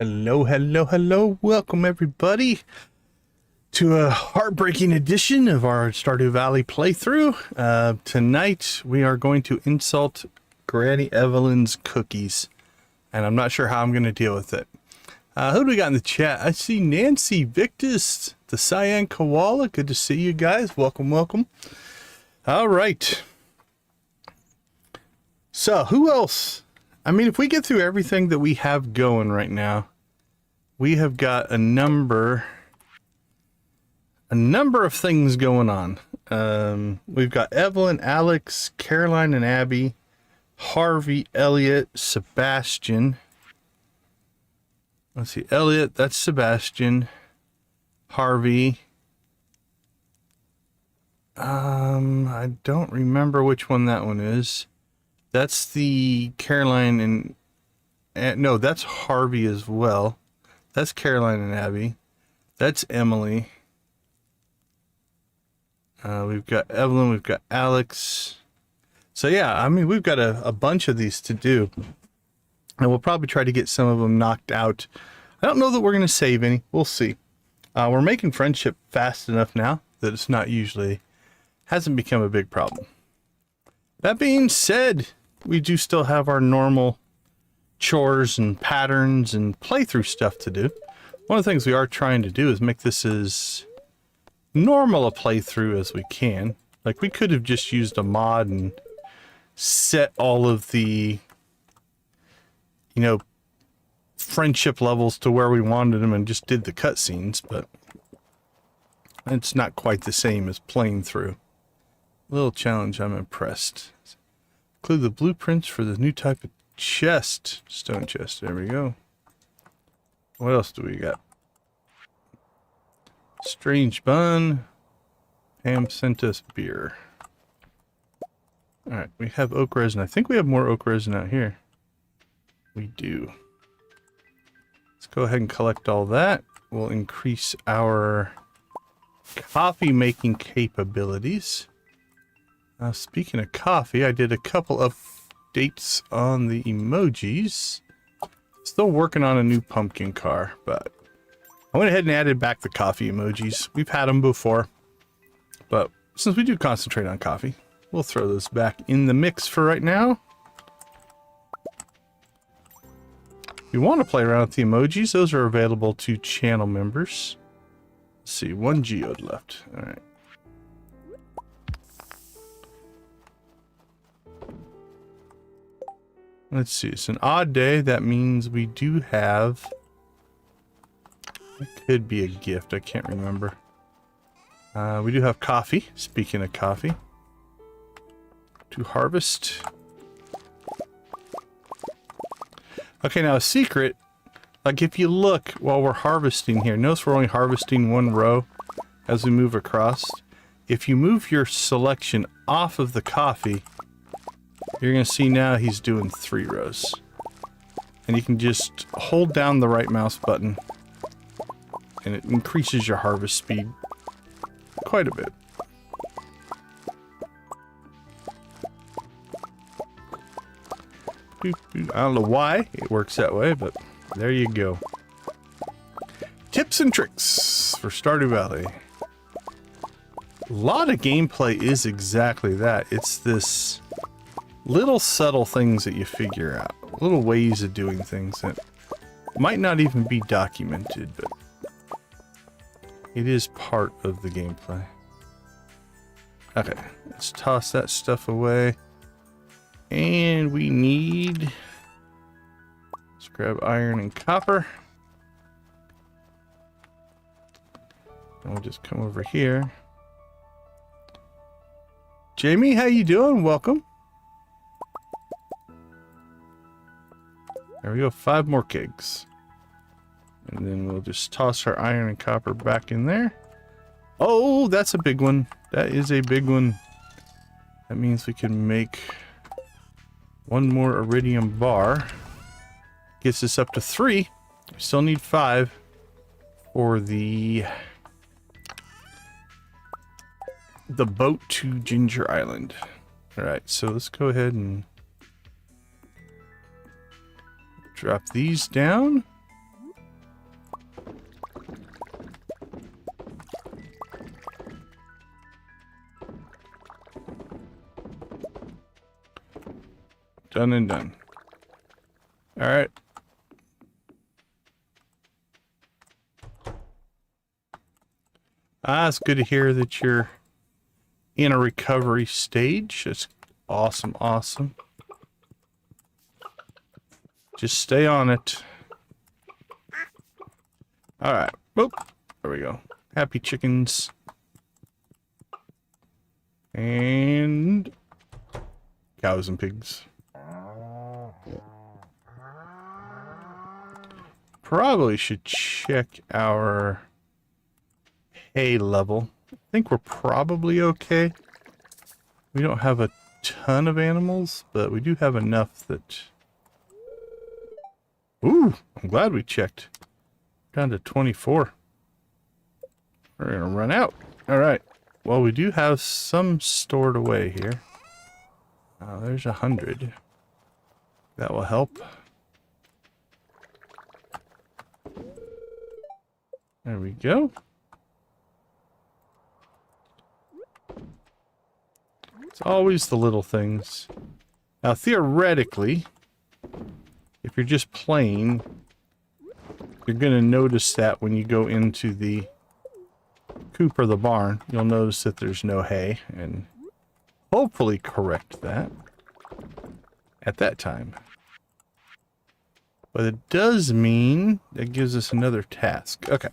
Hello, hello, hello. Welcome everybody to a heartbreaking edition of our Stardew Valley playthrough. Tonight we are going to insult Granny Evelyn's cookies, and I'm not sure how I'm going to deal with it. Who do we got in the chat? I see Nancy Victus, the Cyan Koala. Good to see you guys. Welcome, welcome. All right. So who else? I mean, if we get through everything that we have going right now, we have got a number of things going on. We've got Evelyn, Alex, Caroline and Abby, Harvey, Elliot, Sebastian. Let's see, Elliot, that's Sebastian, Harvey. I don't remember which one that one is. That's the Caroline and no, that's Harvey as well. That's Caroline and Abby. That's Emily. We've got Evelyn, we've got Alex. So yeah, I mean, we've got a bunch of these to do. And we'll probably try to get some of them knocked out. I don't know that we're going to save any. We'll see. We're making friendship fast enough now that it's not usually, hasn't become a big problem. That being said, we do still have our normal chores and patterns and playthrough stuff to do. One of the things we are trying to do is make this as normal a playthrough as we can. Like, we could have just used a mod and set all of the, you know, friendship levels to where we wanted them and just did the cutscenes, but it's not quite the same as playing through. Little challenge, I'm impressed. Include the blueprints for the new type of chest. Stone chest, there we go. What else do we got? Strange bun. Pam sent us beer. Alright, we have oak resin. I think we have more oak resin out here. We do. Let's go ahead and collect all that. We'll increase our coffee making capabilities. Speaking of coffee, I did a couple of updates on the emojis. Still working on a new pumpkin car, but I went ahead and added back the coffee emojis. We've had them before, but since we do concentrate on coffee, we'll throw those back in the mix for right now. If you want to play around with the emojis, those are available to channel members. Let's see, one geode left. All right. Let's see, it's an odd day. That means we do have... It could be a gift, I can't remember. We do have coffee, speaking of coffee, to harvest. Okay, now a secret, like if you look while we're harvesting here, notice we're only harvesting one row as we move across. If you move your selection off of the coffee, you're going to see now he's doing 3 rows. And you can just hold down the right mouse button and it increases your harvest speed quite a bit. I don't know why it works that way, but there you go. Tips and tricks for Stardew Valley. A lot of gameplay is exactly that. It's this little subtle things that you figure out. Little ways of doing things that might not even be documented, but it is part of the gameplay. Okay, let's toss that stuff away. And we need... Let's grab iron and copper. And we'll just come over here. Jamie, how you doing? Welcome. There we go, 5 more kegs. And then we'll just toss our iron and copper back in there. Oh, that's a big one. That is a big one. That means we can make 1 more iridium bar. Gets us up to 3. We still need 5 for the boat to Ginger Island. Alright, so let's go ahead and drop these down. Done and done. All right. It's good to hear that you're in a recovery stage. It's awesome, awesome. Just stay on it. All right. Boop. There we go. Happy chickens. And cows and pigs. Probably should check our hay level. I think we're probably okay. We don't have a ton of animals, but we do have enough that... Ooh, I'm glad we checked. Down to 24. We're gonna run out. All right. Well, we do have some stored away here. There's 100. That will help. There we go. It's always the little things. Now, theoretically, if you're just playing, you're going to notice that when you go into the coop or the barn, you'll notice that there's no hay, and hopefully correct that at that time. But it does mean that gives us another task. Okay.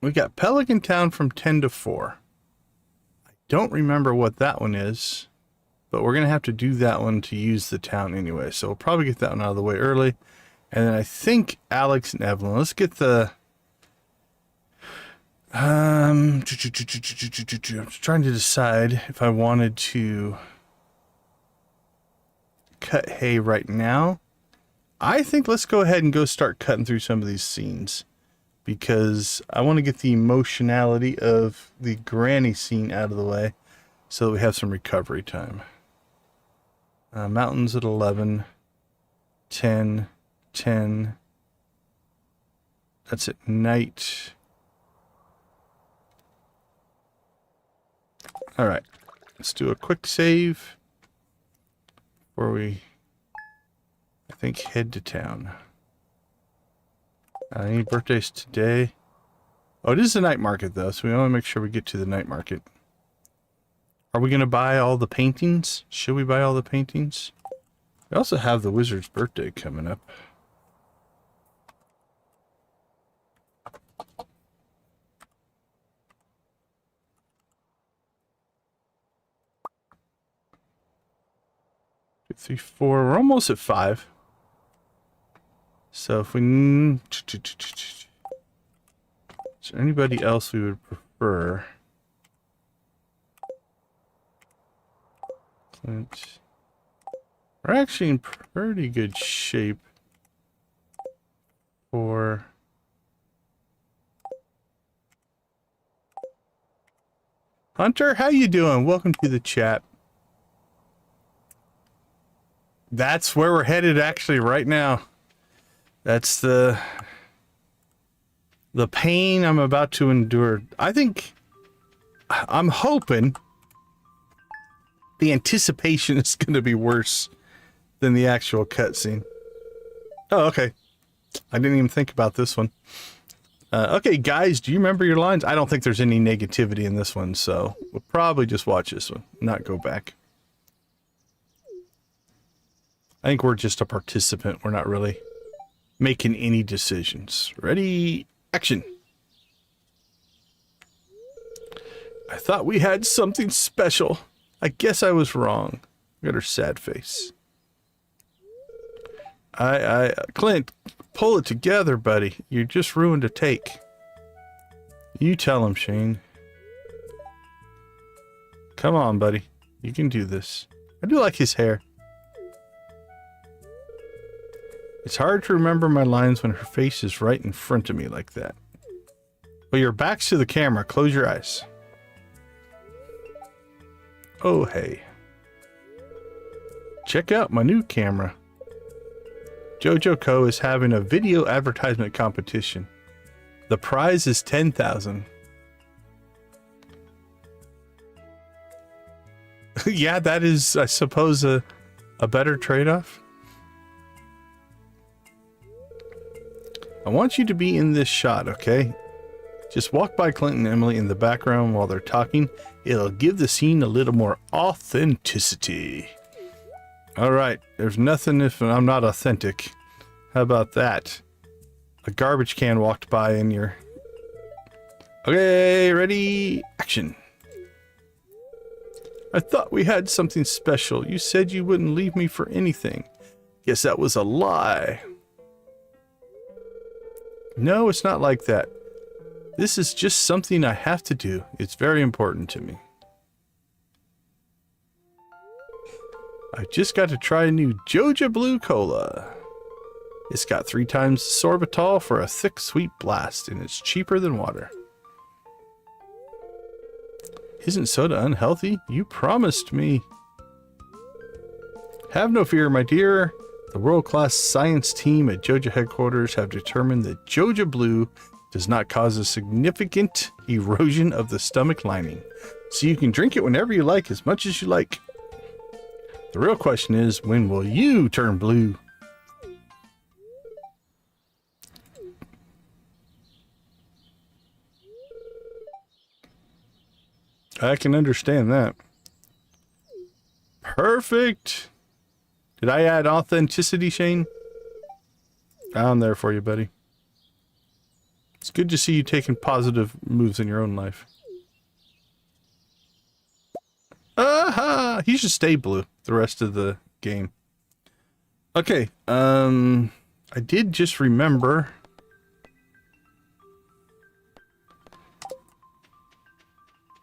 We got Pelican Town from 10 to 4. I don't remember what that one is, but we're going to have to do that one to use the town anyway. So we'll probably get that one out of the way early. And then I think Alex and Evelyn. Let's get the... I'm trying to decide if I wanted to cut hay right now. I think let's go ahead and go start cutting through some of these scenes, because I want to get the emotionality of the granny scene out of the way so that we have some recovery time. Mountains at 11, 10, 10. That's at night. All right, let's do a quick save before we, I think, head to town. Any birthdays today? Oh, it is the night market, though, so we want to make sure we get to the night market. Are we going to buy all the paintings? Should we buy all the paintings? We also have the wizard's birthday coming up. Two, three, four. We're almost at 5. So if we... Is there anybody else we would prefer? Clint. We're actually in pretty good shape for... Hunter, how you doing? Welcome to the chat. That's where we're headed actually right now. That's the pain I'm about to endure. I think, I'm hoping the anticipation is going to be worse than the actual cutscene. Oh, okay. I didn't even think about this one. Okay, guys, do you remember your lines? I don't think there's any negativity in this one, so we'll probably just watch this one, not go back. I think we're just a participant. We're not really making any decisions. Ready, action. I thought we had something special. I guess I was wrong. Look at her sad face. Clint, pull it together, buddy. You just ruined a take. You tell him, Shane. Come on, buddy. You can do this. I do like his hair. It's hard to remember my lines when her face is right in front of me like that. But your back's to the camera. Close your eyes. Oh, hey. Check out my new camera. JoJo Co. is having a video advertisement competition. The prize is 10,000. Yeah, that is, I suppose, a better trade-off. I want you to be in this shot, okay? Just walk by Clint and Emily in the background while they're talking. It'll give the scene a little more authenticity. Alright, there's nothing if I'm not authentic. How about that? A garbage can walked by and you're... Okay, ready, action. I thought we had something special. You said you wouldn't leave me for anything. Guess that was a lie. No, it's not like that. This is just something I have to do. It's very important to me. I've just got to try a new Joja Blue Cola. It's got 3 times sorbitol for a thick, sweet blast, and it's cheaper than water. Isn't soda unhealthy? You promised me. Have no fear, my dear. The world-class science team at Joja headquarters have determined that Joja Blue does not cause a significant erosion of the stomach lining, so you can drink it whenever you like, as much as you like. The real question is, when will you turn blue? I can understand that. Perfect. Did I add authenticity, Shane? I'm there for you, buddy. It's good to see you taking positive moves in your own life. Aha! He should stay blue the rest of the game. Okay, I did just remember.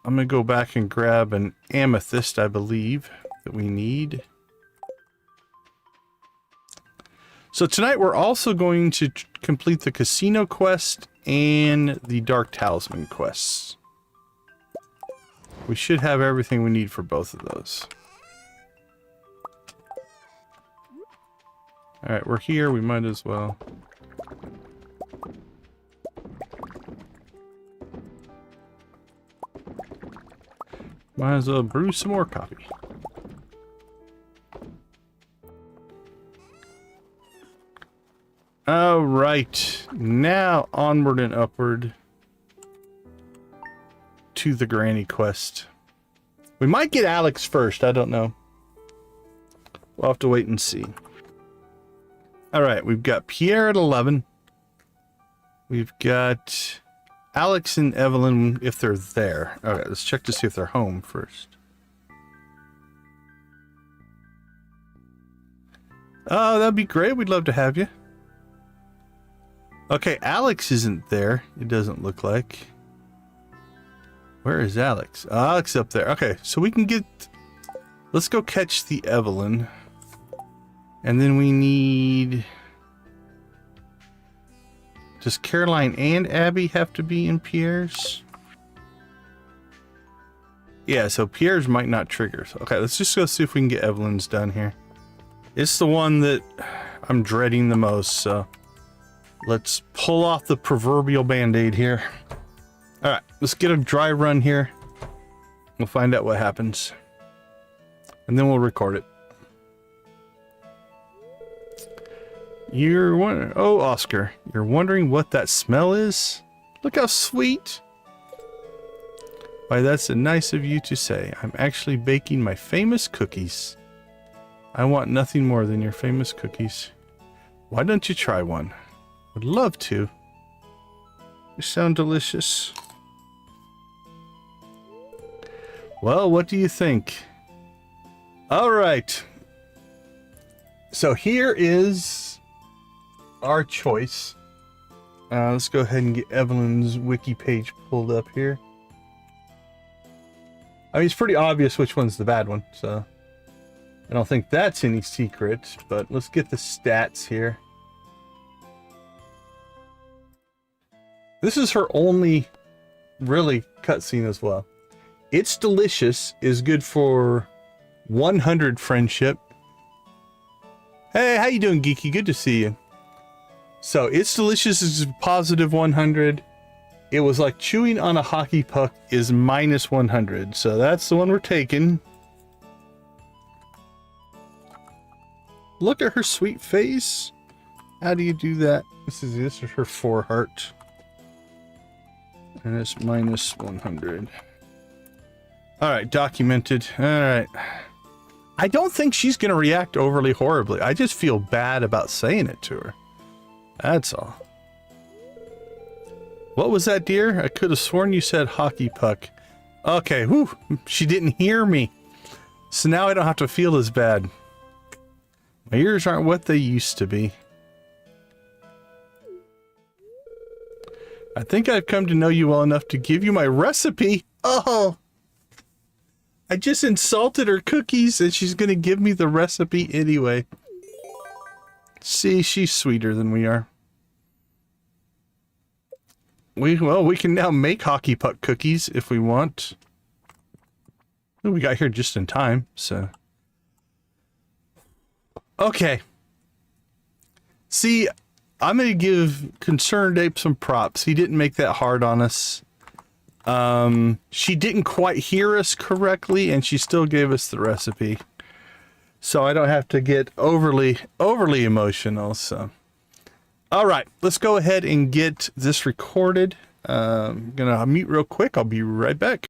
I'm gonna go back and grab an amethyst, I believe, that we need. So tonight we're also going to complete the casino quest and the Dark Talisman quests. We should have everything we need for both of those. Alright, we're here, we might as well. Might as well brew some more coffee. Alright, now onward and upward to the granny quest. We might get Alex first, I don't know. We'll have to wait and see. Alright, we've got Pierre at 11. We've got Alex and Evelyn if they're there. Alright, let's check to see if they're home first. Oh, that'd be great. We'd love to have you. Okay, Alex isn't there. It doesn't look like. Where is Alex? Alex up there. Okay, so we can get... Let's go catch the Evelyn. And then we need... Does Caroline and Abby have to be in Pierre's? Yeah, so Pierre's might not trigger. So, okay, let's just go see if we can get Evelyn's done here. It's the one that I'm dreading the most, so... Let's pull off the proverbial band-aid here. Alright, let's get a dry run here. We'll find out what happens. And then we'll record it. You're wondering... Oh, Oscar. You're wondering what that smell is? Look how sweet. Why, that's nice of you to say. I'm actually baking my famous cookies. I want nothing more than your famous cookies. Why don't you try one? Would love to. You sound delicious. Well, what do you think? All right. So here is our choice. Let's go ahead and get Evelyn's wiki page pulled up here. I mean, it's pretty obvious which one's the bad one, so I don't think that's any secret, but let's get the stats here. This is her only really cutscene as well. It's delicious is good for 100 friendship. Hey, how you doing, Geeky? Good to see you. So, it's delicious is positive 100. It was like chewing on a hockey puck is minus 100. So that's the one we're taking. Look at her sweet face. How do you do that? This is her 4 heart. And it's minus 100. Alright, documented. Alright. I don't think she's going to react overly horribly. I just feel bad about saying it to her. That's all. What was that, dear? I could have sworn you said hockey puck. Okay, whew. She didn't hear me. So now I don't have to feel as bad. My ears aren't what they used to be. I think I've come to know you well enough to give you my recipe. Oh! I just insulted her cookies and she's gonna give me the recipe anyway. See, she's sweeter than we are. Well, we can now make hockey puck cookies if we want. We got here just in time, so. Okay. See, I'm going to give Concerned Ape some props. He didn't make that hard on us. She didn't quite hear us correctly, and she still gave us the recipe. So I don't have to get overly emotional, so. All right, let's go ahead and get this recorded. I'm going to mute real quick. I'll be right back.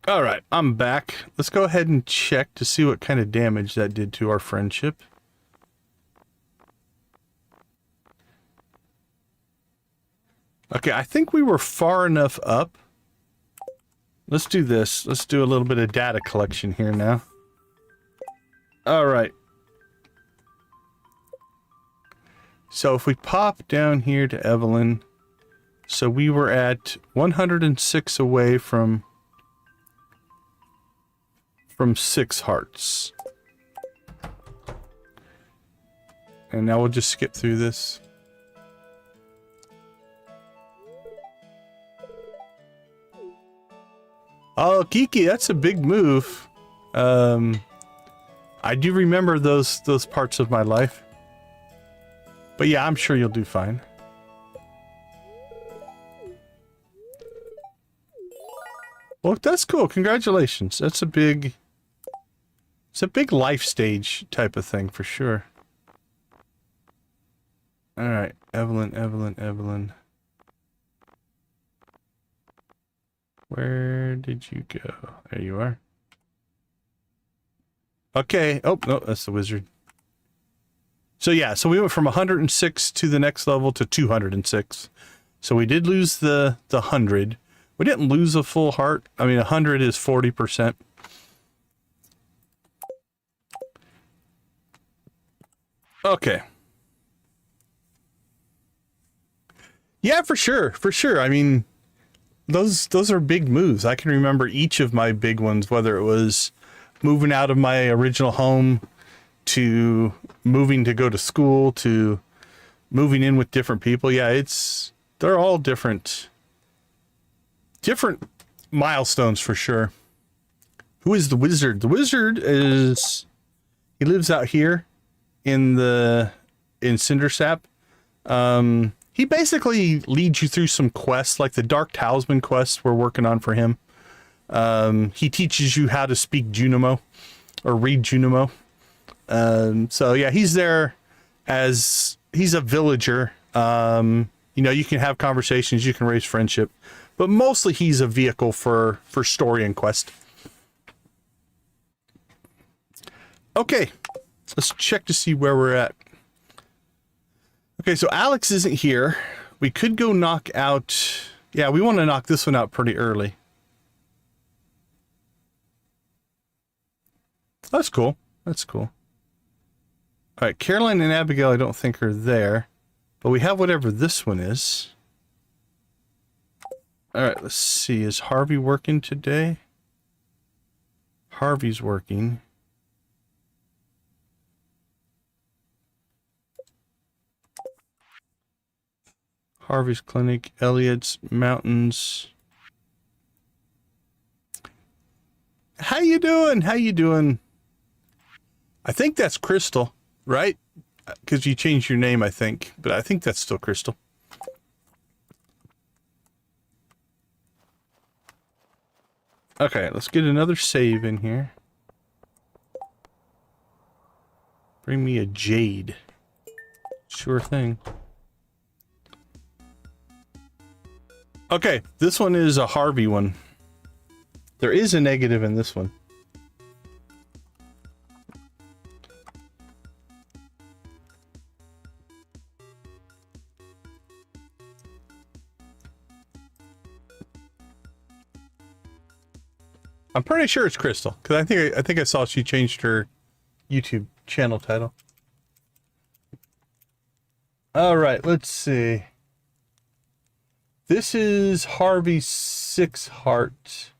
All right, I'm back. Let's go ahead and check to see what kind of damage that did to our friendship. Okay, I think we were far enough up. Let's do this. Let's do a little bit of data collection here now. All right. So if we pop down here to Evelyn, so we were at 106 away from 6 hearts. And now we'll just skip through this. Oh, Kiki, that's a big move. I do remember those parts of my life. But yeah, I'm sure you'll do fine. Well, that's cool. Congratulations. That's a big... It's a big life stage type of thing for sure. Alright, Evelyn. Where did you go? There you are. Okay. Oh, no, that's the wizard. So yeah, so we went from 106 to the next level to 206. So we did lose the 100. We didn't lose a full heart. I mean, 100 is 40%. Okay. Yeah, for sure. For sure. I mean, those are big moves. I can remember each of my big ones, whether it was moving out of my original home to moving to go to school to moving in with different people. Yeah, they're all different milestones for sure. Who is the wizard? The wizard he lives out here in Cindersap. He basically leads you through some quests, like the Dark Talisman quests we're working on for him. He teaches you how to speak Junimo or read Junimo. So yeah, he's there as he's a villager. You know, you can have conversations, you can raise friendship, but mostly he's a vehicle for story and quest. Okay, let's check to see where we're at. Okay, so Alex isn't here. We could go knock out... Yeah, we want to knock this one out pretty early. That's cool. That's cool. All right, Caroline and Abigail I don't think are there. But we have whatever this one is. All right, let's see. Is Harvey working today? Harvey's working. Harvey's clinic, Elliot's mountains. How you doing? How you doing? I think that's Crystal, right? Because you changed your name, I think. But I think that's still Crystal. Okay, let's get another save in here. Bring me a jade. Sure thing. Okay, this one is a Harvey one. There is a negative in this one. I'm pretty sure it's Crystal, because I think I saw she changed her YouTube channel title. All right, let's see. This is Harvey's 6 heart.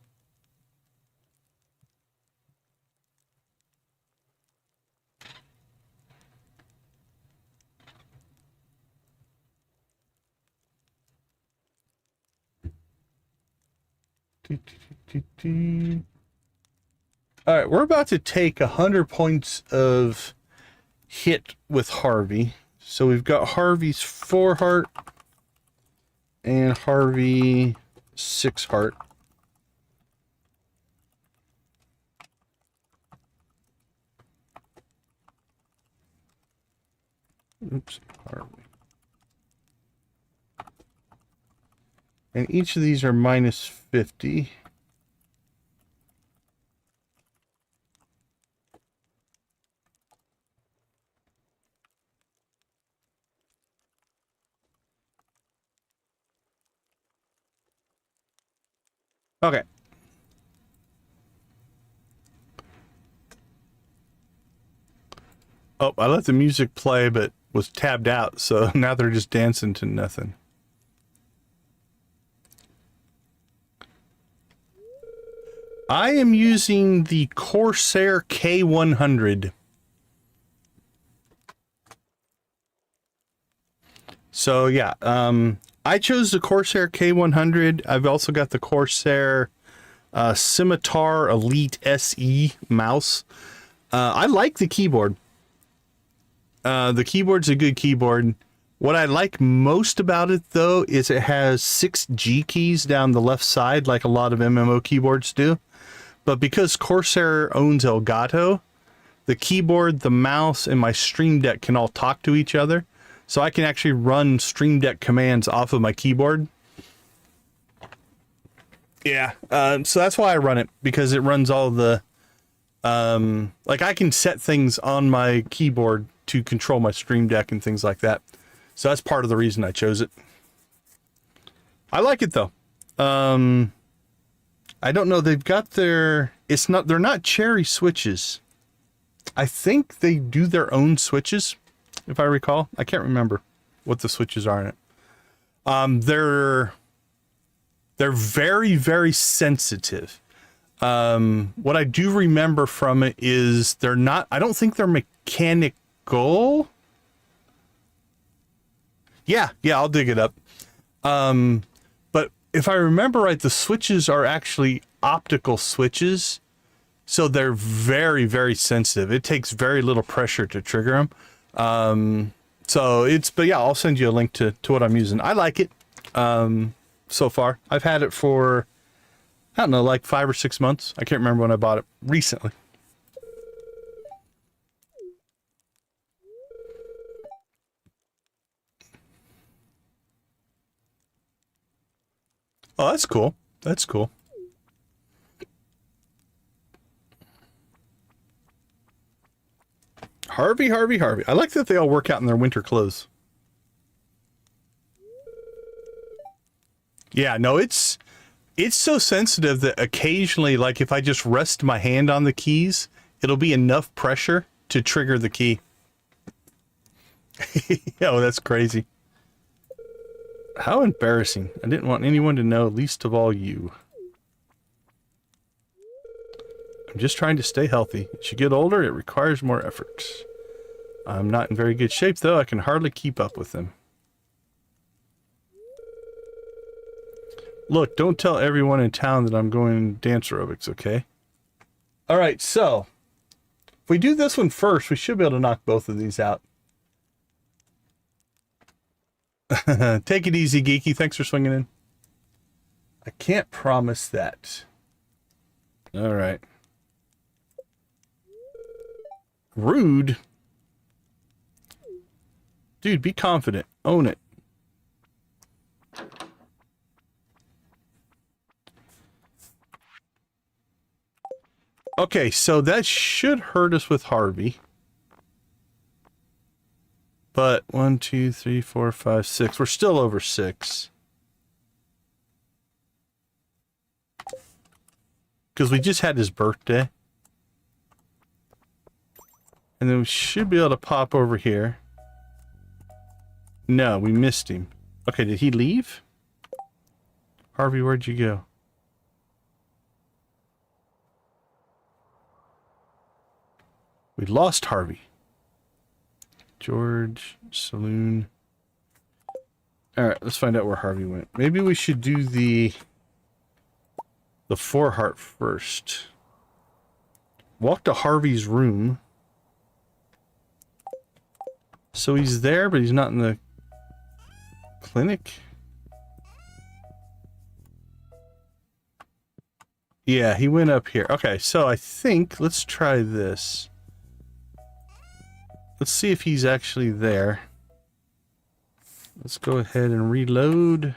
All right, we're about to take 100 points of hit with Harvey. So we've got Harvey's 4 heart and Harvey 6 heart. Oops, Harvey. And each of these are minus 50. Okay. Oh, I let the music play, but was tabbed out, so now they're just dancing to nothing. I am using the Corsair K100. So yeah, I chose the Corsair K100. I've also got the Corsair Scimitar Elite SE mouse. I like the keyboard. The keyboard's a good keyboard. What I like most about it, though, is it has 6 G keys down the left side, like a lot of MMO keyboards do. But because Corsair owns Elgato, the keyboard, the mouse, and my Stream Deck can all talk to each other. So I can actually run Stream Deck commands off of my keyboard. Yeah, so that's why I run it, because it runs all the... like, I can set things on my keyboard to control my Stream Deck and things like that. So that's part of the reason I chose it. I like it, though. I don't know, they've got their... they're not Cherry switches. I think they do their own switches, if I recall. I can't remember what the switches are in it. They're very, very sensitive. What I do remember from it is they're not, I don't think they're mechanical. Yeah, I'll dig it up. But if I remember right, the switches are actually optical switches. So they're very, very sensitive. It takes very little pressure to trigger them. But yeah, I'll send you a link to what I'm using. I like it so far. I've had it for, I don't know, like 5 or 6 months. I can't remember when I bought it recently. Oh, that's cool. That's cool. Harvey. I like that they all work out in their winter clothes. Yeah, no, it's so sensitive that occasionally, like if I just rest my hand on the keys, it'll be enough pressure to trigger the key. Oh, that's crazy. How embarrassing. I didn't want anyone to know, least of all you. I'm just trying to stay healthy. As you get older, it requires more effort. I'm not in very good shape, though. I can hardly keep up with them. Look, don't tell everyone in town that I'm going dance aerobics, okay? Alright, so if we do this one first, we should be able to knock both of these out. Take it easy, Geeky. Thanks for swinging in. I can't promise that. Alright. Rude. Dude, be confident. Own it. Okay, so that should hurt us with Harvey. But 1, 2, 3, 4, 5, 6. We're still over 6. Because we just had his birthday. And then we should be able to pop over here. No, we missed him. Okay, did he leave? Harvey, where'd you go? We lost Harvey. George, Saloon. Alright, let's find out where Harvey went. Maybe we should do the 4 heart first. Walk to Harvey's room. So he's there, but he's not in the clinic? Yeah, he went up here. Okay, so I think, let's try this. Let's see if he's actually there. Let's go ahead and reload.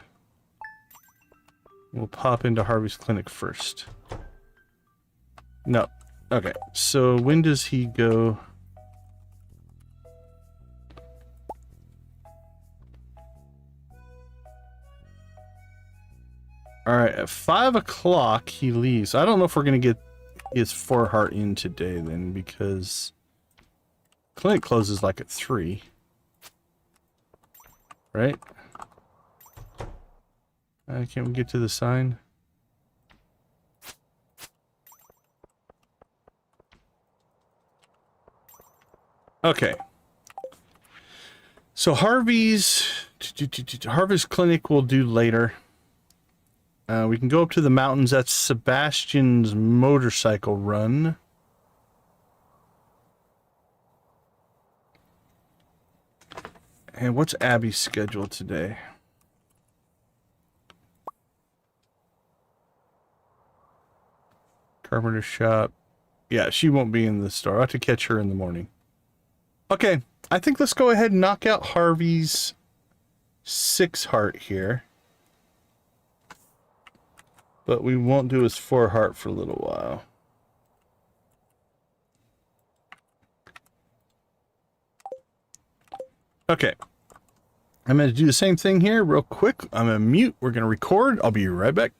We'll pop into Harvey's clinic first. No. Okay, so when does he go? Alright, at 5 o'clock he leaves. I don't know if we're going to get his 4 heart in today then, because clinic closes like at 3. Right? Can't we get to the sign? Okay. So Harvey's clinic we'll do later. We can go up to the mountains. That's Sebastian's motorcycle run. And what's Abby's schedule today? Carpenter shop. Yeah, she won't be in the store. I'll have to catch her in the morning. Okay, I think let's go ahead and knock out Harvey's 6 heart here. But we won't do his 4 heart for a little while. Okay. I'm going to do the same thing here real quick. I'm going to mute. We're going to record. I'll be right back.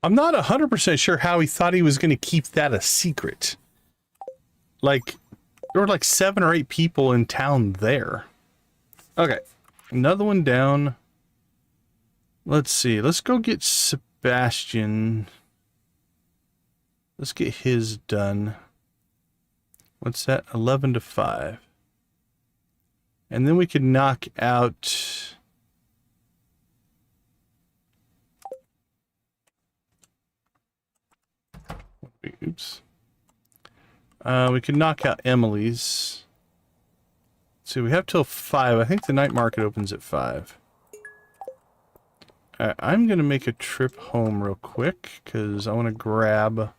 I'm not 100% sure how he thought he was going to keep that a secret. Like, there were like 7 or 8 people in town there. Okay, another one down. Let's see. Let's go get Sebastian. Let's get his done. What's that? 11 to 5. And then we could knock out... Oops. We could knock out Emily's. Let's see, we have till 5. I think the night market opens at 5. I'm going to make a trip home real quick, because I want to grab...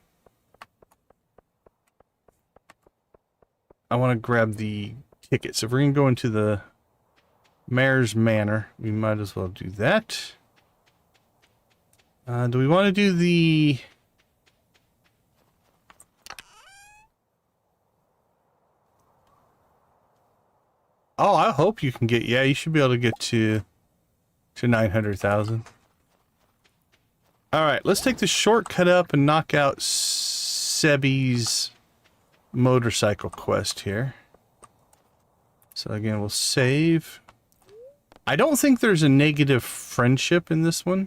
the tickets. If we're going to go into the Mayor's Manor, we might as well do that. Do we want to do the... Oh, I hope you can get... Yeah, you should be able to get to 900,000. Alright, let's take the shortcut up and knock out Sebi's motorcycle quest here. So again, we'll save. I don't think there's a negative friendship in this one.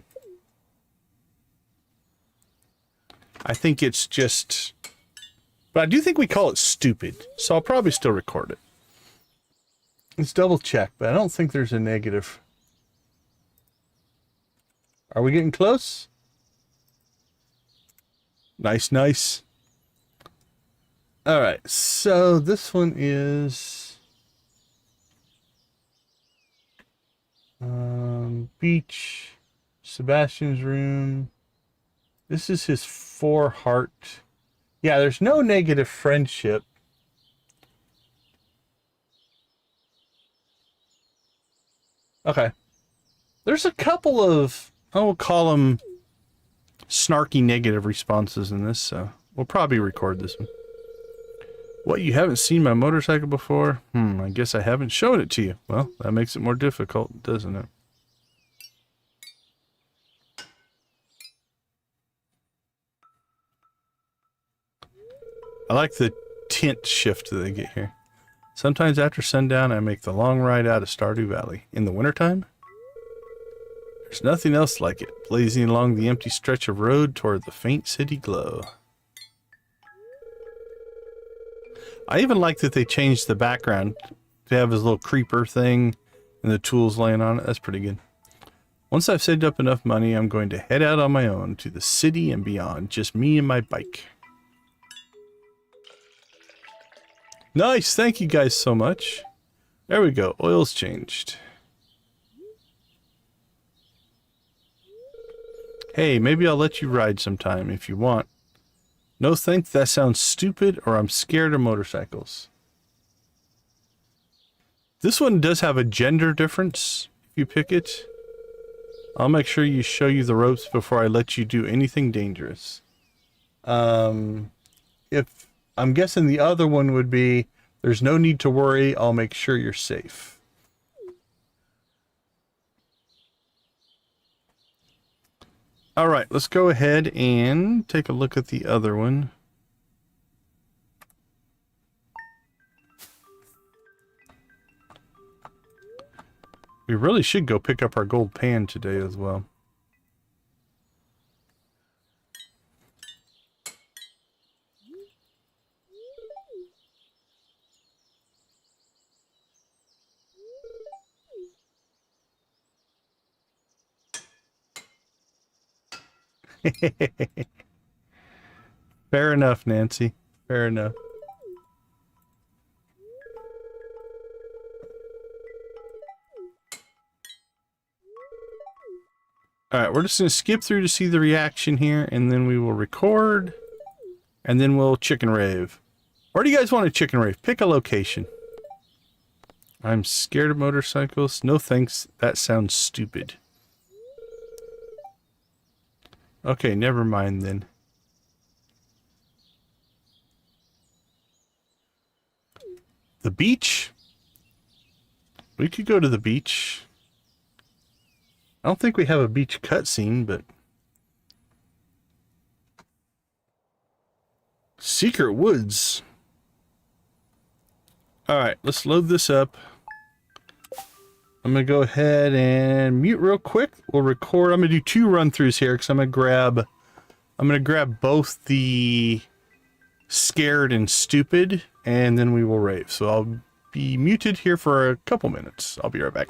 I think it's just... But I do think we call it stupid, so I'll probably still record it. Let's double check, but I don't think there's a negative. Are we getting close? Nice, nice. Alright, so this one is... beach, Sebastian's room. This is his 4 heart. Yeah, there's no negative friendship. Okay. There's a couple of, I will call them snarky negative responses in this, so we'll probably record this one. What, you haven't seen my motorcycle before? I guess I haven't shown it to you. Well, that makes it more difficult, doesn't it? I like the tint shift that they get here. Sometimes after sundown, I make the long ride out of Stardew Valley. In the wintertime, there's nothing else like it, blazing along the empty stretch of road toward the faint city glow. I even like that they changed the background to have his little creeper thing and the tools laying on it. That's pretty good. Once I've saved up enough money, I'm going to head out on my own to the city and beyond. Just me and my bike. Nice, thank you guys so much. There we go, oil's changed. Hey, maybe I'll let you ride sometime if you want. No thanks, that sounds stupid, or I'm scared of motorcycles. This one does have a gender difference if you pick it. I'll make sure you show you the ropes before I let you do anything dangerous. If I'm guessing the other one would be, there's no need to worry, I'll make sure you're safe. Alright, let's go ahead and take a look at the other one. We really should go pick up our gold pan today as well. Fair enough, Nancy. Fair enough. Alright, we're just going to skip through to see the reaction here, and then we will record, and then we'll chicken rave. Where do you guys want to chicken rave? Pick a location. I'm scared of motorcycles. No thanks, that sounds stupid. Okay, never mind then. The beach? We could go to the beach. I don't think we have a beach cutscene, but Secret woods. All right, let's load this up. I'm gonna go ahead and mute real quick. We'll record. I'm gonna do 2 run-throughs here because I'm gonna grab both the scared and stupid, and then we will rave. So I'll be muted here for a couple minutes. I'll be right back.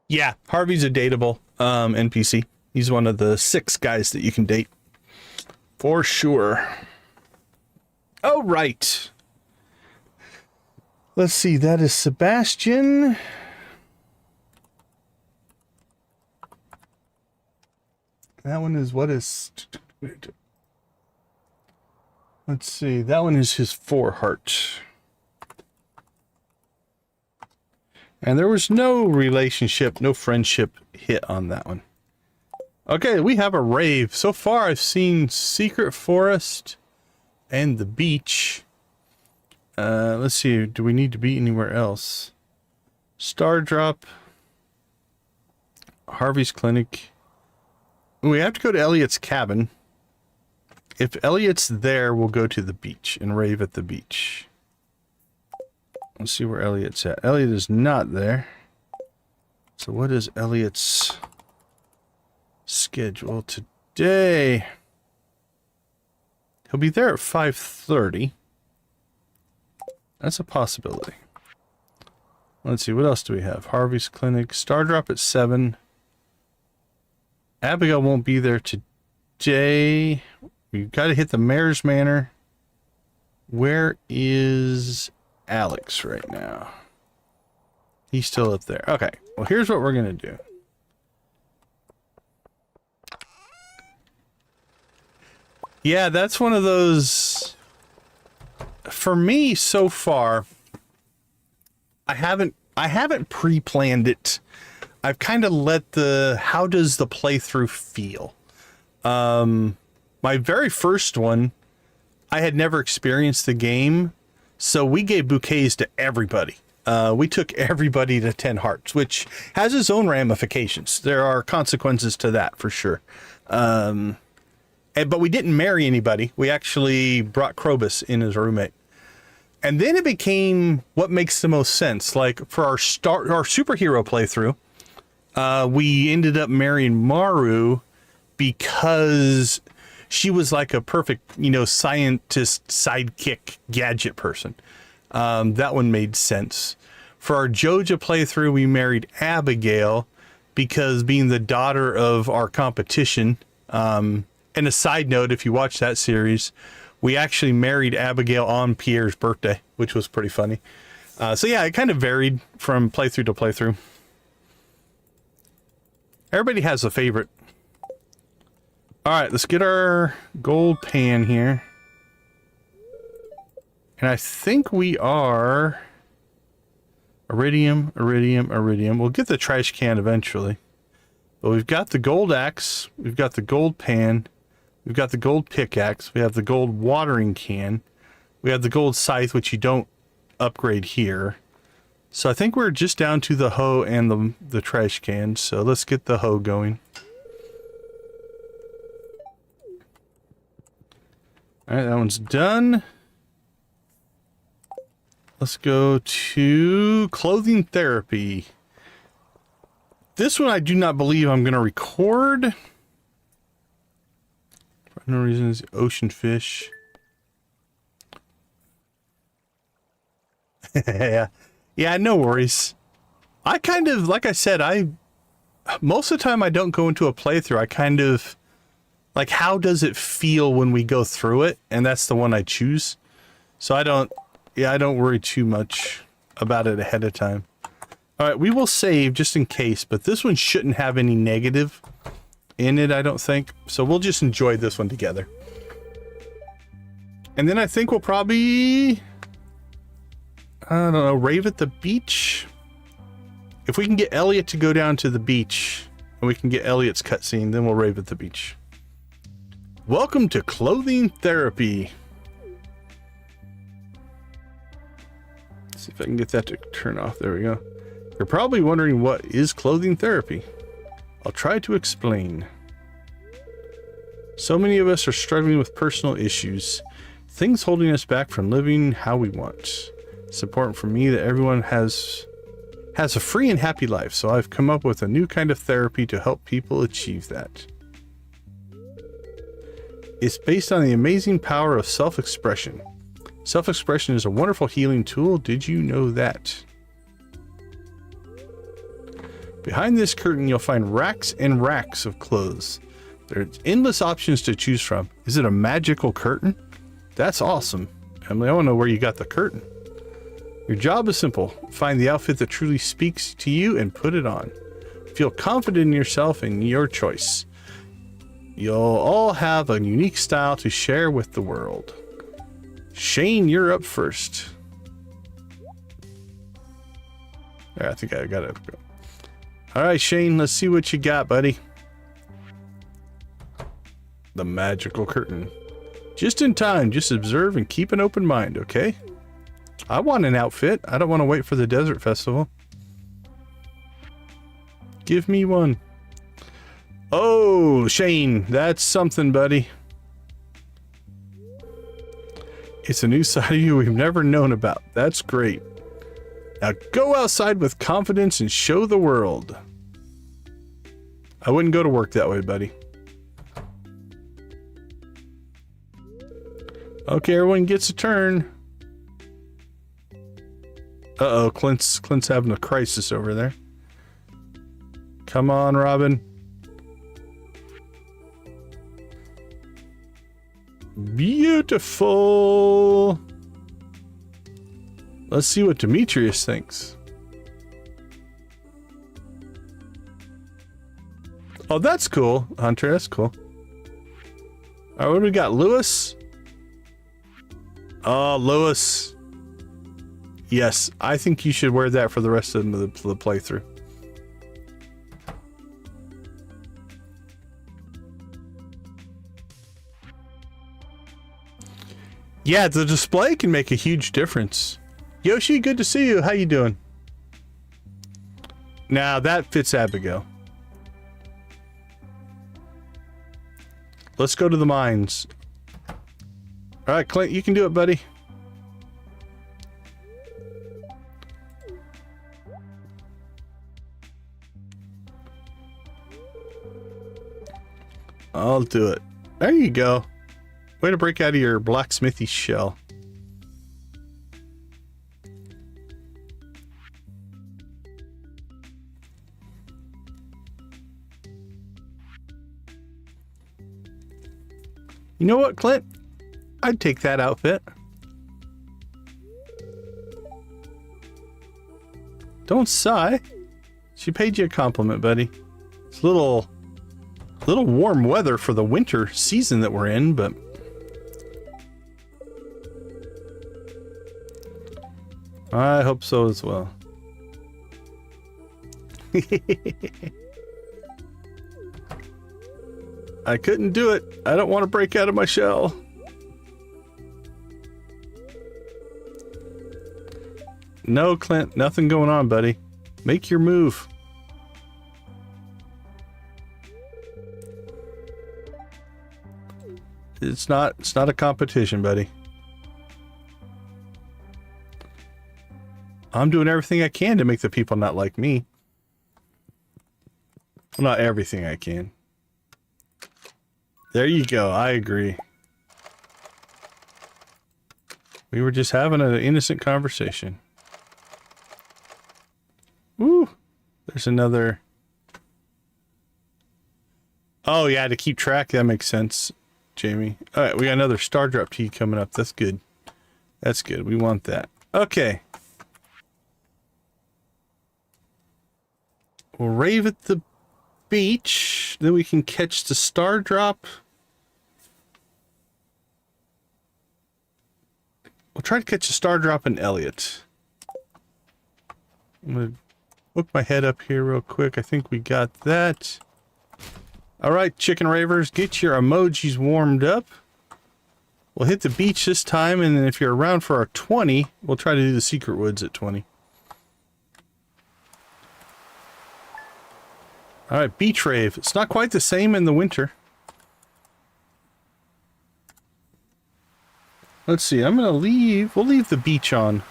Yeah, Harvey's a dateable NPC. He's one of the 6 guys that you can date. For sure. Oh, right. Let's see, that is Sebastian. That one is, what is... Let's see, that one is his 4 heart. And there was no relationship, no friendship hit on that one. Okay, we have a rave. So far, I've seen Secret Forest and the beach. Let's see, do we need to be anywhere else? Star Drop. Harvey's Clinic. We have to go to Elliot's cabin. If Elliot's there, we'll go to the beach and rave at the beach. Let's see where Elliot's at. Elliot is not there. So what is Elliot's schedule today? He'll be there at 5:30. That's a possibility. Let's see, what else do we have? Harvey's Clinic. Star Drop at 7. Abigail won't be there today. We've got to hit the Mayor's Manor. Where is Alex right now? He's still up there. Okay, well, here's what we're going to do. Yeah, that's one of those... For me, so far, I haven't pre-planned it. I've kind of let the... How does the playthrough feel? My very first one, I had never experienced the game, so we gave bouquets to everybody. We took everybody to 10 hearts, which has its own ramifications. There are consequences to that, for sure. But we didn't marry anybody. We actually brought Krobus in as a roommate. And then it became what makes the most sense. Like, for our superhero playthrough, we ended up marrying Maru because... she was like a perfect, scientist sidekick gadget person. That one made sense. For our Joja playthrough, we married Abigail because being the daughter of our competition. And a side note, if you watch that series, we actually married Abigail on Pierre's birthday, which was pretty funny. So yeah, it kind of varied from playthrough to playthrough. Everybody has a favorite. All right, let's get our gold pan here. And I think we are... Iridium, iridium, iridium. We'll get the trash can eventually. But we've got the gold axe. We've got the gold pan. We've got the gold pickaxe. We have the gold watering can. We have the gold scythe, which you don't upgrade here. So I think we're just down to the hoe and the trash can. So let's get the hoe going. Alright, that one's done. Let's go to clothing therapy. This one I do not believe I'm going to record. For no reason, it's ocean fish. Yeah, no worries. I kind of, like I said, most of the time I don't go into a playthrough. I kind of... like, how does it feel when we go through it? And that's the one I choose. So I don't worry too much about it ahead of time. All right, we will save just in case, but this one shouldn't have any negative in it, I don't think. So we'll just enjoy this one together. And then I think we'll probably, I don't know, rave at the beach. If we can get Elliot to go down to the beach and we can get Elliot's cutscene, then we'll rave at the beach. Welcome to clothing therapy. Let's see if I can get that to turn off. There we go. You're probably wondering, what is clothing therapy? I'll try to explain. So many of us are struggling with personal issues, things holding us back from living how we want. It's important for me that everyone has a free and happy life, so I've come up with a new kind of therapy to help people achieve that. It's based on the amazing power of self-expression. Self-expression is a wonderful healing tool. Did you know that? Behind this curtain, you'll find racks and racks of clothes. There's endless options to choose from. Is it a magical curtain? That's awesome. Emily, I want to know where you got the curtain. Your job is simple. Find the outfit that truly speaks to you and put it on. Feel confident in yourself and your choice. You'll all have a unique style to share with the world. Shane, you're up first. I think I got it. All right, Shane, let's see what you got, buddy. The magical curtain. Just in time. Just observe and keep an open mind, okay? I want an outfit. I don't want to wait for the desert festival. Give me one. Oh, Shane, that's something, buddy. It's a new side of you we've never known about. That's great. Now go outside with confidence and show the world. I wouldn't go to work that way, buddy. Okay, everyone gets a turn. Uh-oh, Clint's having a crisis over there. Come on, Robin. Beautiful. Let's see what Demetrius thinks. Oh, that's cool, Hunter. That's cool. All right, what do we got? Lewis? Oh, Lewis. Yes, I think you should wear that for the rest of the playthrough. Yeah, the display can make a huge difference. Yoshi, good to see you. How you doing? Now that fits Abigail. Let's go to the mines. All right, Clint, you can do it, buddy. I'll do it. There you go. Way to break out of your blacksmithy shell. You know what, Clint? I'd take that outfit. Don't sigh. She paid you a compliment, buddy. It's a little warm weather for the winter season that we're in, but I hope so as well. I couldn't do it. I don't want to break out of my shell. No, Clint, nothing going on, buddy. Make your move. It's not a competition, buddy. I'm doing everything I can to make the people not like me. Well, not everything I can. There you go. I agree. We were just having an innocent conversation. Woo! There's another. Oh, yeah, to keep track. That makes sense, Jamie. All right, we got another star drop tea coming up. That's good. That's good. We want that. Okay. We'll rave at the beach. Then we can catch the star drop. We'll try to catch a star drop in Elliot. I'm going to hook my head up here real quick. I think we got that. All right, chicken ravers, get your emojis warmed up. We'll hit the beach this time, and then if you're around for our 20, we'll try to do the secret woods at 20. All right, beach rave. It's not quite the same in the winter. Let's see, I'm going to leave. We'll leave the beach on.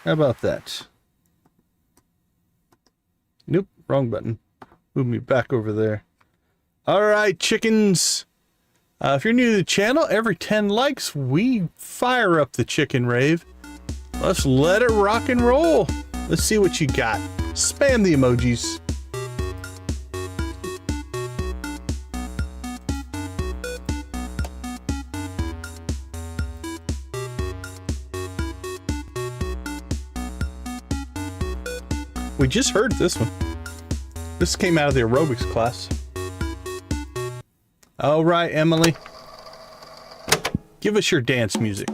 How about that? Nope, wrong button. Move me back over there. All right, chickens. If you're new to the channel, every 10 likes, we fire up the chicken rave. Let's let it rock and roll. Let's see what you got. Spam the emojis. We just heard this one. This came out of the aerobics class. All right, Emily. Give us your dance music.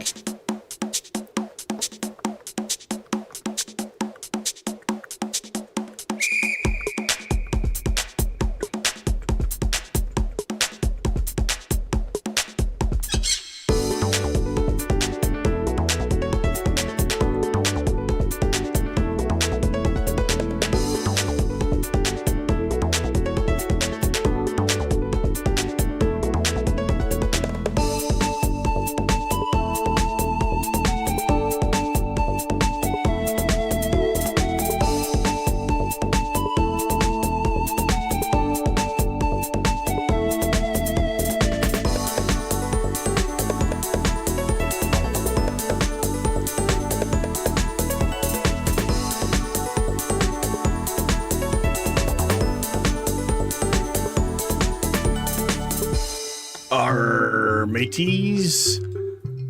mateys.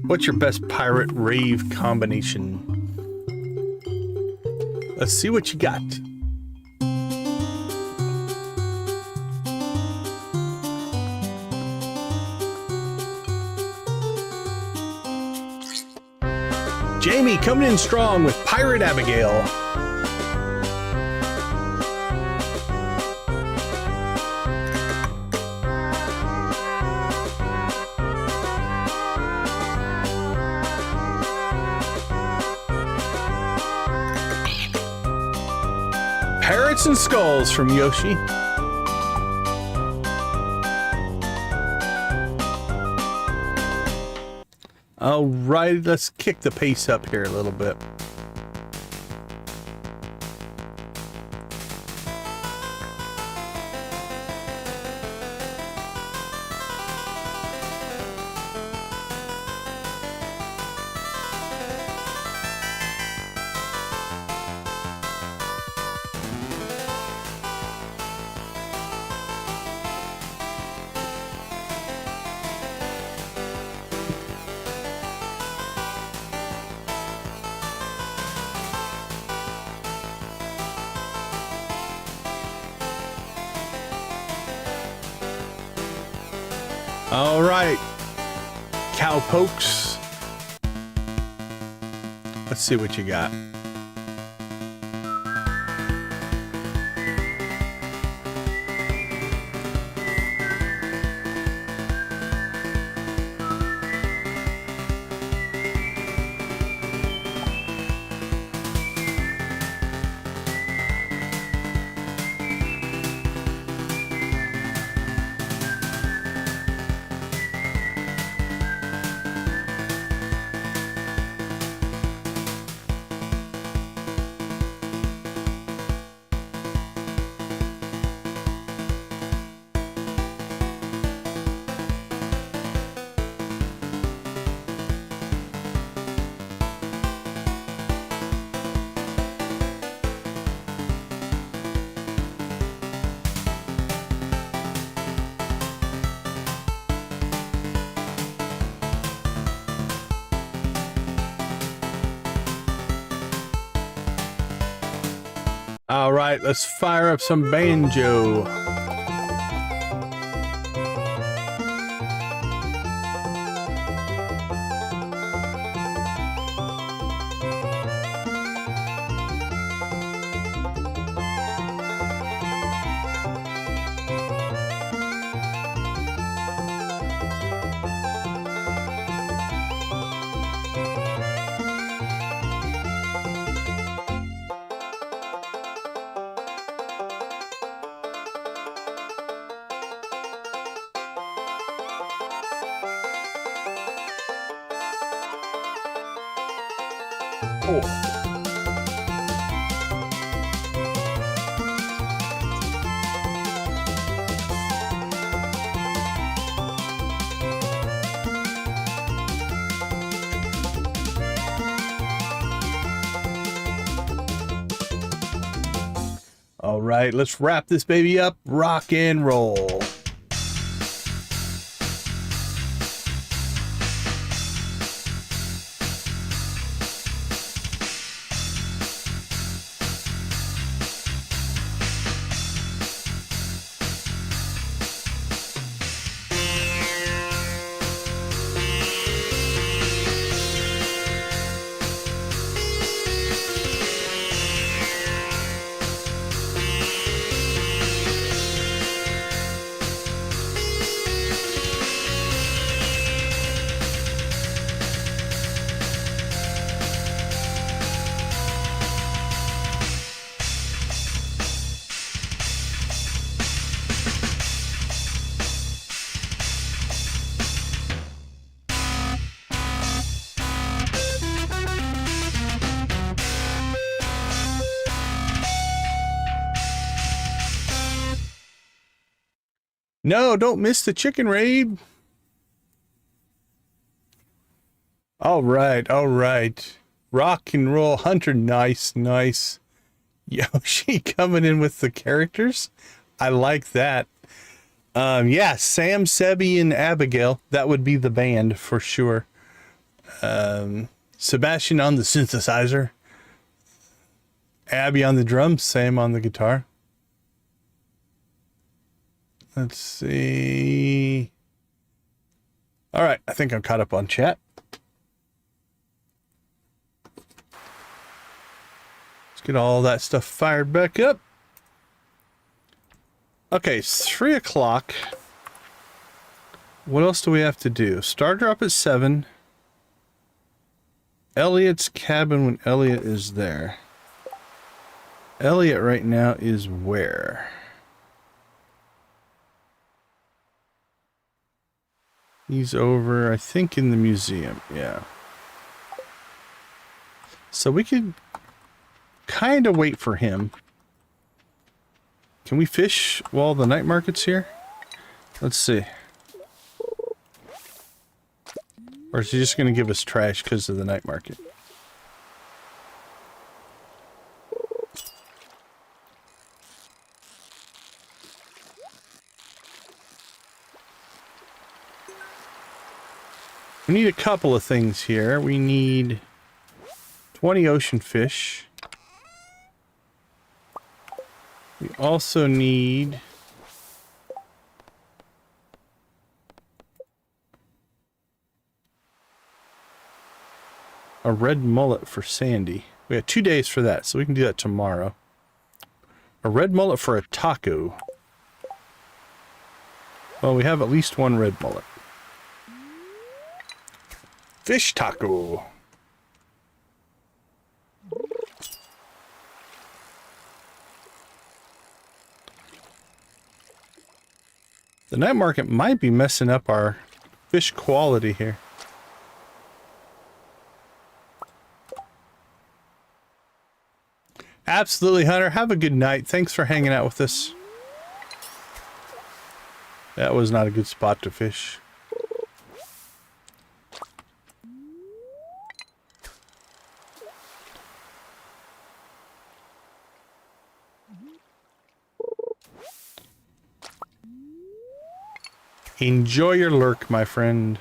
What's your best pirate rave combination? Let's see what you got. Jamie coming in strong with Pirate Abigail. Parrots and Skulls from Yoshi. All right, let's kick the pace up here a little bit. All right, cowpokes. Let's see what you got. All right, let's fire up some banjo. All right, let's wrap this baby up. Rock and roll. No, don't miss the chicken raid. All right, all right. Rock and roll hunter, nice, nice. Yoshi coming in with the characters. I like that. Yeah, Sam, Sebi, and Abigail. That would be the band for sure. Sebastian on the synthesizer. Abby on the drums, Sam on the guitar. Let's see. All right, I think I'm caught up on chat. Let's get all that stuff fired back up. Okay, it's 3 o'clock. What else do we have to do? Star drop at 7. Elliot's cabin when Elliot is there. Elliot right now is where? He's over, I think, in the museum. Yeah. So we could kind of wait for him. Can we fish while the night market's here? Let's see. Or is he just going to give us trash because of the night market? We need a couple of things here. We need 20 ocean fish. We also need a red mullet for Sandy. We have 2 days for that, so we can do that tomorrow. A red mullet for a taco. Well, we have at least one red mullet. Fish taco. The night market might be messing up our fish quality here. Absolutely, Hunter. Have a good night. Thanks for hanging out with us. That was not a good spot to fish. Enjoy your lurk, my friend.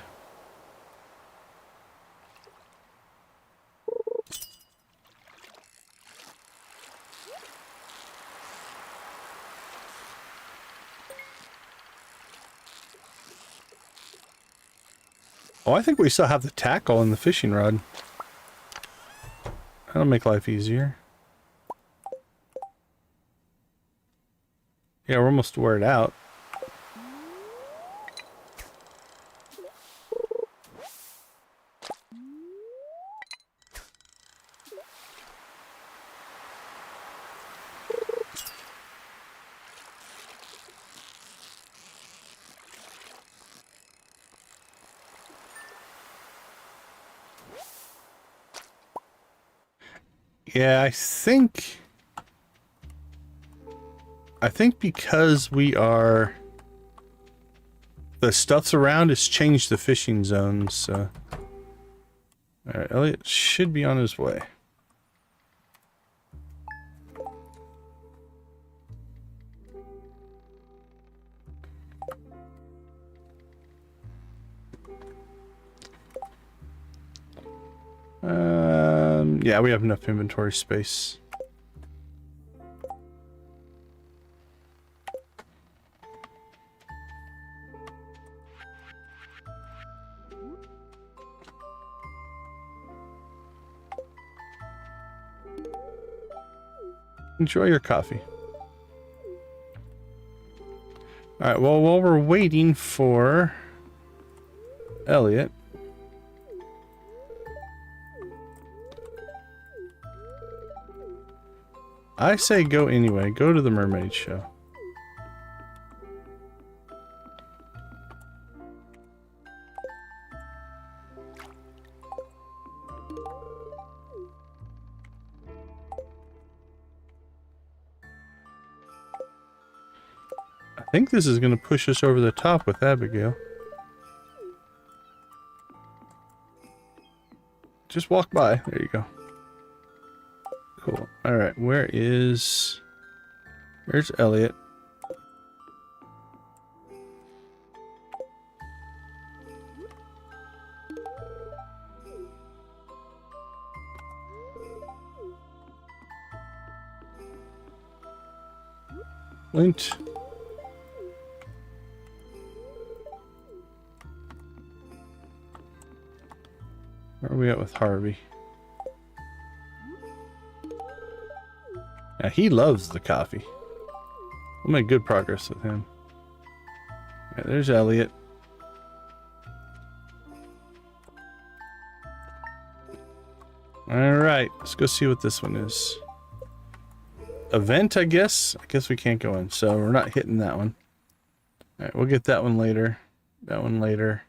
Oh, I think we still have the tackle and the fishing rod. That'll make life easier. Yeah, we're almost wore it out. Yeah, I think because we are... The stuff's around, it's changed the fishing zones, so... Alright, Elliot should be on his way. Yeah, we have enough inventory space. Enjoy your coffee. Alright, well, while we're waiting for Elliot, I say go anyway. Go to the mermaid show. I think this is going to push us over the top with Abigail. Just walk by. There you go. Cool. Alright, where's Elliot? Lint. Where are we at with Harvey? Yeah, he loves the coffee. We'll make good progress with him. Right, there's Elliot. Alright, let's go see what this one is. Event, I guess? I guess we can't go in, so we're not hitting that one. Alright, we'll get that one later. That one later.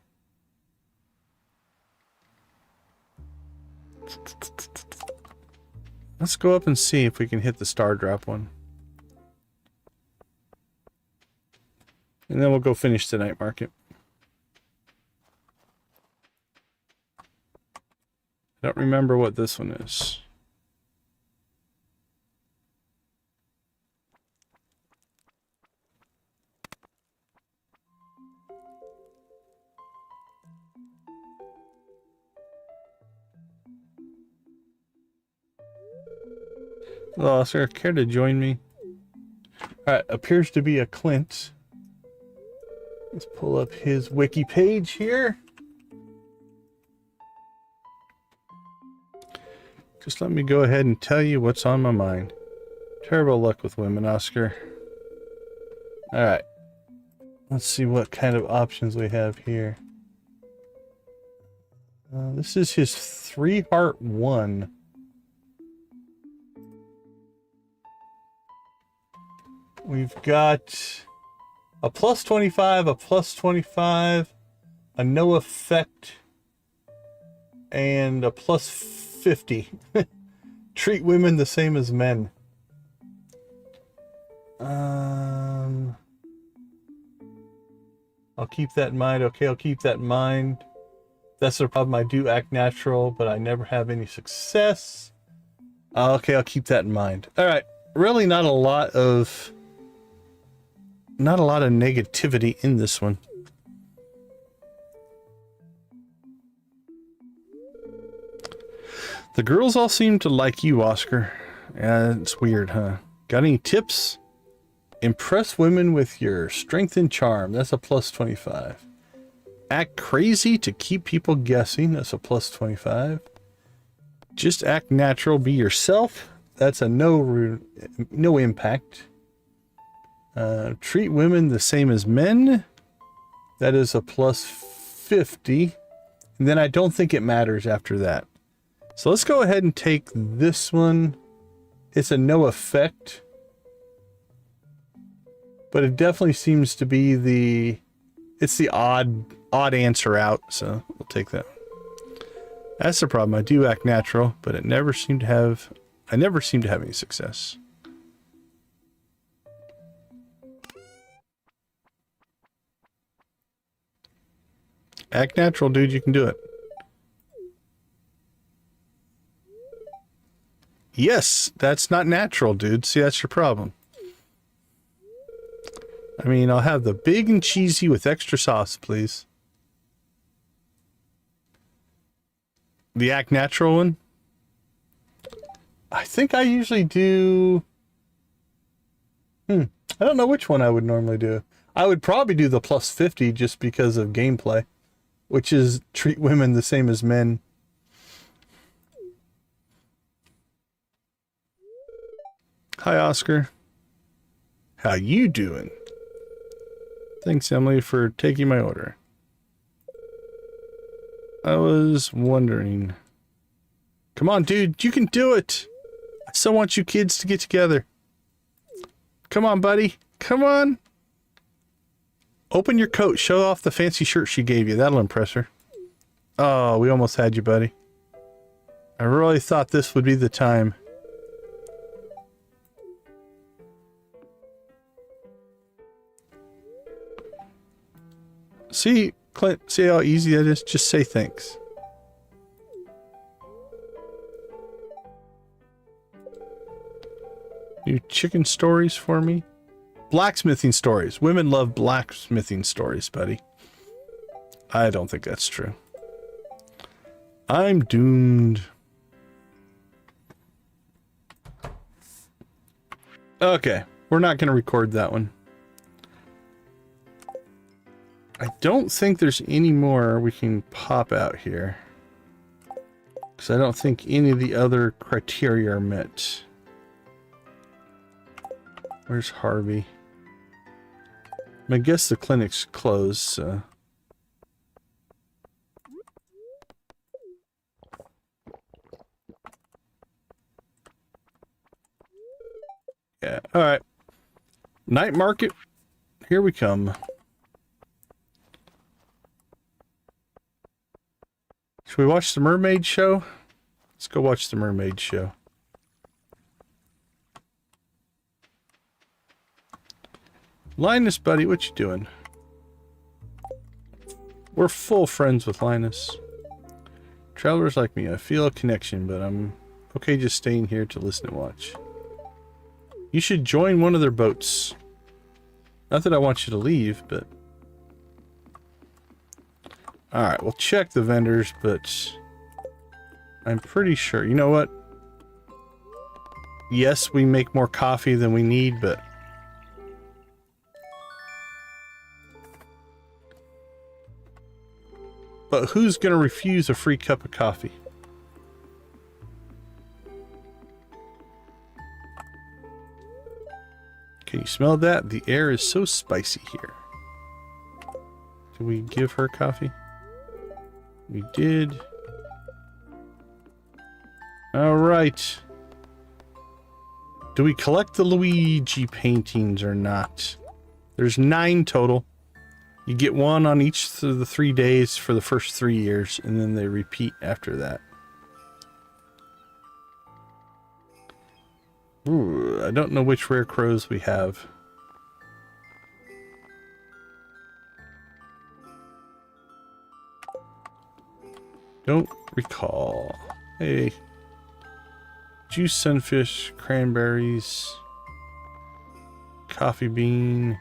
Let's go up and see if we can hit the star drop one. And then we'll go finish the night market. I don't remember what this one is. Hello, Oscar. Care to join me? Alright, appears to be a Clint. Let's pull up his wiki page here. Just let me go ahead and tell you what's on my mind. Terrible luck with women, Oscar. Alright. Let's see what kind of options we have here. This is his 3-heart 1. We've got a plus 25, a plus 25, a no effect, and a plus 50. Treat women the same as men. I'll keep that in mind. Okay, I'll keep that in mind. That's the problem. I do act natural, but I never have any success. Okay, I'll keep that in mind. All right, really not a lot of negativity in this one. The girls all seem to like you, Oscar. Yeah, it's weird, huh? Got any tips? Impress women with your strength and charm. That's a plus 25. Act crazy to keep people guessing. That's a plus 25. Just act natural. Be yourself. That's a no impact. Treat women the same as men. That is a plus 50. And then I don't think it matters after that. So let's go ahead and take this one. It's a no effect. But it definitely seems to be it's the odd answer out, so we'll take that. That's the problem. I do act natural, but I never seem to have any success. Act natural, dude, you can do it. Yes, that's not natural, dude. See, that's your problem. I mean, I'll have the big and cheesy with extra sauce, please. The act natural one? I think I usually do... I don't know which one I would normally do. I would probably do the plus 50 just because of gameplay, which is treat women the same as men. Hi, Oscar. How you doing? Thanks, Emily, for taking my order. I was wondering... Come on, dude, you can do it! I still want you kids to get together. Come on, buddy. Come on! Open your coat. Show off the fancy shirt she gave you. That'll impress her. Oh, we almost had you, buddy. I really thought this would be the time. See, Clint, see how easy that is? Just say thanks. New chicken stories for me? Blacksmithing stories. Women love blacksmithing stories, buddy. I don't think that's true. I'm doomed. Okay. We're not going to record that one. I don't think there's any more we can pop out here. Because I don't think any of the other criteria are met. Where's Harvey? I guess the clinic's closed, so... Yeah, alright. Night market. Here we come. Should we watch the mermaid show? Let's go watch the mermaid show. Linus, buddy, what you doing? We're full friends with Linus. Travelers like me, I feel a connection, but I'm okay just staying here to listen and watch. You should join one of their boats. Not that I want you to leave, but... Alright, we'll check the vendors, but... I'm pretty sure... You know what? Yes, we make more coffee than we need, but... But who's gonna refuse a free cup of coffee? Can you smell that? The air is so spicy here. Did we give her coffee? We did. Alright. Do we collect the Luigi paintings or not? There's 9 total. You get 1 on each of the 3 days for the first 3 years, and then they repeat after that. Ooh, I don't know which rare crows we have. Don't recall. Hey. Juice sunfish, cranberries, coffee bean.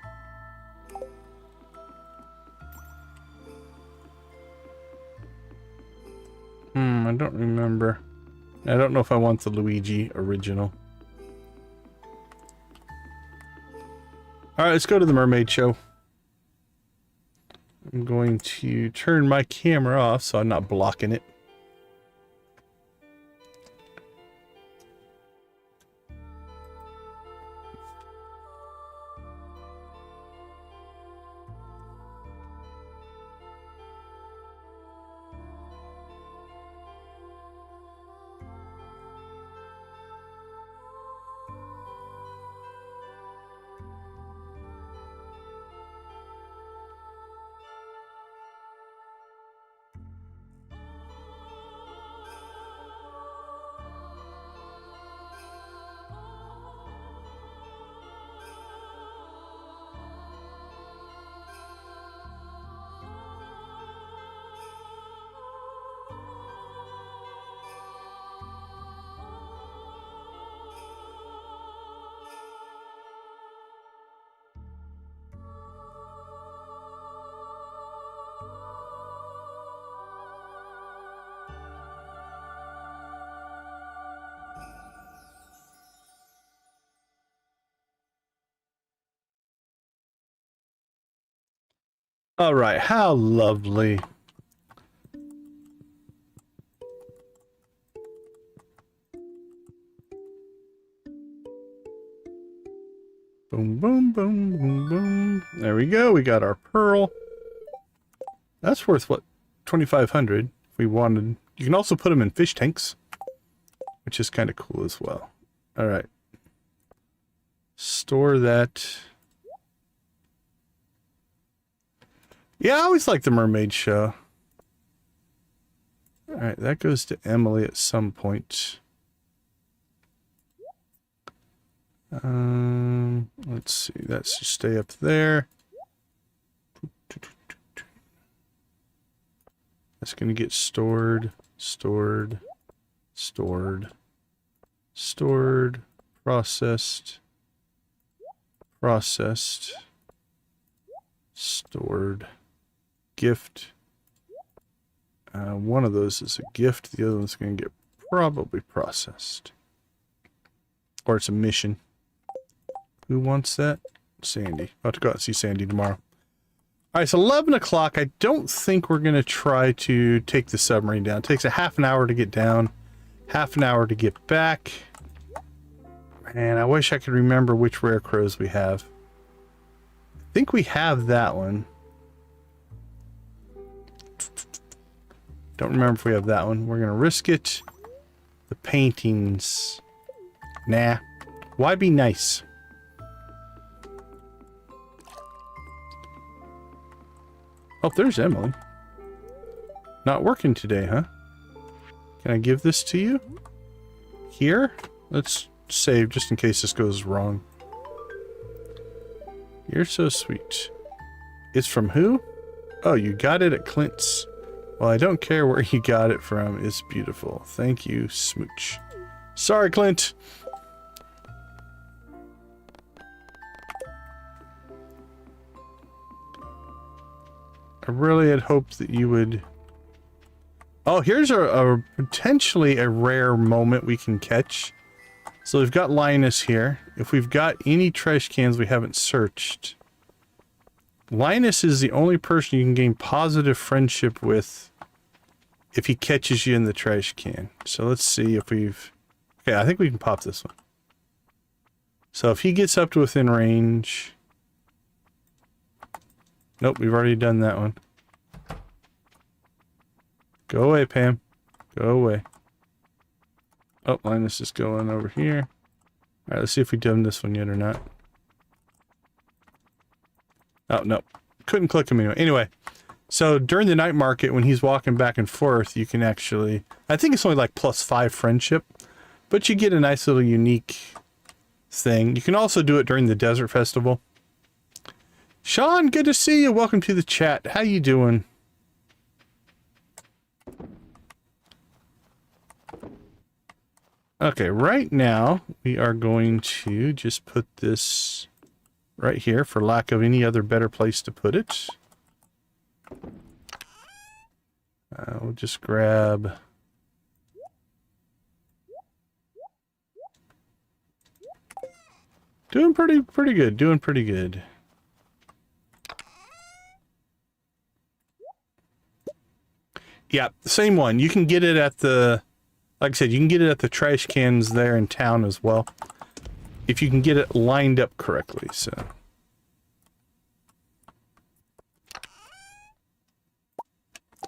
I don't remember. I don't know if I want the Luigi original. Alright, let's go to the mermaid show. I'm going to turn my camera off so I'm not blocking it. All right, how lovely. Boom, boom, boom, boom, boom. There we go. We got our pearl. That's worth, what, 2,500 if we wanted. You can also put them in fish tanks, which is kind of cool as well. All right. Store that. Yeah, I always like the mermaid show. Alright, that goes to Emily at some point. Let's see, that should stay up there. That's going to get stored, processed, stored. Gift. One of those is a gift. The other one's going to get probably processed. Or it's a mission. Who wants that? Sandy. I'll have to go out and see Sandy tomorrow. Alright, so 11 o'clock. I don't think we're going to try to take the submarine down. It takes a half an hour to get down, half an hour to get back. Man, I wish I could remember which rare crows we have. I think we have that one. Don't remember if we have that one. We're going to risk it. The paintings. Nah. Why be nice? Oh, there's Emily. Not working today, huh? Can I give this to you? Here? Let's save just in case this goes wrong. You're so sweet. It's from who? Oh, you got it at Clint's. Well, I don't care where you got it from. It's beautiful. Thank you, Smooch. Sorry, Clint. I really had hoped that you would... Oh, here's a potentially a rare moment we can catch. So we've got Linus here. If we've got any trash cans we haven't searched... Linus is the only person you can gain positive friendship with if he catches you in the trash can. So let's see if we've... Okay, I think we can pop this one. So if he gets up to within range... Nope, we've already done that one. Go away, Pam. Go away. Oh, Linus is going over here. Alright, let's see if we've done this one yet or not. Oh, no. Couldn't click him anyway. Anyway, so during the night market, when he's walking back and forth, you can actually... I think it's only like +5 friendship, but you get a nice little unique thing. You can also do it during the desert festival. Sean, good to see you. Welcome to the chat. How you doing? Okay, right now, we are going to just put this right here for lack of any other better place to put it. We'll just grab... Doing pretty good. Doing pretty good. Yeah, same one. You can get it at the... Like I said, you can get it at the trash cans there in town as well. If you can get it lined up correctly, so...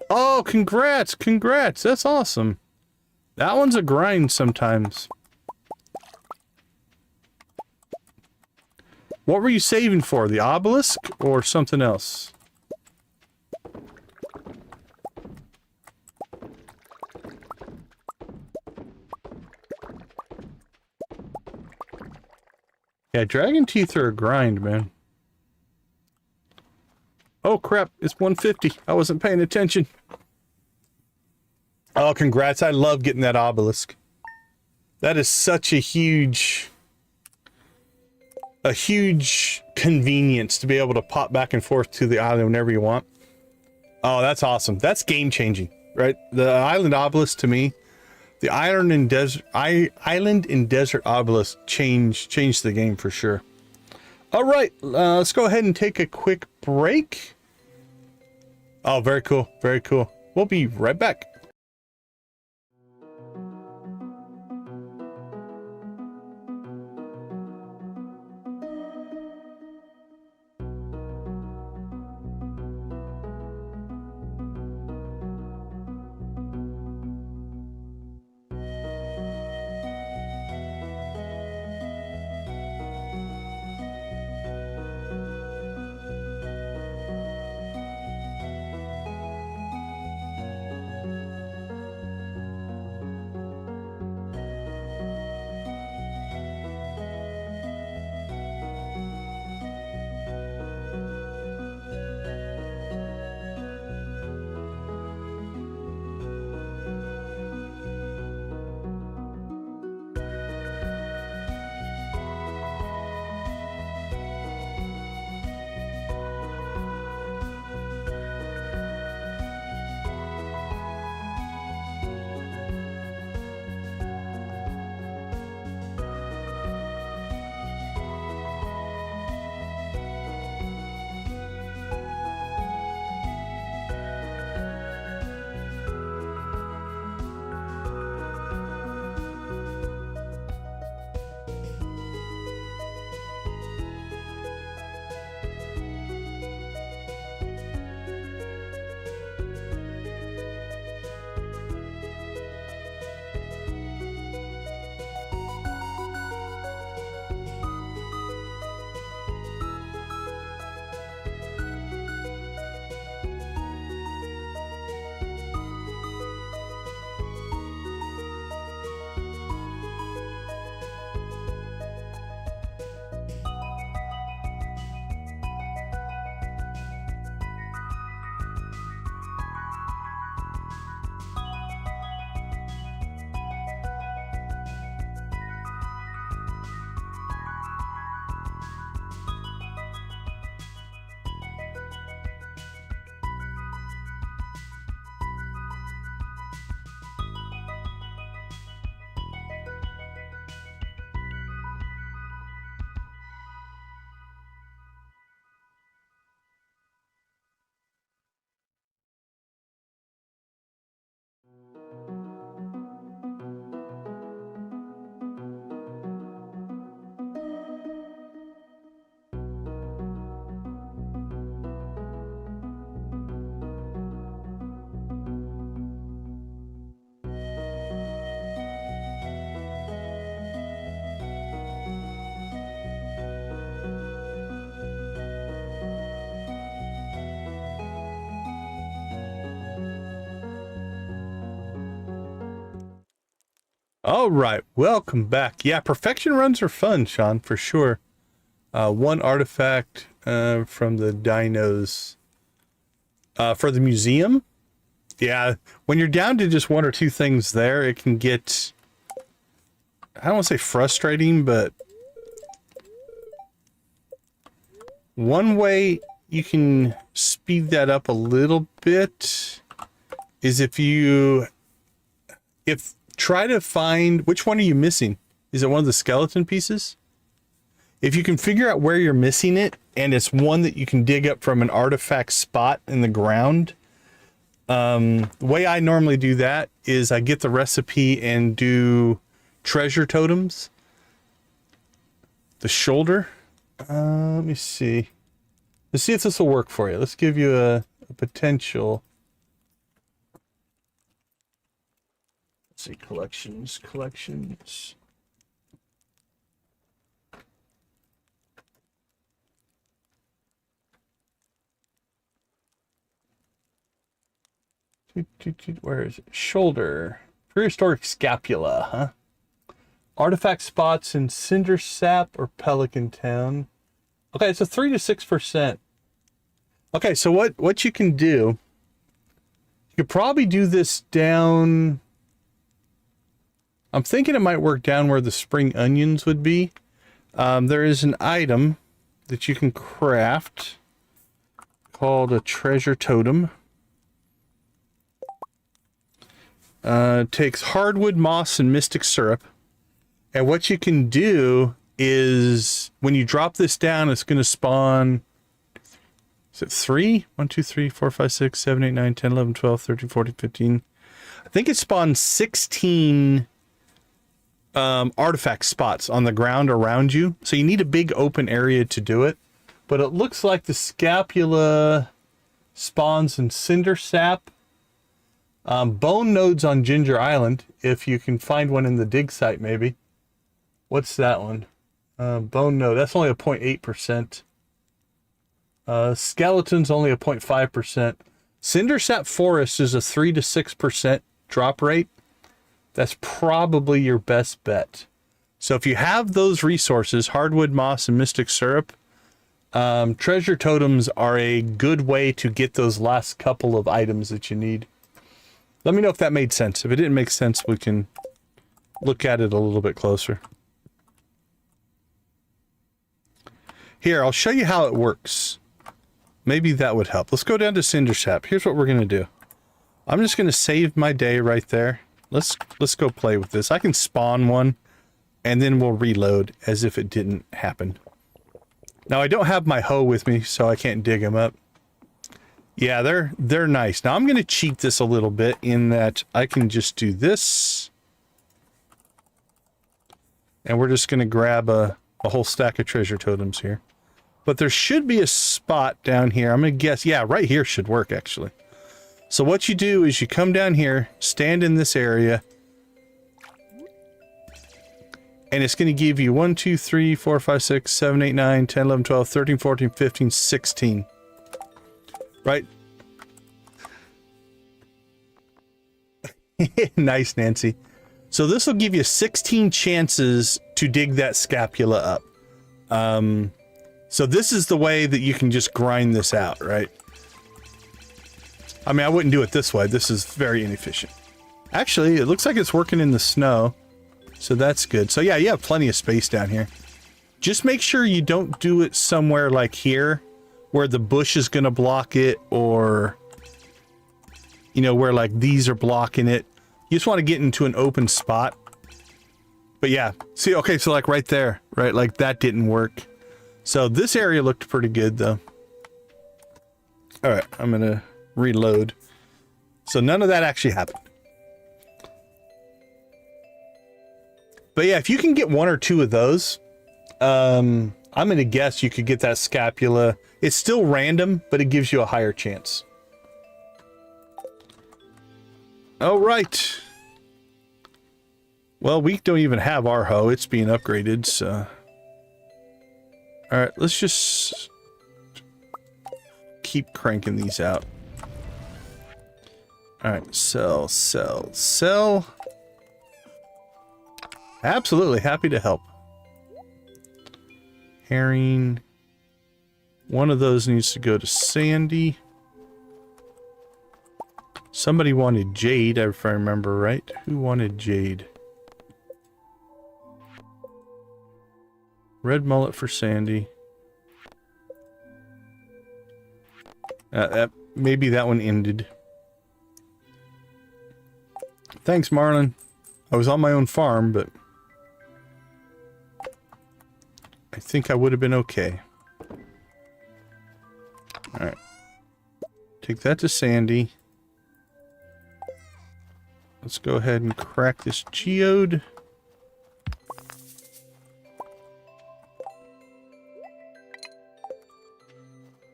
Oh, congrats! Congrats! That's awesome. That one's a grind sometimes. What were you saving for? The obelisk or something else? Yeah, dragon teeth are a grind, man. Oh crap, it's 150. I wasn't paying attention. Oh, congrats. I love getting that obelisk. That is such a huge convenience to be able to pop back and forth to the island whenever you want. Oh, that's awesome. That's game changing, right? The island obelisk to me, the island and desert obelisk changed the game for sure. All right, let's go ahead and take a quick break. Oh, very cool. Very cool. We'll be right back. All right, welcome back. Yeah, perfection runs are fun, Sean, for sure. One artifact from the dinos for the museum. Yeah, when you're down to just one or two things there, it can get, I don't want to say frustrating, but one way you can speed that up a little bit is if try to find, which one are you missing? Is it one of the skeleton pieces? If you can figure out where you're missing it, and it's one that you can dig up from an artifact spot in the ground, the way I normally do that is I get the recipe and do treasure totems. The shoulder. Let me see. Let's see if this will work for you. Let's give you a potential. Let's see, collections. Where is it? Shoulder. Prehistoric scapula, huh? Artifact spots in Cinder Sap or Pelican Town. Okay, it's a 3 to 6%. Okay, so what you can do, you could probably do this down. I'm thinking it might work down where the spring onions would be. There is an item that you can craft called a treasure totem. Takes hardwood, moss, and mystic syrup. And what you can do is when you drop this down, it's going to spawn, is it 3? 1, 2, 3, 4, 5, 6, 7, 8, 9, 10, 11, 12, 13, 14, 15. I think it spawns 16 artifact spots on the ground around you. So you need a big open area to do it. But it looks like the scapula spawns in Cinder Sap. Bone nodes on Ginger Island, if you can find one in the dig site, maybe. What's that one? Bone node, that's only a 0.8%. Skeleton's only a 0.5%. Cinder Sap Forest is a 3 to 6% drop rate. That's probably your best bet. So if you have those resources, hardwood, moss, and mystic syrup, treasure totems are a good way to get those last couple of items that you need. Let me know if that made sense. If it didn't make sense, we can look at it a little bit closer. Here, I'll show you how it works. Maybe that would help. Let's go down to Cinder Sap. Here's what we're going to do. I'm just going to save my day right there. Let's go play with this. I can spawn one, and then we'll reload as if it didn't happen. Now, I don't have my hoe with me, so I can't dig them up. Yeah, they're nice. Now I'm going to cheat this a little bit in that I can just do this. And we're just going to grab a whole stack of treasure totems here. But there should be a spot down here. I'm going to guess. Yeah, right here should work, actually. So what you do is you come down here, stand in this area. And it's going to give you 1, 2, 3, 4, 5, 6, 7, 8, 9, 10, 11, 12, 13, 14, 15, 16. Right? Nice, Nancy. So this will give you 16 chances to dig that scapula up. So this is the way that you can just grind this out, right? I mean, I wouldn't do it this way. This is very inefficient. Actually, it looks like it's working in the snow. So that's good. So yeah, you have plenty of space down here. Just make sure you don't do it somewhere like here, where the bush is going to block it, or, you know, where like these are blocking it. You just want to get into an open spot. But yeah, see, okay, so like right there, right? Like that didn't work. So this area looked pretty good though. All right, I'm going to reload. So none of that actually happened. But yeah, if you can get 1 or 2 of those, I'm going to guess you could get that scapula. It's still random, but it gives you a higher chance. All right. Well, we don't even have our hoe. It's being upgraded, so. All right, let's just keep cranking these out. All right, sell. Absolutely happy to help. Herring. One of those needs to go to Sandy. Somebody wanted jade, if I remember right. Who wanted jade? Red mullet for Sandy. Maybe that one ended. Thanks, Marlon. I was on my own farm, but I think I would have been okay. Alright. Take that to Sandy. Let's go ahead and crack this geode.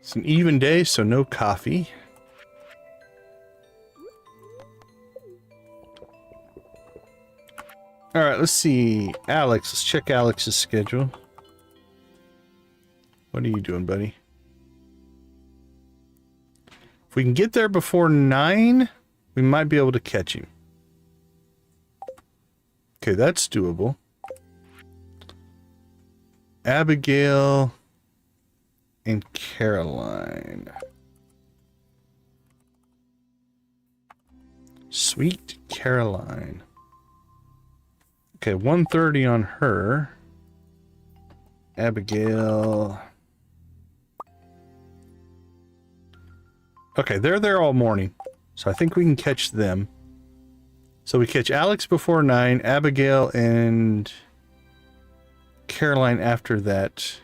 It's an even day, so no coffee. Alright, let's see. Alex, let's check Alex's schedule. What are you doing, buddy? If we can get there before 9, we might be able to catch him. Okay, that's doable. Abigail and Caroline. Sweet Caroline. Okay, 1:30 on her. Abigail. Okay, they're there all morning, so I think we can catch them. So we catch Alex before 9, Abigail and Caroline after that.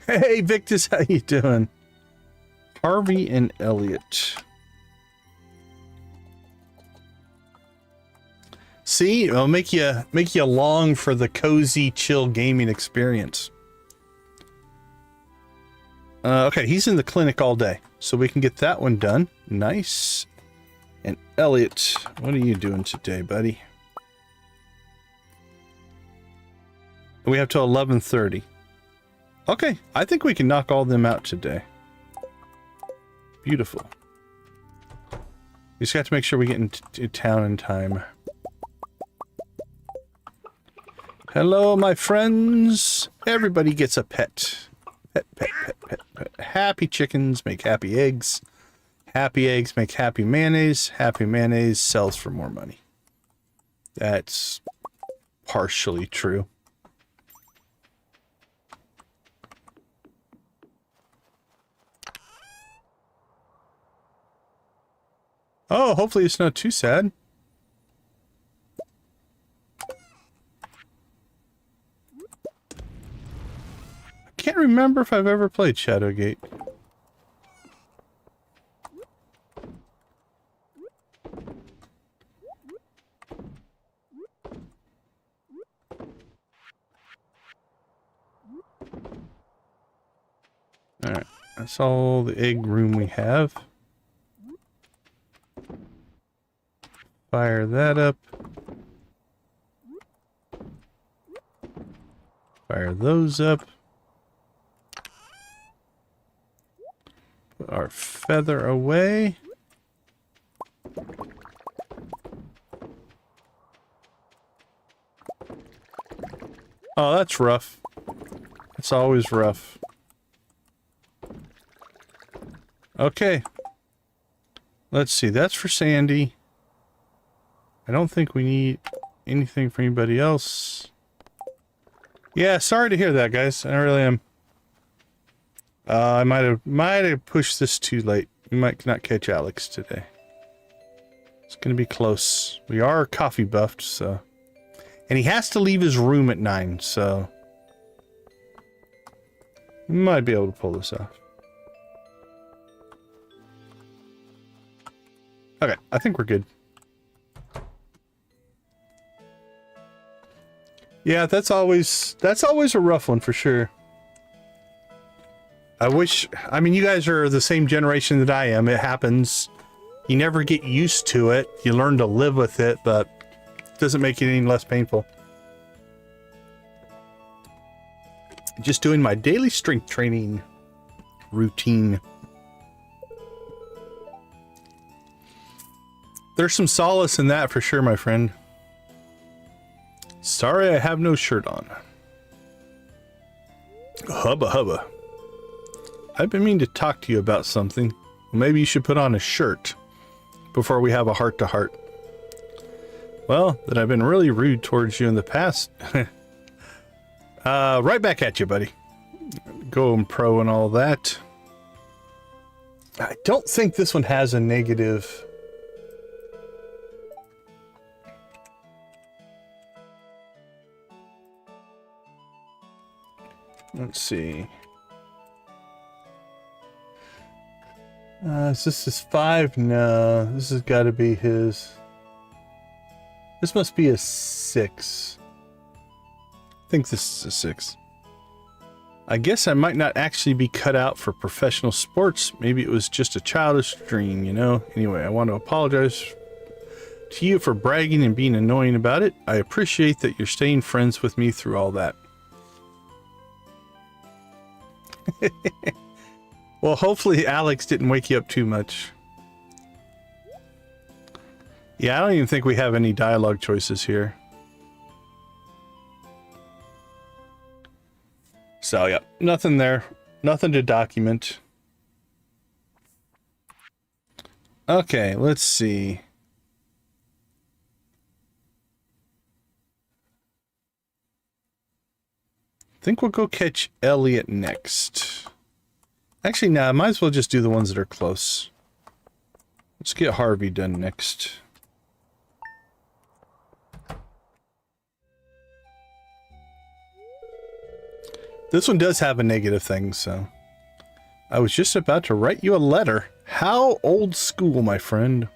Hey, Victus, how you doing? Harvey and Elliot. See, it'll make you long for the cozy, chill gaming experience. Okay, he's in the clinic all day, so we can get that one done. Nice. And Elliot, what are you doing today, buddy? We have till 11:30. Okay, I think we can knock all them out today. Beautiful. We just have to make sure we get into town in time. Hello, my friends. Everybody gets a pet. Pet, pet, pet, pet, pet. Happy chickens make happy eggs. Happy eggs make happy mayonnaise. Happy mayonnaise sells for more money. That's partially true. Oh, hopefully it's not too sad. I can't remember if I've ever played Shadowgate. Alright, that's all the egg room we have. Fire that up. Fire those up. Put our feather away. Oh, that's rough. It's always rough. Okay. Let's see. That's for Sandy. I don't think we need anything for anybody else. Yeah, sorry to hear that, guys. I really am. I might have pushed this too late. We might not catch Alex today. It's gonna be close. We are coffee buffed, so. And he has to leave his room at 9, so. We might be able to pull this off. Okay, I think we're good. Yeah, that's always a rough one for sure. I mean, you guys are the same generation that I am. It happens. You never get used to it. You learn to live with it, but it doesn't make it any less painful. Just doing my daily strength training routine. There's some solace in that for sure, my friend. Sorry I have no shirt on. Hubba hubba. I've been meaning to talk to you about something. Maybe you should put on a shirt before we have a heart-to-heart. Well, that I've been really rude towards you in the past. Right back at you, buddy. Go and pro and all that. I don't think this one has a negative. Let's see. Is this his 5? No, this has got to be his. This must be a 6. I think this is a 6. I guess I might not actually be cut out for professional sports. Maybe it was just a childish dream, you know? Anyway, I want to apologize to you for bragging and being annoying about it. I appreciate that you're staying friends with me through all that. Well, hopefully Alex didn't wake you up too much. Yeah, I don't even think we have any dialogue choices here. So, yeah, nothing there. Nothing to document. Okay, let's see. I think we'll go catch Elliot next. Actually, no, I might as well just do the ones that are close. Let's get Harvey done next. This one does have a negative thing, so... I was just about to write you a letter. How old school, my friend.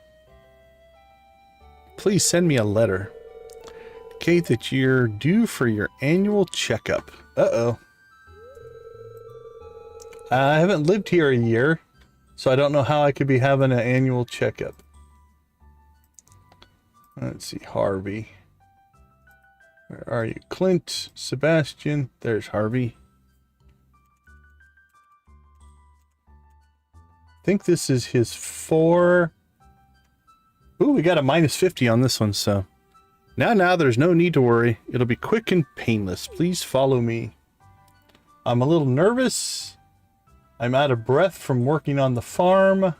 Please send me a letter. Kate, that you're due for your annual checkup. Uh-oh. I haven't lived here a year, so I don't know how I could be having an annual checkup. Let's see, Harvey. Where are you? Clint, Sebastian. There's Harvey. I think this is his 4. Ooh, we got a -50 on this one, so. Now, there's no need to worry. It'll be quick and painless. Please follow me. I'm a little nervous. I'm out of breath from working on the farm.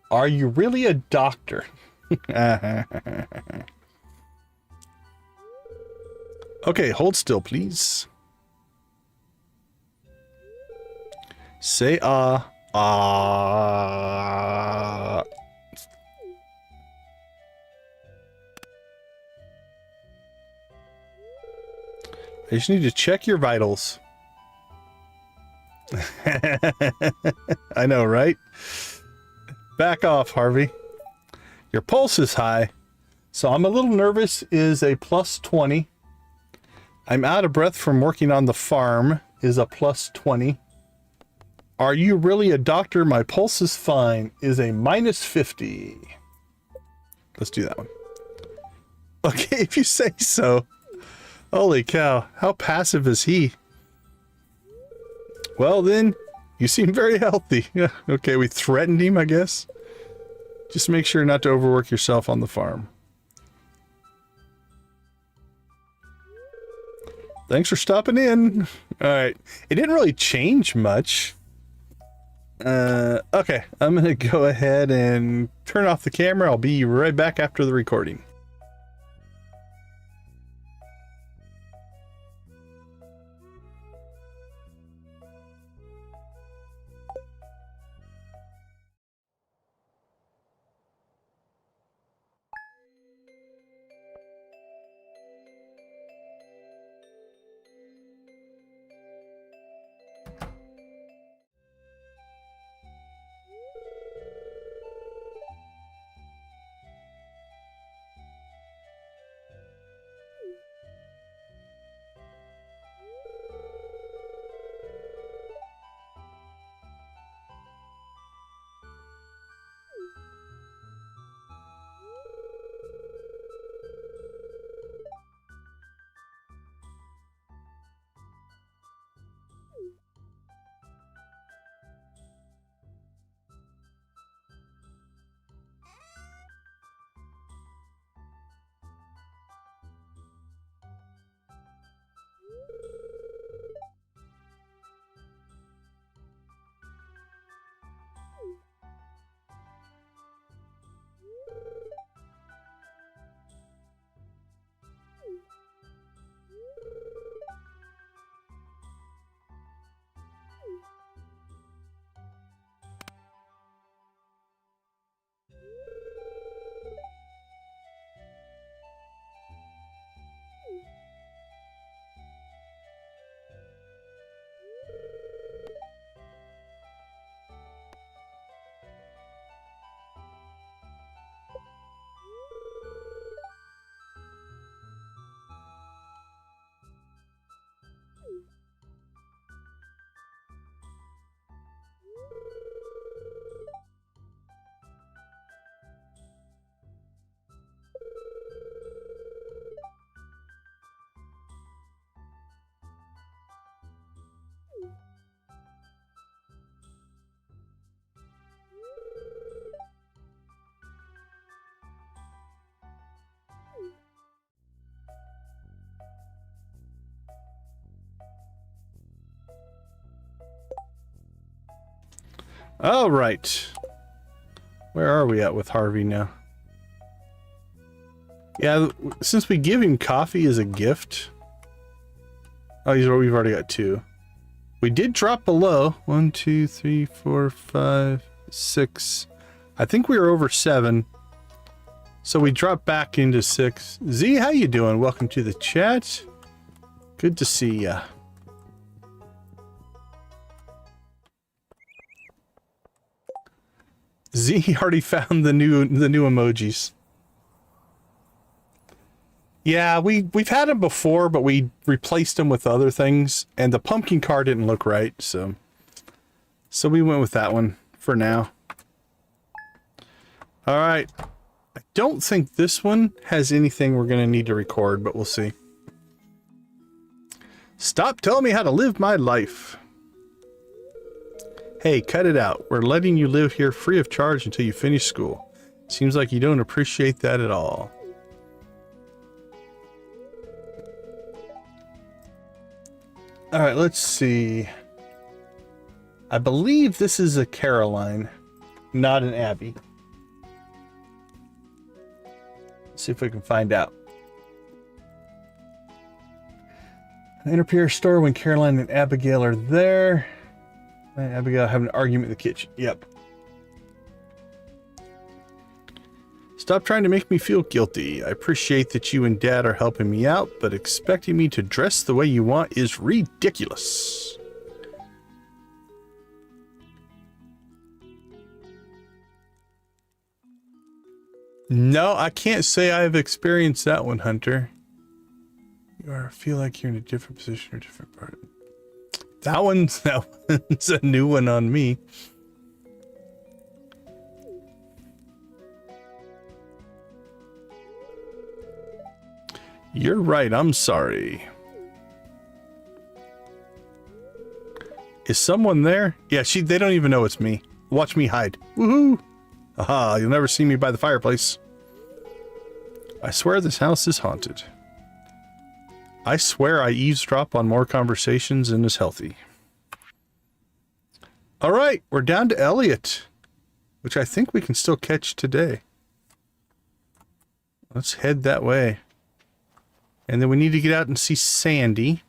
Are you really a doctor? Okay, hold still, please. Say ah. I just need to check your vitals. I know, right? Back off, Harvey. Your pulse is high, so I'm a little nervous is a +20. I'm out of breath from working on the farm is a +20. Are you really a doctor? My pulse is fine is a -50. Let's do that one. Okay, if you say so. Holy cow, how passive is he? Well then, you seem very healthy. Yeah, okay, we threatened him, I guess. Just make sure not to overwork yourself on the farm. Thanks for stopping in. Alright, it didn't really change much. Okay, I'm gonna go ahead and turn off the camera. I'll be right back after the recording. All right. Where are we at with Harvey now? Yeah, since we give him coffee as a gift. Oh, we've already got 2. We did drop below. 1, 2, 3, 4, 5, 6. I think we were over 7. So we dropped back into 6. Z, how you doing? Welcome to the chat. Good to see ya. Z already found the new emojis. Yeah, we've had them before, but we replaced them with other things, and the pumpkin car didn't look right, so we went with that one for now. All right. I don't think this one has anything we're going to need to record, but we'll see. Stop telling me how to live my life. Hey, cut it out. We're letting you live here free of charge until you finish school. Seems like you don't appreciate that at all. All right, let's see. I believe this is a Caroline, not an Abby. Let's see if we can find out. Enter Pierre's store when Caroline and Abigail are there. Abigail having an argument in the kitchen. Yep. Stop trying to make me feel guilty. I appreciate that you and Dad are helping me out, but expecting me to dress the way you want is ridiculous. No, I can't say I've experienced that one, Hunter. I feel like you're in a different position or different part. That one's a new one on me. You're right, I'm sorry. Is someone there? Yeah, they don't even know it's me. Watch me hide. Woohoo! Aha, you'll never see me by the fireplace. I swear this house is haunted. I swear I eavesdrop on more conversations than is healthy. Alright, we're down to Elliot, which I think we can still catch today. Let's head that way. And then we need to get out and see Sandy.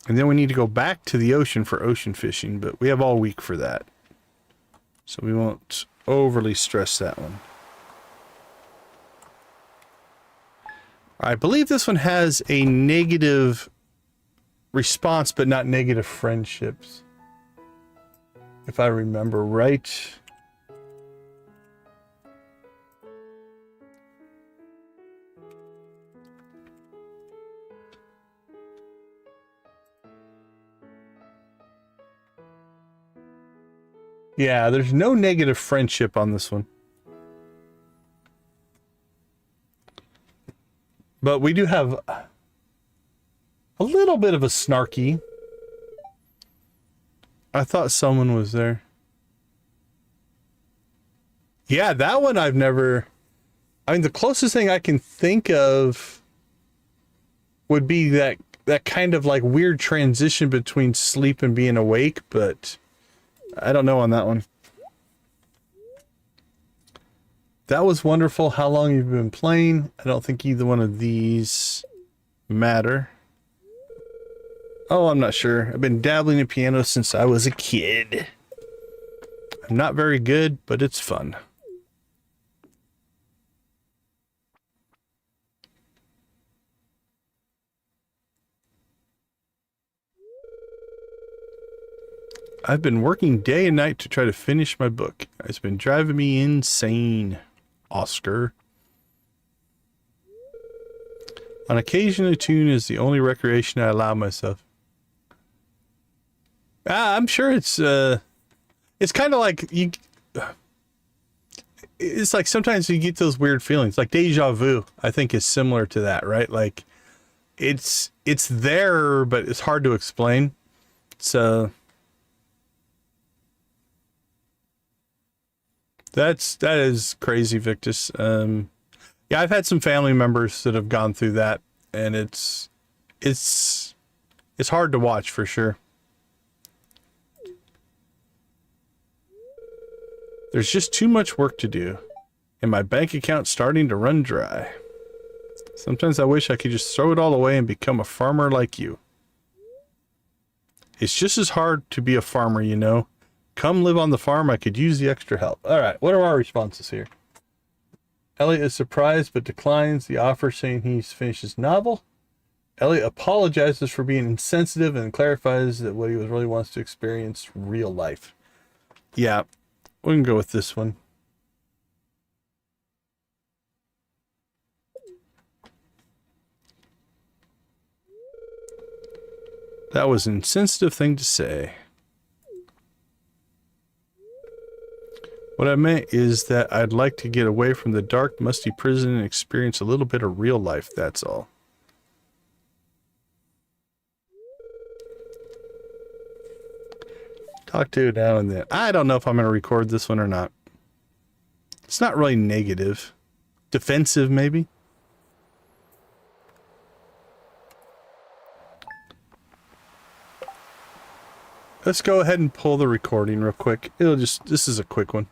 And then we need to go back to the ocean for ocean fishing, but we have all week for that. So we won't overly stress that one. I believe this one has a negative response, but not negative friendships. If I remember right. Yeah, there's no negative friendship on this one. But we do have a little bit of a snarky. I thought someone was there. Yeah, that one I've never... I mean, the closest thing I can think of would be that kind of like weird transition between sleep and being awake, but I don't know on that one. That was wonderful. How long you've been playing? I don't think either one of these matter. Oh, I'm not sure. I've been dabbling in piano since I was a kid. I'm not very good, but it's fun. I've been working day and night to try to finish my book. It's been driving me insane, Oscar. On occasion, a tune is the only recreation I allow myself. I'm sure it's kind of like you. It's like sometimes you get those weird feelings, like deja vu. I think is similar to that, right? Like it's there, but it's hard to explain. So that is crazy, Victus. Yeah, I've had some family members that have gone through that, and it's hard to watch for sure. There's just too much work to do, and my bank account's starting to run dry. Sometimes I wish I could just throw it all away and become a farmer like you. It's just as hard to be a farmer, you know. Come live on the farm, I could use the extra help. Alright, what are our responses here? Elliot is surprised but declines the offer, saying he's finished his novel. Elliot apologizes for being insensitive and clarifies that what he really wants to experience real life. Yeah, we can go with this one. That was an insensitive thing to say. What I meant is that I'd like to get away from the dark, musty prison and experience a little bit of real life, that's all. Talk to you now and then. I don't know if I'm going to record this one or not. It's not really negative. Defensive, maybe? Let's go ahead and pull the recording real quick. This is a quick one.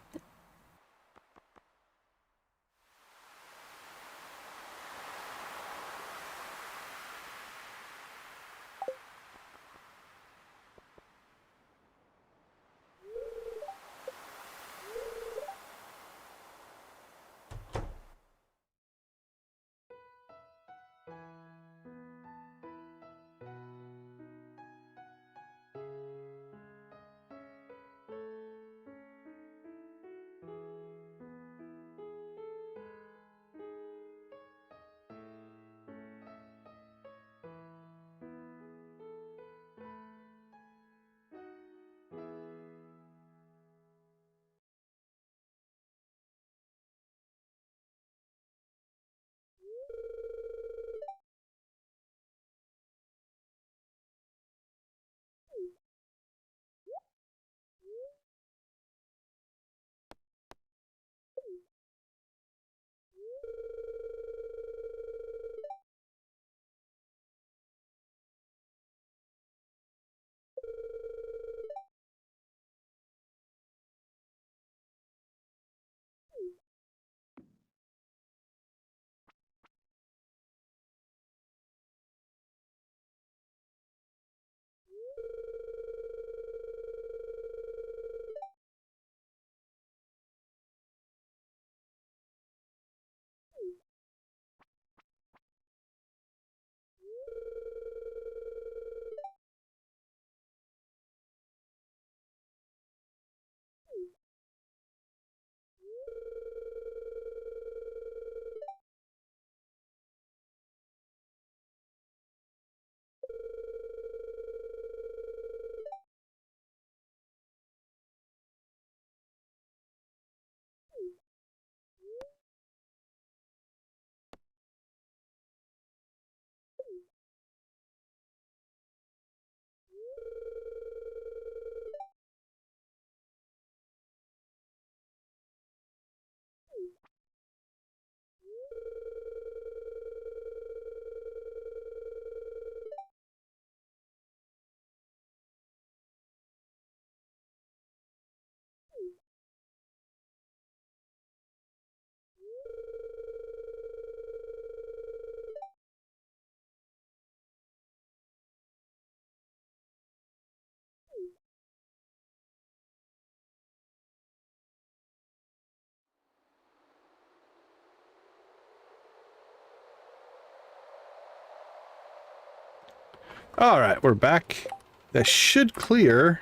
Alright, we're back. That should clear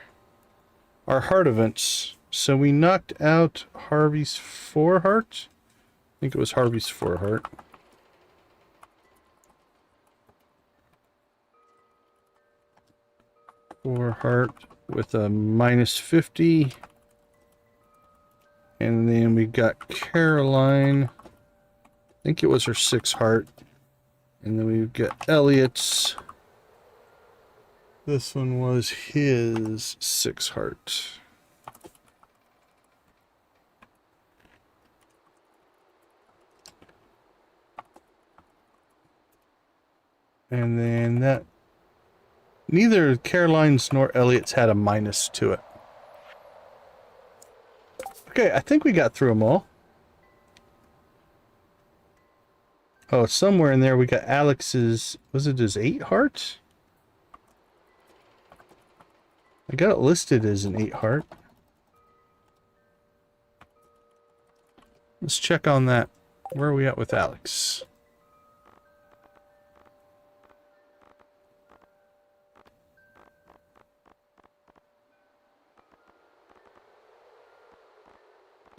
our heart events. So we knocked out Harvey's 4 heart. I think it was Harvey's 4 heart. Four heart with a -50. And then we got Caroline. I think it was her 6 heart. And then we've got Elliot's. This one was his 6 heart. And then that, neither Caroline's nor Elliot's had a minus to it. Okay, I think we got through them all. Oh, somewhere in there we got Alex's... Was it his 8 heart? I got it listed as an 8 heart. Let's check on that. Where are we at with Alex?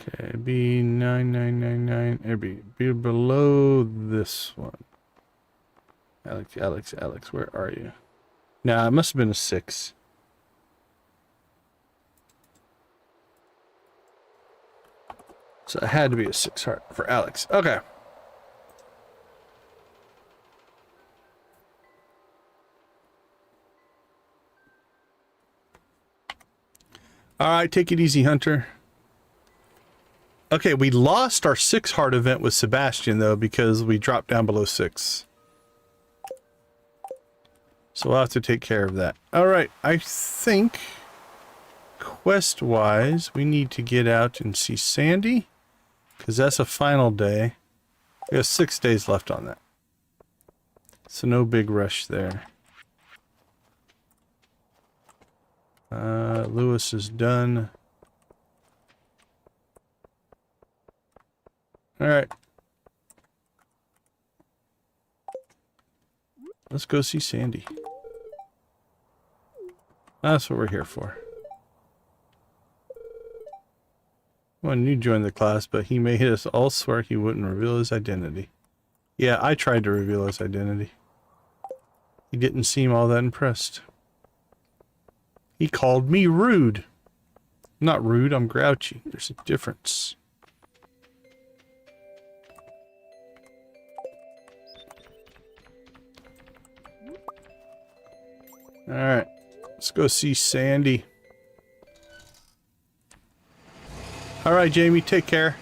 Okay, be 9999. It'd be below this one. Alex, where are you? Nah, it must have been a 6. So it had to be a 6 heart for Alex. Okay. Alright, take it easy, Hunter. Okay, we lost our 6 heart event with Sebastian, though, because we dropped down below 6. So we'll have to take care of that. Alright, I think, quest-wise, we need to get out and see Sandy, because that's a final day. We have 6 days left on that. So no big rush there. Lewis is done. Alright. Let's go see Sandy. That's what we're here for. Well, you joined the class, but he made us all swear he wouldn't reveal his identity. Yeah, I tried to reveal his identity. He didn't seem all that impressed. He called me rude. I'm not rude, I'm grouchy. There's a difference. Alright, let's go see Sandy. Alright, Jamie, take care.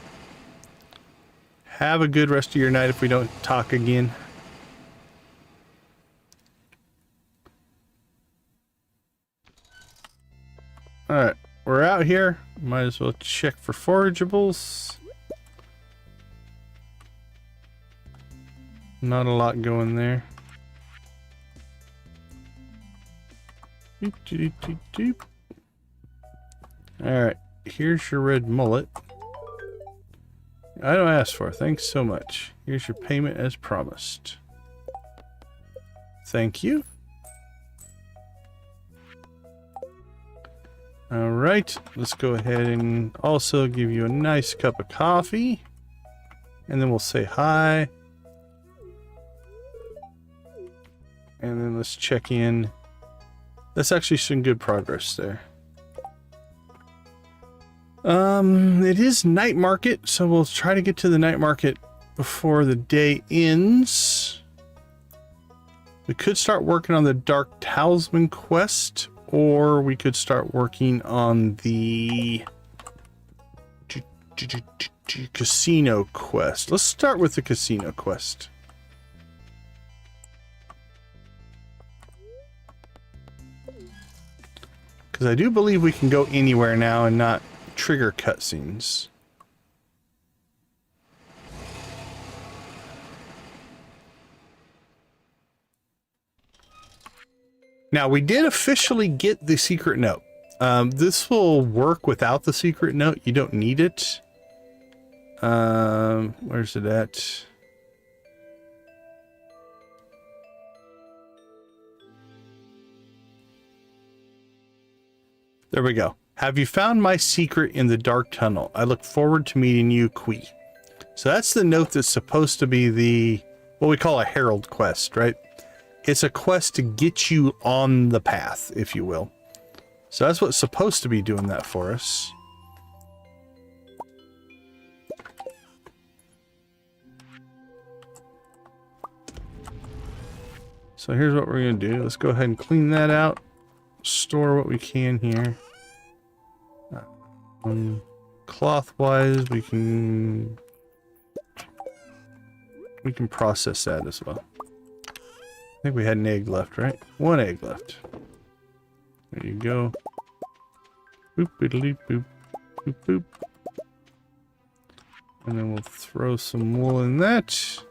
Have a good rest of your night if we don't talk again. Alright, we're out here. Might as well check for forageables. Not a lot going there. Alright, here's your red mullet. I don't ask for it. Thanks so much. Here's your payment as promised. Thank you. Alright, let's go ahead and also give you a nice cup of coffee. And then we'll say hi. And then let's check in. That's actually some good progress there. It is night market, so we'll try to get to the night market before the day ends. We could start working on the Dark Talisman quest, or we could start working on the casino quest. Let's start with the casino quest. Because I do believe we can go anywhere now and not trigger cutscenes. Now, we did officially get the secret note. This will work without the secret note. You don't need it. Where's it at? There we go. Have you found my secret in the dark tunnel? I look forward to meeting you, Kui. So that's the note that's supposed to be the, what we call a herald quest, right? It's a quest to get you on the path, if you will. So that's what's supposed to be doing that for us. So here's what we're going to do. Let's go ahead and clean that out. Store what we can here. Cloth-wise, we can process that as well. I think we had an egg left, right? One egg left. There you go. Boop, boop, boop, boop, boop. And then we'll throw some wool in that.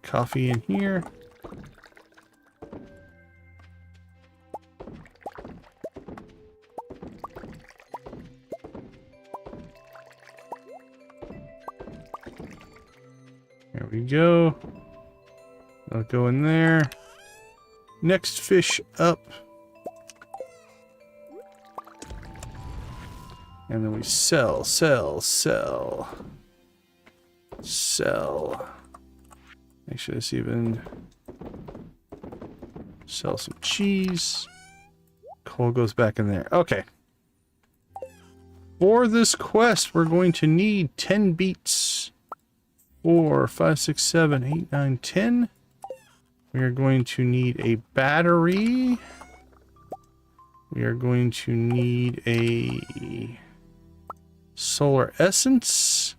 Coffee in here. There we go. I'll go in there. Next fish up. And then we sell. Actually, let's even sell some cheese. Coal goes back in there. Okay. For this quest, we're going to need 10 beets. 4, 5, 6, 7, 8, 9, 10. We are going to need a battery. We are going to need a solar essence.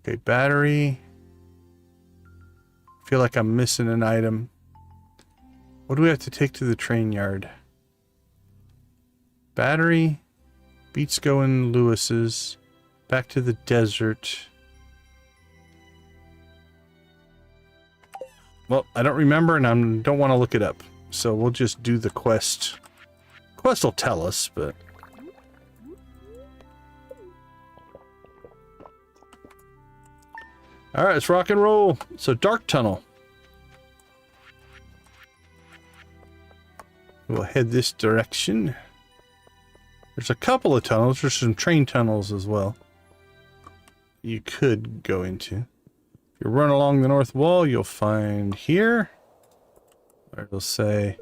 Okay, battery. I feel like I'm missing an item. What do we have to take to the train yard? Battery. Beets go in Lewis's. Back to the desert. Well, I don't remember and I don't want to look it up. So we'll just do the quest. Quest will tell us, but... Alright, let's rock and roll. So, dark tunnel. We'll head this direction. There's a couple of tunnels. There's some train tunnels as well. You could go into. If you run along the north wall, you'll find here. Where it'll say,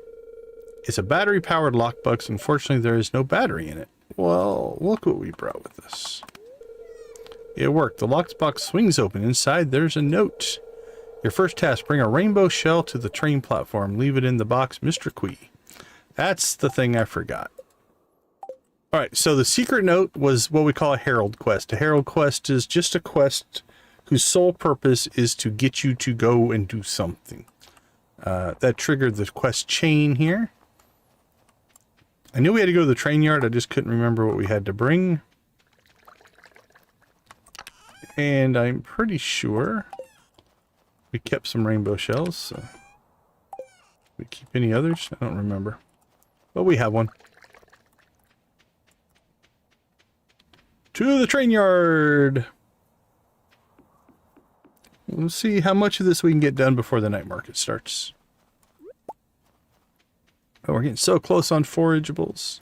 it's a battery-powered lockbox. Unfortunately, there is no battery in it. Well, look what we brought with us. It worked. The lockbox swings open. Inside, there's a note. Your first task, bring a rainbow shell to the train platform. Leave it in the box, Mr. Quee. That's the thing I forgot. Alright, so the secret note was what we call a herald quest. A herald quest is just a quest whose sole purpose is to get you to go and do something. That triggered the quest chain here. I knew we had to go to the train yard. I just couldn't remember what we had to bring. And I'm pretty sure we kept some rainbow shells. So we keep any others? I don't remember. But we have one. To the train yard. We'll see how much of this we can get done before the night market starts. Oh, we're getting so close on forageables.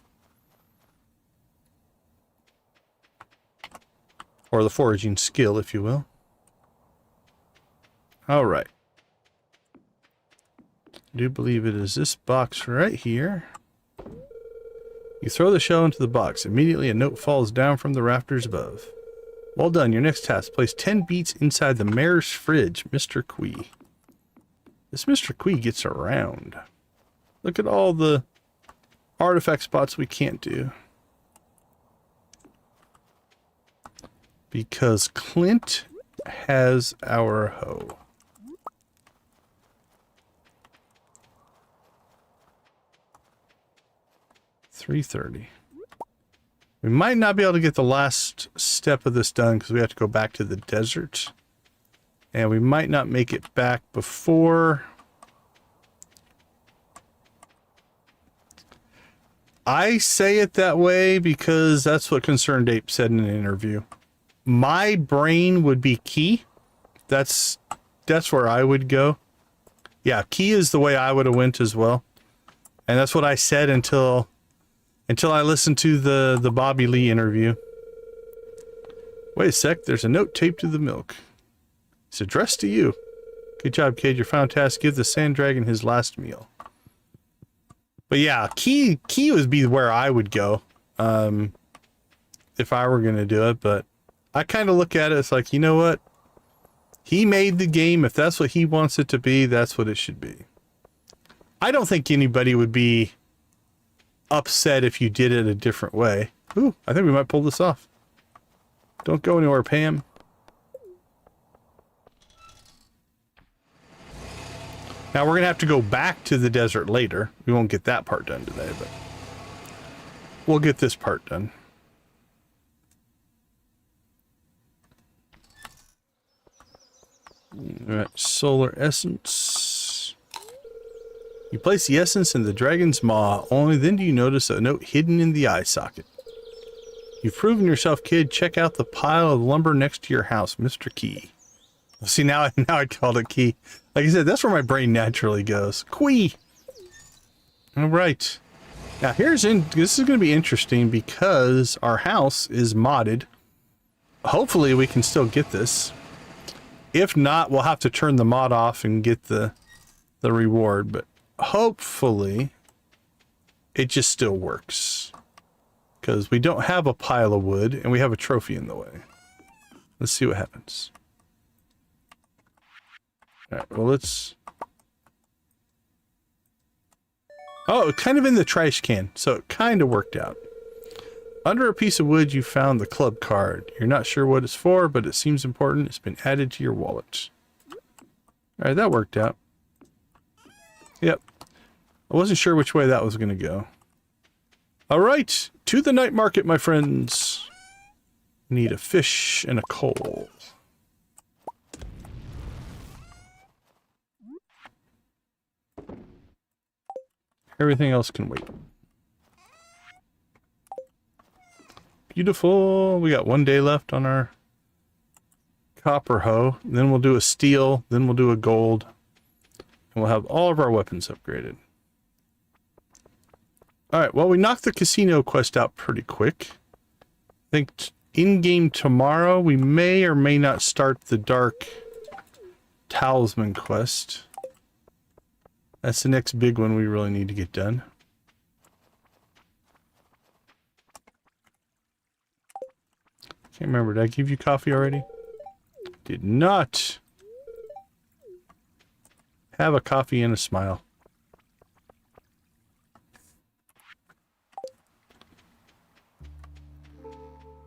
Or the foraging skill, if you will. Alright. I do believe it is this box right here. You throw the shell into the box. Immediately a note falls down from the rafters above. Well done. Your next task. Place 10 beets inside the mayor's fridge, Mr. Quee. This Mr. Quee gets around. Look at all the artifact spots we can't do. Because Clint has our hoe. $330. We might not be able to get the last step of this done because we have to go back to the desert. And we might not make it back before... I say it that way because that's what Concerned Ape said in an interview. My brain would be key. That's where I would go. Yeah, key is the way I would have went as well. And that's what I said until I listened to the Bobby Lee interview. Wait a sec, there's a note taped to the milk. It's addressed to you. Good job, kid. Your final task, give the sand dragon his last meal. But yeah, key would be where I would go. If I were going to do it, but I kind of look at it as like, you know what? He made the game. If that's what he wants it to be, that's what it should be. I don't think anybody would be upset if you did it a different way. Ooh, I think we might pull this off. Don't go anywhere, Pam. Now we're going to have to go back to the desert later. We won't get that part done today, but we'll get this part done. Alright, solar essence. You place the essence in the dragon's maw. Only then do you notice a note hidden in the eye socket. You've proven yourself, kid. Check out the pile of lumber next to your house, Mr. Key. See, now I called it Key. Like I said, that's where my brain naturally goes. Quee! Alright. Now this is going to be interesting because our house is modded. Hopefully we can still get this. If not, we'll have to turn the mod off and get the reward, but hopefully it just still works. Because we don't have a pile of wood and we have a trophy in the way. Let's see what happens. Alright, well let's... Oh, kind of in the trash can, so it kind of worked out. Under a piece of wood, you found the club card. You're not sure what it's for, but it seems important. It's been added to your wallet. Alright, that worked out. Yep. I wasn't sure which way that was going to go. Alright, to the night market, my friends. Need a fish and a coal. Everything else can wait. Beautiful. We got 1 day left on our copper hoe. Then we'll do a steel. Then we'll do a gold. And we'll have all of our weapons upgraded. Alright, well, we knocked the casino quest out pretty quick. I think in-game tomorrow, we may or may not start the dark talisman quest. That's the next big one we really need to get done. Can't remember, did I give you coffee already? Did not. Have a coffee and a smile.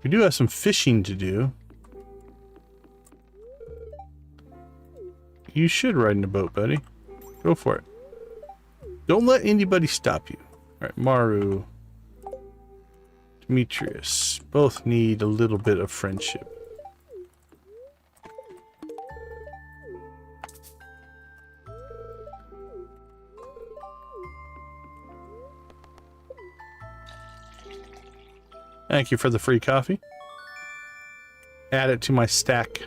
We do have some fishing to do. You should ride in a boat, buddy. Go for it. Don't let anybody stop you. Alright, Maru, Demetrius, both need a little bit of friendship. Thank you for the free coffee. Add it to my stack.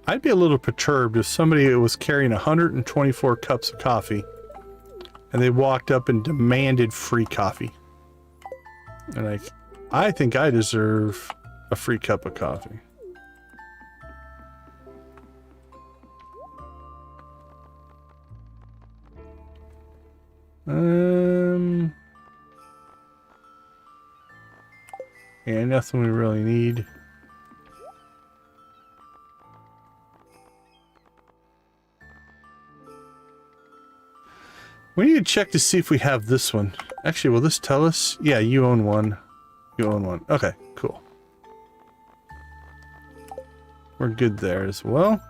I'd be a little perturbed if somebody was carrying 124 cups of coffee and they walked up and demanded free coffee. And like, I think I deserve a free cup of coffee. Yeah, nothing we really need. We need to check to see if we have this one. Actually, will this tell us? Yeah, you own one. You own one. Okay, cool. We're good there as well.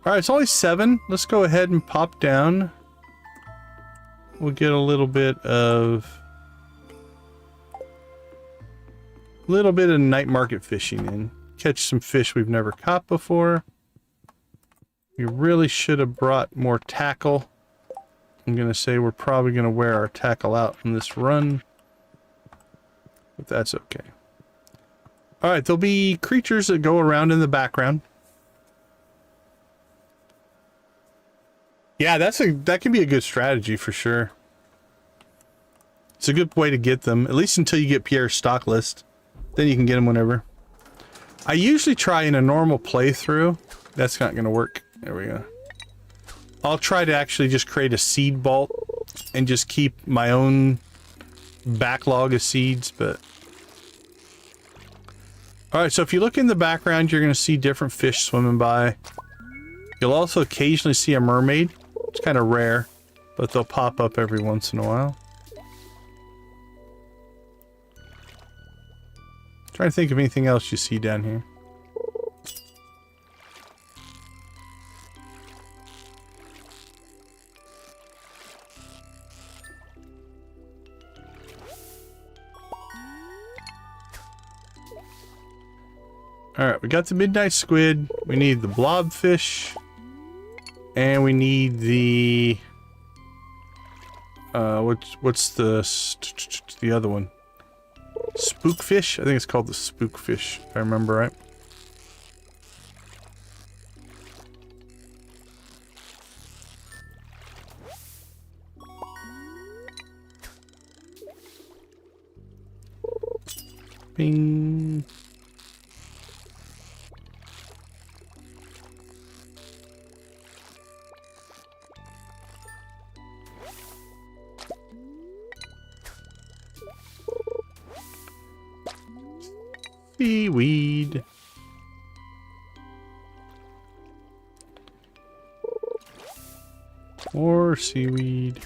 Alright, it's only 7. Let's go ahead and pop down. We'll get a little bit of night market fishing in. Catch some fish we've never caught before. We really should have brought more tackle. I'm going to say we're probably going to wear our tackle out in this run. But that's okay. Alright, there'll be creatures that go around in the background. Yeah, that can be a good strategy for sure. It's a good way to get them, at least until you get Pierre's stock list. Then you can get them whenever. I usually try in a normal playthrough. That's not going to work. There we go. I'll try to actually just create a seed vault and just keep my own backlog of seeds, but... Alright, so if you look in the background, you're going to see different fish swimming by. You'll also occasionally see a mermaid. It's kind of rare, but they'll pop up every once in a while. Trying to think of anything else you see down here. Alright, we got the midnight squid. We need the blobfish. And we need the... what's the other one? Spookfish? I think it's called the spookfish, if I remember right. Bing. Seaweed. More seaweed.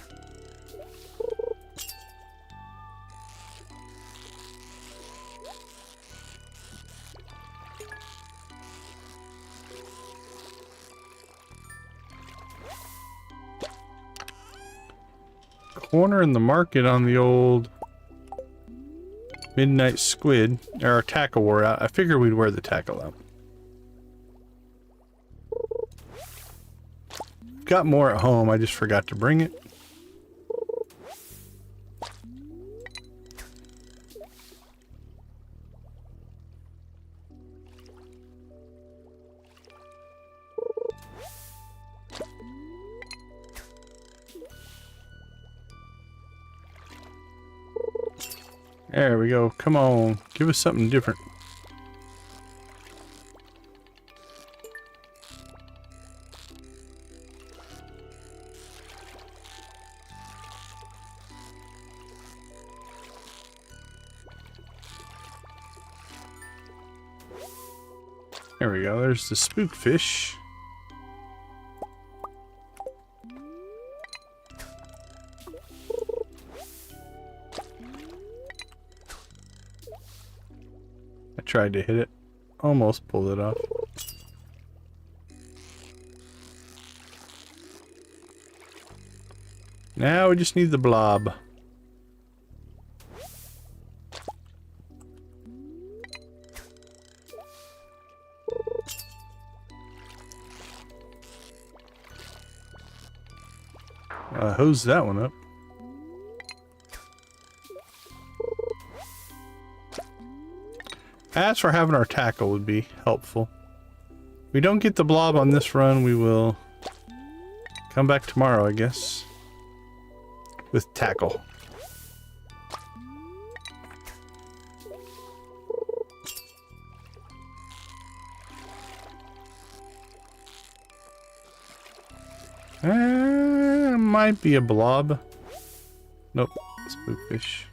Corner in the market on the old midnight squid, or our tackle wore out. I figured we'd wear the tackle out. Got more at home, I just forgot to bring it. There we go. Come on. Give us something different. There we go. There's the spookfish. Tried to hit it. Almost pulled it off. Now we just need the blob. Hose that one up. As for having our tackle would be helpful. If we don't get the blob on this run, we will come back tomorrow, I guess, with tackle. Might be a blob. Nope, spookfish.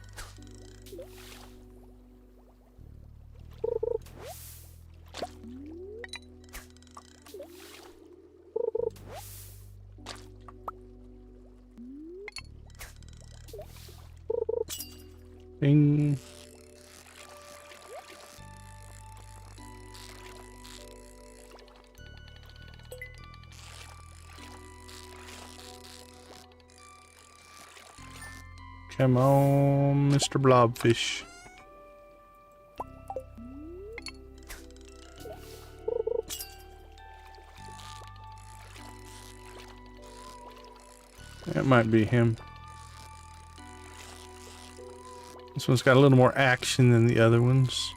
Bing. Come on, Mr. Blobfish. That might be him. This one's got a little more action than the other ones.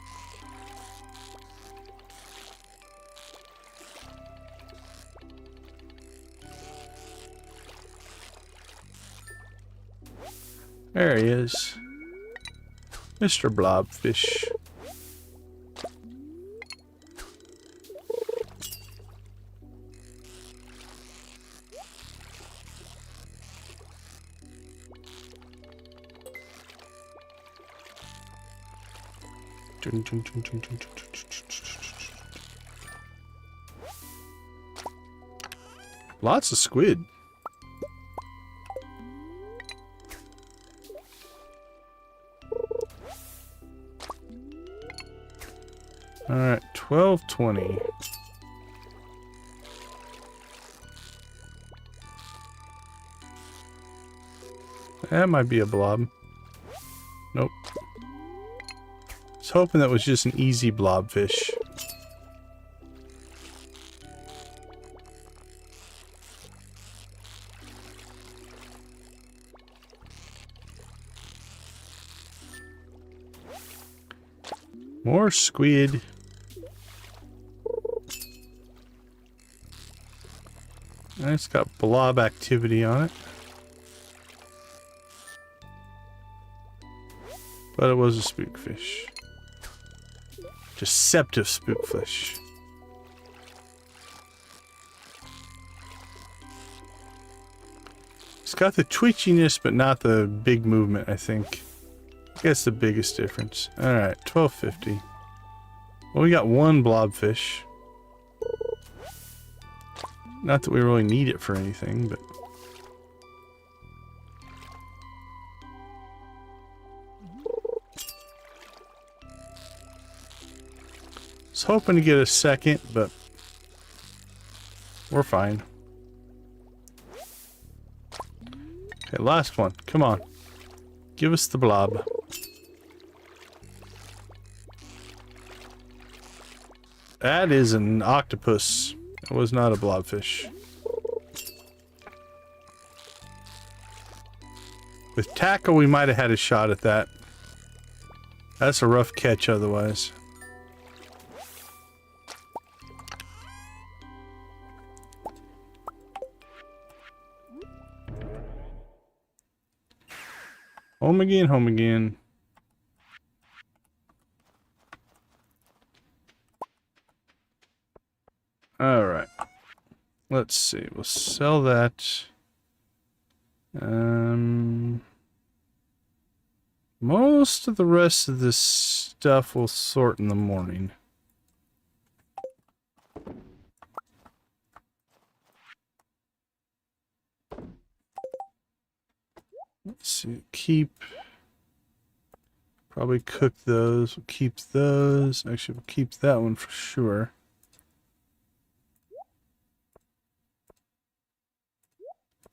There he is. Mr. Blobfish. Lots of squid. All right, 12:20. That might be a blob. Nope. I was hoping that was just an easy blobfish. More squid. It's got blob activity on it. But it was a spookfish. Deceptive spookfish. It's got the twitchiness, but not the big movement, I think. I guess the biggest difference. Alright, 1250. Well, we got one blobfish. Not that we really need it for anything, but... I was hoping to get a second, but... we're fine. Okay, last one. Come on. Give us the blob. That is an octopus. It was not a blobfish. With tackle, we might have had a shot at that. That's a rough catch otherwise. Home again, home again. Alright. Let's see. We'll sell that. Most of the rest of this stuff will sort in the morning. Let's see. Keep. Probably cook those. We'll keep those. Actually, we'll keep that one for sure.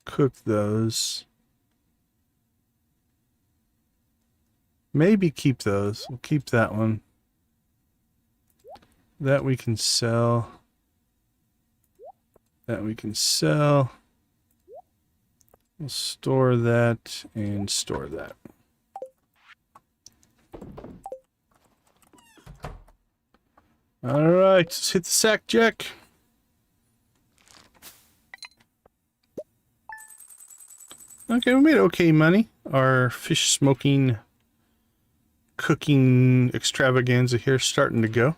Cook those. Maybe keep those. We'll keep that one. That we can sell. That we can sell. We'll store that and store that. Alright, let's hit the sack jack. Okay, we made okay money. Our fish smoking, cooking extravaganza here is starting to go.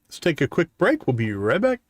Let's take a quick break. We'll be right back.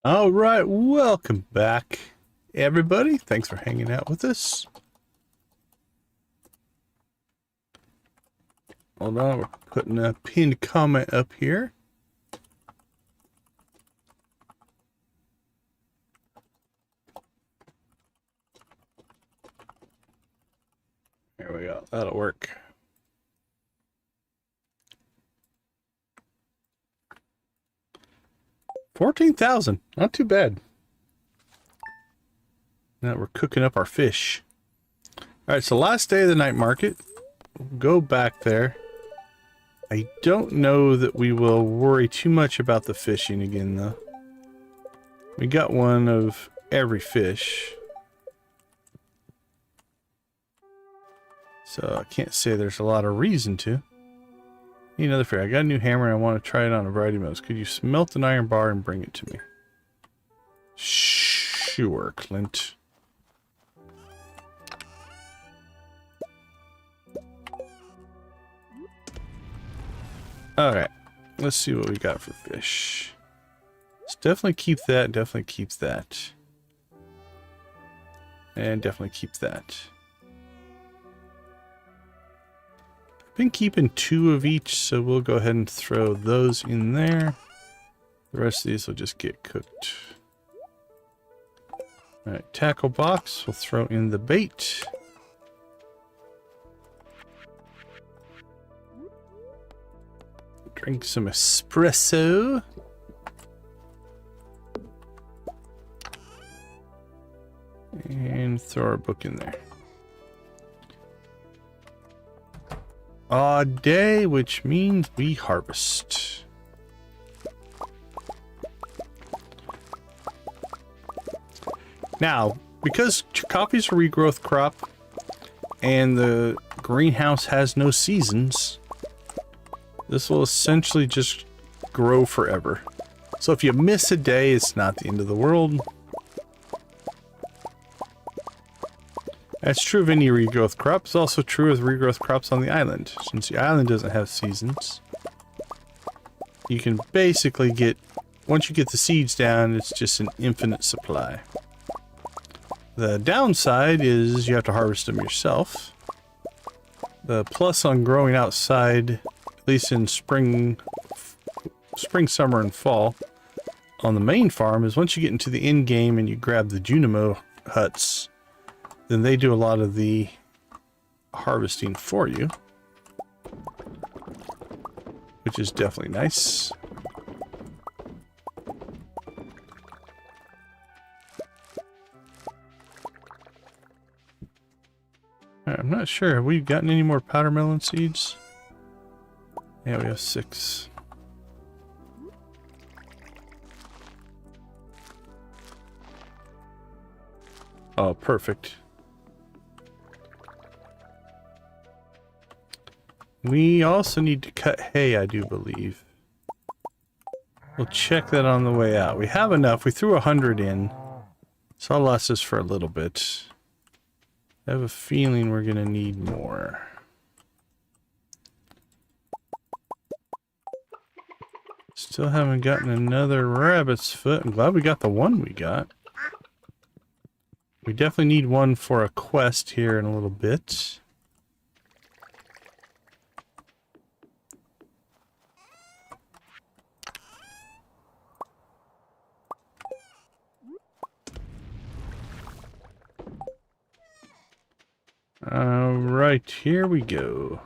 All right, welcome back, everybody. Thanks for hanging out with us. Hold on, we're putting a pinned comment up here. There we go. That'll work. $14,000. Not too bad. Now we're cooking up our fish. All right, so last day of the night market. We'll go back there. I don't know that we will worry too much about the fishing again, though. We got one of every fish. So I can't say there's a lot of reason to. Need another fair. I got a new hammer and I want to try it on a variety of modes. Could you smelt an iron bar and bring it to me? Sure, Clint. Alright. Let's see what we got for fish. Let's definitely keep that. Definitely keep that. And definitely keep that. Been keeping 2 of each, so we'll go ahead and throw those in there. The rest of these will just get cooked. Alright, tackle box, we'll throw in the bait. Drink some espresso. And throw our book in there. Odd day, which means we harvest. Now, because coffee's a regrowth crop and the greenhouse has no seasons, this will essentially just grow forever. So if you miss a day, it's not the end of the world. That's true of any regrowth crop. It's also true of regrowth crops on the island. Since the island doesn't have seasons, you can basically get, once you get the seeds down, it's just an infinite supply. The downside is you have to harvest them yourself. The plus on growing outside, at least in spring, summer, and fall, on the main farm, is once you get into the end game and you grab the Junimo huts, then they do a lot of the harvesting for you, which is definitely nice. I'm not sure. Have we gotten any more powder melon seeds? Yeah, we have 6. Oh, perfect. We also need to cut hay, I do believe. We'll check that on the way out. We have enough. We threw 100 in. So I'll last us for a little bit. I have a feeling we're going to need more. Still haven't gotten another rabbit's foot. I'm glad we got the one we got. We definitely need one for a quest here in a little bit. Alright, here we go.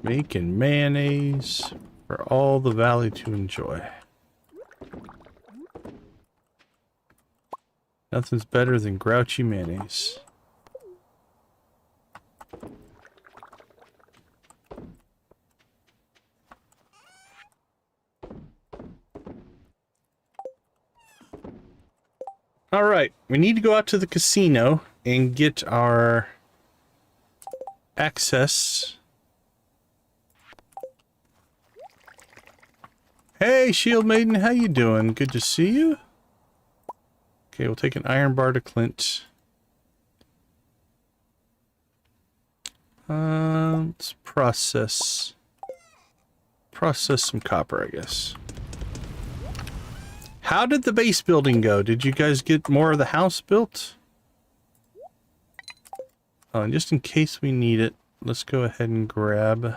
Making mayonnaise for all the valley to enjoy. Nothing's better than grouchy mayonnaise. Alright, we need to go out to the casino and get our access. Hey, Shield Maiden, how you doing? Good to see you. Okay, we'll take an iron bar to Clint. Let's process process some copper, I guess. How did the base building go? Did you guys get more of the house built? Oh, and just in case we need it, let's go ahead and grab...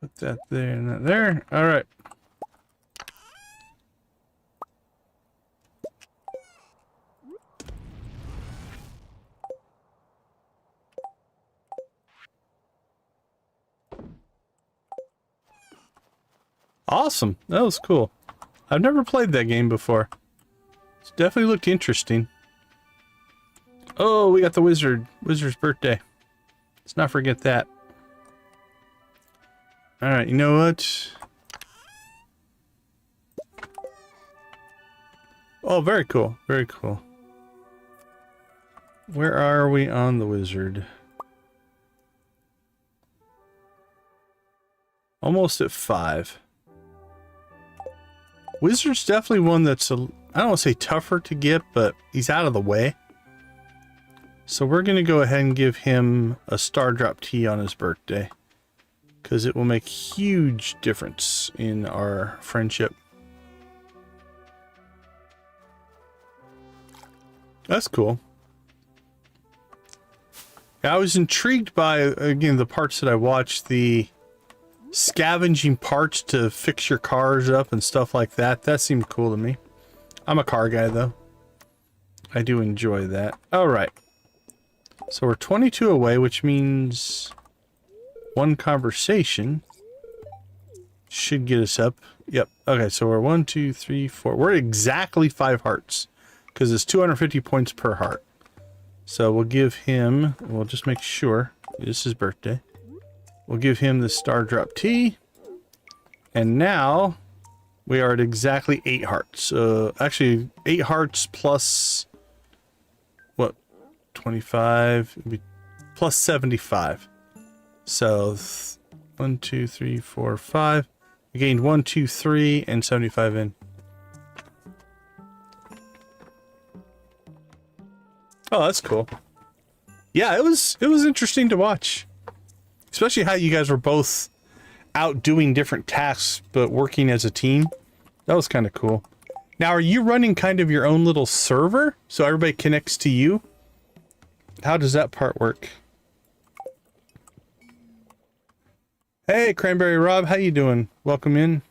Put that there and that there. All right. Awesome. That was cool. I've never played that game before. It's definitely looked interesting. Oh, we got the wizard. Wizard's birthday. Let's not forget that. Alright, you know what? Oh, very cool. Very cool. Where are we on the wizard? Almost at 5. Wizard's definitely one that's, I don't want to say tougher to get, but he's out of the way. So we're going to go ahead and give him a star drop tea on his birthday. Because it will make a huge difference in our friendship. That's cool. I was intrigued by, again, the parts that I watched, the scavenging parts to fix your cars up and stuff like that. That seemed cool to me. I'm a car guy, though. I do enjoy that. All right. So we're 22 away, which means one conversation should get us up. Yep. Okay, so we're 1, 2, 3, 4. We're exactly 5 hearts because it's 250 points per heart. So we'll give him, we'll just make sure it's his birthday. We'll give him the star drop tea. And now we are at exactly 8 hearts. Actually, 8 hearts plus, what, 25? It'd be plus 75. So 1, 2, 3, 4, 5. We gained 1, 2, 3, and 75 in. Oh, that's cool. Yeah, it was interesting to watch. Especially how you guys were both out doing different tasks, but working as a team. That was kind of cool. Now, are you running kind of your own little server? So everybody connects to you? How does that part work? Hey, Cranberry Rob, how you doing? Welcome in.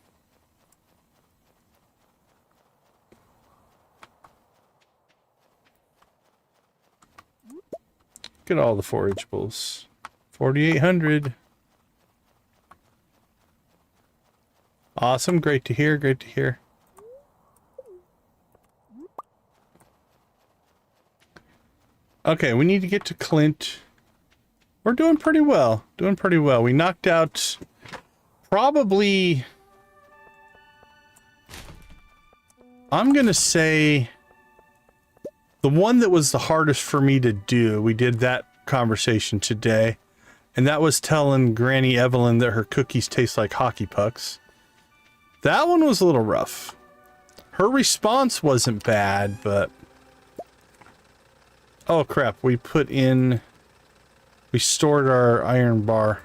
Look at all the forageables. 4,800. Awesome. Great to hear. Great to hear. Okay, we need to get to Clint. We're doing pretty well. Doing pretty well. We knocked out probably... I'm going to say the one that was the hardest for me to do. We did that conversation today. And that was telling Granny Evelyn that her cookies taste like hockey pucks. That one was a little rough. Her response wasn't bad, but... Oh crap, we stored our iron bar.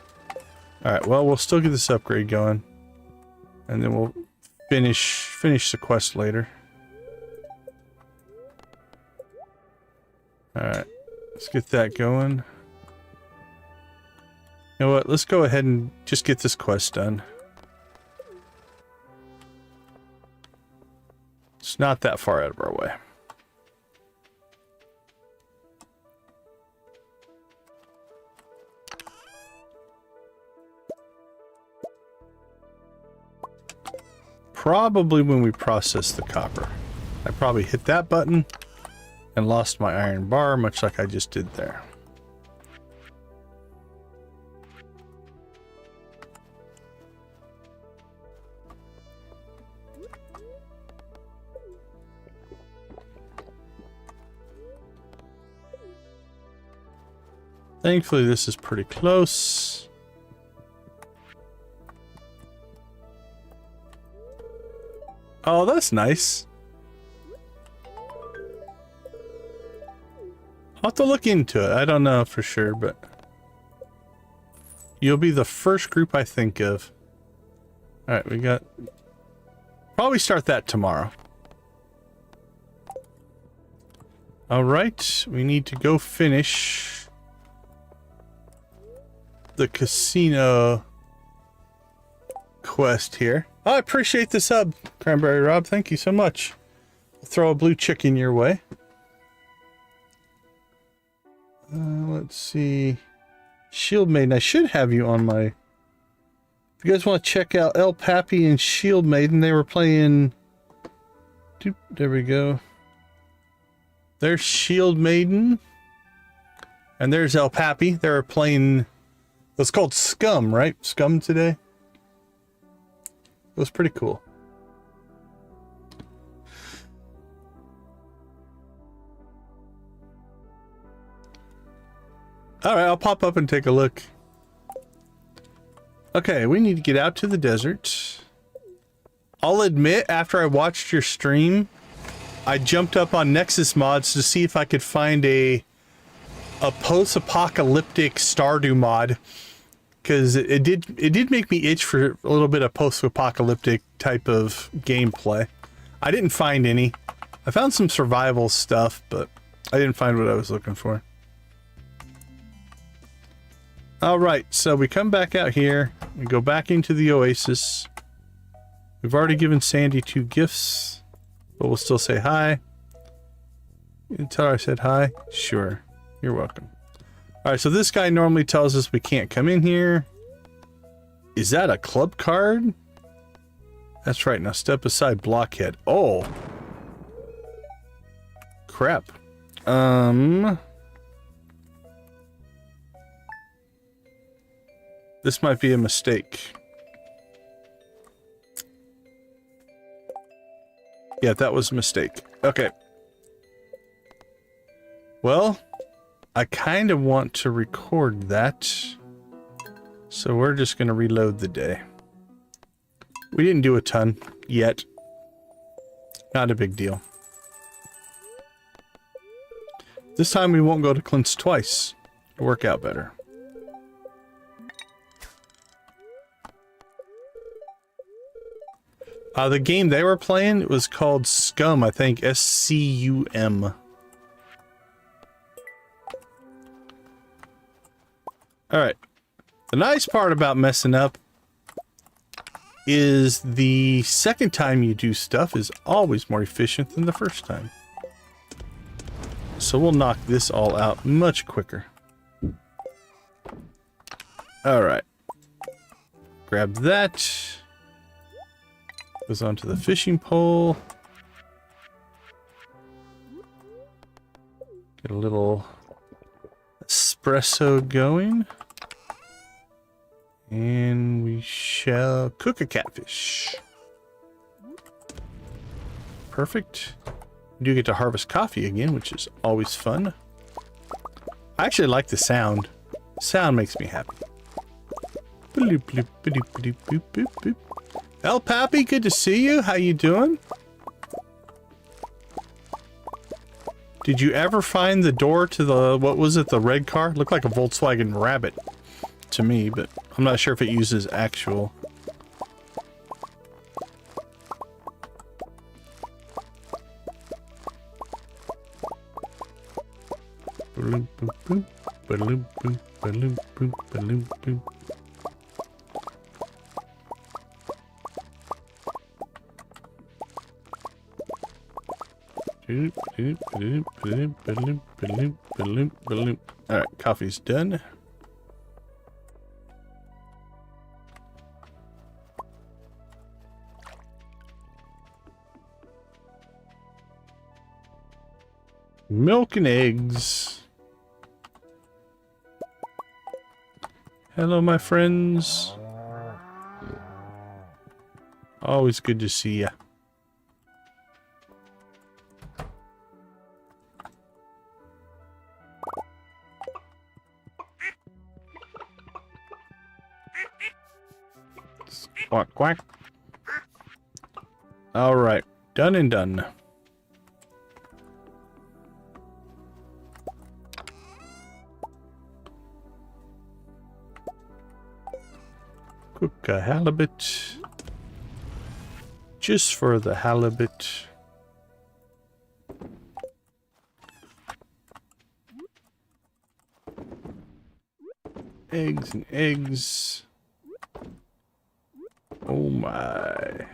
Alright, well, we'll still get this upgrade going. And then we'll finish the quest later. Alright, let's get that going. You know what, let's go ahead and just get this quest done. It's not that far out of our way. Probably when we process the copper. I probably hit that button and lost my iron bar, much like I just did there. Thankfully, this is pretty close. Oh, that's nice. I'll have to look into it. I don't know for sure, but you'll be the first group I think of. All right, we got... Probably start that tomorrow. All right, we need to go finish the casino quest here. I appreciate the sub, Cranberry Rob. Thank you so much. I'll throw a blue chicken your way. Let's see. Shield Maiden. I should have you on my... If you guys want to check out El Pappy and Shield Maiden, they were playing... There we go. There's Shield Maiden. And there's El Pappy. They were playing... It's called Scum, right? Scum today. It was pretty cool. All right, I'll pop up and take a look. Okay, we need to get out to the desert. I'll admit, after I watched your stream, I jumped up on Nexus Mods to see if I could find a post-apocalyptic Stardew mod. Because it did make me itch for a little bit of post-apocalyptic type of gameplay. I didn't find any. I found some survival stuff, but I didn't find what I was looking for. Alright, so we come back out here. We go back into the oasis. We've already given Sandy 2 gifts, but we'll still say hi. You can tell her I said hi? Sure. You're welcome. Alright, so this guy normally tells us we can't come in here. Is that a club card? That's right, now step aside, blockhead. Oh! Crap. This might be a mistake. Yeah, that was a mistake. Okay. Well... I kind of want to record that, so we're just going to reload the day. We didn't do a ton yet. Not a big deal. This time we won't go to Clint's twice. It'll work out better. The game they were playing was called Scum, I think. S-C-U-M. Alright, the nice part about messing up is the second time you do stuff is always more efficient than the first time. So we'll knock this all out much quicker. Alright. Grab that. Goes onto the fishing pole. Get a little espresso going. And we shall cook a catfish. Perfect. We do get to harvest coffee again, which is always fun. I actually like the sound. Sound makes me happy. El Pappy, good to see you. How you doing? Did you ever find the door to the, what was it, the red car? Looked like a Volkswagen Rabbit to me, but I'm not sure if it uses actual. Alright, coffee's done. Milk and eggs. Hello, my friends. Always good to see ya. Quack, quack. All right, done and done. Cook a halibut. Just for the halibut. Eggs and eggs. Oh my.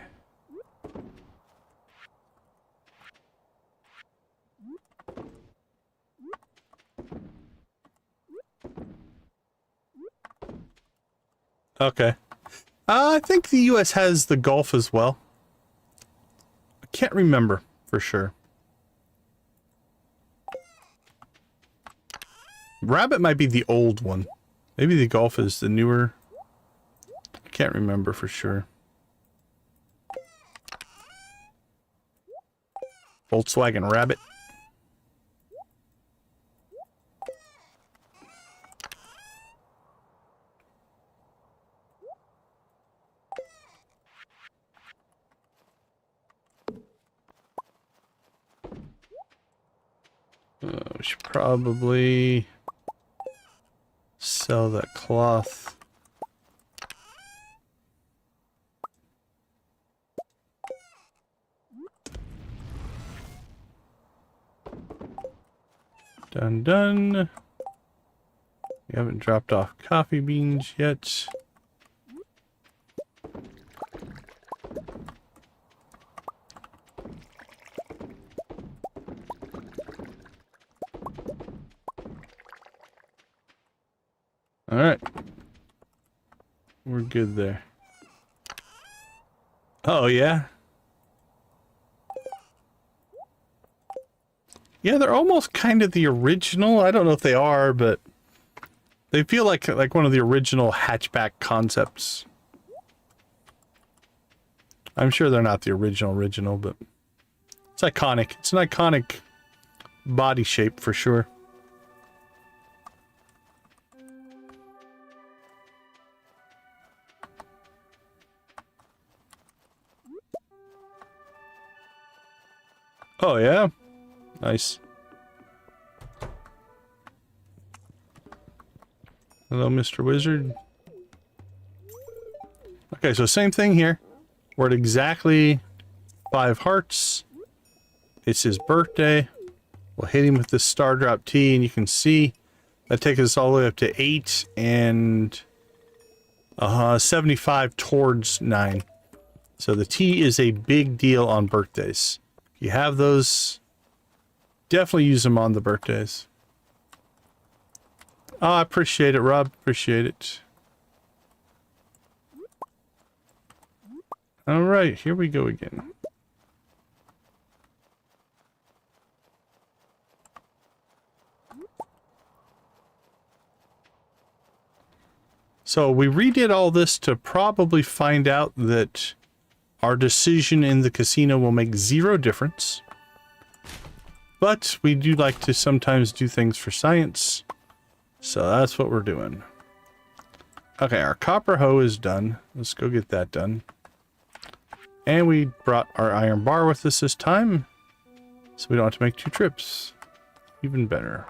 Okay. I think the US has the Gulf as well. I can't remember for sure. Rabbit might be the old one. Maybe the Gulf is the newer. I can't remember for sure. Volkswagen Rabbit. We should probably sell that cloth. Done, done. We haven't dropped off coffee beans yet. All right. We're good there. Oh, yeah? Yeah, they're almost kind of the original. I don't know if they are, but they feel like one of the original hatchback concepts. I'm sure they're not the original, but it's iconic. It's an iconic body shape for sure. Oh, yeah? Nice. Hello, Mr. Wizard. Okay, so same thing here. We're at exactly 5 hearts. It's his birthday. We'll hit him with this star drop tea, and you can see that takes us all the way up to 8 and 75 towards 9. So the tea is a big deal on birthdays. You have those, definitely use them on the birthdays. Oh, I appreciate it, Rob. Appreciate it. All right, here we go again. So we redid all this to probably find out that our decision in the casino will make 0 difference. But we do like to sometimes do things for science. So that's what we're doing. Okay, our copper hoe is done. Let's go get that done. And we brought our iron bar with us this time, so we don't have to make 2 trips. Even better.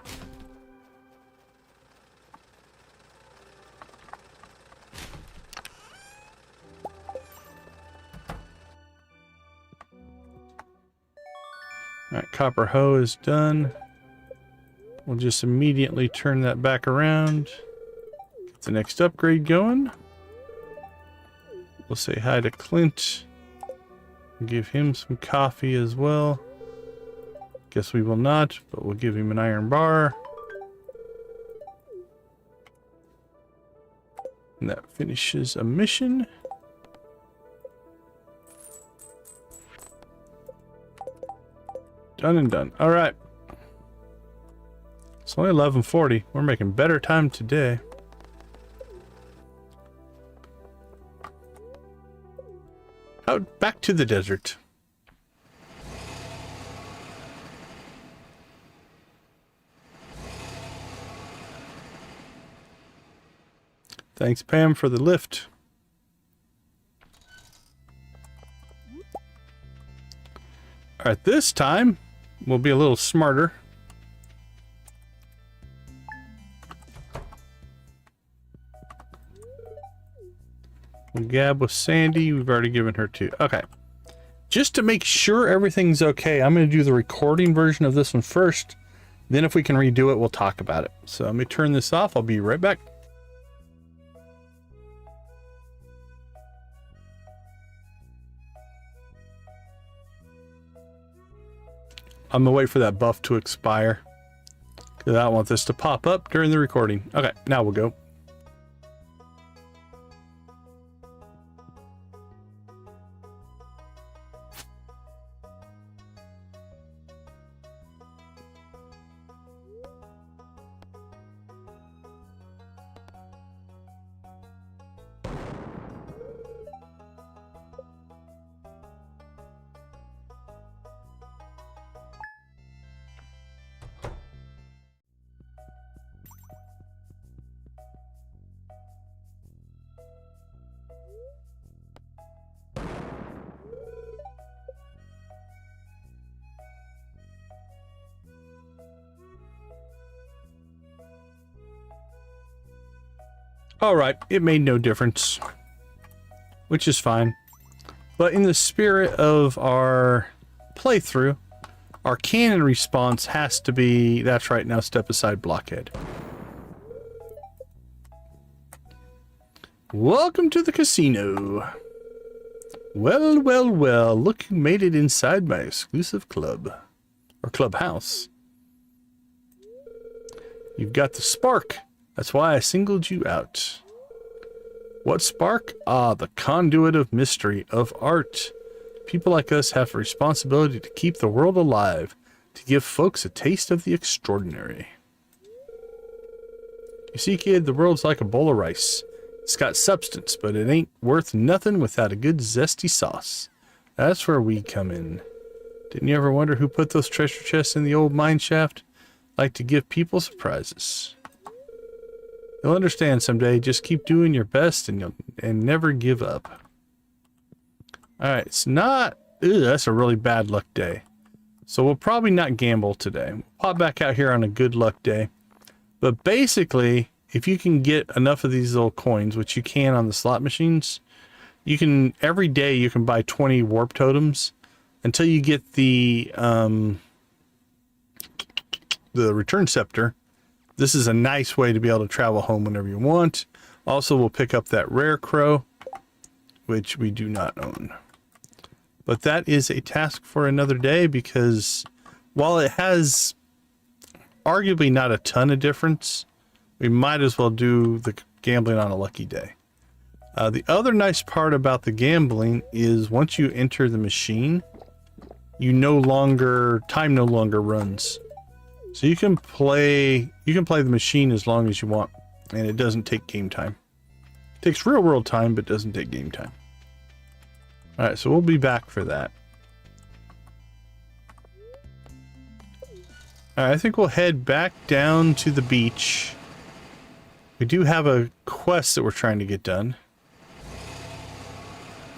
Alright, copper hoe is done. We'll just immediately turn that back around. Get the next upgrade going. We'll say hi to Clint. Give him some coffee as well. Guess we will not, but we'll give him an iron bar. And that finishes a mission. Done and done. All right. It's only 11:40. We're making better time today. Out back to the desert. Thanks, Pam, for the lift. All right, this time we'll be a little smarter. gab with Sandy. We've already given her 2. Okay. Just to make sure everything's okay, I'm going to do the recording version of this one first. Then if we can redo it, we'll talk about it. So let me turn this off. I'll be right back. I'm going to wait for that buff to expire, because I don't want this to pop up during the recording. Okay, now we'll go. All right, it made no difference, which is fine. But in the spirit of our playthrough, our canon response has to be, that's right, now step aside, blockhead. Welcome to the casino. Well, well, well, look who made it inside my exclusive club, or clubhouse. You've got the spark. That's why I singled you out. What spark? Ah, the conduit of mystery, of art. People like us have a responsibility to keep the world alive, to give folks a taste of the extraordinary. You see, kid, the world's like a bowl of rice. It's got substance, but it ain't worth nothing without a good zesty sauce. That's where we come in. Didn't you ever wonder who put those treasure chests in the old mine shaft? Like to give people surprises. You'll understand someday. Just keep doing your best and never give up. Alright, it's not... Ew, that's a really bad luck day. So we'll probably not gamble today. We'll pop back out here on a good luck day. But basically, if you can get enough of these little coins, which you can on the slot machines, you can... Every day you can buy 20 warp totems until you get the return scepter. This is a nice way to be able to travel home whenever you want. Also, we'll pick up that rare crow, which we do not own. But that is a task for another day, because while it has arguably not a ton of difference, we might as well do the gambling on a lucky day. The other nice part about the gambling is once you enter the machine, time no longer runs. So you can play the machine as long as you want, and it doesn't take game time. It takes real world time, but doesn't take game time. Alright, so we'll be back for that. Alright, I think we'll head back down to the beach. We do have a quest that we're trying to get done.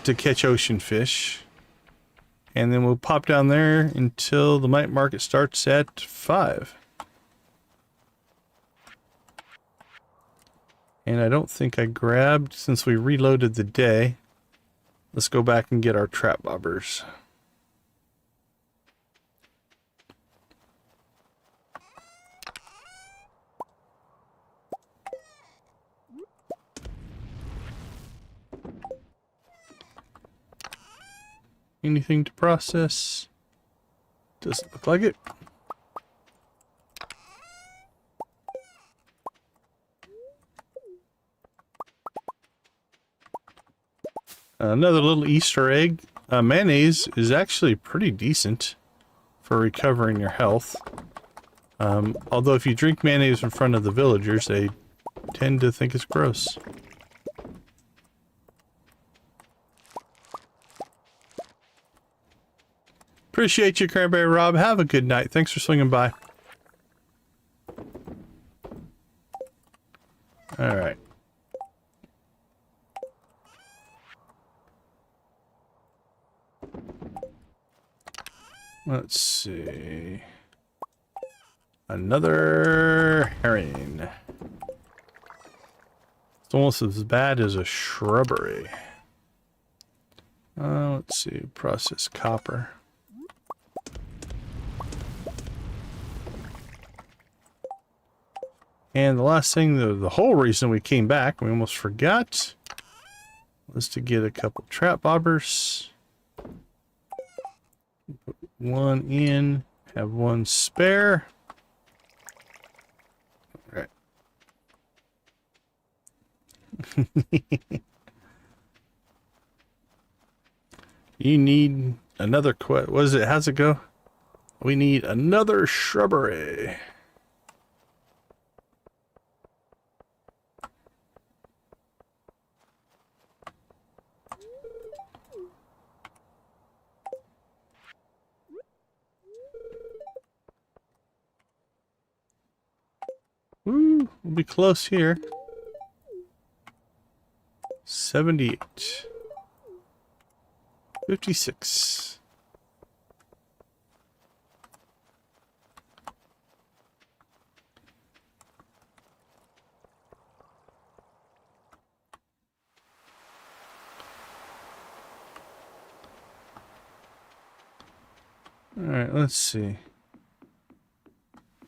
To catch ocean fish. And then we'll pop down there until the night market starts at 5. And I don't think I grabbed, since we reloaded the day. Let's go back and get our trap bobbers. Anything to process? Doesn't look like it. Another little Easter egg. Mayonnaise is actually pretty decent for recovering your health. Although if you drink mayonnaise in front of the villagers, they tend to think it's gross. Appreciate you, Cranberry Rob. Have a good night. Thanks for swinging by. Alright. Let's see. Another herring. It's almost as bad as a shrubbery. Let's see, process copper. And the last thing, the whole reason we came back, we almost forgot, was to get a couple trap bobbers. Put one in, have one spare. All right. You need another what is it? How's it go? We need another shrubbery. Ooh, we'll be close here. 78. 56. All right, let's see.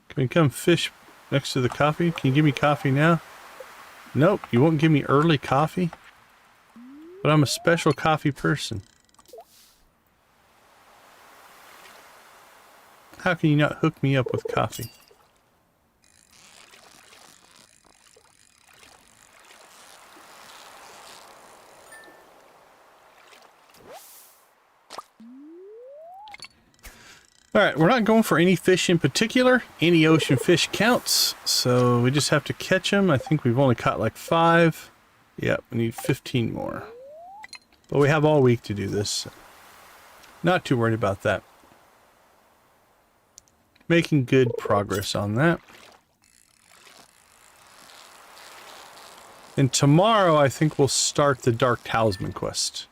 Can we come fish next to the coffee? Can you give me coffee now? Nope, you won't give me early coffee? But I'm a special coffee person. How can you not hook me up with coffee? Alright, we're not going for any fish in particular. Any ocean fish counts. So we just have to catch them. I think we've only caught like 5. Yep, we need 15 more. But we have all week to do this. So not too worried about that. Making good progress on that. And tomorrow I think we'll start the Dark Talisman quest.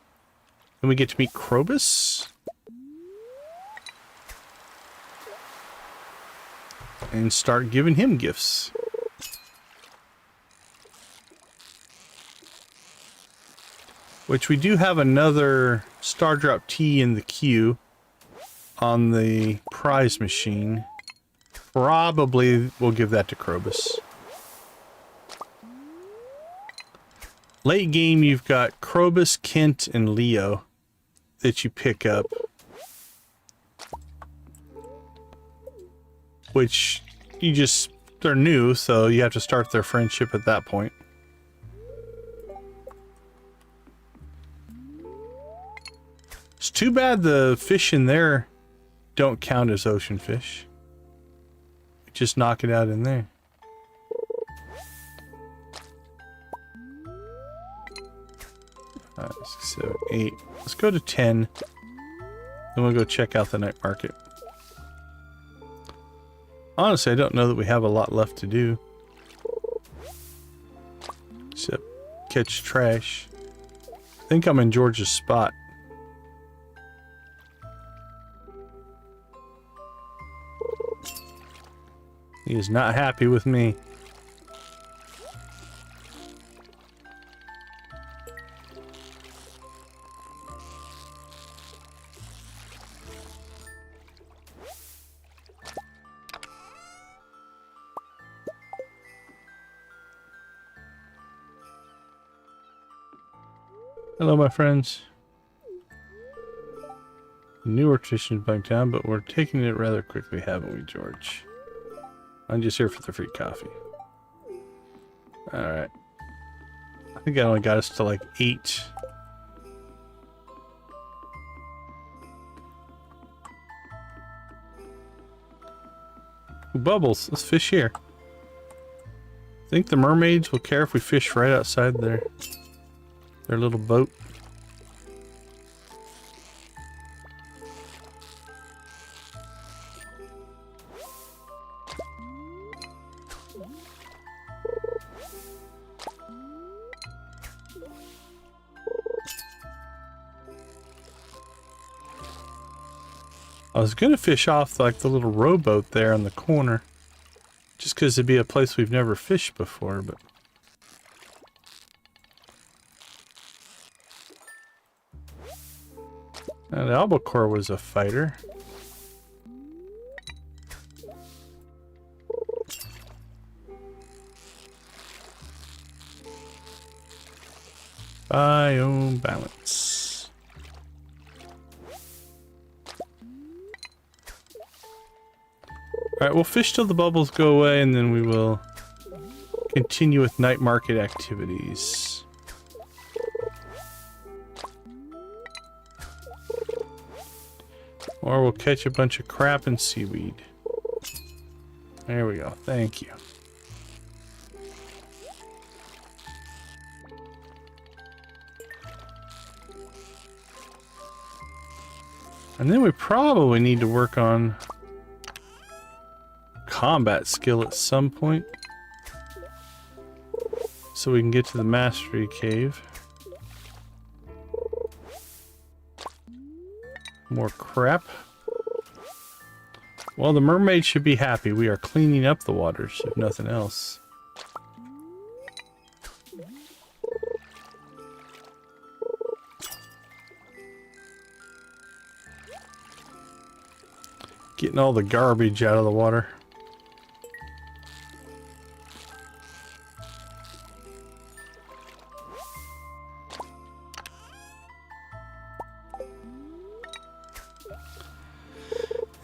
Then we get to meet Krobus. And start giving him gifts. Which we do have another Star Drop Tea in the queue on the prize machine. Probably we'll give that to Krobus. Late game you've got Krobus, Kent, and Leo that you pick up. Which they're new, so you have to start their friendship at that point. It's too bad the fish in there don't count as ocean fish. Just knock it out in there. So 8. Let's go to 10. Then we'll go check out the night market. Honestly, I don't know that we have a lot left to do. Except catch trash. I think I'm in George's spot. He is not happy with me. Hello, my friends. Newer tradition in Pelican Town, but we're taking it rather quickly, haven't we, George? I'm just here for the free coffee. Alright. I think I only got us to like 8. Ooh, bubbles. Let's fish here. Think the mermaids will care if we fish right outside their little boat? I was gonna fish off like the little rowboat there in the corner, just because it'd be a place we've never fished before, but The albacore was a fighter. Biome balance. Alright, we'll fish till the bubbles go away and then we will continue with night market activities. Or we'll catch a bunch of crap and seaweed. There we go. Thank you. And then we probably need to work on combat skill at some point. So we can get to the mastery cave. More crap. Well, the mermaid should be happy. We are cleaning up the waters, if nothing else. Getting all the garbage out of the water.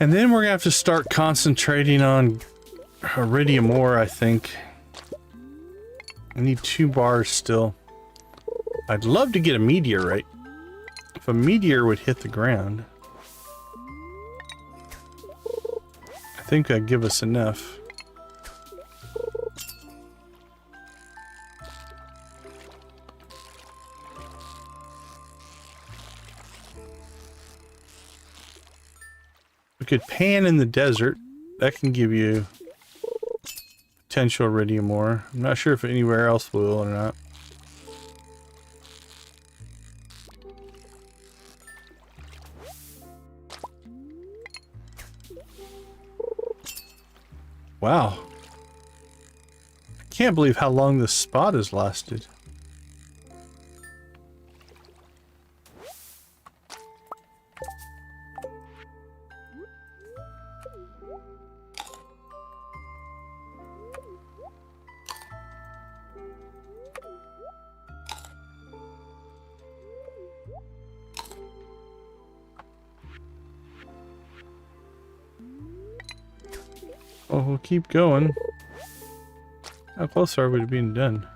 And then we're gonna have to start concentrating on iridium ore, I think. I need 2 bars still. I'd love to get a meteorite. If a meteor would hit the ground, I think that'd give us enough. We could pan in the desert. That can give you potential iridium ore. I'm not sure if anywhere else will or not. Wow. I can't believe how long this spot has lasted. Oh, we'll keep going. How close are we to being done?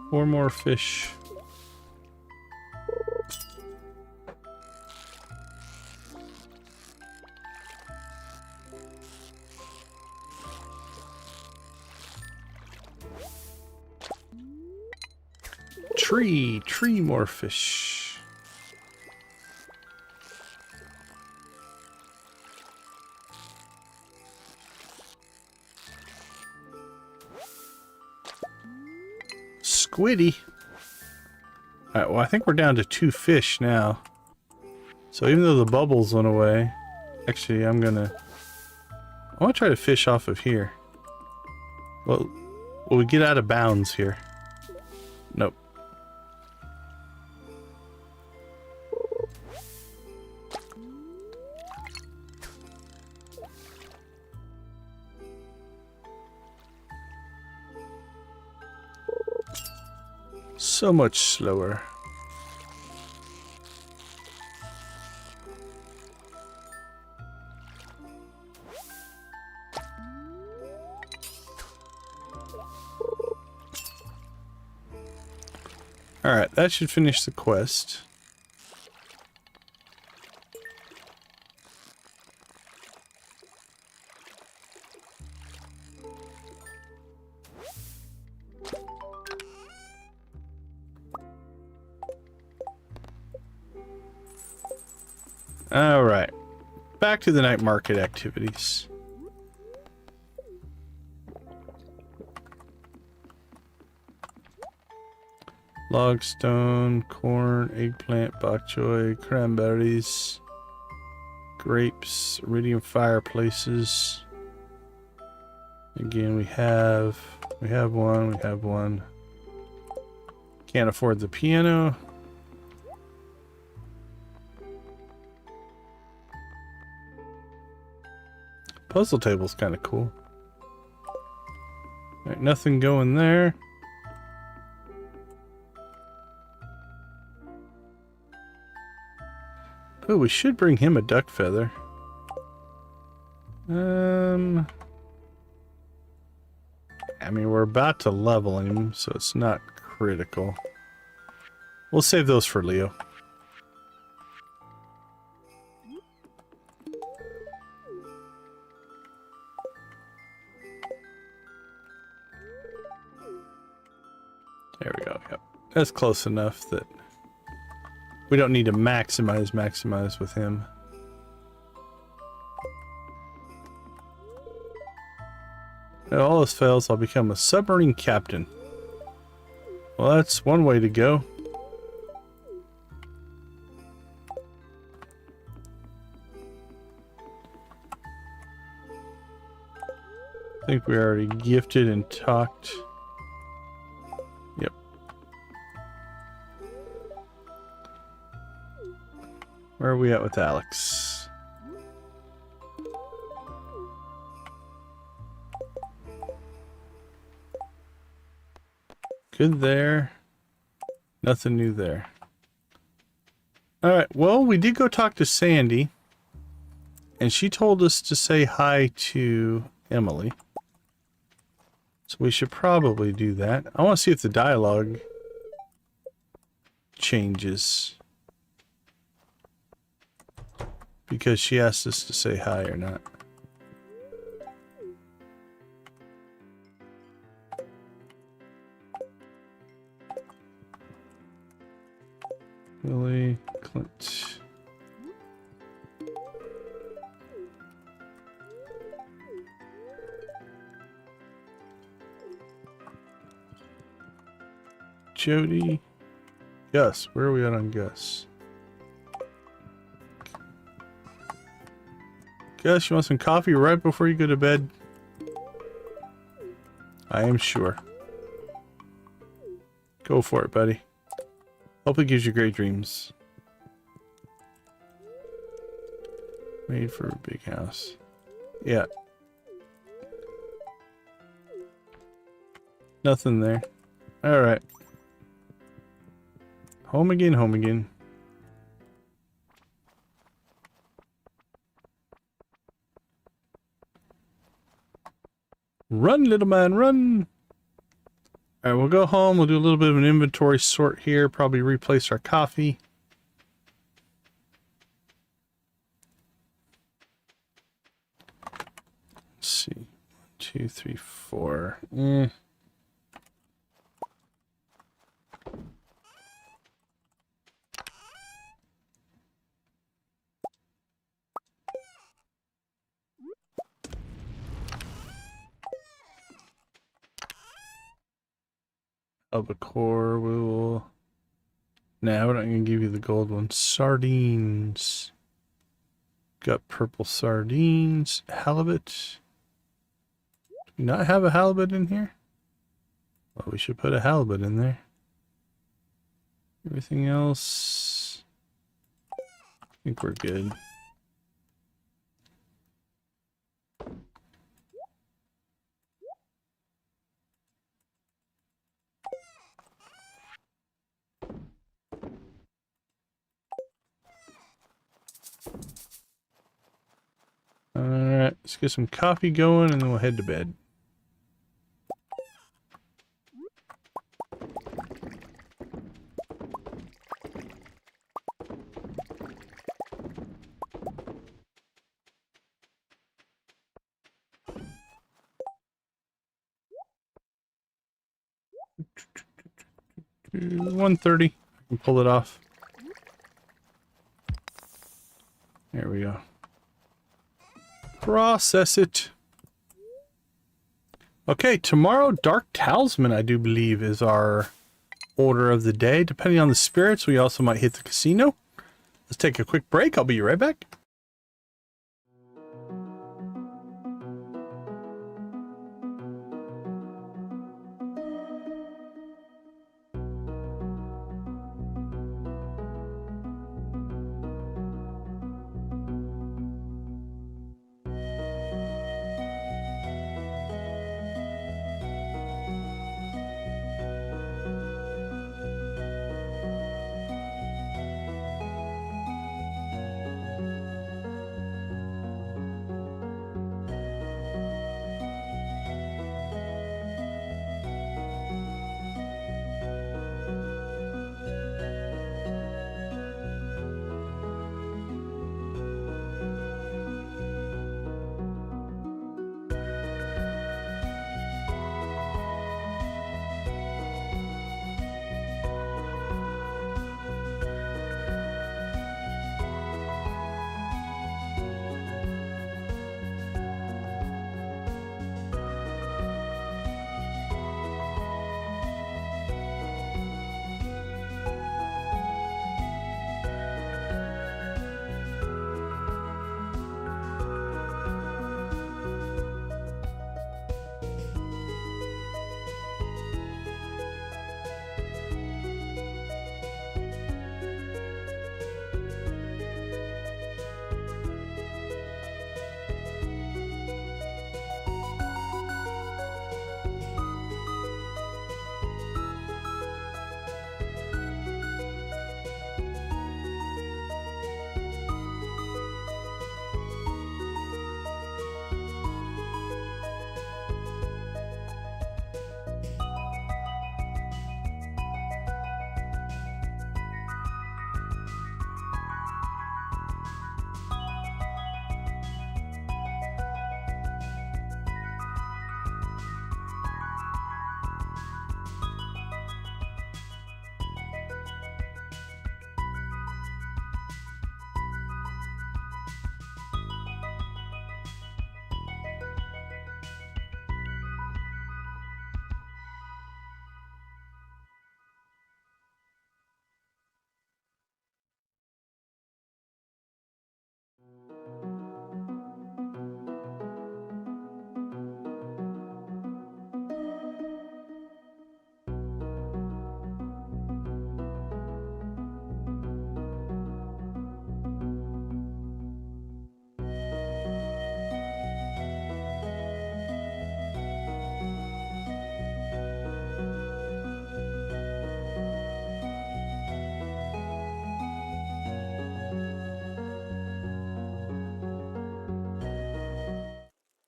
4 more fish.3 more fish. Squiddy. Alright, well I think we're down to 2 fish now. So even though the bubbles went away, actually I want to try to fish off of here. Well, will we get out of bounds here? Nope. So much slower. Alright, that should finish the quest. Alright, back to the night market activities. Logstone, corn, eggplant, bok choy, cranberries, grapes, iridium fireplaces. Again, we have one. Can't afford the piano. puzzle table's kind of cool. Alright, nothing going there. Oh, we should bring him a duck feather. I mean, we're about to level him, so it's not critical. We'll save those for Leo. There we go. Yep. That's close enough that we don't need to maximize with him. If all this fails, I'll become a submarine captain. Well, that's one way to go. I think we already gifted and talked. Yep. Where are we at with Alex? Good there. Nothing new there. Alright, well, we did go talk to Sandy. And she told us to say hi to Emily. So we should probably do that. I want to see if the dialogue changes. Because she asked us to say hi or not. Billy, Clint. Jody. Gus. Where are we at on Gus? Gus, you want some coffee right before you go to bed? I am sure. Go for it, buddy. Hope it gives you great dreams. Made for a big house. Yeah. Nothing there. Alright. Home again, home again. Run, little man, run! Alright, we'll go home. We'll do a little bit of an inventory sort here. Probably replace our coffee. Let's see. 1, 2, 3, 4. Albacore, we will... Nah, we're not going to give you the gold one. Sardines. Got purple sardines. Halibut. Do we not have a halibut in here? Well, we should put a halibut in there. Everything else... I think we're good. Alright, let's get some coffee going and then we'll head to bed. $130. I can pull it off. There we go. Process it. Okay, tomorrow Dark Talisman, I do believe, is our order of the day. Depending on the spirits, we also might hit the casino. Let's take a quick break. I'll be right back.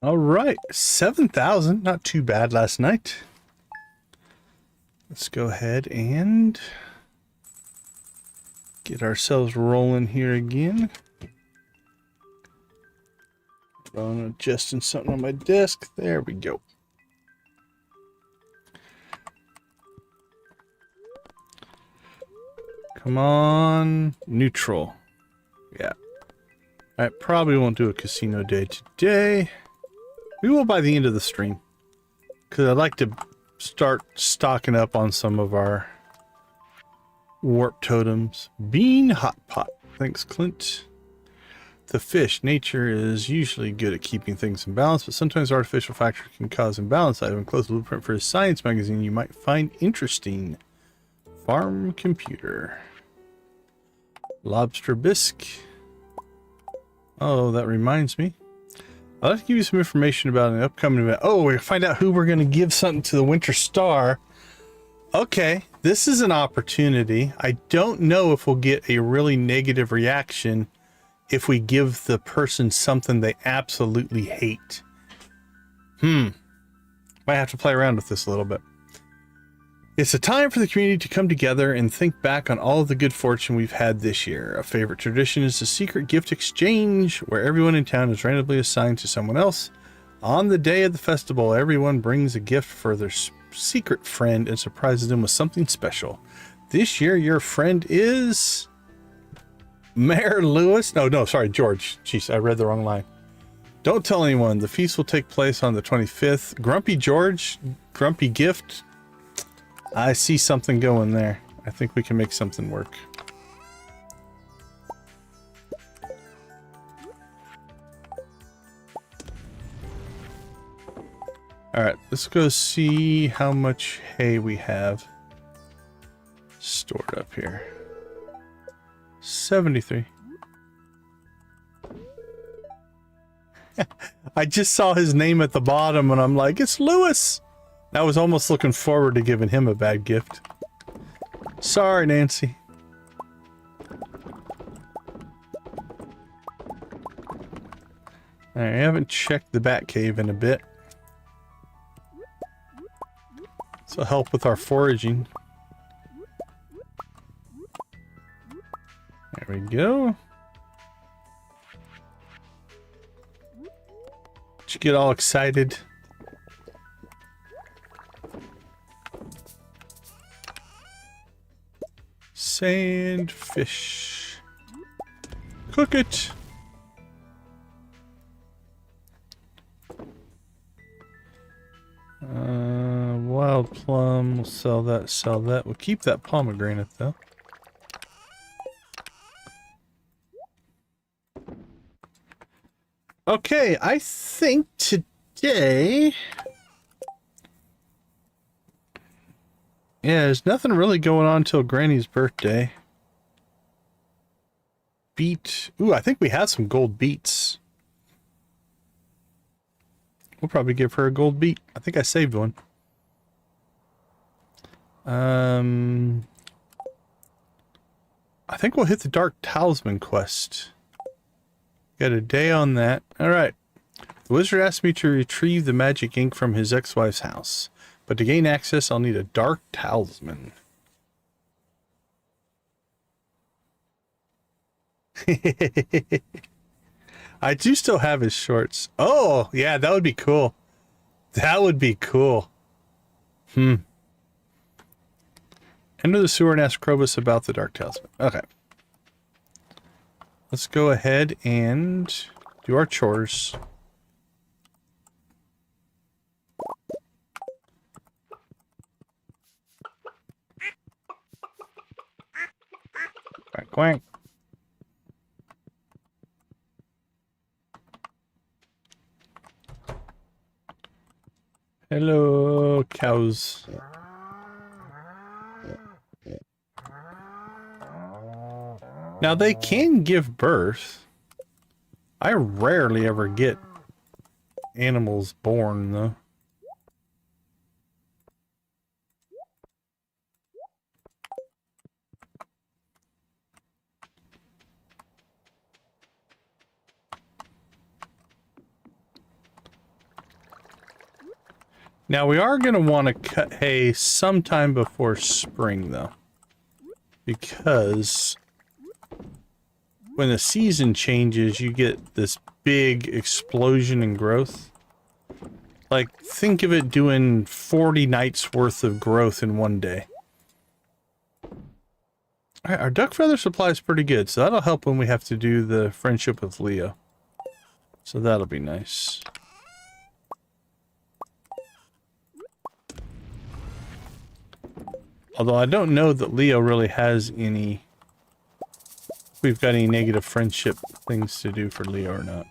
All right, 7,000. Not too bad last night. Let's go ahead and get ourselves rolling here again. Adjusting something on my desk. There we go. Come on. Neutral. Yeah. I probably won't do a casino day today. We will by the end of the stream. Because I'd like to start stocking up on some of our warp totems. Bean hot pot. Thanks, Clint. The fish. Nature is usually good at keeping things in balance, but sometimes artificial factors can cause imbalance. I have enclosed a blueprint for a science magazine you might find interesting. Farm computer. Lobster bisque. Oh, that reminds me. I'd like to give you some information about an upcoming event. Oh, we're going to find out who we're going to give something to the Winter Star. Okay, this is an opportunity. I don't know if we'll get a really negative reaction if we give the person something they absolutely hate. Might have to play around with this a little bit. It's a time for the community to come together and think back on all of the good fortune we've had this year. A favorite tradition is the secret gift exchange, where everyone in town is randomly assigned to someone else. On the day of the festival, everyone brings a gift for their secret friend and surprises them with something special. This year, your friend is Mayor Lewis. No, sorry, George. Jeez, I read the wrong line. Don't tell anyone. The feast will take place on the 25th. Grumpy George, grumpy gift. I see something going there. I think we can make something work. Alright, let's go see how much hay we have stored up here. 73. I just saw his name at the bottom and I'm like, it's Lewis! I was almost looking forward to giving him a bad gift. Sorry, Nancy. I haven't checked the bat cave in a bit. This will help with our foraging. There we go. Did you get all excited? Sand, fish. Cook it. Wild plum. We'll sell that, sell that. We'll keep that pomegranate though. Okay, I think today... Yeah, there's nothing really going on till Granny's birthday. Beet. Ooh, I think we have some gold beets. We'll probably give her a gold beet. I think I saved one. I think we'll hit the Dark Talisman quest. Got a day on that. Alright. The wizard asked me to retrieve the magic ink from his ex-wife's house. But to gain access, I'll need a Dark Talisman. I do still have his shorts. Oh, yeah, that would be cool. That would be cool. Enter the sewer and ask Krobus about the Dark Talisman. Okay. Let's go ahead and do our chores. Quack, quack. Hello, cows. Now they can give birth. I rarely ever get animals born though. Now we are going to want to cut hay sometime before spring though. Because when the season changes, you get this big explosion in growth. Like, think of it doing 40 nights worth of growth in one day. Alright, our duck feather supply is pretty good, so that'll help when we have to do the friendship with Leo. So that'll be nice. Although I don't know that Leo really has any... if we've got any negative friendship things to do for Leo or not.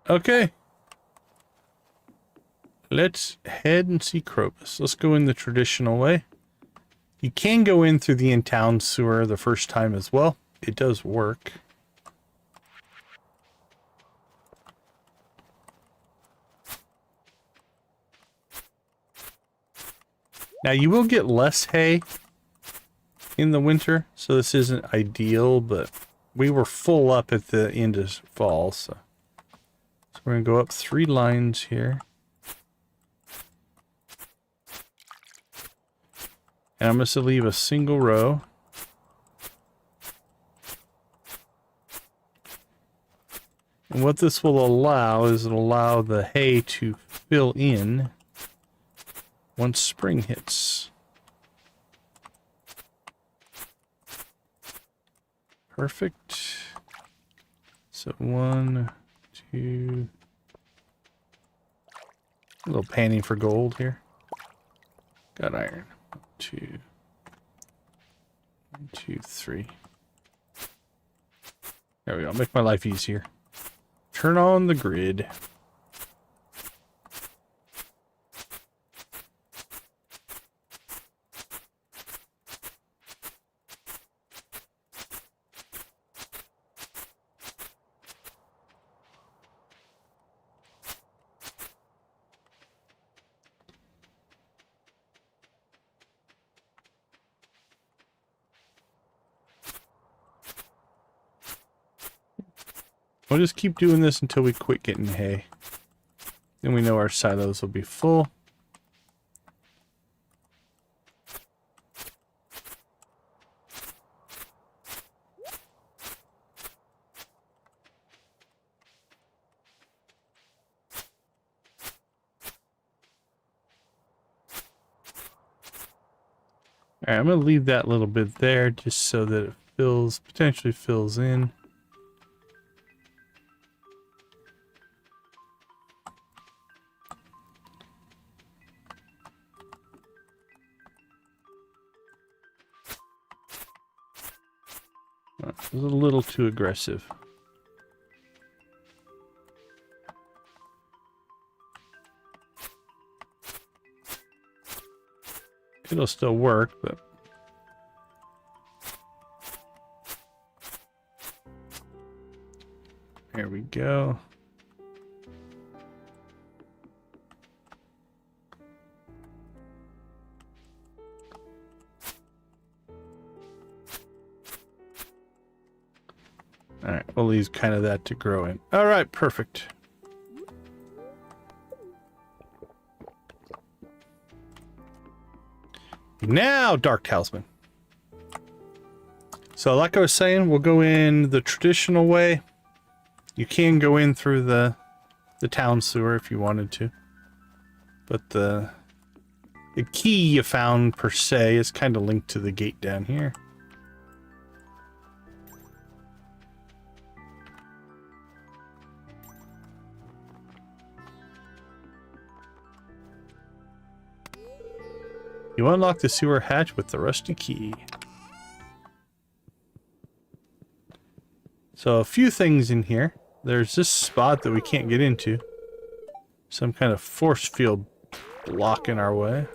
Okay. Let's head and see Krobus. Let's go in the traditional way. You can go in through the in-town sewer the first time as well. It does work. Now you will get less hay in the winter, so this isn't ideal, but we were full up at the end of fall, so we're going to go up 3 lines here. And I'm going to leave a single row. And what this will allow is it'll allow the hay to fill in once spring hits. Perfect. So 1, 2... a little panning for gold here. Got iron. 2, 1, 2, 3. There we go. Make my life easier. Turn on the grid. We'll just keep doing this until we quit getting hay. Then we know our silos will be full. Alright, I'm going to leave that little bit there just so that it potentially fills in. It was a little too aggressive. It'll still work, but... there we go. Alright, we'll leave kind of that to grow in. Alright, perfect. Now, Dark Talisman. So, like I was saying, we'll go in the traditional way. You can go in through the town sewer if you wanted to. But the key you found, per se, is kind of linked to the gate down here. You unlock the sewer hatch with the rusty key. So a few things in here. There's this spot that we can't get into. Some kind of force field blocking our way.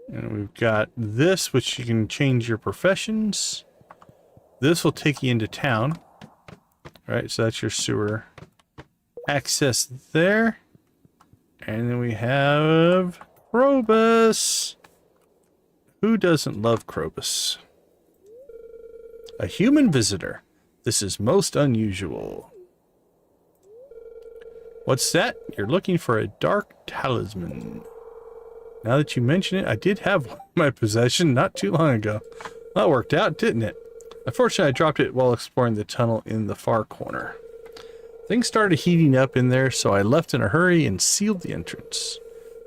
And we've got this, which you can change your professions. This will take you into town. Right, so that's your sewer access there. And then we have Krobus. Who doesn't love Krobus? A human visitor. This is most unusual. What's that? You're looking for a dark talisman. Now that you mention it, I did have one in my possession not too long ago. That worked out, didn't it? Unfortunately, I dropped it while exploring the tunnel in the far corner. Things started heating up in there, so I left in a hurry and sealed the entrance.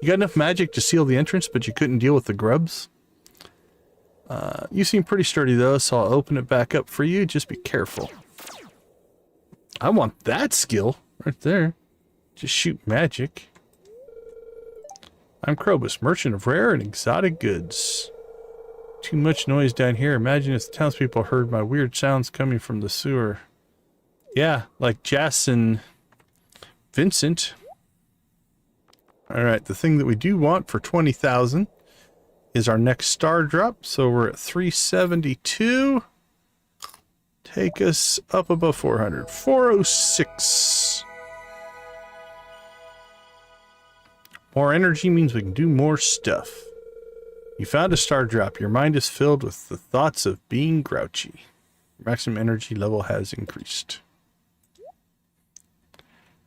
You got enough magic to seal the entrance, but you couldn't deal with the grubs? You seem pretty sturdy, though, so I'll open it back up for you. Just be careful. I want that skill right there. Just shoot magic. I'm Krobus, merchant of rare and exotic goods. Too much noise down here. Imagine if the townspeople heard my weird sounds coming from the sewer. Yeah, like Jas and Vincent. Alright, the thing that we do want for 20,000 is our next star drop. So we're at 372. Take us up above 400. 406. More energy means we can do more stuff. You found a star drop. Your mind is filled with the thoughts of being grouchy. Your maximum energy level has increased.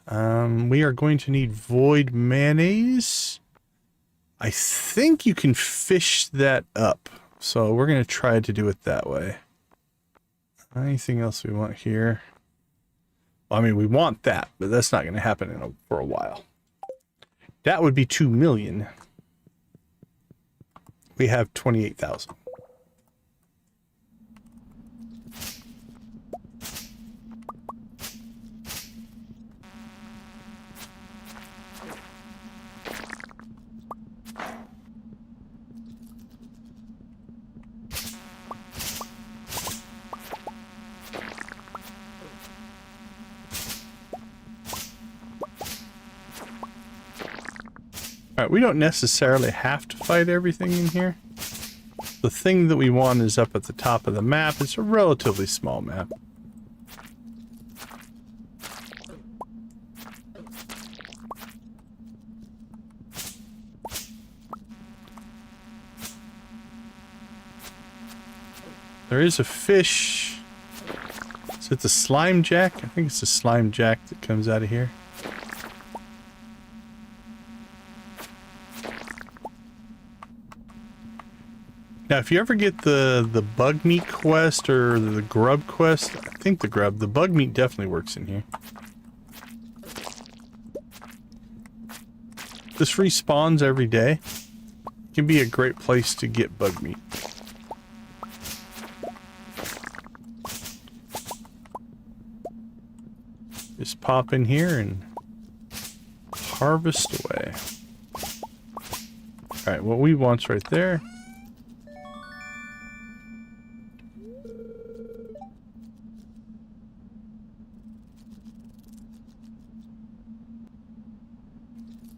We are going to need void mayonnaise. I think you can fish that up. So we're going to try to do it that way. Anything else we want here? Well, I mean, we want that, but that's not going to happen for a while. That would be 2 million. We have 28,000. Alright, we don't necessarily have to fight everything in here. The thing that we want is up at the top of the map. It's a relatively small map. There is a fish. Is it the slime jack? I think it's the slime jack that comes out of here. Now, if you ever get the bug meat quest or the grub quest, I think the bug meat definitely works in here. This respawns every day. It can be a great place to get bug meat. Just pop in here and harvest away. Alright, what we want's right there.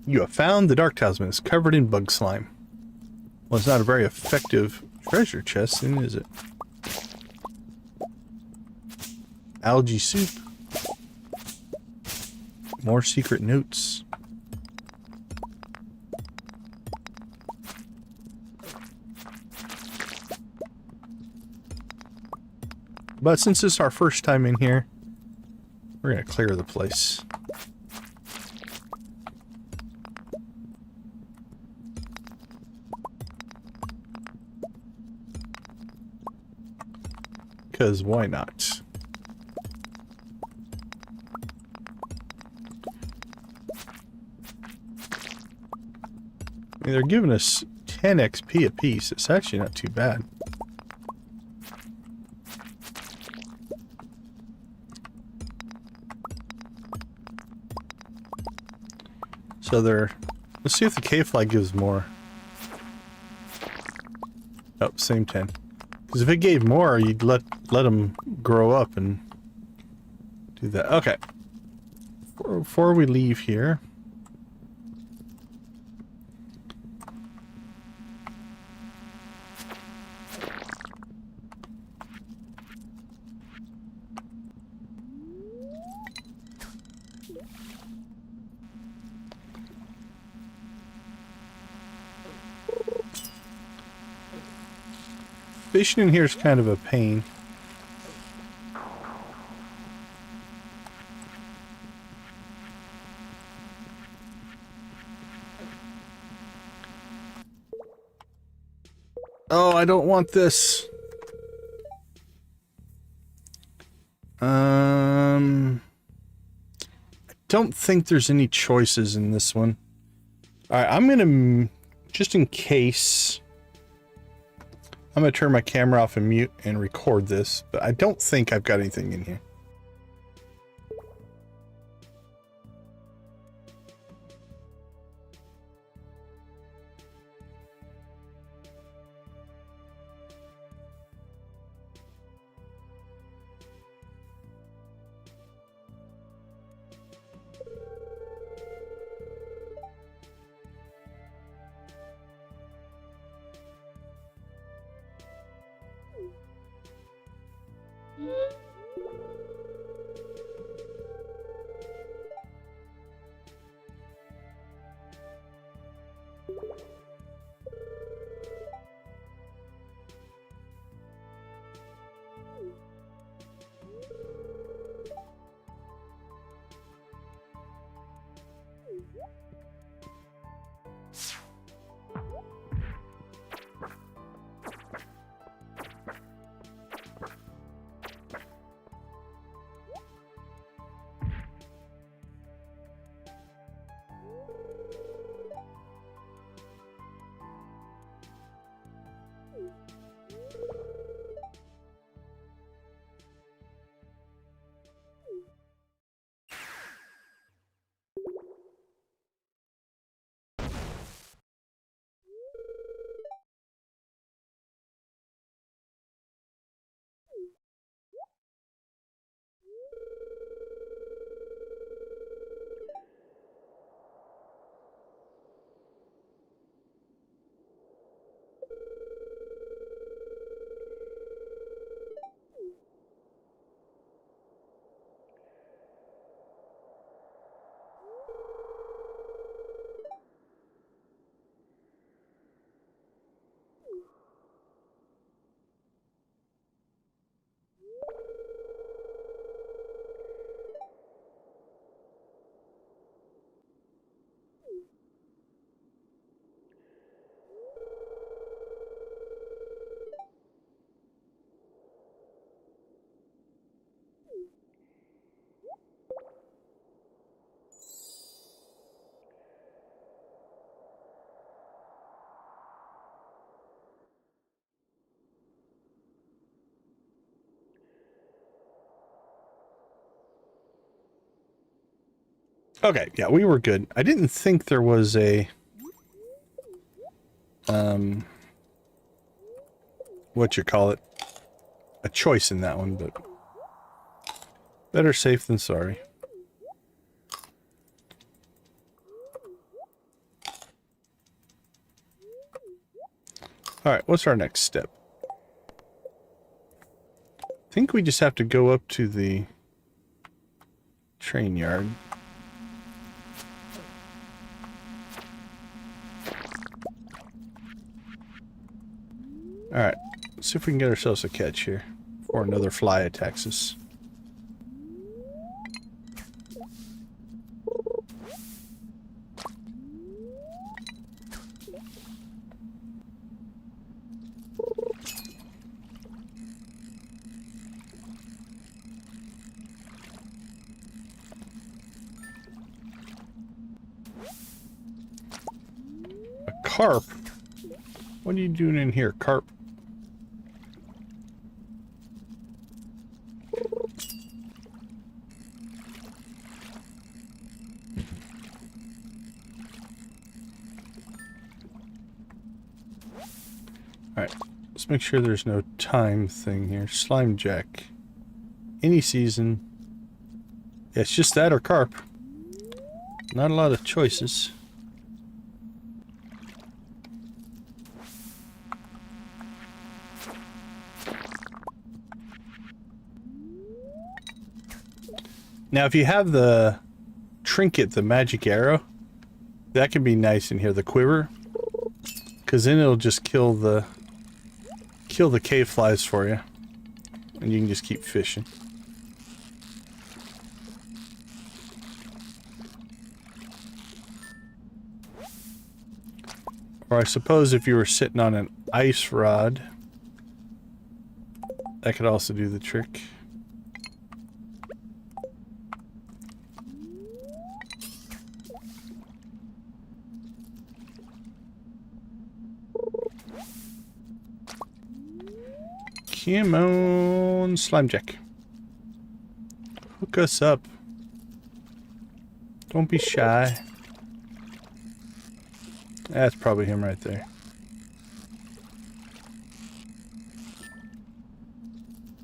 You have found the dark talisman. It's covered in bug slime. Well, it's not a very effective treasure chest, then, is it? Algae soup. More secret notes. But since it's our first time in here, we're gonna clear the place. Because why not? I mean, they're giving us 10 XP apiece. It's actually not too bad. So they're... Let's see if the cave fly gives more. Oh, same 10. Because if it gave more, you'd let them grow up and do that. Okay. Before we leave here... Fishing in here is kind of a pain. Oh, I don't want this. I don't think there's any choices in this one. All right, I'm gonna, just in case, I'm gonna turn my camera off and mute and record this, but I don't think I've got anything in here. Okay, yeah, we were good. I didn't think there was a, what you call it, a choice in that one, but better safe than sorry. All right, what's our next step? I think we just have to go up to the train yard. Alright, let's see if we can get ourselves a catch here before another fly attacks us. A carp? What are you doing in here, carp? Alright, let's make sure there's no time thing here. Slime jack. Any season. Yeah, it's just that or carp. Not a lot of choices. Now, if you have the trinket, the magic arrow, that can be nice in here, the quiver. Because then it'll just kill the cave flies for you. And you can just keep fishing. Or I suppose if you were sitting on an ice rod, that could also do the trick. Come on, Slimejack. Hook us up. Don't be shy. That's probably him right there.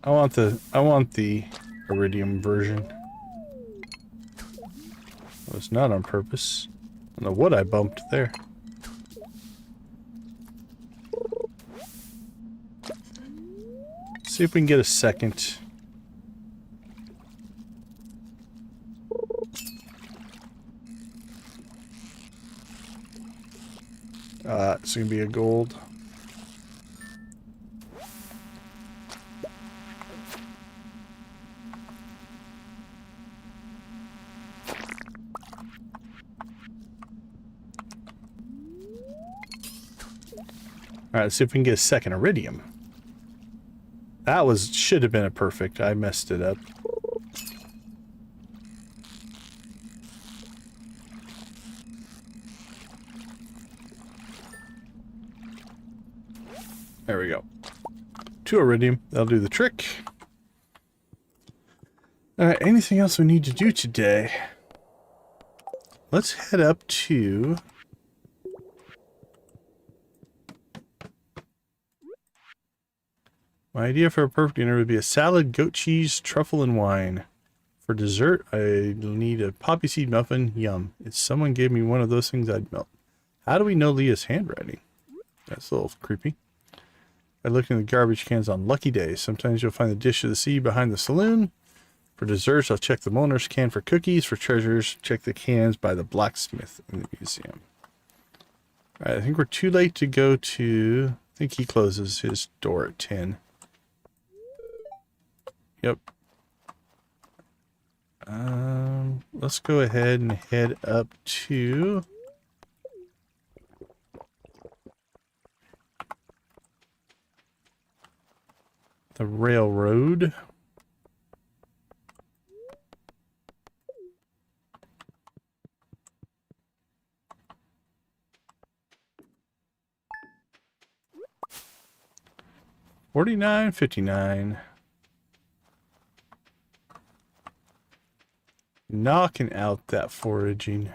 I want the iridium version. It was not on purpose. I don't know what I bumped there. See if we can get a second. It's gonna be a gold. Alright, let's see if we can get a second iridium. That should have been a perfect. I messed it up. There we go. 2 iridium. That'll do the trick. Alright, anything else we need to do today? Let's head up to... My idea for a perfect dinner would be a salad, goat cheese, truffle, and wine. For dessert, I need a poppy seed muffin. Yum. If someone gave me one of those things, I'd melt. How do we know Leah's handwriting? That's a little creepy. I looked in the garbage cans on lucky days. Sometimes you'll find the dish of the sea behind the saloon. For desserts, I'll check the Molnar's can for cookies. For treasures, check the cans by the blacksmith in the museum. Alright, I think we're too late to go to... I think he closes his door at 10. Yep. Let's go ahead and head up to... the railroad. $49.59. Knocking out that foraging.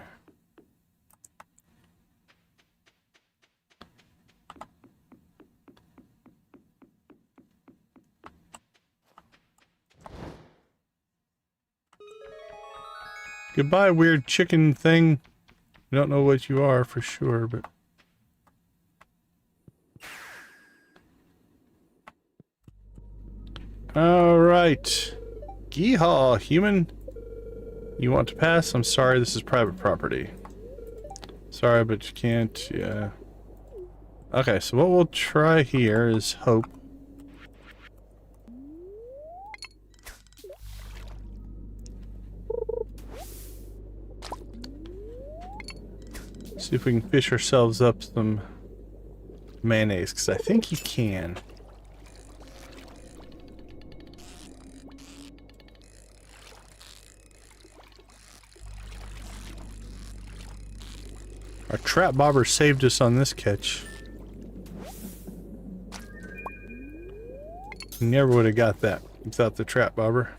Goodbye, weird chicken thing. I don't know what you are for sure, but... Alright. Yeehaw, human. You want to pass? I'm sorry, this is private property. Sorry, but you can't, yeah. Okay, so what we'll try here is hope. See if we can fish ourselves up some mayonnaise, because I think you can. Our trap bobber saved us on this catch. Never would have got that without the trap bobber.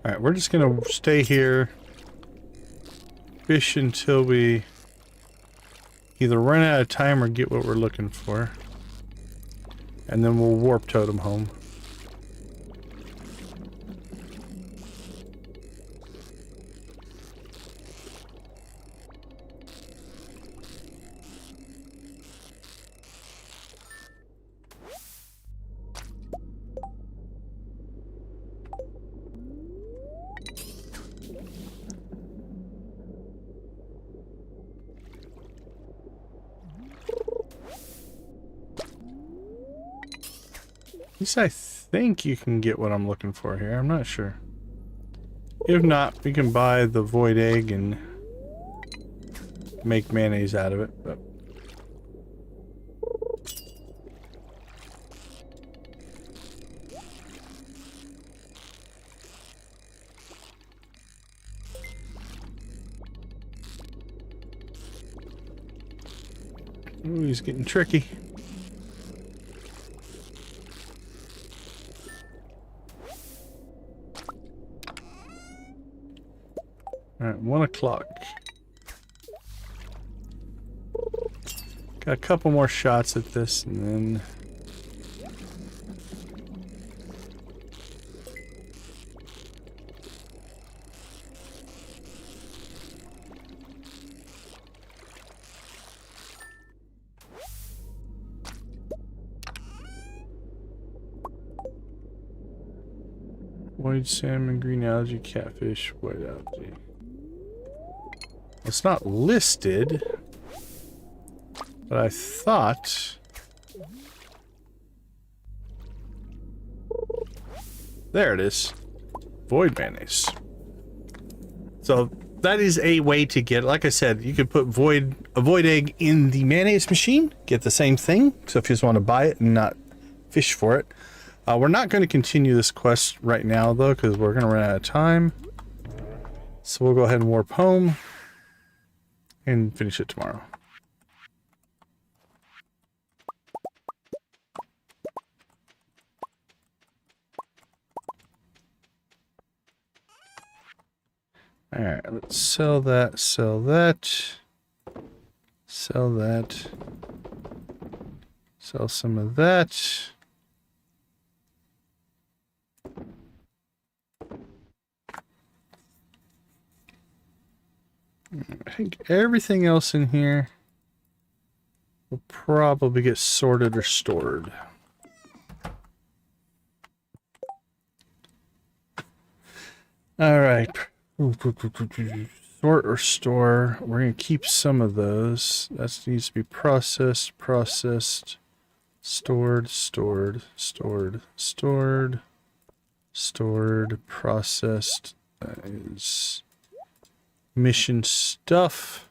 Alright, we're just gonna stay here. Fish until we either run out of time or get what we're looking for. And then we'll warp totem home. At least I think you can get what I'm looking for here. I'm not sure. If not, we can buy the void egg and make mayonnaise out of it. But ooh, he's getting tricky. Alright, 1 o'clock. Got a couple more shots at this and then... White salmon, green algae, catfish, white algae. It's not listed, but I thought... There it is. Void mayonnaise. So that is a way to get, like I said, you could put a void egg in the mayonnaise machine, get the same thing. So if you just want to buy it and not fish for it. We're not going to continue this quest right now, though, because we're going to run out of time. So we'll go ahead and warp home and finish it tomorrow. Alright, let's sell that, sell that, sell that, sell some of that. I think everything else in here will probably get sorted or stored. All right. Sort or store. We're going to keep some of those. That needs to be processed, processed, stored, stored, stored, stored, stored, processed. That is mission stuff.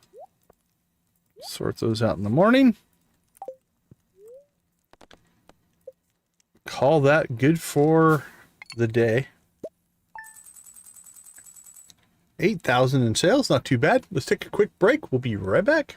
Sort those out in the morning. Call that good for the day. 8,000 in sales, not too bad. Let's take a quick break. We'll be right back.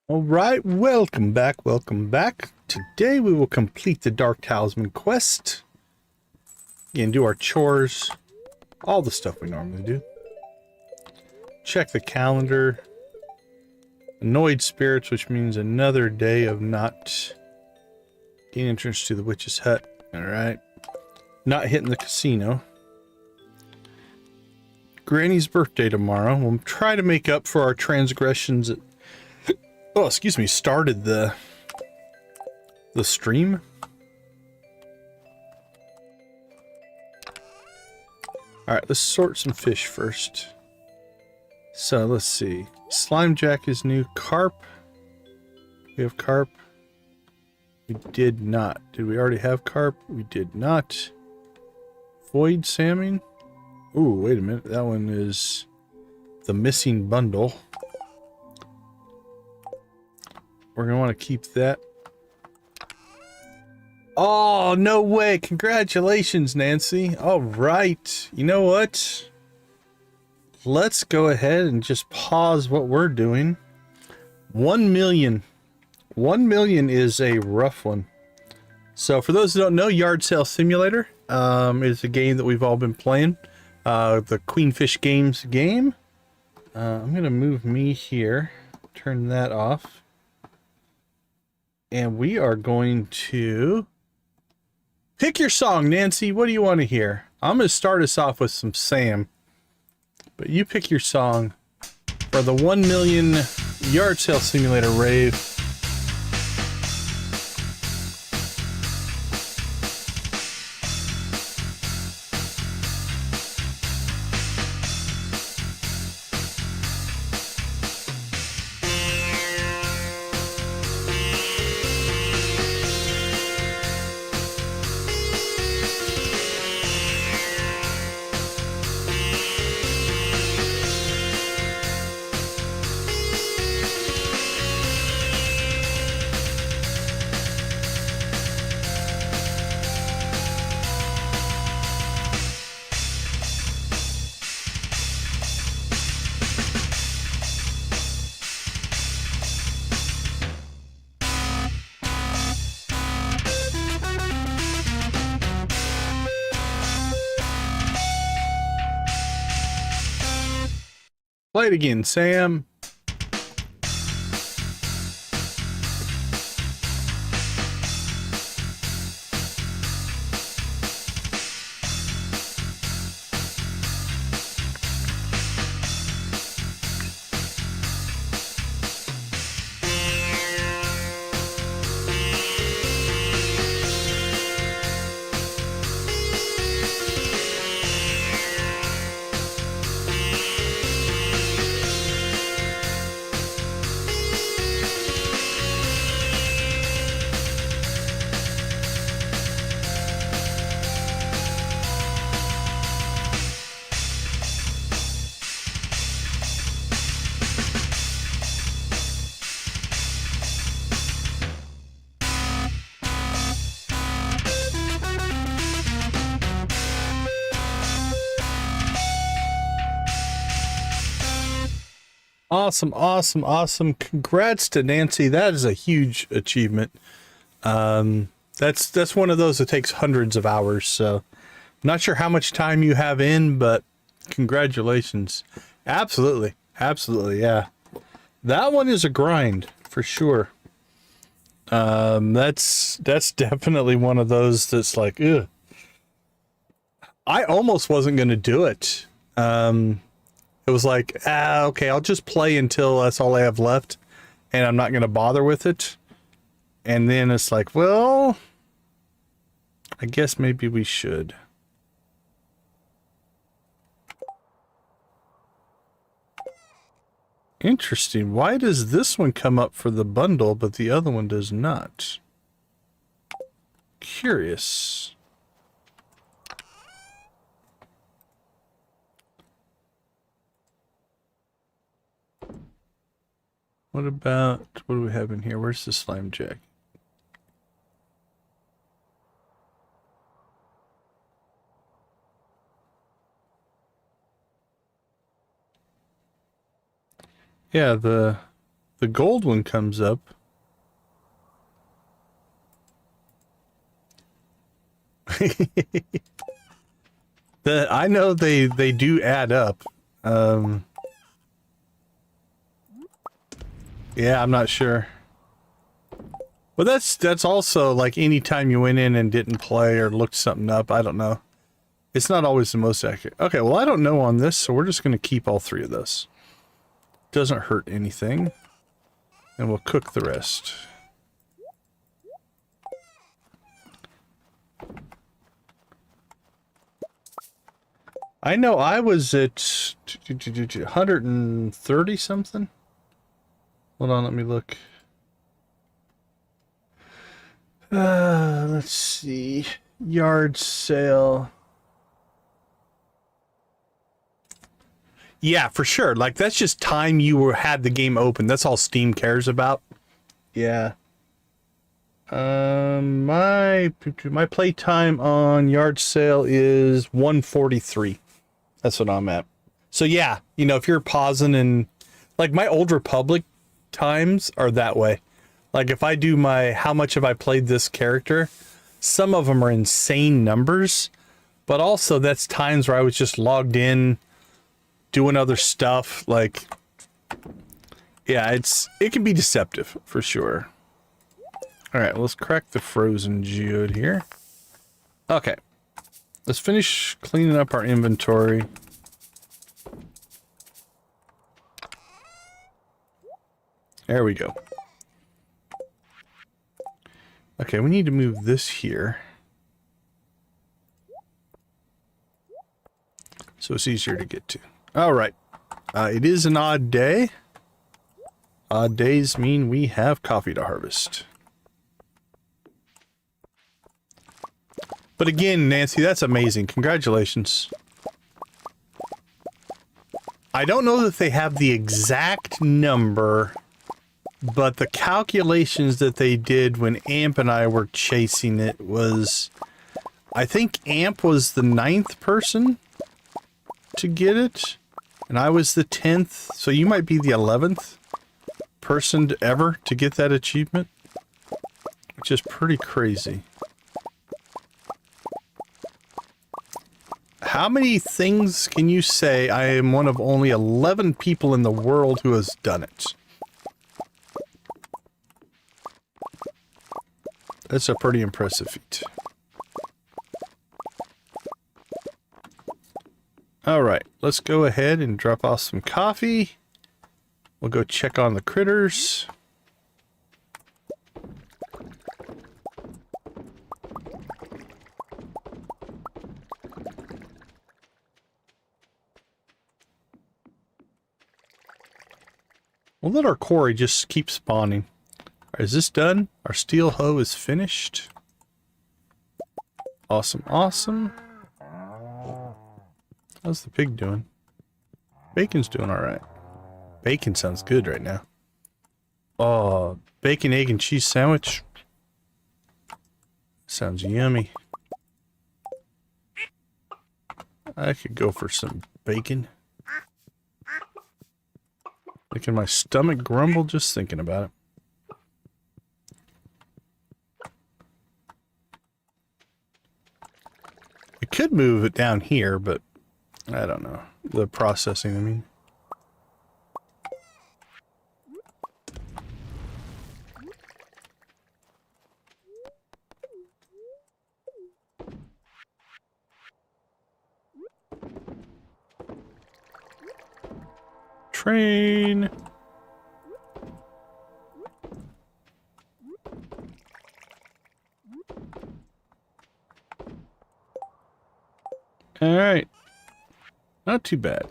All right, welcome back, welcome back. Today we will complete the Dark Talisman quest. Again, do our chores, all the stuff we normally do. Check the calendar. Annoyed spirits, which means another day of not getting entrance to the witch's hut. All right. Not hitting the casino. Granny's birthday tomorrow. We'll try to make up for our transgressions that, oh, excuse me, started the stream. All right, let's sort some fish first. So let's see. Slime Jack is new. Carp. We have carp. We did not. Did we already have carp? We did not. Void salmon. Ooh, wait a minute. That one is the missing bundle. We're going to want to keep that. Oh, no way. Congratulations, Nancy. All right. You know what? Let's go ahead and just pause what we're doing. 1 million. 1 million is a rough one. So for those who don't know, Yard Sale Simulator is a game that we've all been playing. The Queenfish Games game. I'm going to move me here. Turn that off. And we are going to pick your song, Nancy. What do you want to hear? I'm going to start us off with some Sam. But you pick your song for the 1 million Yard Sale Simulator rave. Play it again, Sam. Awesome, awesome, awesome. Congrats to Nancy. That is a huge achievement. That's one of those that takes hundreds of hours, so not sure how much time you have in, but congratulations. Absolutely. Absolutely, yeah. That one is a grind for sure. That's definitely one of those that's like, ugh. I almost wasn't going to do it. It was like, okay, I'll just play until that's all I have left, and I'm not going to bother with it. And then it's like, well, I guess maybe we should. Interesting. Why does this one come up for the bundle, but the other one does not? Curious. What do we have in here? Where's the slime jack? Yeah, the the gold one comes up. I know they do add up. Yeah, I'm not sure. Well, that's also like any time you went in and didn't play or looked something up. I don't know. It's not always the most accurate. Okay, well, I don't know on this, so we're just going to keep all 3 of those. Doesn't hurt anything. And we'll cook the rest. I know I was at 130 something. Hold on, let me look. Let's see. Yard sale. Yeah, for sure. Like, that's just time you had the game open. That's all Steam cares about. Yeah. My playtime on yard sale is 143. That's what I'm at. So yeah, you know, if you're pausing and like my Old Republic times are that way. Like if I do my how much have I played this character, some of them are insane numbers, but also that's times where I was just logged in doing other stuff. Like, yeah, it can be deceptive for sure. All right, let's crack the frozen geode here. Okay, let's finish cleaning up our inventory. There we go. Okay, we need to move this here, so it's easier to get to. All right, it is an odd day. Odd days mean we have coffee to harvest. But again, Nancy, that's amazing. Congratulations. I don't know that they have the exact number, but the calculations that they did when Amp and I were chasing it was, I think Amp was the 9th person to get it, and I was the 10th, so you might be the 11th person ever to get that achievement, which is pretty crazy. How many things can you say I am one of only 11 people in the world who has done it? That's a pretty impressive feat. All right, let's go ahead and drop off some coffee. We'll go check on the critters. We'll let our quarry just keep spawning. All right, is this done? Our steel hoe is finished. Awesome, awesome. How's the pig doing? Bacon's doing all right. Bacon sounds good right now. Oh, bacon, egg, and cheese sandwich. Sounds yummy. I could go for some bacon. Making my stomach grumble just thinking about it. I could move it down here, but I don't know. The processing, I mean. Train. All right. Not too bad.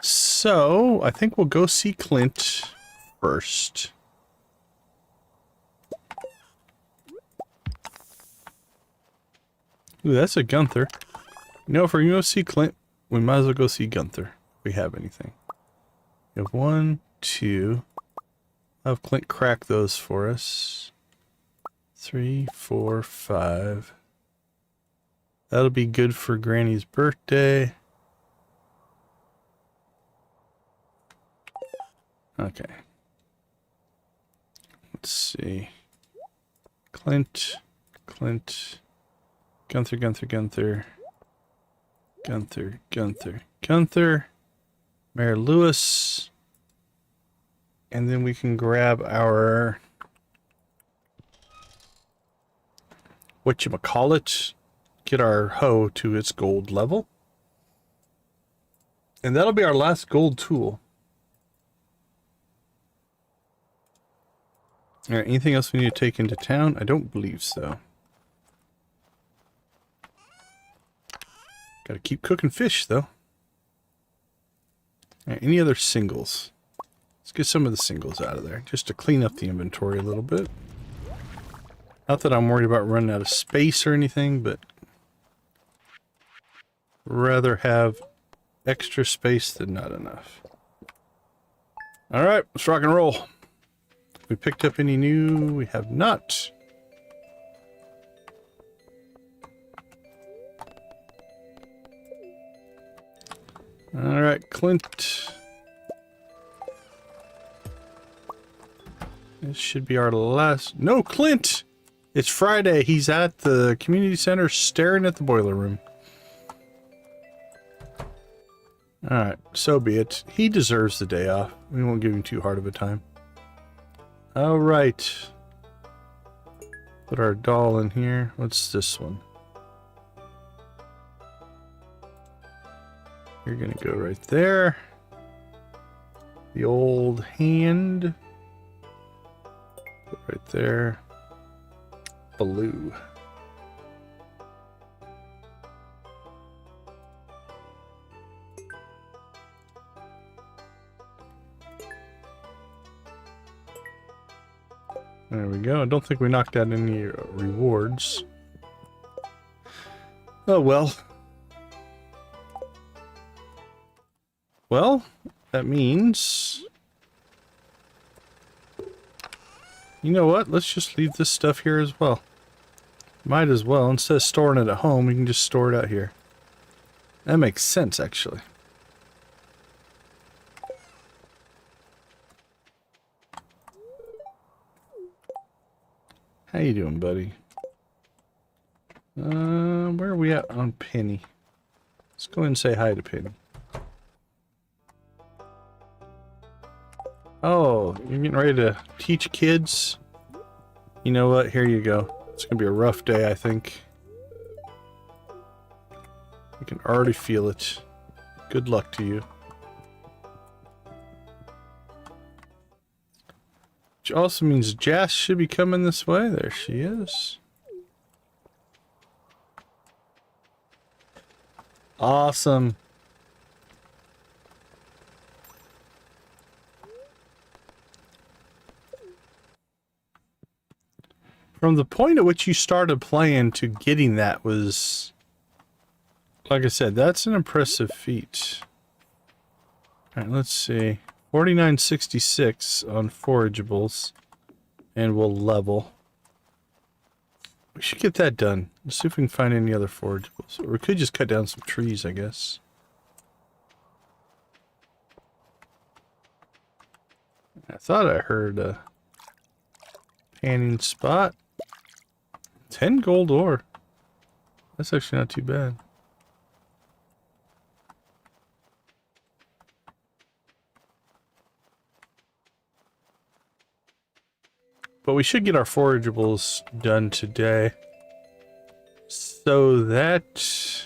So, I think we'll go see Clint first. Ooh, that's a Gunther. You know, if we're going to go see Clint, we might as well go see Gunther, if we have anything. We have 1, 2. I'll have Clint crack those for us. 3, 4, 5. That'll be good for Granny's birthday. Okay. Let's see. Clint, Gunther, Mayor Lewis. And then we can grab our... whatchamacallit, get our hoe to its gold level. And that'll be our last gold tool. Alright, anything else we need to take into town? I don't believe so. Gotta keep cooking fish, though. Alright, any other singles? Let's get some of the singles out of there, just to clean up the inventory a little bit. Not that I'm worried about running out of space or anything, but rather have extra space than not enough. Alright, let's rock and roll. We picked up any new? We have not. Alright, Clint. This should be our last... No, Clint! It's Friday. He's at the community center staring at the boiler room. Alright, so be it. He deserves the day off. We won't give him too hard of a time. Alright. Put our doll in here. What's this one? You're gonna go right there. The old hand. Put right there. Blue. There we go. I don't think we knocked out any rewards. Oh well. Well, that means... You know what? Let's just leave this stuff here as well. Might as well. Instead of storing it at home, we can just store it out here. That makes sense, actually. How you doing, buddy? Where are we at on Penny? Let's go ahead and say hi to Penny. Oh, you're getting ready to teach kids? You know what? Here you go. It's gonna be a rough day, I think. I can already feel it. Good luck to you. Which also means Jas should be coming this way. There she is. Awesome. From the point at which you started playing to getting that was, like I said, that's an impressive feat. Alright, let's see. 4966 on forageables. And we'll level. We should get that done. Let's see if we can find any other forageables. Or we could just cut down some trees, I guess. I thought I heard a panning spot. 10 gold ore. That's actually not too bad. But we should get our forageables done today. So that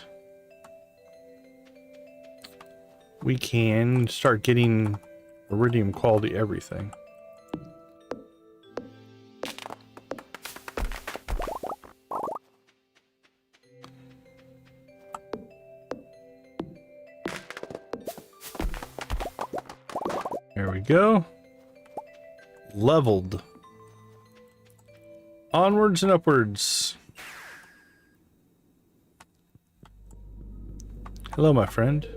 we can start getting iridium quality everything. There we go. Leveled. Onwards and upwards. Hello, my friend.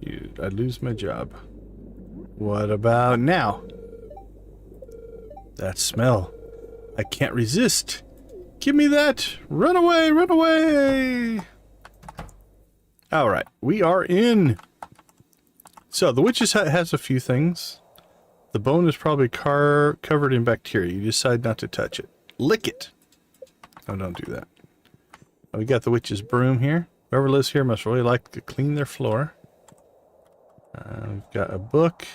Dude, I'd lose my job. What about now? That smell. I can't resist. Give me that. Run away, run away. All right, we are in. So the witch's hut has a few things. The bone is probably covered in bacteria. You decide not to touch it. Lick it. Oh, don't do that. We got the witch's broom here. Whoever lives here must really like to clean their floor. We've got a book.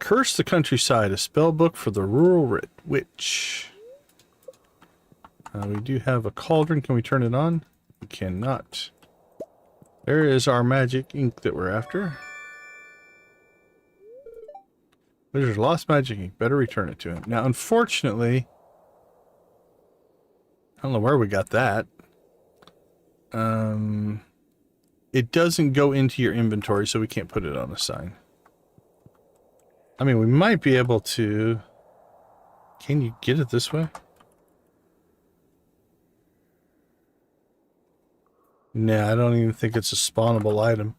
Curse the Countryside, a spell book for the rural witch. We do have a cauldron. Can we turn it on? We cannot. There is our magic ink that we're after. Wizard lost magic ink. Better return it to him. Now, unfortunately, I don't know where we got that. It doesn't go into your inventory, so we can't put it on a sign. I mean, we might be able to... Can you get it this way? Nah, I don't even think it's a spawnable item.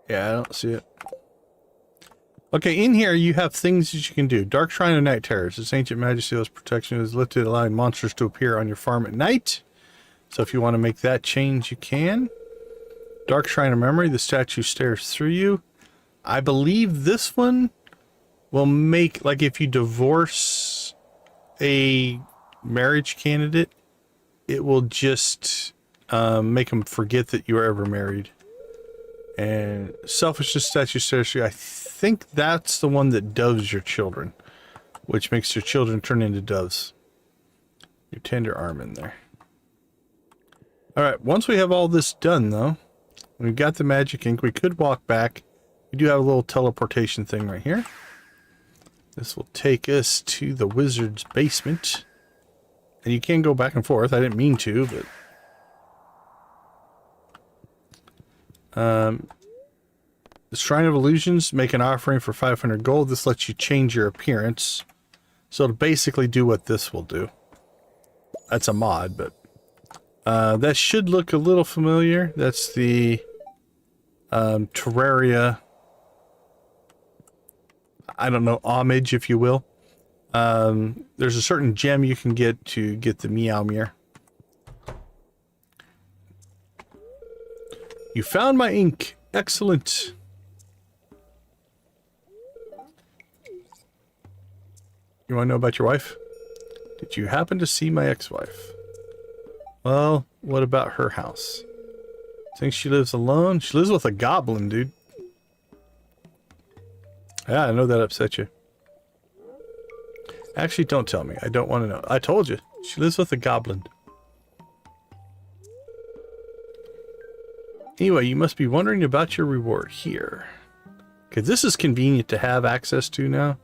Yeah, I don't see it. Okay, in here you have things that you can do. Dark Shrine of Night Terrors. This ancient magic seal's protection is lifted, allowing monsters to appear on your farm at night. So if you want to make that change, you can. Dark Shrine of Memory. The statue stares through you. I believe this one will make, like, if you divorce a marriage candidate, it will just make them forget that you were ever married. And Selfishness statue stares through you. I think that's the one that doves your children, which makes your children turn into doves. Your tender arm in there. Alright, once we have all this done, though, we've got the magic ink. We could walk back. We do have a little teleportation thing right here. This will take us to the wizard's basement. And you can go back and forth. I didn't mean to, but... the Shrine of Illusions, make an offering for 500 gold. This lets you change your appearance. So it'll basically do what this will do. That's a mod, but... that should look a little familiar. That's the Terraria, I don't know, homage, if you will. There's a certain gem you can get to get the Meow Mirror. You found my ink. Excellent. You want to know about your wife? Did you happen to see my ex-wife? Well, what about her house? Think she lives alone? She lives with a goblin, dude. Yeah, I know that upset you. Actually, don't tell me. I don't want to know. I told you. She lives with a goblin. Anyway, you must be wondering about your reward here. Okay, this is convenient to have access to now.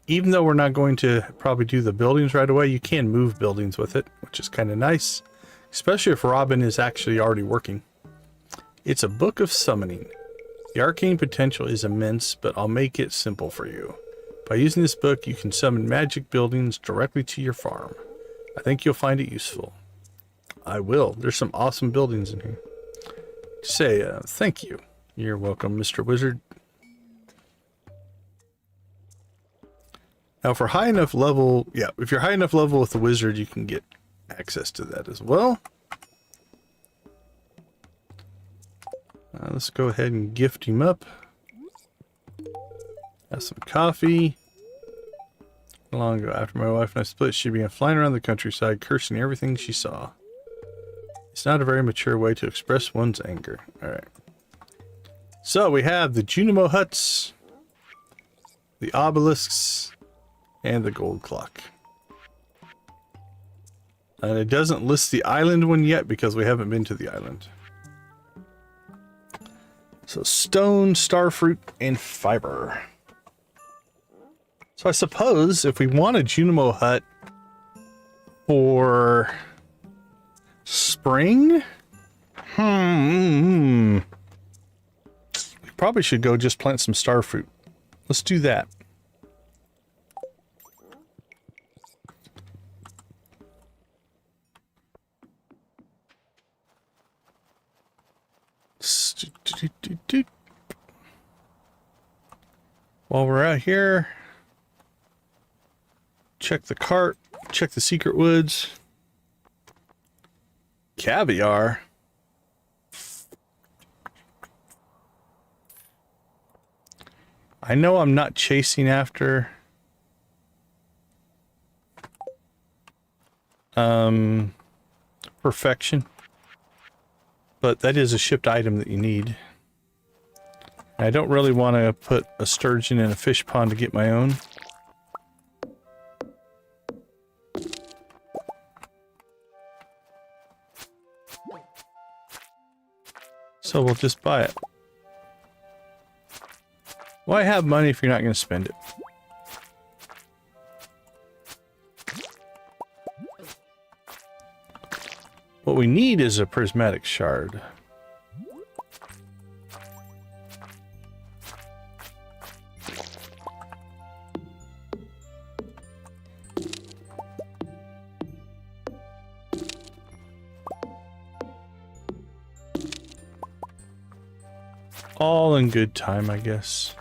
Even though we're not going to probably do the buildings right away, you can move buildings with it, which is kind of nice. Especially if Robin is actually already working. It's a book of summoning. The arcane potential is immense, but I'll make it simple for you. By using this book, you can summon magic buildings directly to your farm. I think you'll find it useful. I will. There's some awesome buildings in here. Say, thank you. You're welcome, Mr. Wizard. Now, for high enough level, yeah, if you're high enough level with the wizard, you can get access to that as well. Let's go ahead and gift him up. Have some coffee. Long ago, after my wife and I split, she began flying around the countryside, cursing everything she saw. It's not a very mature way to express one's anger. Alright. So we have the Junimo huts, the obelisks, and the gold clock. And it doesn't list the island one yet because we haven't been to the island. So stone, starfruit, and fiber. So I suppose if we want a Junimo hut for spring, we probably should go just plant some starfruit. Let's do that. While we're out here, check the cart, check the secret woods. Caviar. I know I'm not chasing after perfection, but that is a shipped item that you need. I don't really want to put a sturgeon in a fish pond to get my own. So we'll just buy it. Why have money if you're not going to spend it? What we need is a prismatic shard. All in good time, I guess.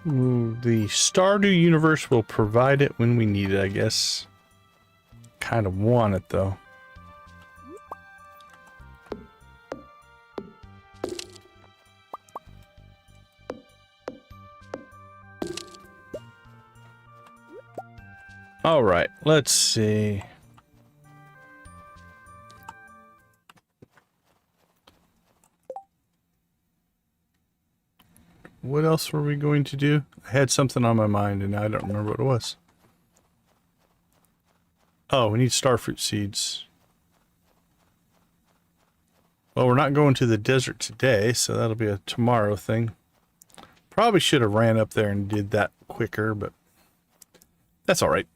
Ooh, the Stardew universe will provide it when we need it, I guess. Kind of want it, though. All right, let's see. What else were we going to do? I had something on my mind and now I don't remember what it was. Oh, we need starfruit seeds. Well, we're not going to the desert today, so that'll be a tomorrow thing. Probably should have ran up there and did that quicker, but that's all right.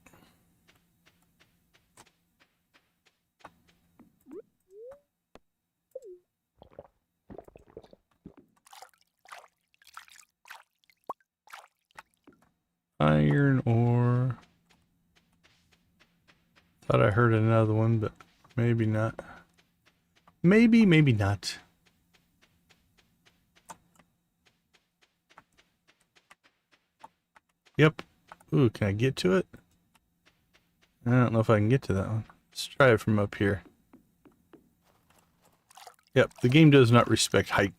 Iron ore. Thought I heard another one, but maybe not. Maybe, maybe not. Yep. Ooh, can I get to it? I don't know if I can get to that one. Let's try it from up here. Yep, the game does not respect height.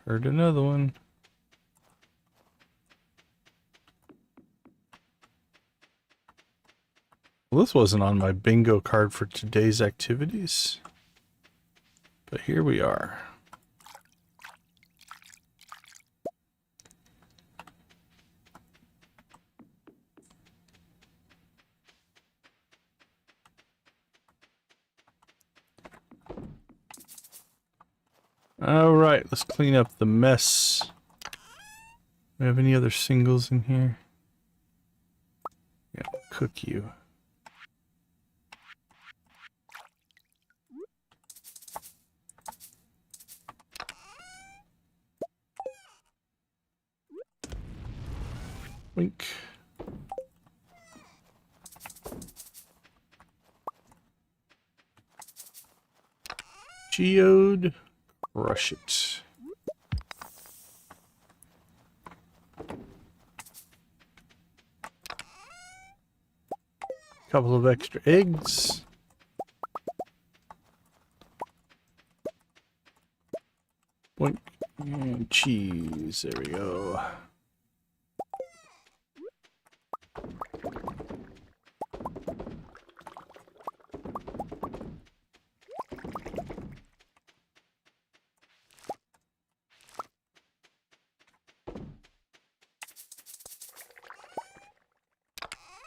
Heard another one. Well, this wasn't on my bingo card for today's activities. But here we are. All right, let's clean up the mess. Do we have any other singles in here? Yeah, we'll cook you. Wink. Geode. Crush it. Couple of extra eggs. Boink. And cheese. There we go.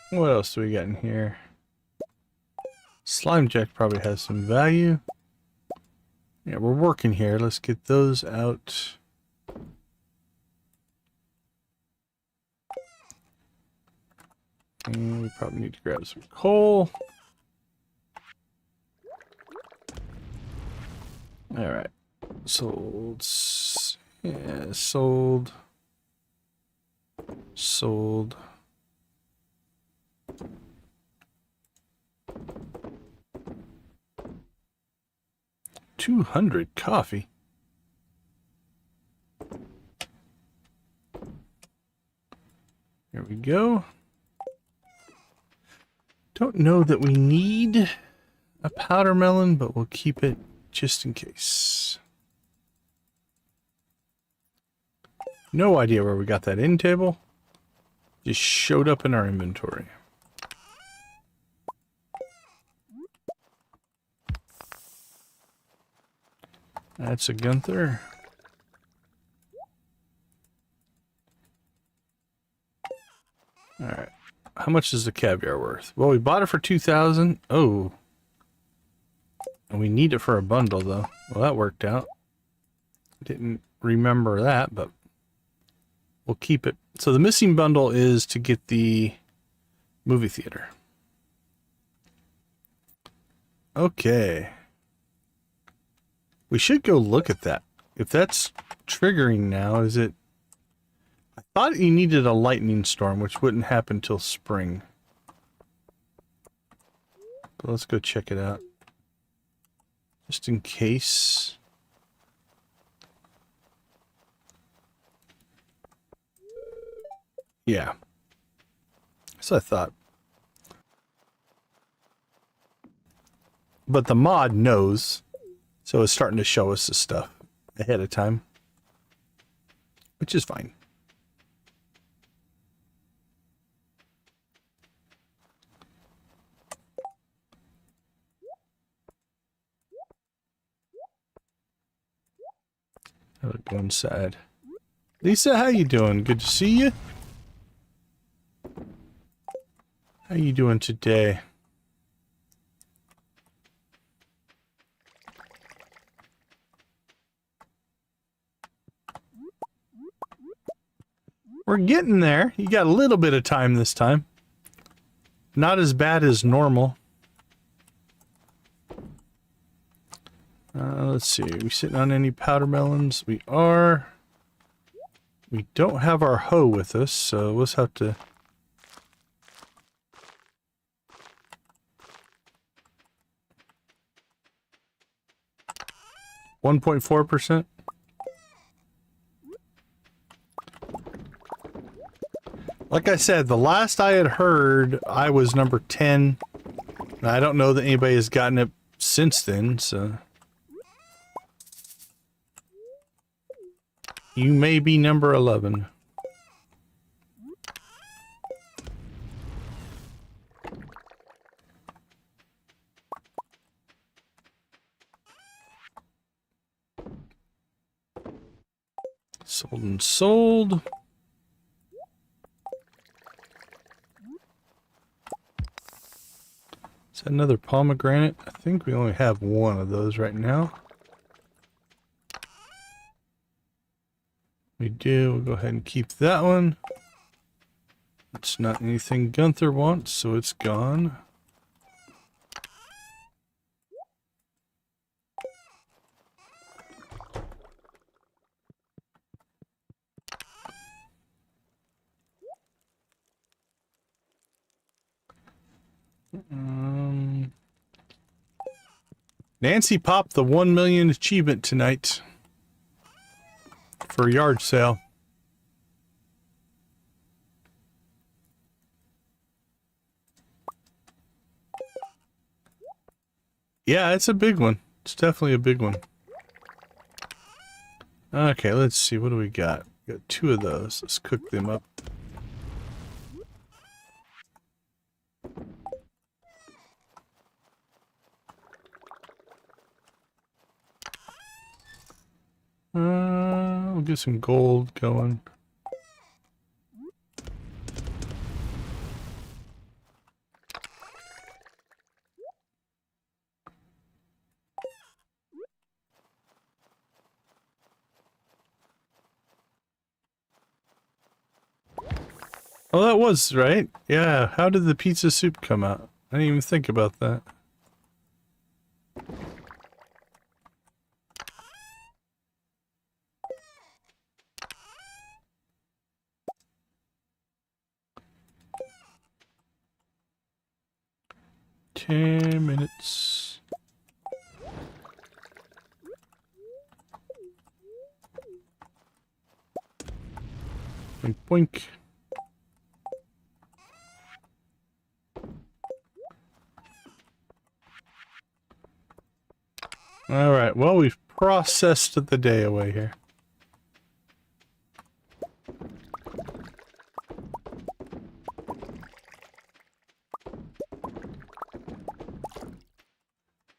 What else do we got in here? Slime Jack probably has some value. Yeah, we're working here. Let's get those out. And we probably need to grab some coal. All right. Sold. Yeah, sold. Sold. 200 coffee. go. Don't know that we need a powder melon, but we'll keep it just in case. No idea where we got that end table. Just showed up in our inventory. That's a Gunther. Alright. How much is the caviar worth? Well, we bought it for 2,000. Oh. And we need it for a bundle, though. Well, that worked out. Didn't remember that, but we'll keep it. So the missing bundle is to get the movie theater. Okay. We should go look at that. If that's triggering now, is it... I thought you needed a lightning storm, which wouldn't happen till spring. But let's go check it out. Just in case. Yeah. So I thought. But the mod knows. So it's starting to show us the stuff ahead of time. Which is fine. I'll go inside. Lisa, how you doing? Good to see you. How you doing today? We're getting there. You got a little bit of time this time. Not as bad as normal. Let's see. Are we sitting on any powder melons? We are. We don't have our hoe with us, so we'll just have to... $1.4%. Like I said, the last I had heard, I was number 10. And I don't know that anybody has gotten it since then, so... You may be number 11. Sold and sold. Is that another pomegranate? I think we only have one of those right now. We do. We'll go ahead and keep that one. It's not anything Gunther wants, so it's gone. Nancy popped the 1 million achievement tonight for a yard sale. Yeah, it's a big one. It's definitely a big one. Okay, let's see. What do we got? We got 2 of those. Let's cook them up. We'll get some gold going. Oh, that was right. Yeah, how did the pizza soup come out? I didn't even think about that. $10. Boink, boink. All right. Well, we've processed the day away here.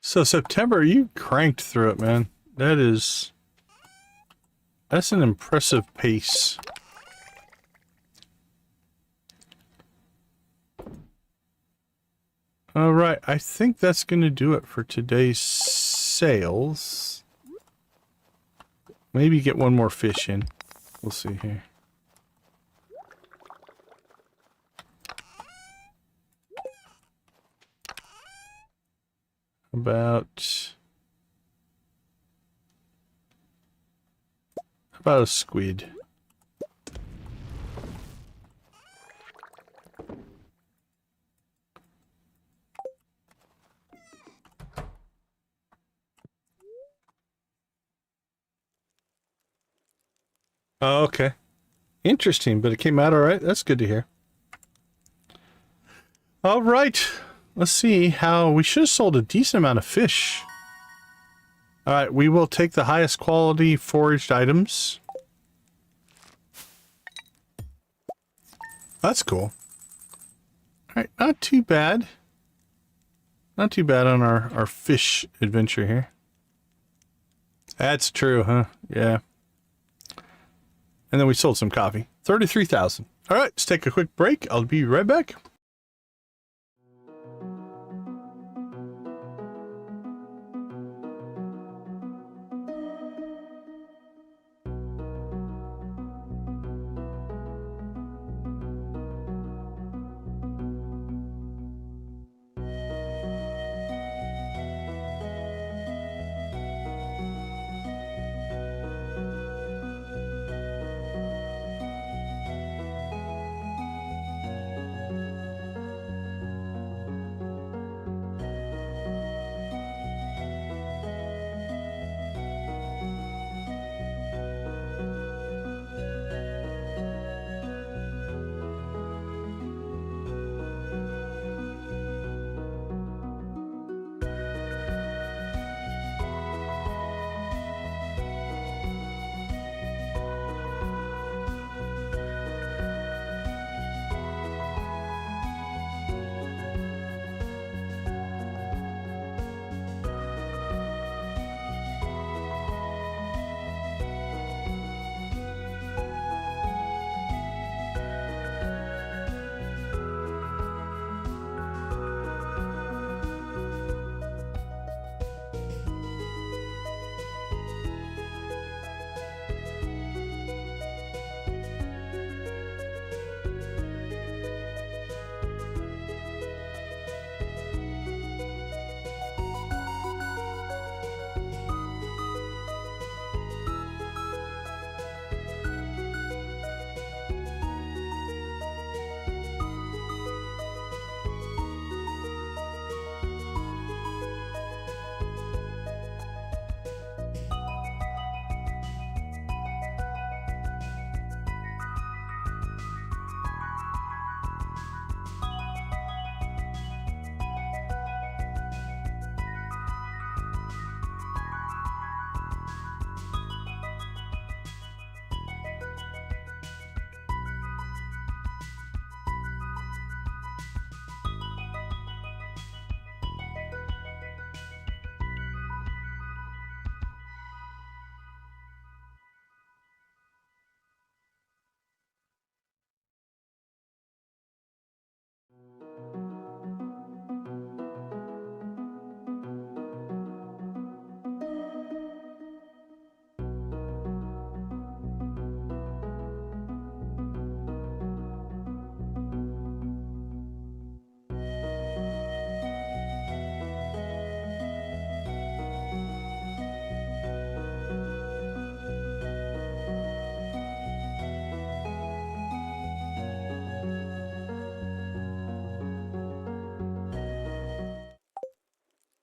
So September, you cranked through it, man. That's an impressive pace. All right, I think that's going to do it for today's sales. Maybe get one more fish in. We'll see here. About a squid. Oh, okay. Interesting, but it came out all right. That's good to hear. All right. Let's see how... We should have sold a decent amount of fish. All right, we will take the highest quality foraged items. That's cool. All right, not too bad. Not too bad on our fish adventure here. That's true, huh? Yeah. And then we sold some coffee. 33,000. All right, let's take a quick break. I'll be right back.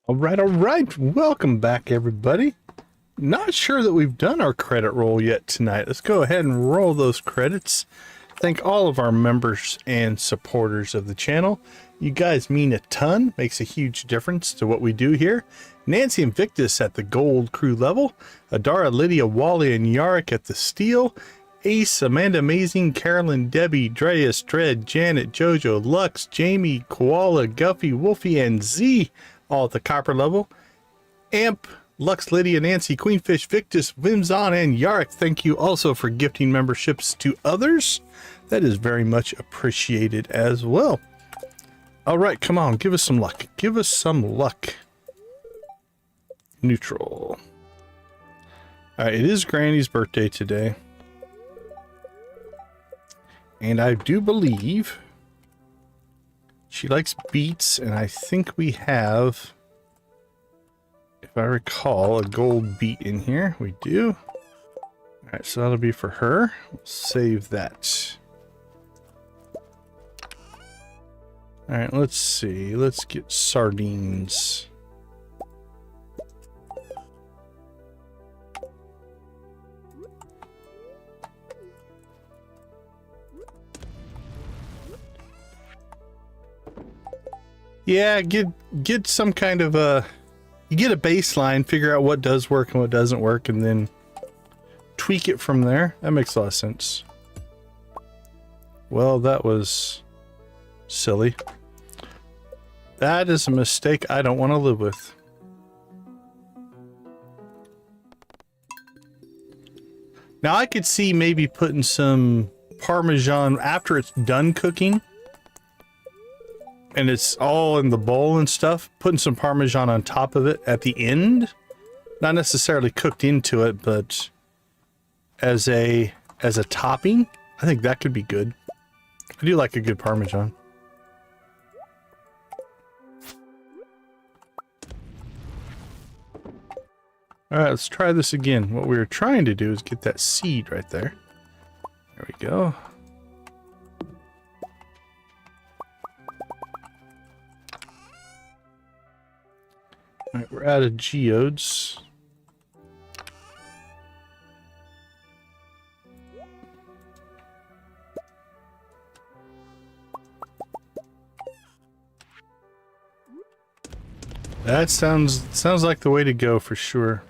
All right. Welcome back, everybody. Not sure that we've done our credit roll yet tonight. Let's go ahead and roll those credits. Thank all of our members and supporters of the channel. You guys mean a ton, makes a huge difference to what we do here. Nancy Invictus at the gold crew level, Adara, Lydia, Wally, and Yarrick at the steel, Ace, Amanda Amazing, Carolyn, Debbie, Dreas, Dredd, Janet, Jojo, Lux, Jamie, Koala, Guffy, Wolfie, and Z all at the copper level. Amp, Lux, Lydia, Nancy, Queenfish, Victus, Wimzon, and Yarrick, thank you also for gifting memberships to others. That is very much appreciated as well. All right, come on, give us some luck. Give us some luck. Neutral. All right, it is Granny's birthday today. And I do believe she likes beets, and I think we have, if I recall, a gold beet in here. We do. All right, so that'll be for her. We'll save that. All right, let's see. Let's get sardines. Yeah, get some kind of a, you get a baseline, figure out what does work and what doesn't work, and then tweak it from there. That makes a lot of sense. Well, that was silly. That is a mistake I don't want to live with. Now I could see maybe putting some Parmesan after it's done cooking and it's all in the bowl and stuff, putting some Parmesan on top of it at the end. Not necessarily cooked into it, but as a topping. I think that could be good. I do like a good Parmesan. All right, let's try this again. What we were trying to do is get that seed right there. There we go. All right, we're out of geodes. That sounds like the way to go for sure.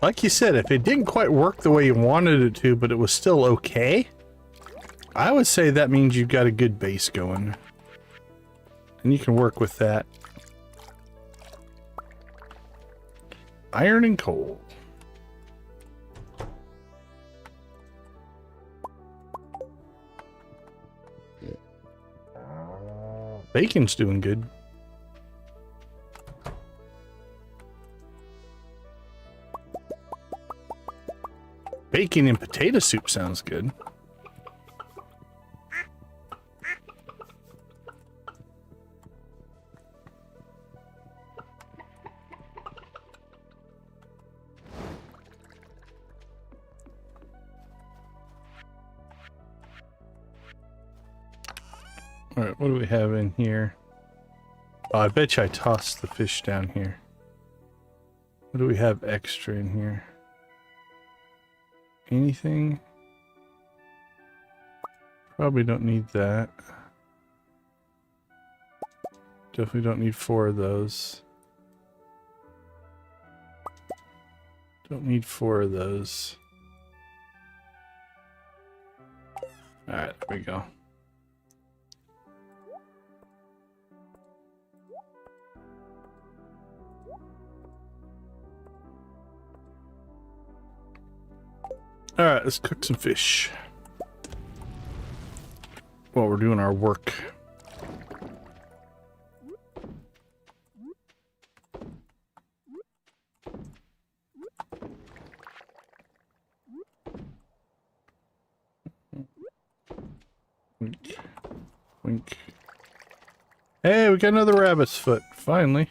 Like you said, if it didn't quite work the way you wanted it to, but it was still okay, I would say that means you've got a good base going. And you can work with that. Iron and coal. Bacon's doing good. Bacon and potato soup sounds good. All right, what do we have in here? Oh, I bet you I tossed the fish down here. What do we have extra in here? Anything? Probably don't need that. Definitely don't need 4 of those. Don't need 4 of those. Alright, there we go. Alright, let's cook some fish while we're doing our work. Wink. Wink. Hey, we got another rabbit's foot, finally.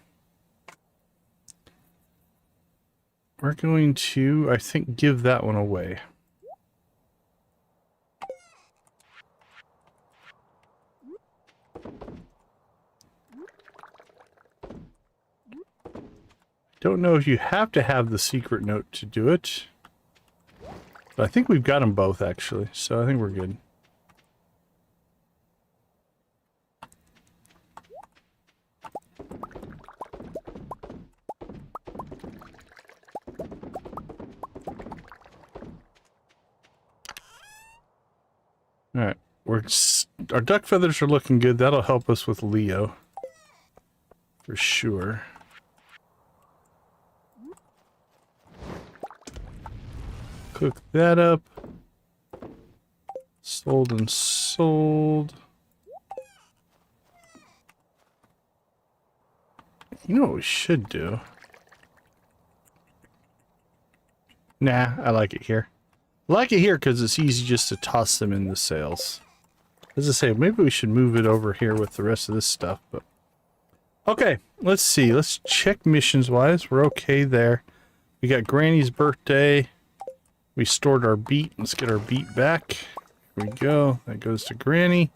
We're going to, I think, give that one away. Don't know if you have to have the secret note to do it. But I think we've got them both, actually. So I think we're good. Alright. Our duck feathers are looking good. That'll help us with Leo. For sure. Cook that up. Sold and sold. You know what we should do? Nah, I like it here. I like it here because it's easy just to toss them in the sales. As I say, maybe we should move it over here with the rest of this stuff, but... Okay, let's see. Let's check missions-wise. We're okay there. We got Granny's birthday. We stored our beet. Let's get our beet back. Here we go. That goes to Granny.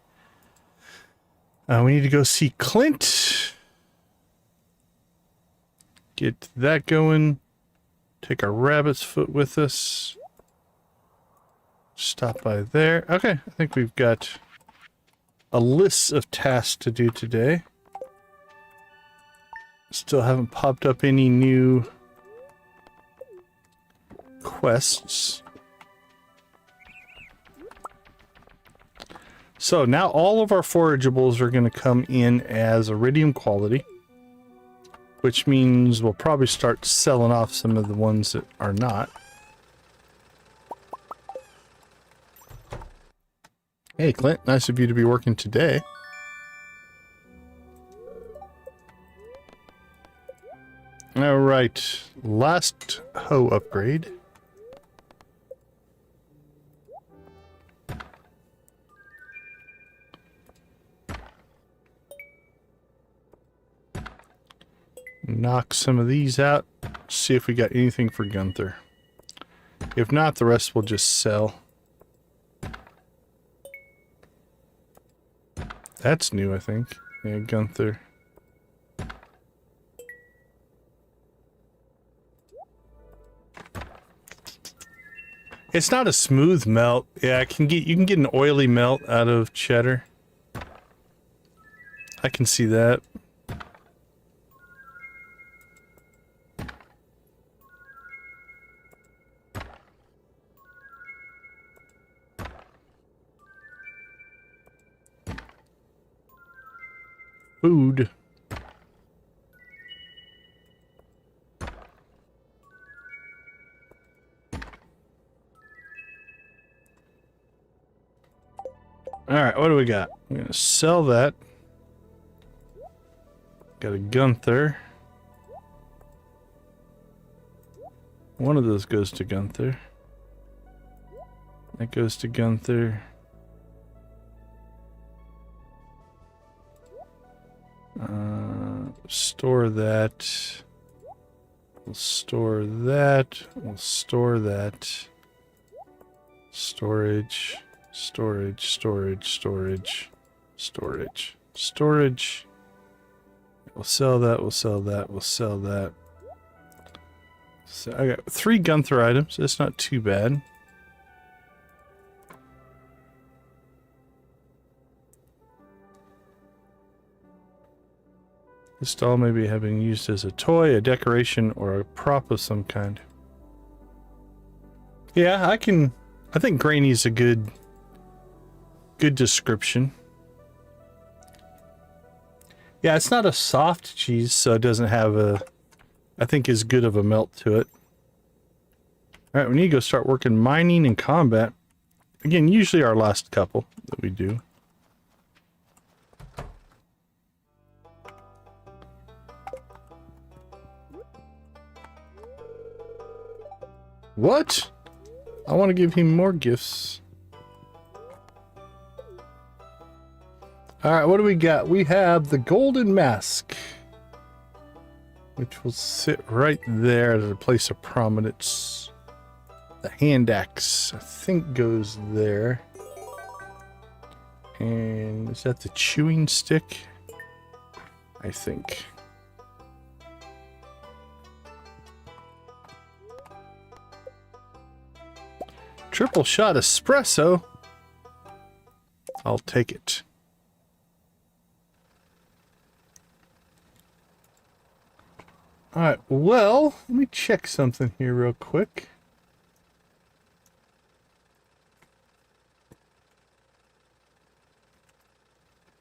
We need to go see Clint. Get that going. Take our rabbit's foot with us. Stop by there. Okay, I think we've got a list of tasks to do today. Still haven't popped up any new quests. So now all of our forageables are going to come in as iridium quality, which means we'll probably start selling off some of the ones that are not. Hey Clint, nice of you to be working today. Alright, last hoe upgrade. Knock some of these out. See if we got anything for Gunther. If not, the rest will just sell. That's new, I think. Yeah, Gunther. It's not a smooth melt. Yeah, you can get an oily melt out of cheddar. I can see that. Food. Alright, what do we got? I'm gonna sell that. Got a Gunther. One of those goes to Gunther. That goes to Gunther. Store that. We'll store that. We'll store that. Storage. Storage, storage, storage, storage, storage. We'll sell that, we'll sell that, we'll sell that. So I got 3 Gunther items. That's not too bad. This doll may be having used as a toy, a decoration, or a prop of some kind. Yeah, I think Granny's a good description. Yeah, it's not a soft cheese, so it doesn't have I think as good of a melt to it. Alright, we need to go start working mining and combat. Again, usually our last couple that we do. What? I want to give him more gifts. Alright, what do we got? We have the golden mask, which will sit right there as a place of prominence. The hand axe, I think, goes there. And is that the chewing stick? I think. Triple shot espresso. I'll take it. Alright, well, let me check something here real quick.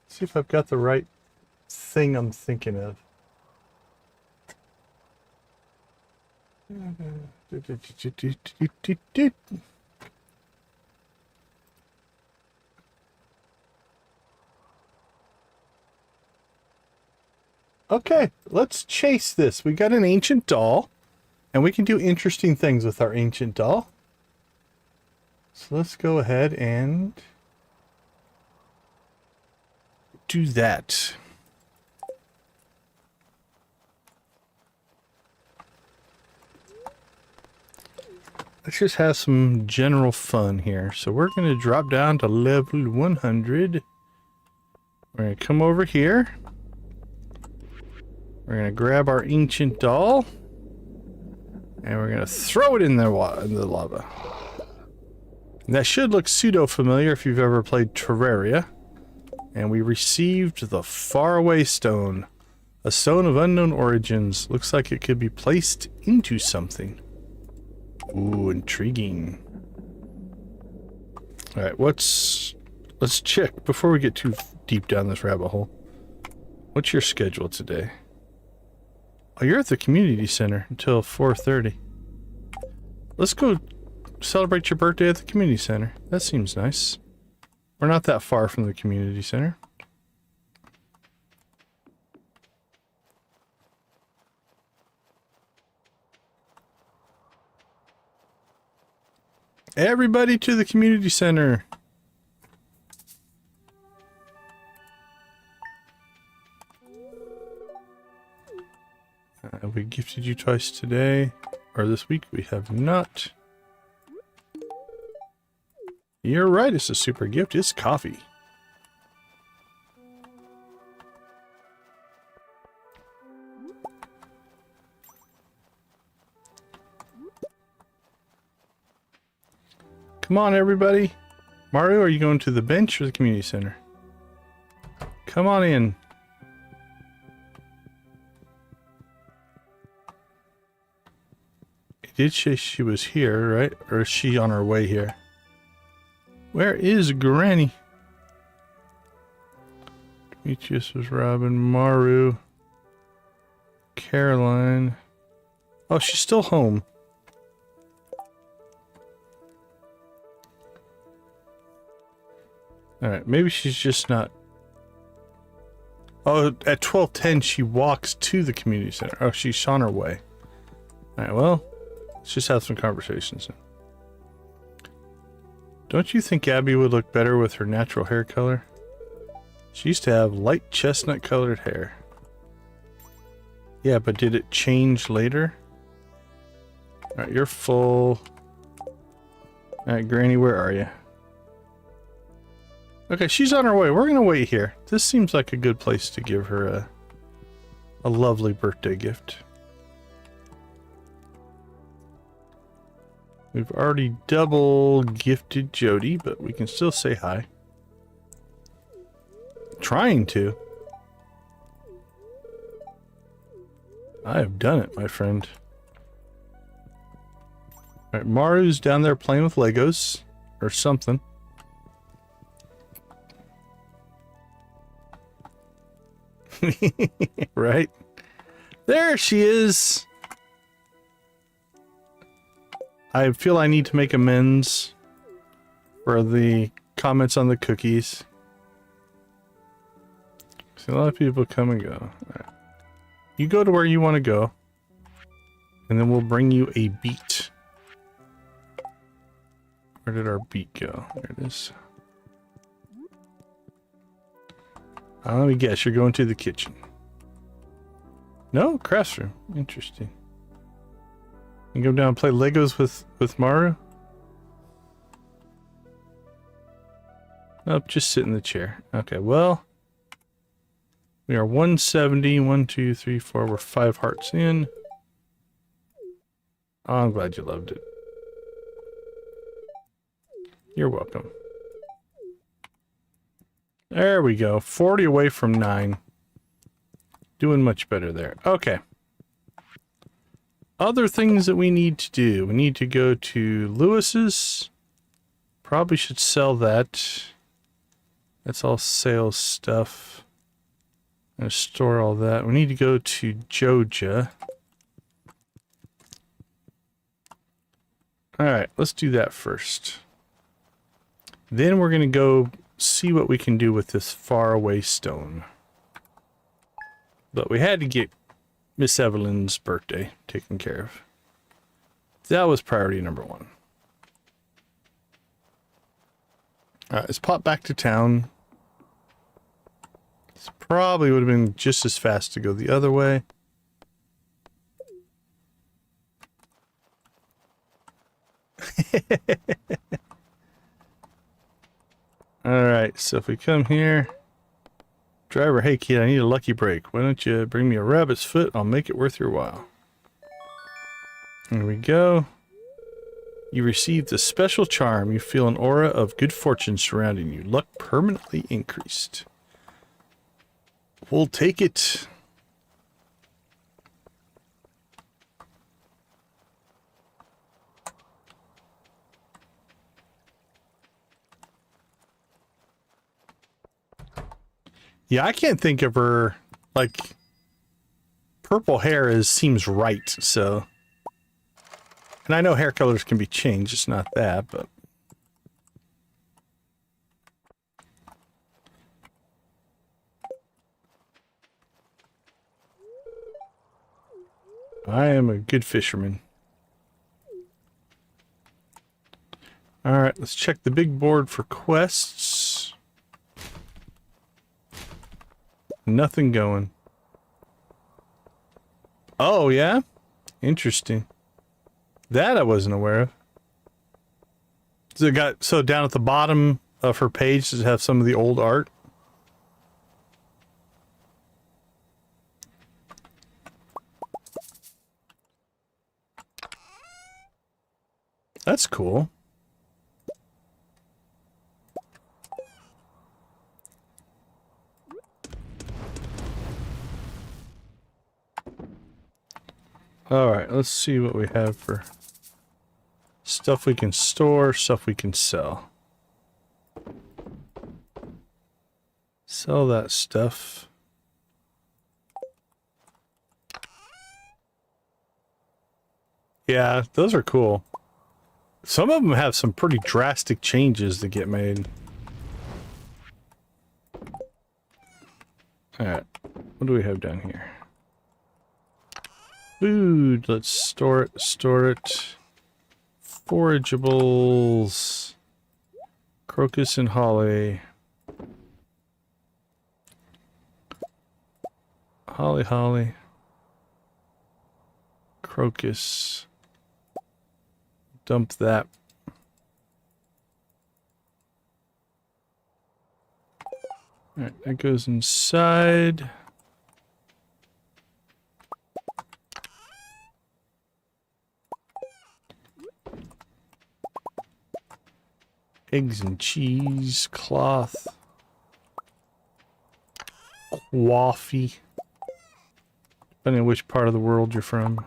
See if I've got the right thing I'm thinking of. Okay, let's chase this. We got an ancient doll, and we can do interesting things with our ancient doll. So let's go ahead and do that. Let's just have some general fun here. So we're going to drop down to level 100. We're going to come over here. We're going to grab our ancient doll. And we're going to throw it in the lava. And that should look pseudo-familiar if you've ever played Terraria. And we received the Faraway Stone. A stone of unknown origins. Looks like it could be placed into something. Ooh, intriguing. Alright, let's check before we get too deep down this rabbit hole. What's your schedule today? Oh, you're at the community center until 4:30. Let's go celebrate your birthday at the community center. That seems nice. We're not that far from the community center. Everybody to the community center. We gifted you twice today, or this week. We have not. You're right, it's a super gift. It's coffee. Come on, everybody. Mario, are you going to the bench or the community center? Come on in. Did she was here, right? Or is she on her way here? Where is Granny? Demetrius was Robin, Maru, Caroline. Oh, she's still home. Alright, maybe she's just not... Oh, at 12:10 she walks to the community center. Oh, she's on her way. Alright, well, let's just have some conversations. Don't you think Abby would look better with her natural hair color? She used to have light chestnut colored hair. Yeah, but did it change later? Alright, you're full. Alright, Granny, where are you? Okay, she's on her way. We're gonna wait here. This seems like a good place to give her a lovely birthday gift. We've already double gifted Jody, but we can still say hi. Trying to. I have done it, my friend. Alright, Maru's down there playing with Legos. Or something. Right? There she is! I feel I need to make amends for the comments on the cookies. See, a lot of people come and go. Right. You go to where you want to go, and then we'll bring you a beet. Where did our beet go? There it is. Let me guess, you're going to the kitchen. No? Crafts room. Interesting. You go down and play Legos with Maru? Nope, just sit in the chair. Okay, well. We are 170. 1, 2, 3, 4. We're 5 hearts in. Oh, I'm glad you loved it. You're welcome. There we go. 40 away from 9. Doing much better there. Okay. Other things that we need to do. We need to go to Lewis's. Probably should sell that. That's all sales stuff. I'm gonna store all that. We need to go to Joja. Alright, let's do that first. Then we're gonna go see what we can do with this faraway stone. But we had to get Miss Evelyn's birthday taken care of. That was priority number 1. Alright, let's pop back to town. This probably would have been just as fast to go the other way. Alright, so if we come here. Driver, hey kid, I need a lucky break. Why don't you bring me a rabbit's foot? I'll make it worth your while. There we go. You received a special charm. You feel an aura of good fortune surrounding you. Luck permanently increased. We'll take it. Yeah, I can't think of her, like, purple hair seems right, so. And I know hair colors can be changed, it's not that, but. I am a good fisherman. Alright, let's check the big board for quests. Nothing going. Oh, yeah? Interesting. That I wasn't aware of. So it got so down at the bottom of her page does it have some of the old art? That's cool. Alright, let's see what we have for stuff we can store, stuff we can sell. Sell that stuff. Yeah, those are cool. Some of them have some pretty drastic changes that get made. Alright, what do we have down here? Food, let's store it, Forageables. Crocus and holly. Holly. Crocus. Dump that. Alright, that goes inside. Eggs and cheese, cloth, coffee, depending on which part of the world you're from.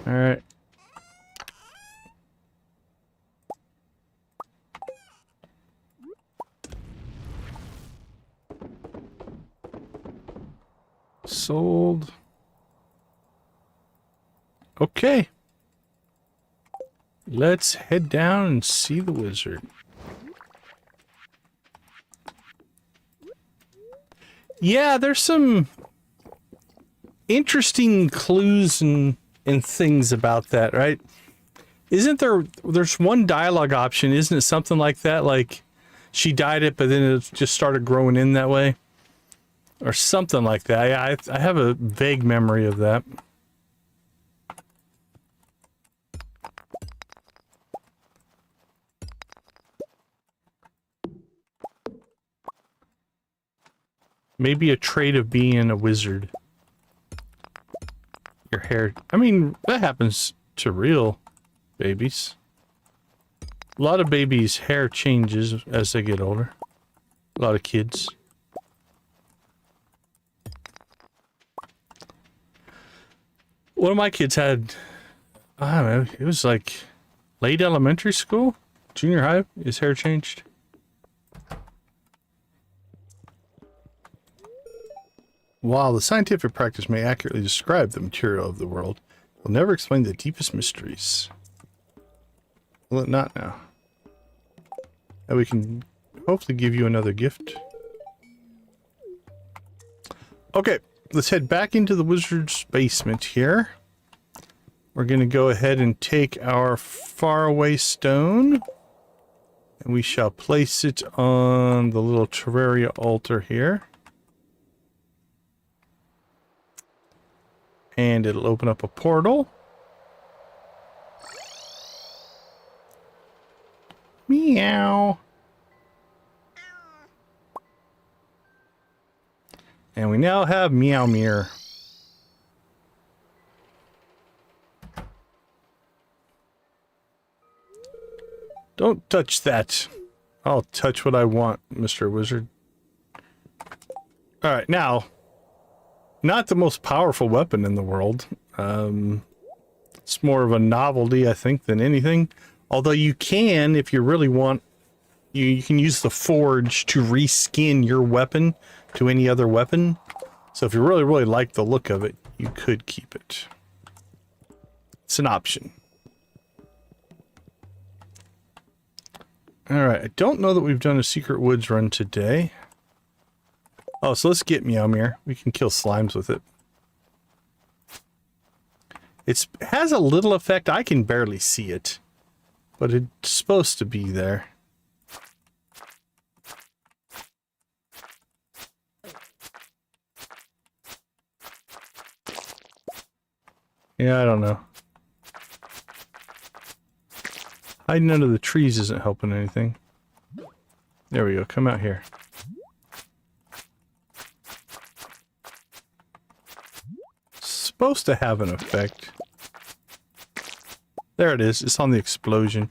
All right. Sold. Okay. Let's head down and see the wizard. Yeah, there's some interesting clues and things about that, right? Isn't there's one dialogue option, isn't it something like that? Like, she dyed it, but then it just started growing in that way? Or something like that. I have a vague memory of that. Maybe a trait of being a wizard. your hair. I mean, that happens to real babies. A lot of babies' hair changes as they get older. A lot of kids. One of my kids had, I don't know, it was like late elementary school, junior high, his hair changed. While the scientific practice may accurately describe the material of the world, it will never explain the deepest mysteries. Will it not now? And we can hopefully give you another gift. Okay, let's head back into the wizard's basement here. We're going to go ahead and take our faraway stone. And we shall place it on the little terraria altar here. And it'll open up a portal. Meow. And we now have Meow Mirror. Don't touch that. I'll touch what I want, Mr. Wizard. Alright, now, not the most powerful weapon in the world. It's more of a novelty, I think, than anything. Although you can, if you really want, you can use the forge to reskin your weapon to any other weapon. So if you really, really like the look of it, you could keep it. It's an option. Alright, I don't know that we've done a Secret Woods run today. Oh, so let's get Meowmere. We can kill slimes with it. It has a little effect. I can barely see it. But it's supposed to be there. Yeah, I don't know. Hiding under the trees isn't helping anything. There we go. Come out here. Supposed to have an effect. There it is. It's on the explosion.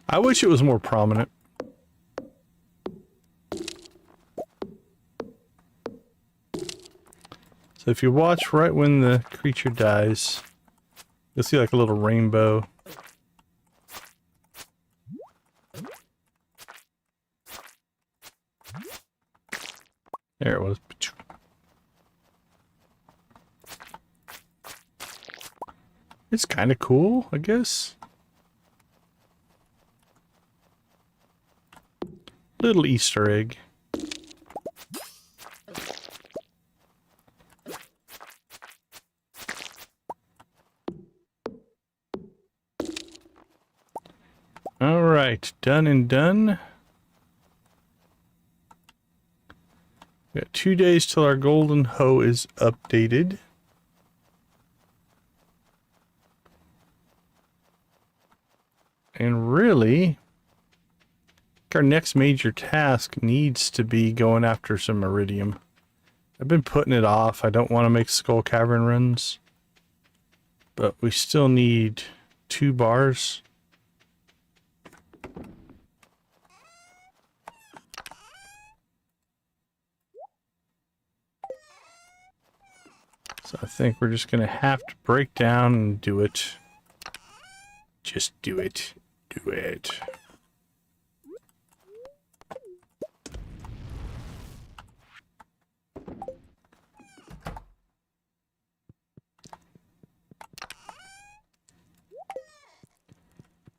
I wish it was more prominent. So if you watch right when the creature dies, you'll see like a little rainbow. There it was. It's kind of cool, I guess. Little Easter egg. All right, done and done. We got 2 days till our golden hoe is updated. And really, our next major task needs to be going after some iridium. I've been putting it off. I don't want to make Skull Cavern runs. But we still need 2 bars. So I think we're just going to have to break down and do it. Just do it. Do it.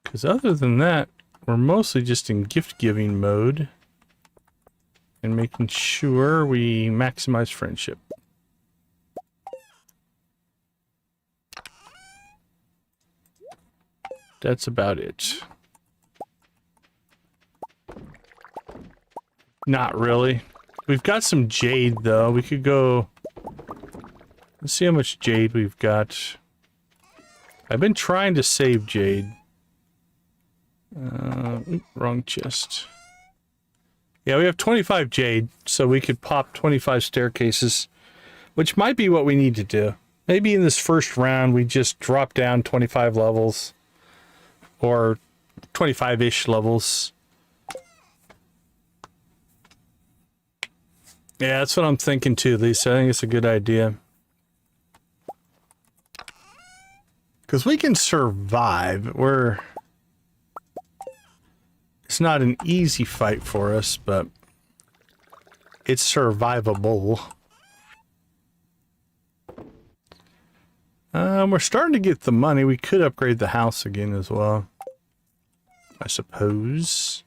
Because other than that, we're mostly just in gift-giving mode and making sure we maximize friendship. That's about it. Not really. We've got some jade, though. We could go... Let's see how much jade we've got. I've been trying to save jade. Wrong chest. Yeah, we have 25 jade, so we could pop 25 staircases, which might be what we need to do. Maybe in this first round, we just drop down 25 levels, or 25-ish levels. Yeah, that's what I'm thinking too, Lisa. I think it's a good idea. Because we can survive. It's not an easy fight for us, but it's survivable. We're starting to get the money. We could upgrade the house again as well, I suppose.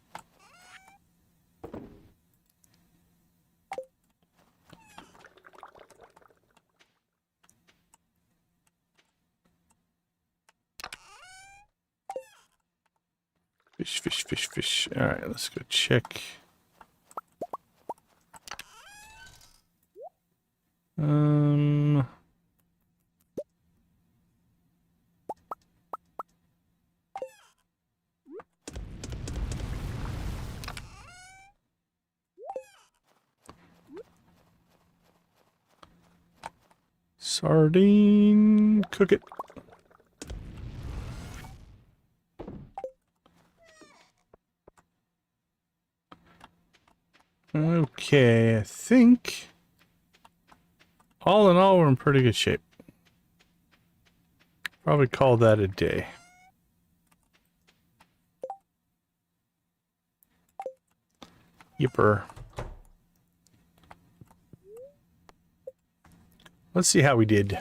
Fish, fish, fish, fish. All right, let's go check. Sardine, cook it. Okay, I think all in all, we're in pretty good shape. Probably call that a day. Yipper. Let's see how we did.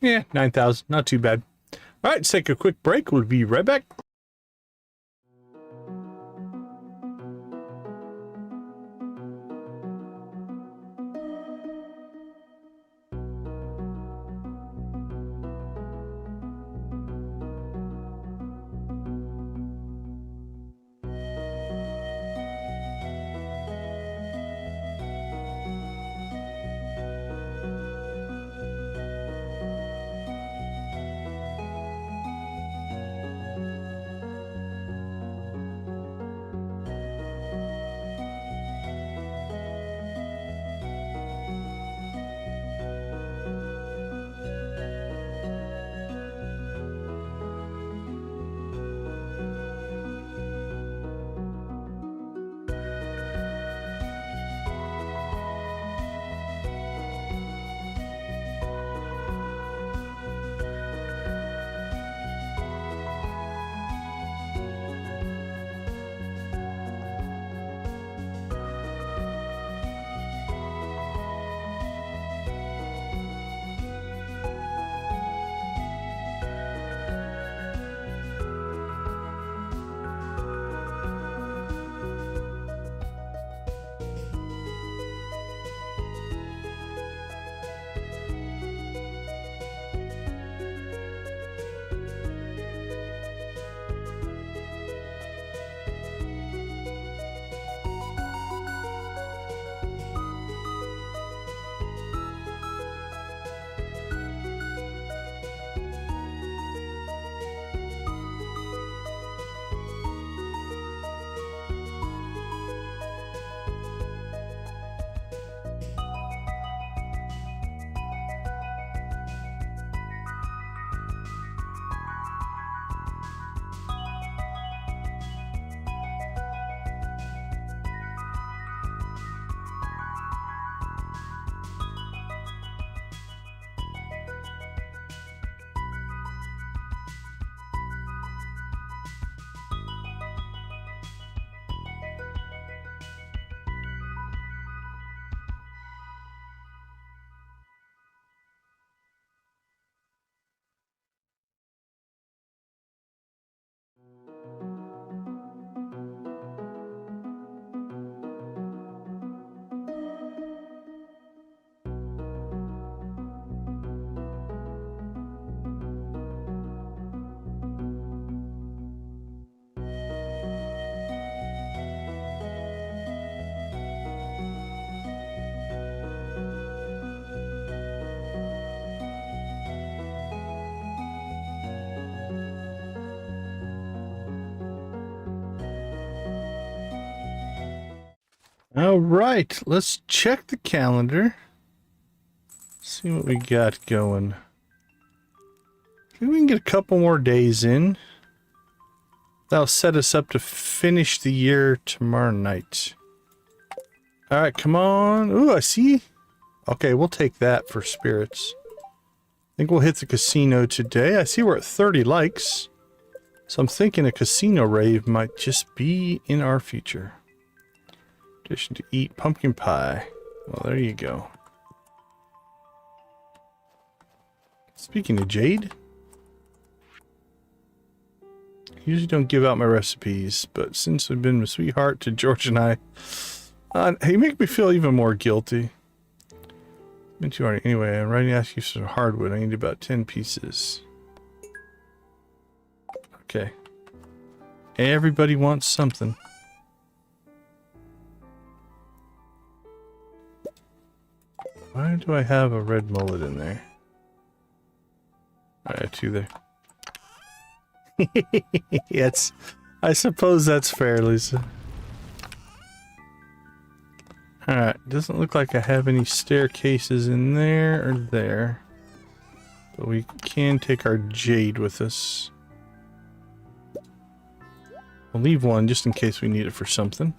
Yeah, 9,000. Not too bad. All right, let's take a quick break. We'll be right back. All right, let's check the calendar. See what we got going. I think we can get a couple more days in. That'll set us up to finish the year tomorrow night. All right, come on. Ooh, I see. Okay, we'll take that for spirits. I think we'll hit the casino today. I see we're at 30 likes. So I'm thinking a casino rave might just be in our future. Addition to eat pumpkin pie. Well, there you go. Speaking of Jade. Usually don't give out my recipes, but since I've been a sweetheart to George and I, you make me feel even more guilty. Anyway, I'm writing to ask you for hardwood. I need about 10 pieces. Okay. Everybody wants something. Why do I have a red mullet in there? I have two there. Yes, I suppose that's fair, Lisa. Alright, doesn't look like I have any staircases in there or there. But we can take our jade with us. I'll leave one just in case we need it for something.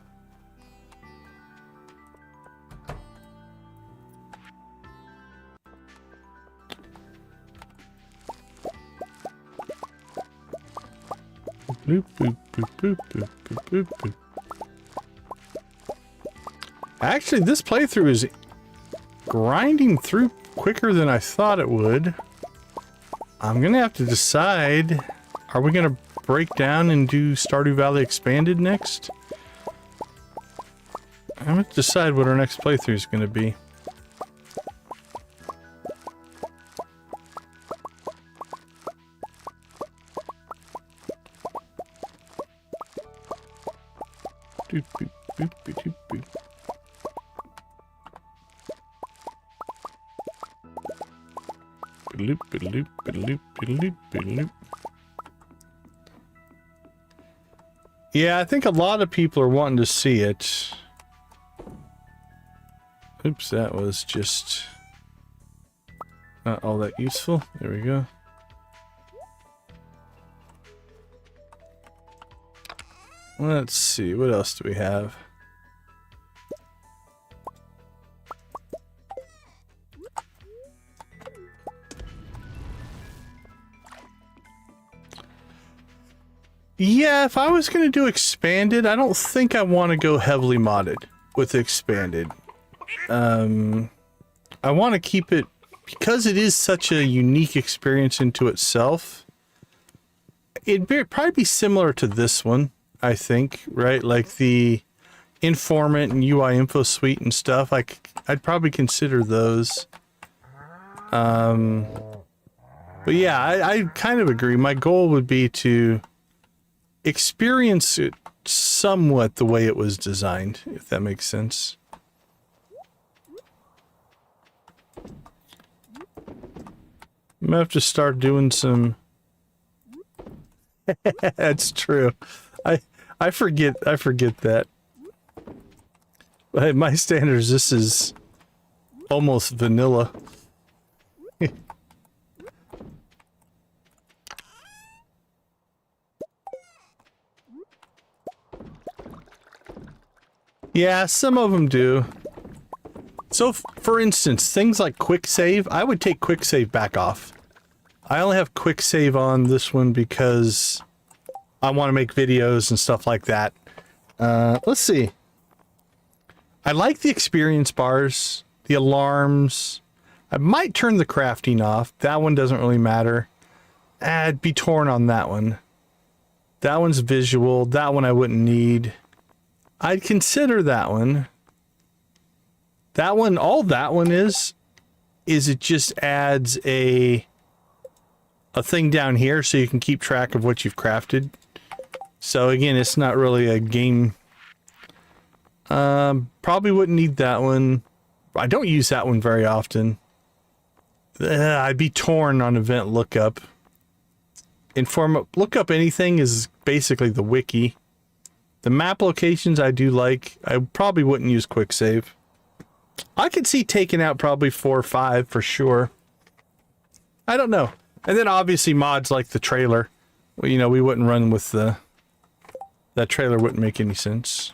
Boop, boop, boop, boop, boop, boop, boop, boop. Actually, this playthrough is grinding through quicker than I thought it would. I'm gonna have to decide, are we gonna break down and do Stardew Valley Expanded next? I'm gonna have to decide what our next playthrough is gonna be. Doop, boop, boop, boop, boop, boop. Loop, loop, loop, loop, loop. Yeah, I think a lot of people are wanting to see it. Oops, that was just not all that useful. There we go. Let's see, what else do we have? Yeah, if I was going to do expanded, I don't think I want to go heavily modded with expanded. I want to keep it, because it is such a unique experience into itself. It'd probably be similar to this one, I think, right? Like the Informant and UI Info Suite and stuff. I'd probably consider those. But yeah, I kind of agree. My goal would be to experience it somewhat the way it was designed, if that makes sense. I'm gonna have to start doing some... That's true. I forget that. By my standards, this is almost vanilla. Yeah, some of them do. So, for instance, things like quick save, I would take quick save back off. I only have quick save on this one because I want to make videos and stuff like that. Let's see. I like the experience bars, the alarms. I might turn the crafting off. That one doesn't really matter. I'd be torn on that one. That one's visual. That one I wouldn't need. I'd consider that one. That one, all that one is it just adds a thing down here so you can keep track of what you've crafted. So again, it's not really a game. Probably wouldn't need that one. I don't use that one very often. I'd be torn on event lookup. Look up anything is basically the wiki. The map locations I do like. I probably wouldn't use quick save. I could see taking out probably 4 or 5 for sure. I don't know. And then obviously mods like the trailer. Well, you know, we wouldn't run with the... That trailer wouldn't make any sense.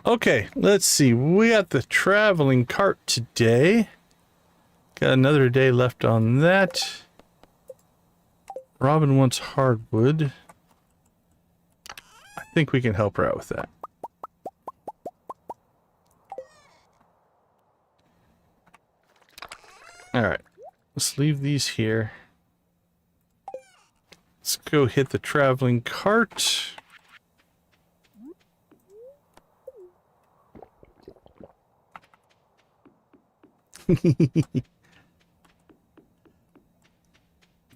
Okay, let's see. We got the traveling cart today. Got another day left on that. Robin wants hardwood. I think we can help her out with that. Alright, let's leave these here. Let's go hit the traveling cart.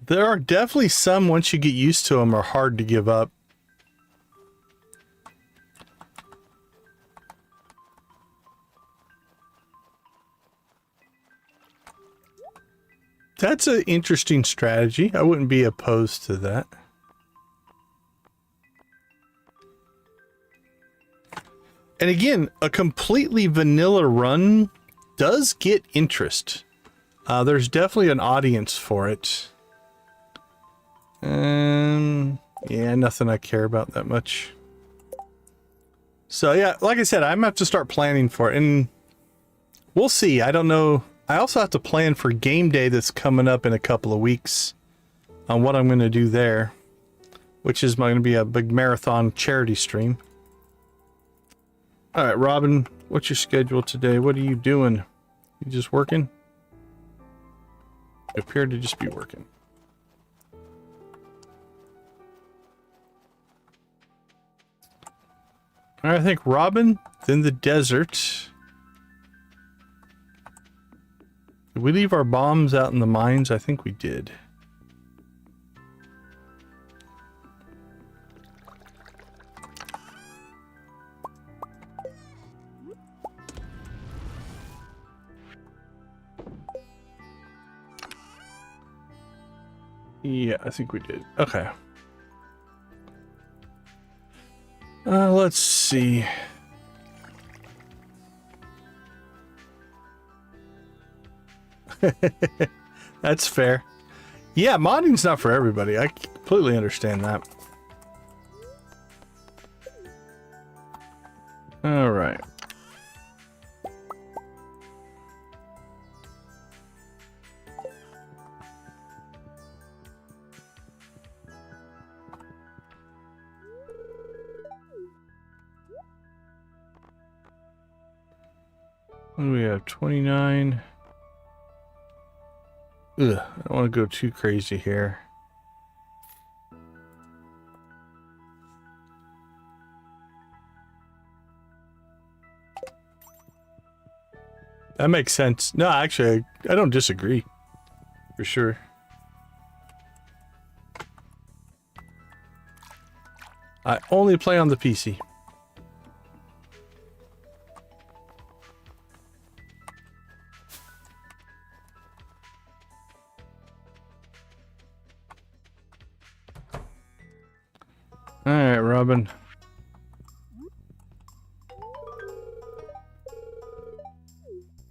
There are definitely some, once you get used to them, are hard to give up. That's an interesting strategy. I wouldn't be opposed to that. And again, a completely vanilla run does get interest. There's definitely an audience for it. Yeah, nothing I care about that much. So yeah, like I said, I'm gonna have to start planning for it, and we'll see. I don't know. I also have to plan for game day that's coming up in a couple of weeks on what I'm going to do there, which is going to be a big marathon charity stream. All right, Robin, what's your schedule today? What are you doing? You just working? You appear to just be working. All right, I think Robin, then the desert. Did we leave our bombs out in the mines? I think we did. Yeah, I think we did. Okay. Let's see. That's fair. Yeah, modding's not for everybody. I completely understand that. All right. What do we have? 29. Ugh, I don't want to go too crazy here. That makes sense. No, actually, I don't disagree. For sure. I only play on the PC. Alright, Robin.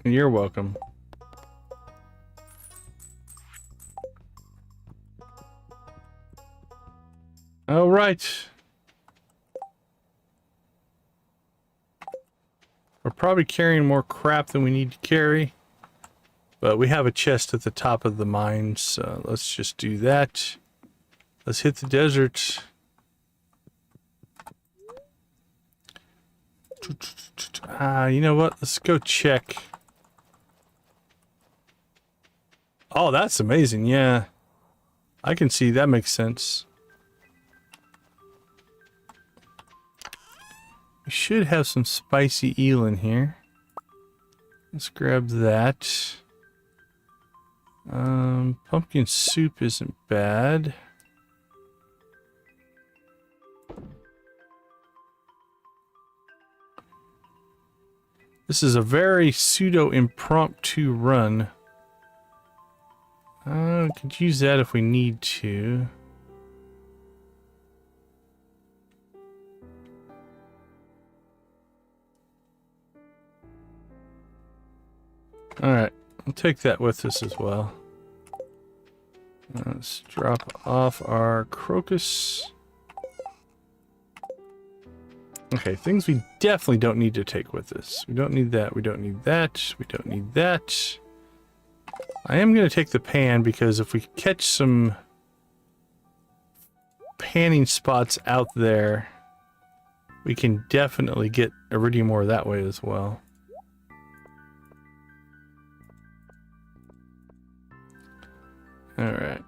You're welcome. All right. We're probably carrying more crap than we need to carry, but we have a chest at the top of the mine, so let's just do that. Let's hit the desert. You know what? Let's go check. Oh, that's amazing. Yeah. I can see that makes sense. We should have some spicy eel in here. Let's grab that. Pumpkin soup isn't bad. This is a very pseudo-impromptu run. Could use that if we need to. Alright, we'll take that with us as well. Let's drop off our crocus. Okay, things we definitely don't need to take with us. We don't need that, we don't need that, we don't need that. I am going to take the pan because if we catch some panning spots out there, we can definitely get iridium ore that way as well. Alright.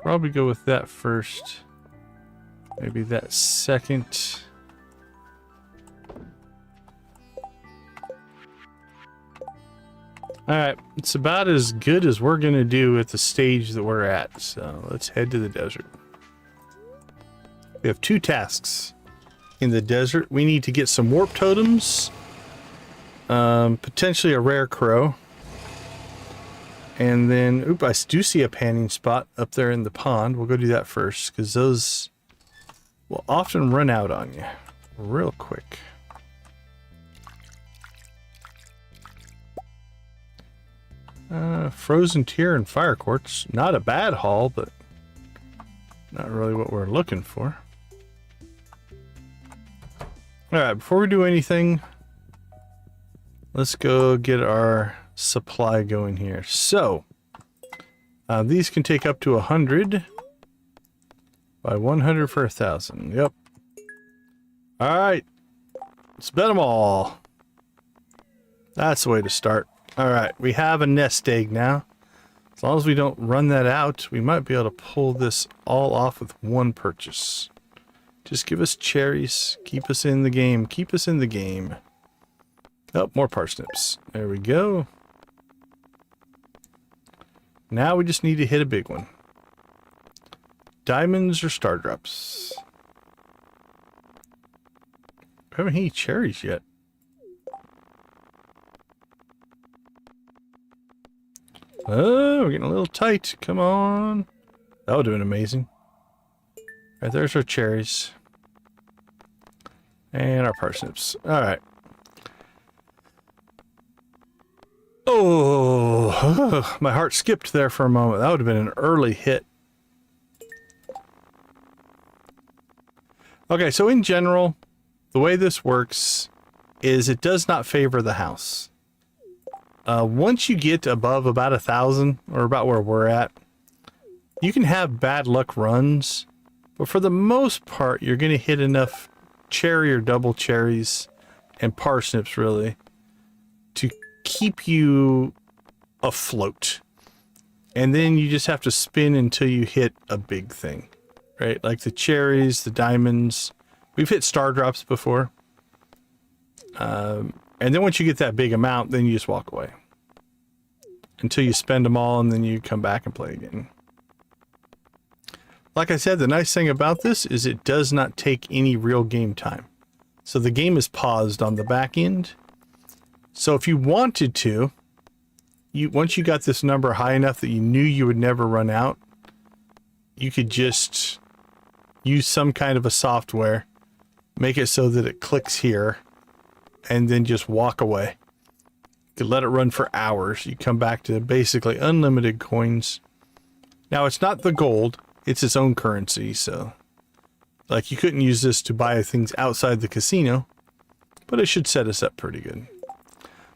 Probably go with that first. Maybe that second. Alright, it's about as good as we're going to do at the stage that we're at. So let's head to the desert. We have 2 tasks in the desert. We need to get some warp totems. Potentially a rare crow. And then, oop, I do see a panning spot up there in the pond. We'll go do that first, because those will often run out on you real quick. Frozen tear and fire quartz. Not a bad haul, but not really what we're looking for. Alright, before we do anything, let's go get our supply going here. So, these can take up to 100 by 100 for 1,000. Yep. Alright, let's bet them all. That's the way to start. Alright, we have a nest egg now. As long as we don't run that out, we might be able to pull this all off with one purchase. Just give us cherries. Keep us in the game. Keep us in the game. Oh, more parsnips. There we go. Now we just need to hit a big one. Diamonds or star drops? I haven't hit any cherries yet. Oh, we're getting a little tight. Come on. That would have been amazing. Right, there's our cherries. And our parsnips. Alright. Oh, my heart skipped there for a moment. That would have been an early hit. Okay, so in general, the way this works is it does not favor the house. Once you get above about 1,000, or about where we're at, you can have bad luck runs, but for the most part, you're going to hit enough cherry or double cherries and parsnips, really, to keep you afloat. And then you just have to spin until you hit a big thing, right? Like the cherries, the diamonds. We've hit star drops before. And then once you get that big amount, then you just walk away. Until you spend them all, and then you come back and play again. Like I said, the nice thing about this is it does not take any real game time. So the game is paused on the back end. So if you wanted to, once you got this number high enough that you knew you would never run out, you could just use some kind of a software, make it so that it clicks here, and then just walk away. You could let it run for hours. You come back to basically unlimited coins. Now, it's not the gold. It's its own currency, so... like, you couldn't use this to buy things outside the casino, but it should set us up pretty good.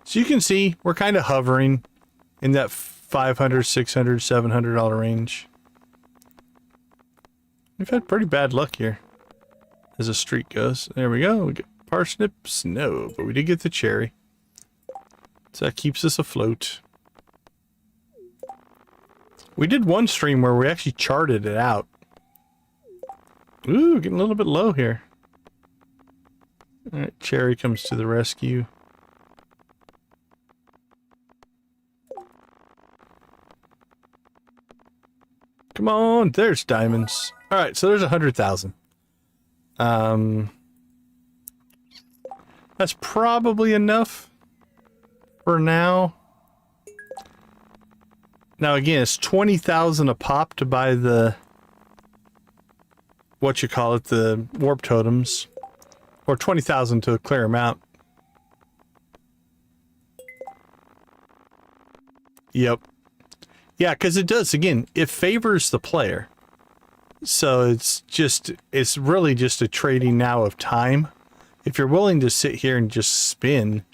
So you can see, we're kind of hovering in that $500, $600, $700 range. We've had pretty bad luck here, as a streak goes. There we go. We get parsnips? No, but we did get the cherry. So that keeps us afloat. We did one stream where we actually charted it out. Ooh, getting a little bit low here. Alright, cherry comes to the rescue. Come on, there's diamonds. Alright, so there's 100,000. That's probably enough for now. Now again, it's 20,000 a pop to buy the, what you call it, the warp totems, or 20,000 to clear them out. Yep. Yeah, because it does, again, it favors the player. So it's really just a trading now of time. If you're willing to sit here and just spin,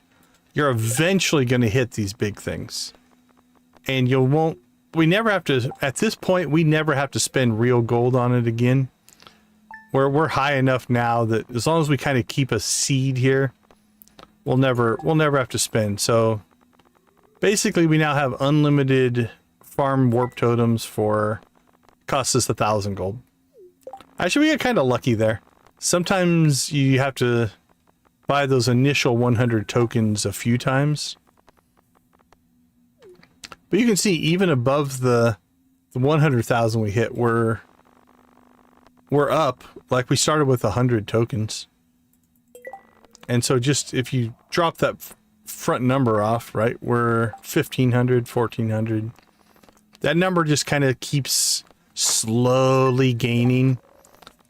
you're eventually going to hit these big things. And we never have to, at this point, we never have to spend real gold on it again. We're high enough now that as long as we kind of keep a seed here, we'll never have to spend. So basically we now have unlimited farm warp totems for, costs us 1,000 gold. Actually, we get kind of lucky there. Sometimes you have to buy those initial 100 tokens a few times. But you can see even above the 100,000 we hit, we're up. Like we started with 100 tokens. And so just if you drop that front number off, right, we're 1,500, 1,400. That number just kind of keeps slowly gaining,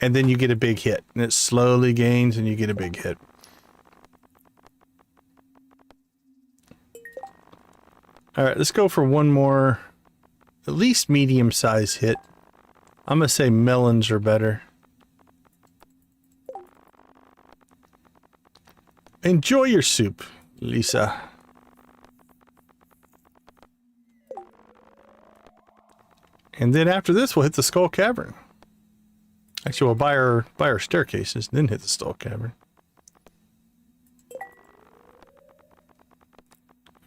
and then you get a big hit, and it slowly gains and you get a big hit. All right, let's go for one more, at least medium-sized hit. I'm gonna say melons are better. Enjoy your soup, Lisa. And then after this, we'll hit the Skull Cavern. Actually, we'll buy our staircases, then hit the Skull Cavern.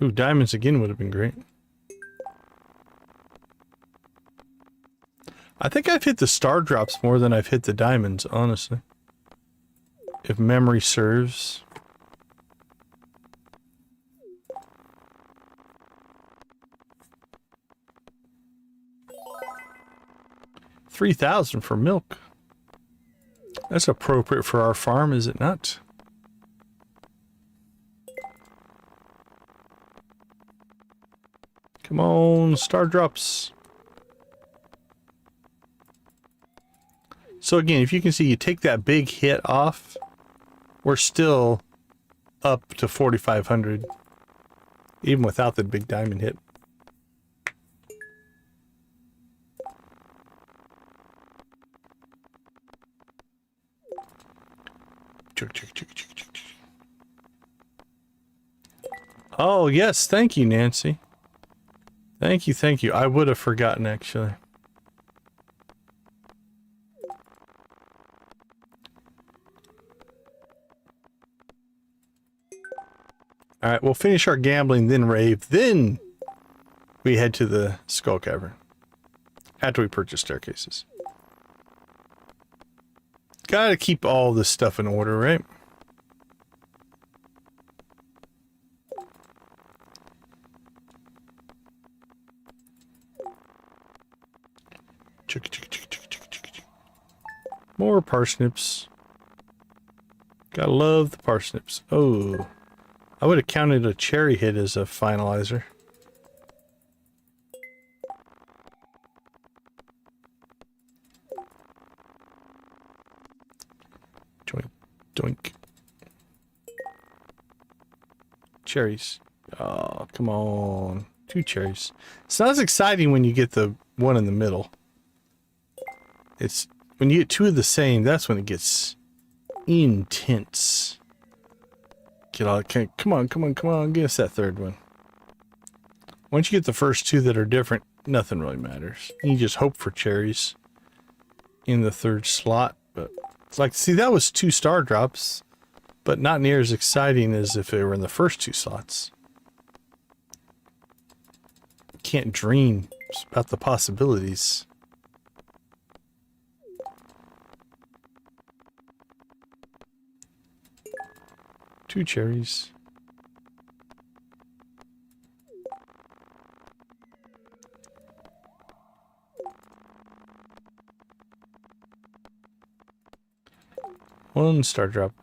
Ooh, diamonds again would have been great. I think I've hit the star drops more than I've hit the diamonds, honestly. If memory serves. $3,000 for milk. That's appropriate for our farm, is it not? Come on, star drops. So again, if you can see, you take that big hit off, we're still up to 4,500, even without the big diamond hit. Oh, yes. Thank you, Nancy. Thank you, thank you. I would have forgotten, actually. Alright, we'll finish our gambling, then rave, then we head to the Skull Cavern. After we purchase staircases. Gotta keep all this stuff in order, right? More parsnips. Gotta love the parsnips. Oh, I would have counted a cherry hit as a finalizer. Doink, doink. Cherries. Oh, come on. 2 cherries. It's not as exciting when you get the one in the middle. It's when you get 2 of the same, that's when it gets intense. Get all, okay, come on, get us that third one. Once you get the first 2 that are different, nothing really matters. You just hope for cherries in the third slot. But it's like, see, that was 2 star drops, but not near as exciting as if they were in the first 2 slots. Can't dream about the possibilities. Two cherries. One star drop.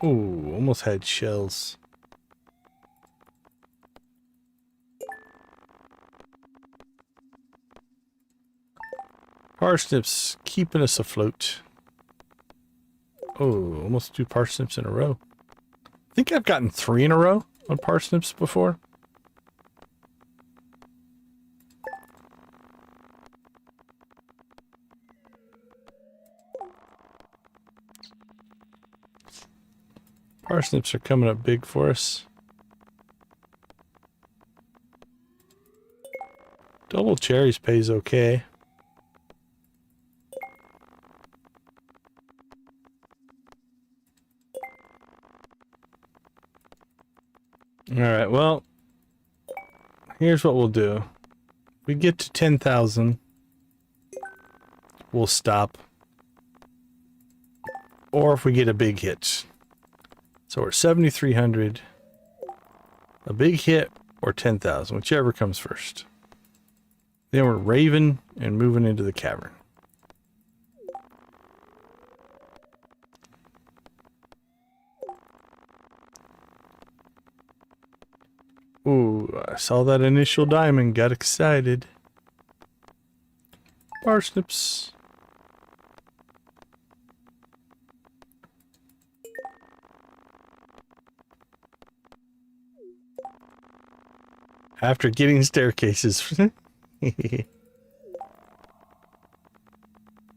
Ooh, almost had shells. Parsnips keeping us afloat. Oh, almost 2 parsnips in a row. I think I've gotten 3 in a row on parsnips before. Parsnips are coming up big for us. Double cherries pays okay. Alright, well, here's what we'll do. If we get to 10,000, we'll stop. Or if we get a big hit. So we're 7,300, a big hit, or 10,000, whichever comes first. Then we're raving and moving into the cavern. Ooh, I saw that initial diamond, got excited. Parsnips. After getting staircases.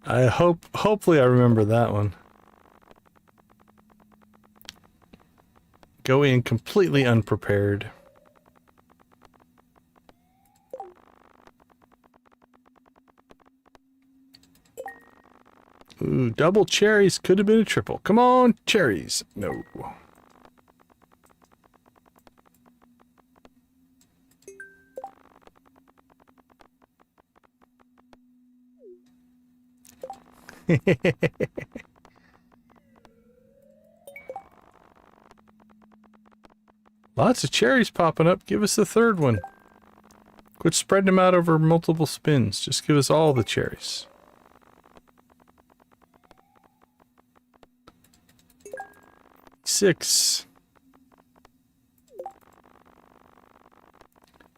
Hopefully I remember that one. Go in completely unprepared. Ooh, double cherries could have been a triple. Come on, cherries. No. Lots of cherries popping up. Give us the third one. Quit spreading them out over multiple spins. Just give us all the cherries. Six.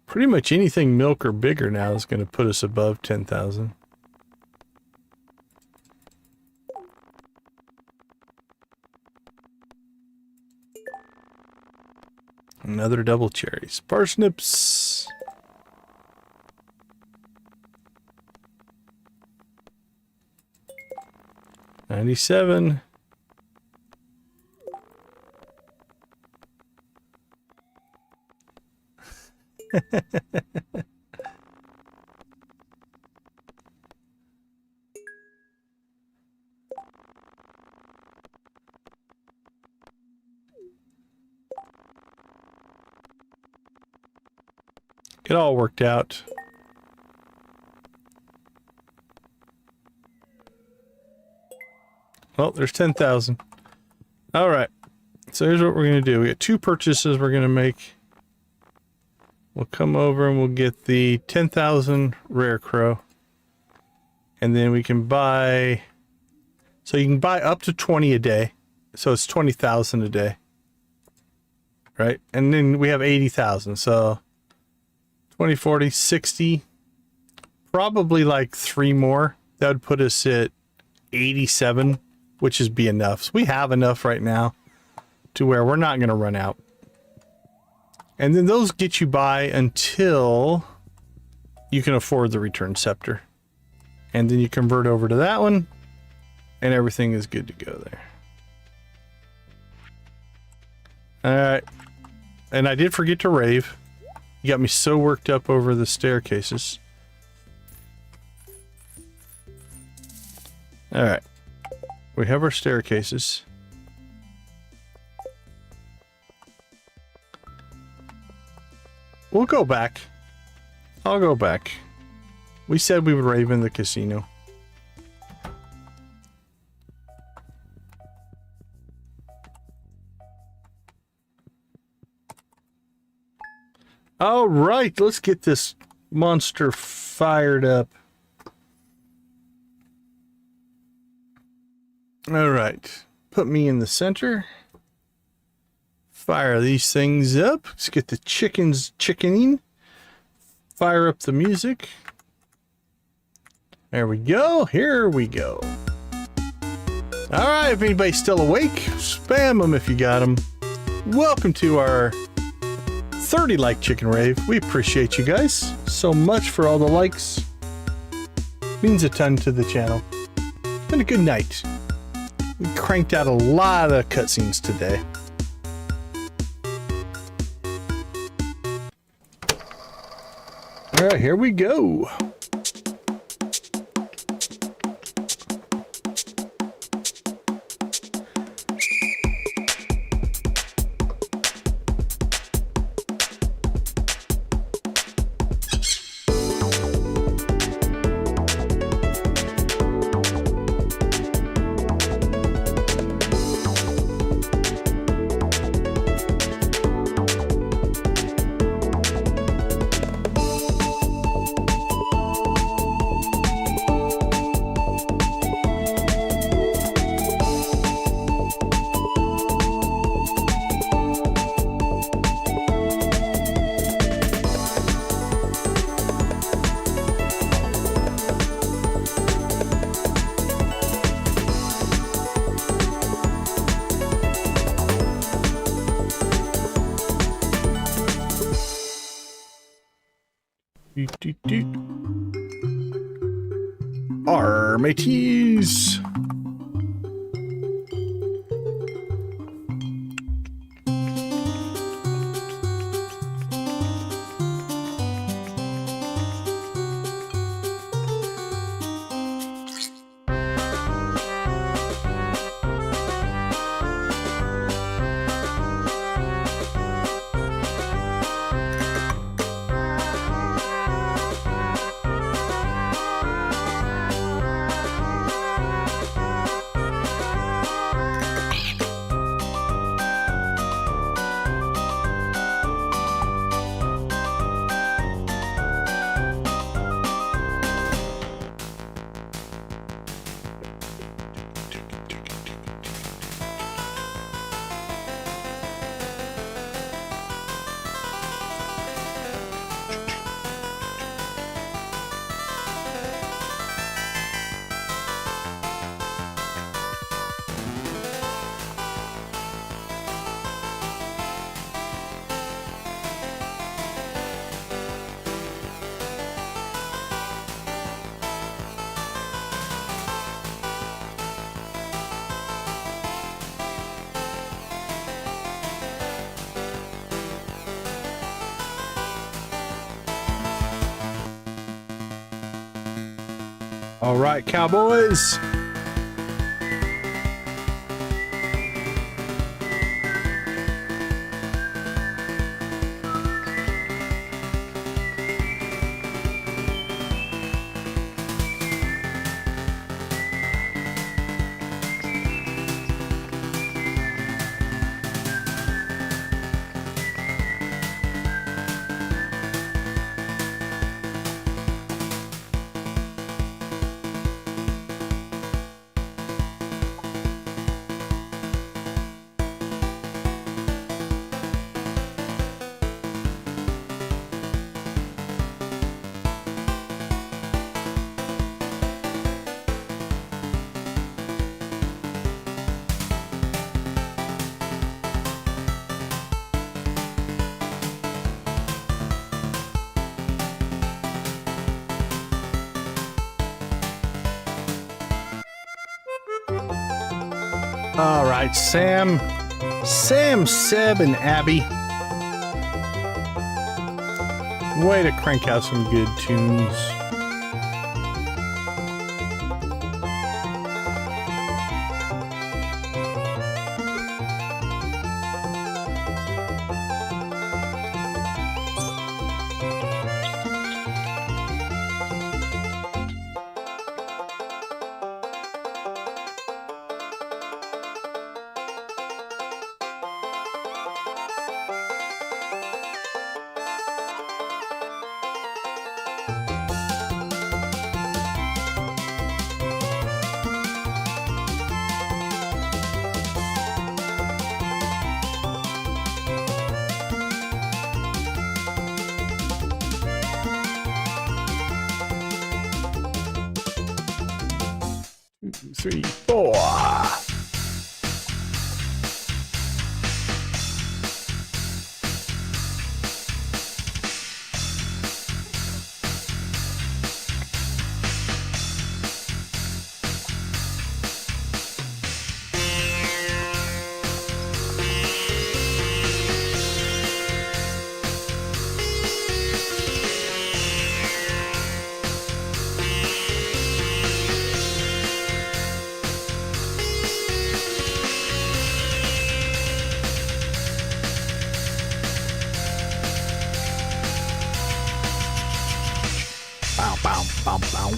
Pretty much anything milk or bigger now is going to put us above 10,000. Another double cherries. Parsnips. $97. It all worked out. Well, there's 10,000. All right. So here's what we're going to do. We got 2 purchases we're going to make. We'll come over and we'll get the 10,000 rare crow. And then we can buy... So you can buy up to 20 a day. So it's 20,000 a day. Right? And then we have 80,000. So 20, 40, 60. Probably like 3 more. That would put us at 87, which is be enough. So we have enough right now to where we're not going to run out. And then those get you by until you can afford the return scepter. And then you convert over to that one, and everything is good to go there. Alright. And I did forget to rave. You got me so worked up over the staircases. Alright. We have our staircases. We'll go back. I'll go back. We said we would rave in the casino. All right, let's get this monster fired up. All right, put me in the center. Fire these things up. Let's get the chickens chickening. Fire up the music. There we go. Here we go. All right, if anybody's still awake, spam them if you got them. Welcome to our 30 like chicken rave. We appreciate you guys so much for all the likes. Means a ton to the channel. It's been a good night. We cranked out a lot of cutscenes today. All right, here we go. Our mateys. All right, cowboys. All right, Sam, Seb, and Abby. Way to crank out some good tunes. 3, 4. Bow, bow, bow, bow.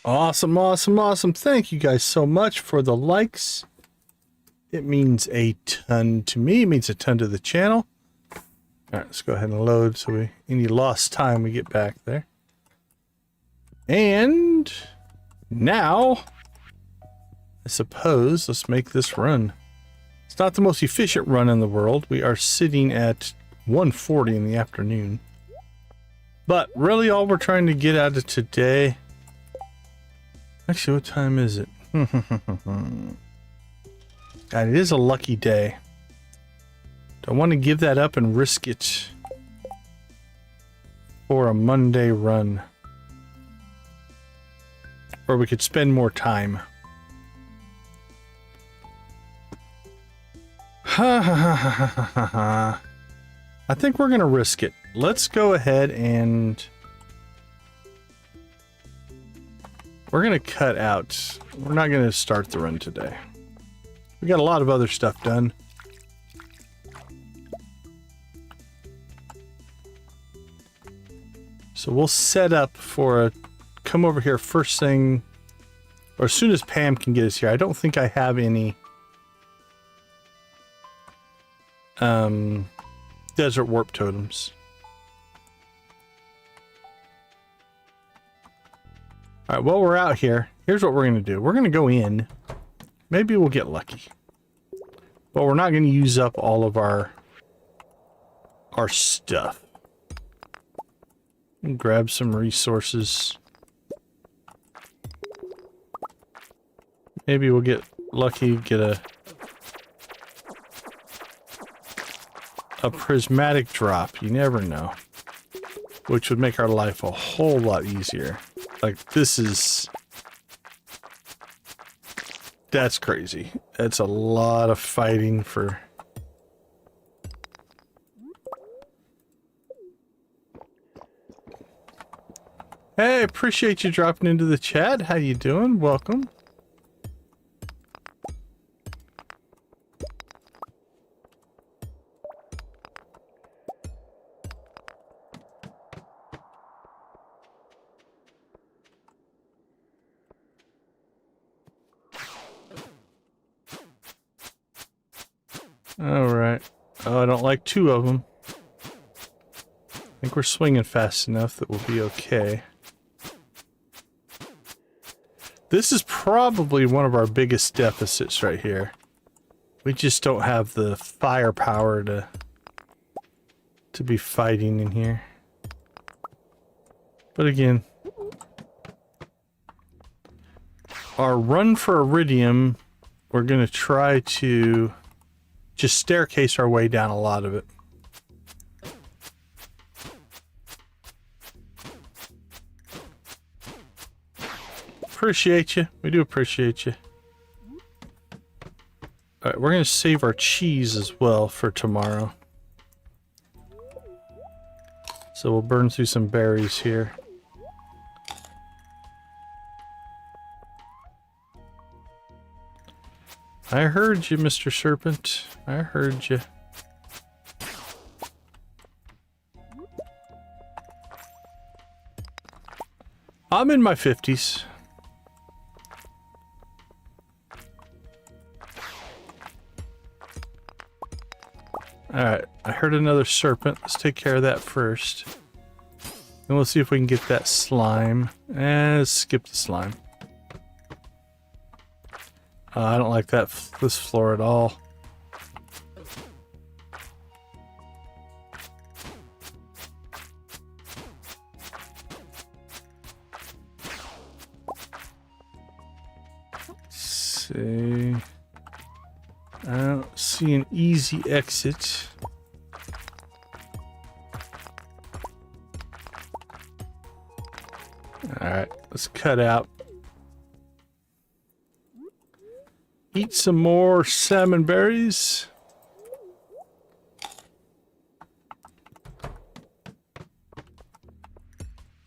Awesome, awesome, awesome. Thank you guys so much for the likes. It means a ton to me. It means a ton to the channel. All right, let's go ahead and load so any lost time we get back there. And now, I suppose, let's make this run. It's not the most efficient run in the world. We are sitting at 1:40 in the afternoon. But really all we're trying to get out of today... Actually, what time is it? God, it is a lucky day. I want to give that up and risk it for a Monday run. Or we could spend more time. I think we're going to risk it. Let's go ahead and... We're going to cut out. We're not going to start the run today. We got a lot of other stuff done. So we'll set up for a come over here first thing, or as soon as Pam can get us here. I don't think I have any desert warp totems. All right, while we're out here, here's what we're going to do. We're going to go in. Maybe we'll get lucky. But we're not going to use up all of our stuff. Grab some resources. Maybe we'll get lucky, get a prismatic drop. You never know. Which would make our life a whole lot easier. Like, this is... That's crazy. That's a lot of fighting for... Hey, appreciate you dropping into the chat. How you doing? Welcome. All right. Oh, I don't like two of them. I think we're swinging fast enough that we'll be okay. This is probably one of our biggest deficits right here. We just don't have the firepower to be fighting in here. But again, our run for Iridium, we're going to try to just staircase our way down a lot of it. Appreciate you. We do appreciate you. Alright, we're going to save our cheese as well for tomorrow. So we'll burn through some berries here. I heard you, Mr. Serpent. I heard you. I'm in my 50s. Alright, I heard another serpent. Let's take care of that first. Then we'll see if we can get that slime. Let's skip the slime. I don't like this floor at all. See, I don't see an easy exit. Alright, let's cut out. Eat some more salmon berries.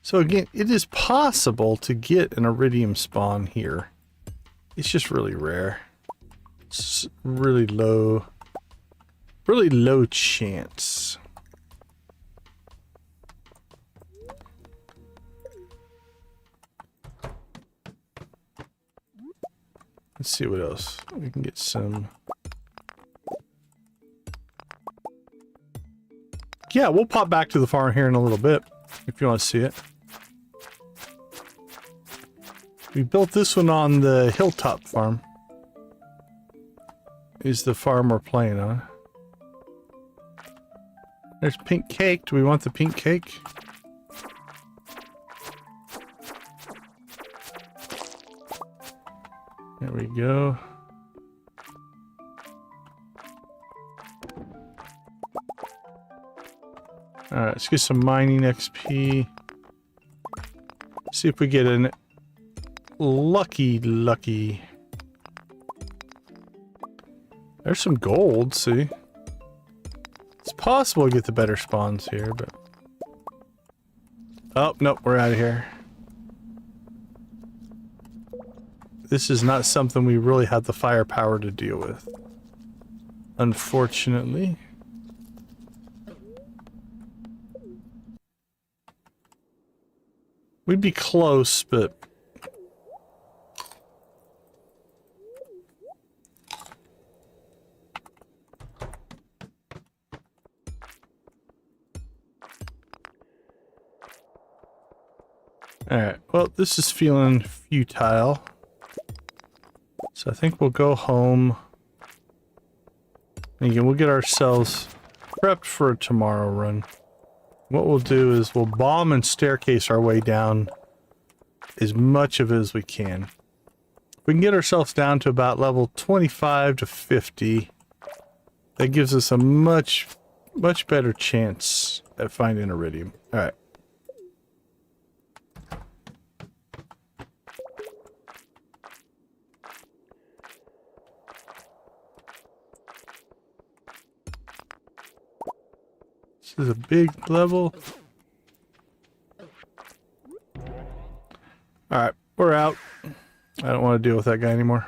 So again, it is possible to get an iridium spawn here. It's just really rare. It's really low chance. Let's see what else. We can get some. Yeah, we'll pop back to the farm here in a little bit if you want to see it. We built this one on the hilltop farm. Is the farm we're playing on. There's pink cake. Do we want the pink cake? There we go. Alright, let's get some mining XP. See if we get an lucky. There's some gold, see? It's possible to get the better spawns here, but... Oh, nope, we're out of here. This is not something we really have the firepower to deal with. Unfortunately. We'd be close, but... Alright, well, this is feeling futile. So I think we'll go home. And again, we'll get ourselves prepped for a tomorrow run. What we'll do is we'll bomb and staircase our way down as much of it as we can. If we can get ourselves down to about level 25 to 50, that gives us a much better chance at finding iridium. Alright. This is a big level. Alright, we're out. I don't want to deal with that guy anymore.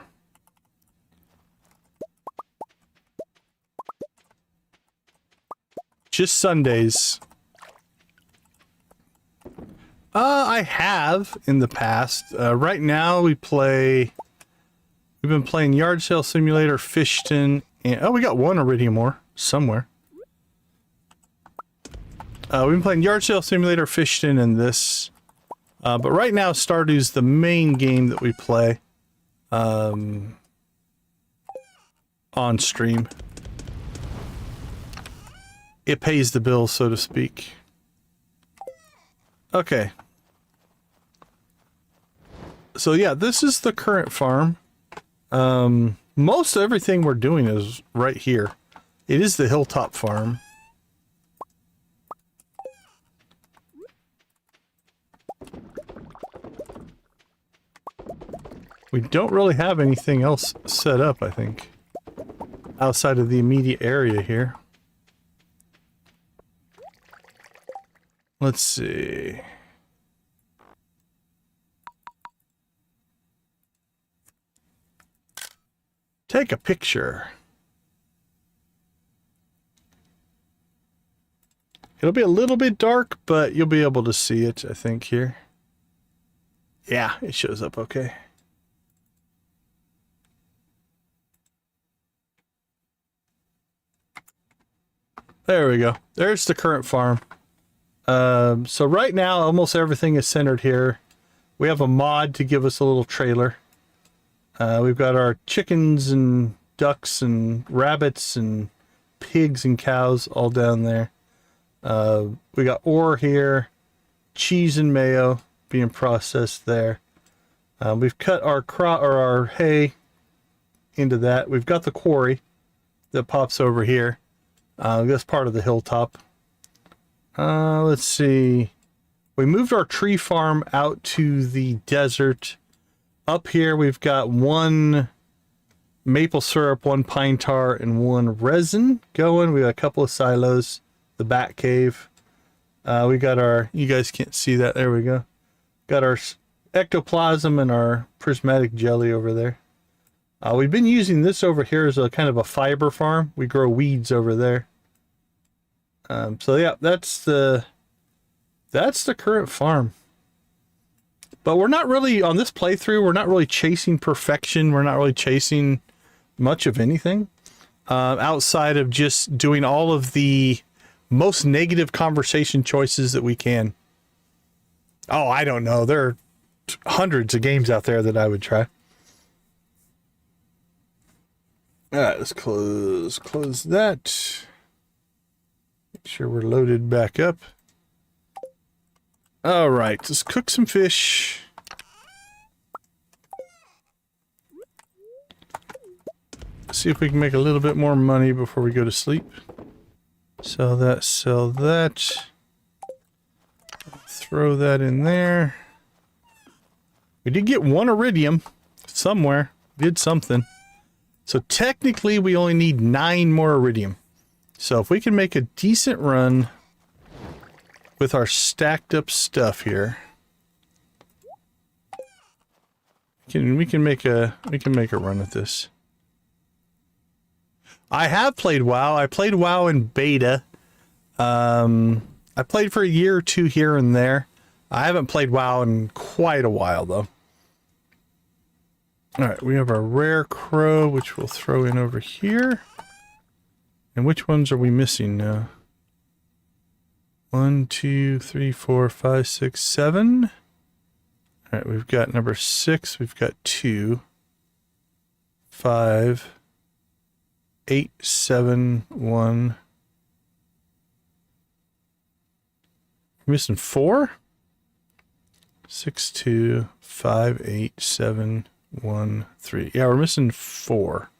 Just Sundays. I have in the past. Right now we've been playing Yard Sale Simulator, Fishton, and oh, we got one iridium ore somewhere. We've been playing Yard Sale Simulator, Fishton, and this. But right now, Stardew's the main game that we play on stream. It pays the bills, so to speak. Okay. So yeah, this is the current farm. Most everything we're doing is right here. It is the hilltop farm. We don't really have anything else set up, I think, outside of the immediate area here. Let's see. Take a picture. It'll be a little bit dark, but you'll be able to see it, I think, here. Yeah, it shows up okay. There we go. There's the current farm. So right now, almost everything is centered here. We have a mod to give us a little trailer. We've got our chickens and ducks and rabbits and pigs and cows all down there. We got ore here, cheese and mayo being processed there. We've cut our our hay into that. We've got the quarry that pops over here. That's part of the hilltop. Let's see. We moved our tree farm out to the desert. Up here we've got 1 maple syrup, 1 pine tar, and 1 resin going. We got a couple of silos, the bat cave. We got our, you guys can't see that, there we go. Got our ectoplasm and our prismatic jelly over there. We've been using this over here as a kind of a fiber farm. We grow weeds over there. So yeah, that's the current farm. But we're not really, on this playthrough, we're not really chasing perfection. We're not really chasing much of anything. Outside of just doing all of the most negative conversation choices that we can. Oh, I don't know. There are hundreds of games out there that I would try. All right, let's close that. Make sure we're loaded back up. All right, let's cook some fish. See if we can make a little bit more money before we go to sleep. Sell that, sell that. Throw that in there. We did get 1 iridium somewhere. Did something. So technically we only need 9 more iridium. So if we can make a decent run with our stacked up stuff here, we can make a run at this. I have played WoW. I played WoW in beta. I played for a year or 2 here and there. I haven't played WoW in quite a while though. All right, we have our rare crow, which we'll throw in over here. And which ones are we missing now? 1, 2, 3, 4, 5, 6, 7. All right, we've got number 6. We've got 2, 5, 8, 7, 1. We're missing 4. 6, 2, 5, 8, 7, 1, 3. Yeah, we're missing 4.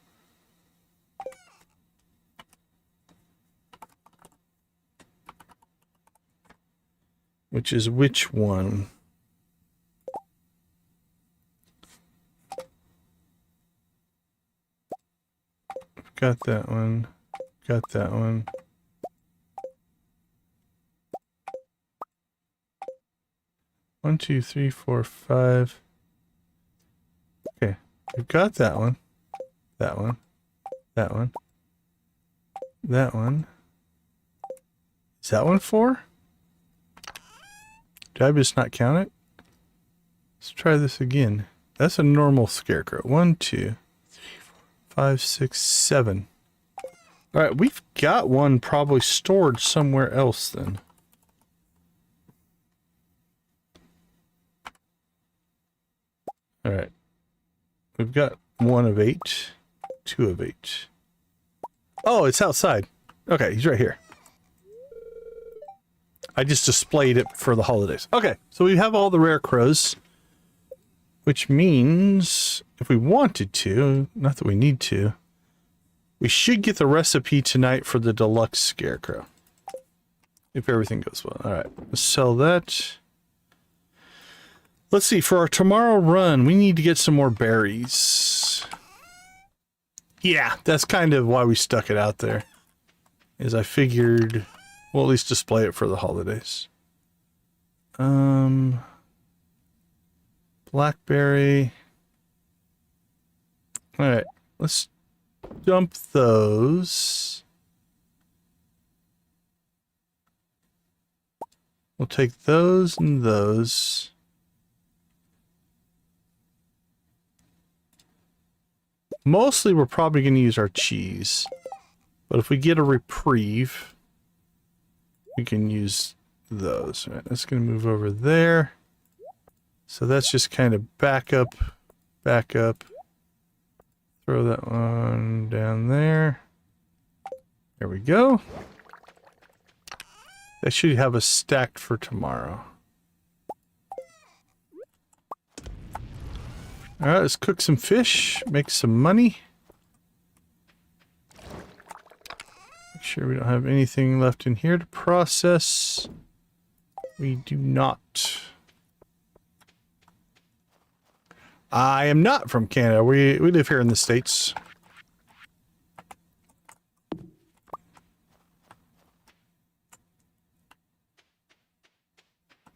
Which is which one? Got that one. Got that one. One, two, three, four, 5. Okay, we've got that one. That one. That one. That one. Is that one 4? Did I just not count it? Let's try this again. That's a normal scarecrow. 1, 2, 3, 4, 5, 6, 7. All right, we've got one probably stored somewhere else then. All right. We've got 1 of 8, 2 of 8. Oh, it's outside. Okay, he's right here. I just displayed it for the holidays. Okay, so we have all the rare crows, which means if we wanted to, not that we need to, we should get the recipe tonight for the deluxe scarecrow. If everything goes well. All right, let's sell that. Let's see, for our tomorrow run, we need to get some more berries. Yeah, that's kind of why we stuck it out there, is I figured we'll at least display it for the holidays. Blackberry. All right, let's dump those. We'll take those and those. Mostly we're probably going to use our cheese. But if we get a reprieve, we can use those. All right, that's going to move over there. So that's just kind of back up, back up, Throw that one down there. There we go. I should have a stacked for tomorrow. Alright, let's cook some fish, make some money. Make sure we don't have anything left in here to process. We do not. I am not from Canada. We live here in the States.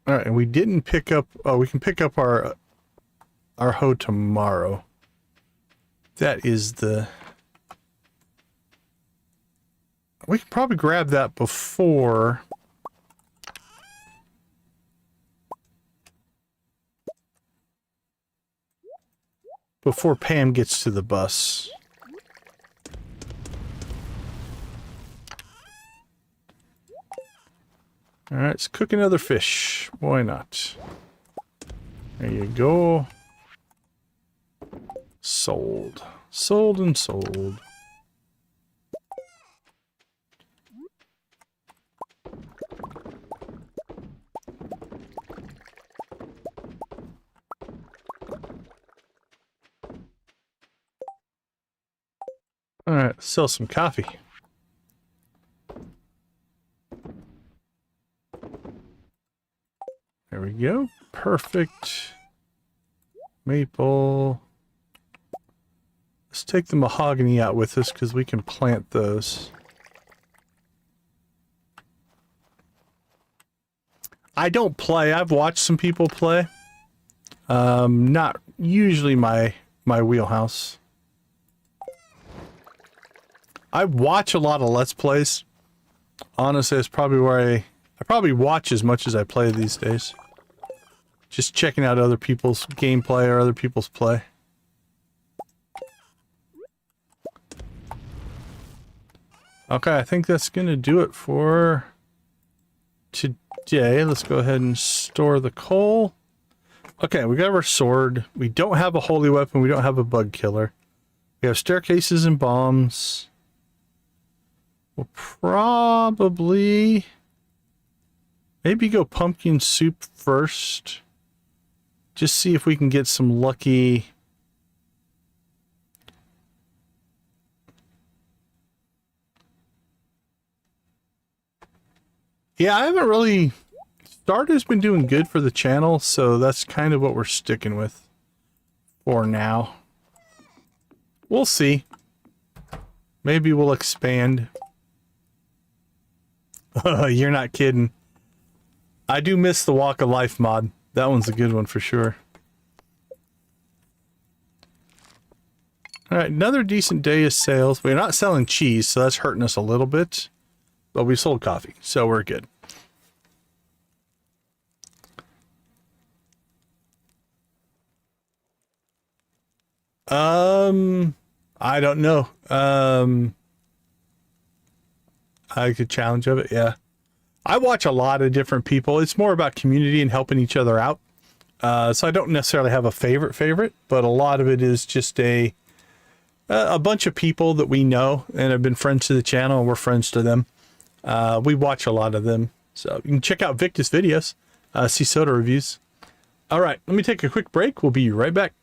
Alright, and we didn't pick up... Oh, we can pick up our hoe tomorrow. That is the... We can probably grab that before... before Pam gets to the bus. Alright, let's cook another fish. Why not? There you go. Sold. Sold and sold. Alright, sell some coffee. There we go. Perfect. Maple. Let's take the mahogany out with us because we can plant those. I don't play. I've watched some people play. Not usually my wheelhouse. I watch a lot of Let's Plays. Honestly, it's probably where I probably watch as much as I play these days. Just checking out other people's gameplay or other people's play. Okay, I think that's gonna do it for today. Let's go ahead and store the coal. Okay, we got our sword. We don't have a holy weapon. We don't have a bug killer. We have staircases and bombs. We'll probably maybe go pumpkin soup first. Just see if we can get some lucky... Yeah, I haven't really... Stardew's been doing good for the channel, so that's kind of what we're sticking with for now. We'll see. Maybe we'll expand. You're not kidding. I do miss the Walk of Life mod. That one's a good one for sure. Alright, another decent day of sales. We're not selling cheese, so that's hurting us a little bit. But we sold coffee, so we're good. I don't know. I could challenge of it, yeah. I watch a lot of different people. It's more about community and helping each other out. So I don't necessarily have a favorite, but a lot of it is just a bunch of people that we know and have been friends to the channel, and we're friends to them. We watch a lot of them. So you can check out Victus videos, see soda reviews. All right, let me take a quick break. We'll be right back.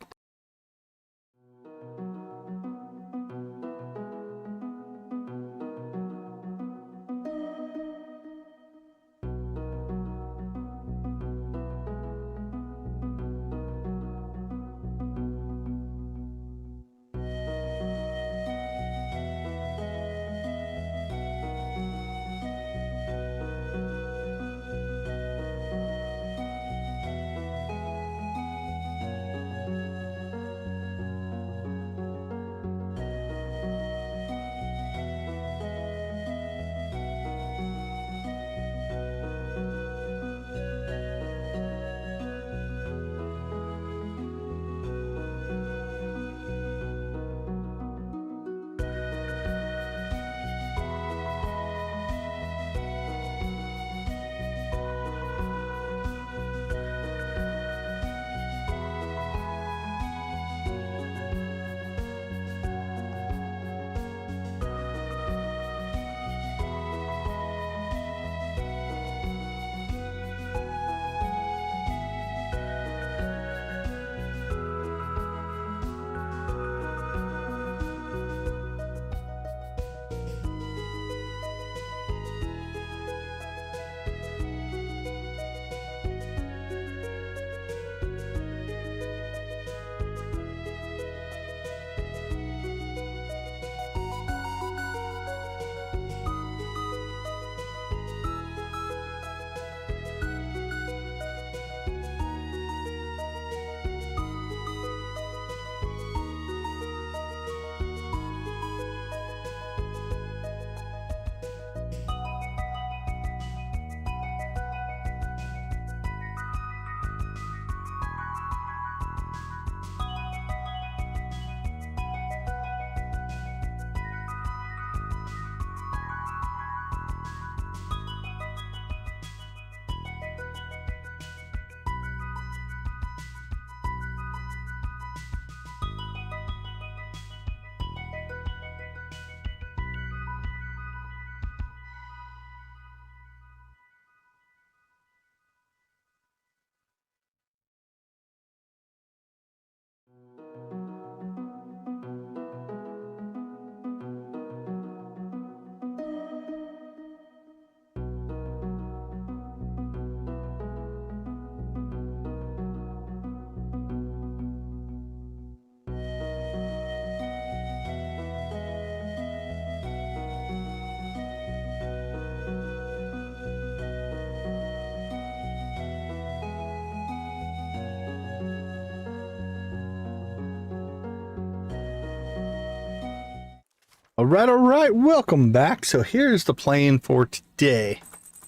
All right. Welcome back. So here's the plan for today.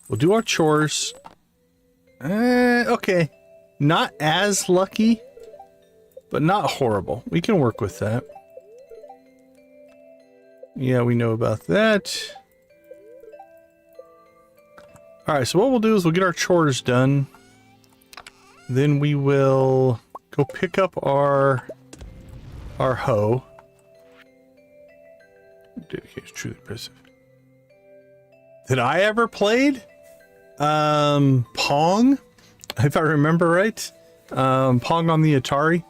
We'll do our chores. Okay. Not as lucky, but not horrible. We can work with that. Yeah, we know about that. All right, so what we'll do is we'll get our chores done. Then we will go pick up our hoe. Dedication is truly impressive. Did I ever played Pong? If I remember right. Pong on the Atari.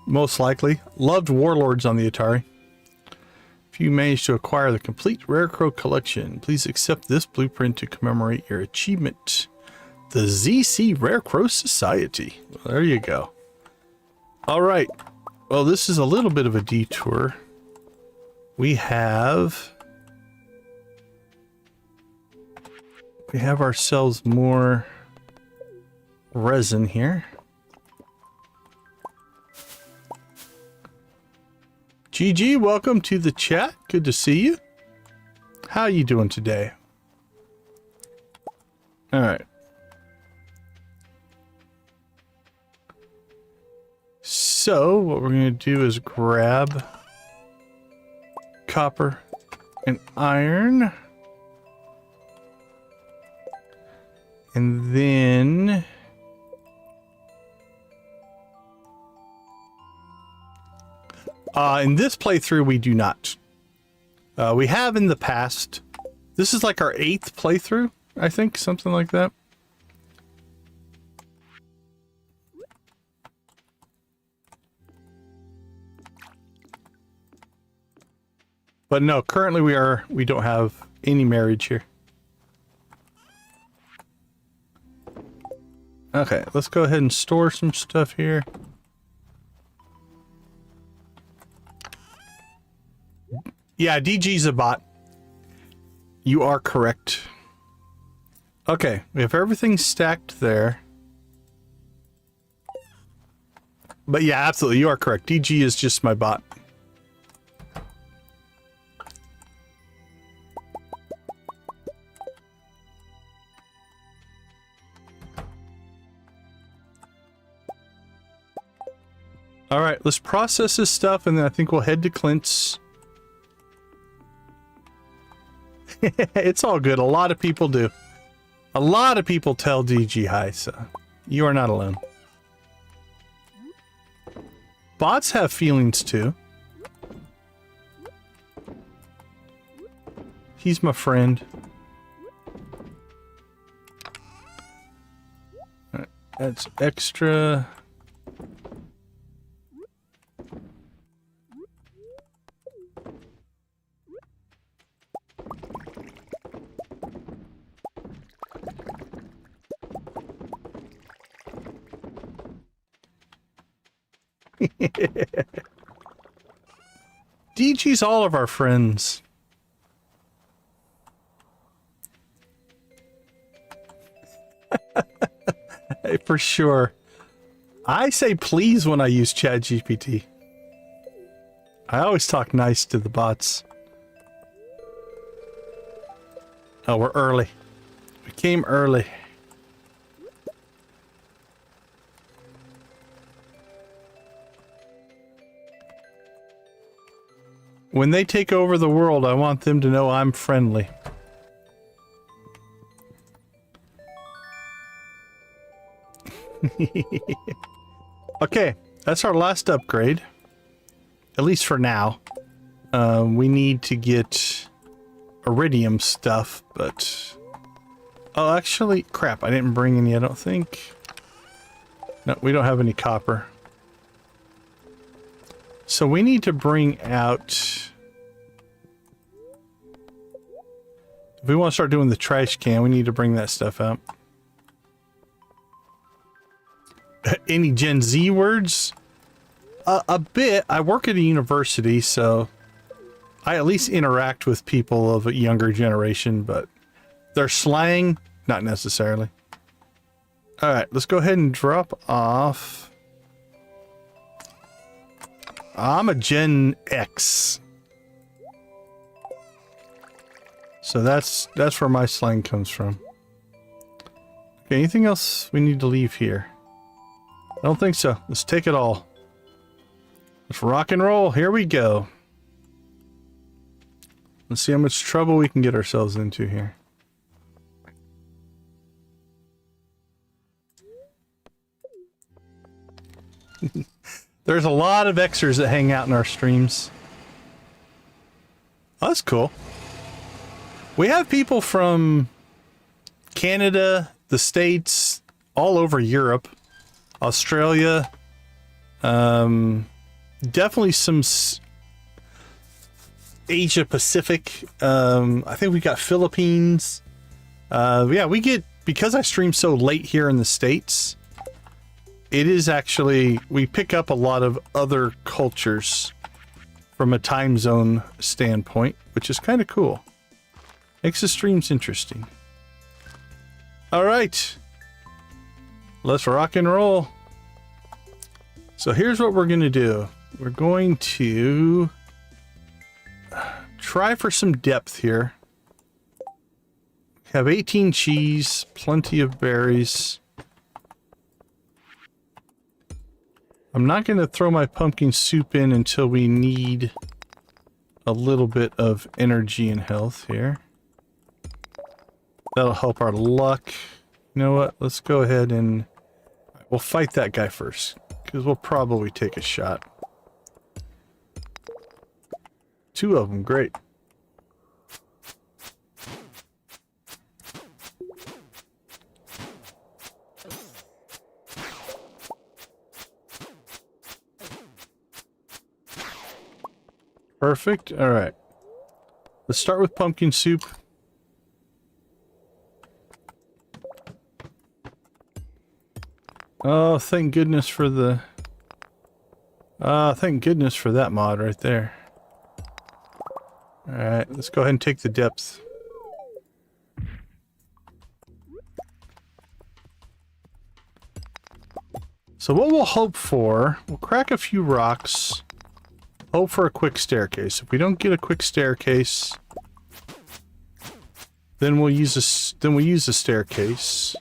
Most likely. Loved Warlords on the Atari. If you manage to acquire the complete Rare Crow collection, please accept this blueprint to commemorate your achievement. The ZC Rare Crow Society. Well, there you go. All right. Well, this is a little bit of a detour. We have ourselves more resin here. GG, welcome to the chat. Good to see you. How you doing today? All right. So what we're going to do is grab copper and iron. And then in this playthrough, we do not. We have in the past. This is like our 8th playthrough, I think, something like that. But no, currently we don't have any marriage here. Okay, let's go ahead and store some stuff here. Yeah, DG's a bot. You are correct. Okay, we have everything stacked there. But yeah, absolutely, you are correct. DG is just my bot. All right, let's process this stuff, and then I think we'll head to Clint's. It's all good. A lot of people do. A lot of people tell DG hi, so you are not alone. Bots have feelings too. He's my friend. All right, that's extra. DG's all of our friends. For sure. I say please when I use ChatGPT. I always talk nice to the bots. Oh, we're early. We came early. When they take over the world, I want them to know I'm friendly. Okay, that's our last upgrade. At least for now. We need to get iridium stuff, but... Oh, actually, crap, I didn't bring any, I don't think. No, we don't have any copper. So we need to bring out... If we want to start doing the trash can, we need to bring that stuff out. Any Gen Z words? A bit. I work at a university, so I at least interact with people of a younger generation, but their slang, not necessarily. Alright, let's go ahead and drop off. I'm a Gen X. So that's where my slang comes from. Okay, anything else we need to leave here? I don't think so. Let's take it all. Let's rock and roll. Here we go. Let's see how much trouble we can get ourselves into here. There's a lot of Xers that hang out in our streams. Oh, that's cool. We have people from Canada, the States, all over Europe, Australia, definitely some Asia Pacific. I think we got Philippines. Yeah, we get, because I stream so late here in the States, it is actually, we pick up a lot of other cultures from a time zone standpoint, which is kind of cool. Makes the streams interesting. All right, let's rock and roll. So here's what we're going to do. We're going to try for some depth here. We have 18 cheese, plenty of berries. I'm not going to throw my pumpkin soup in until we need a little bit of energy and health here. That'll help our luck. You know what? Let's go ahead and we'll fight that guy first, because we'll probably take a shot. 2 of them, great. Perfect. All right. Let's start with pumpkin soup. Oh, thank goodness for the... thank goodness for that mod right there. Alright, let's go ahead and take the depth. So what we'll hope for, we'll crack a few rocks, hope for a quick staircase. If we don't get a quick staircase, then we'll use a staircase.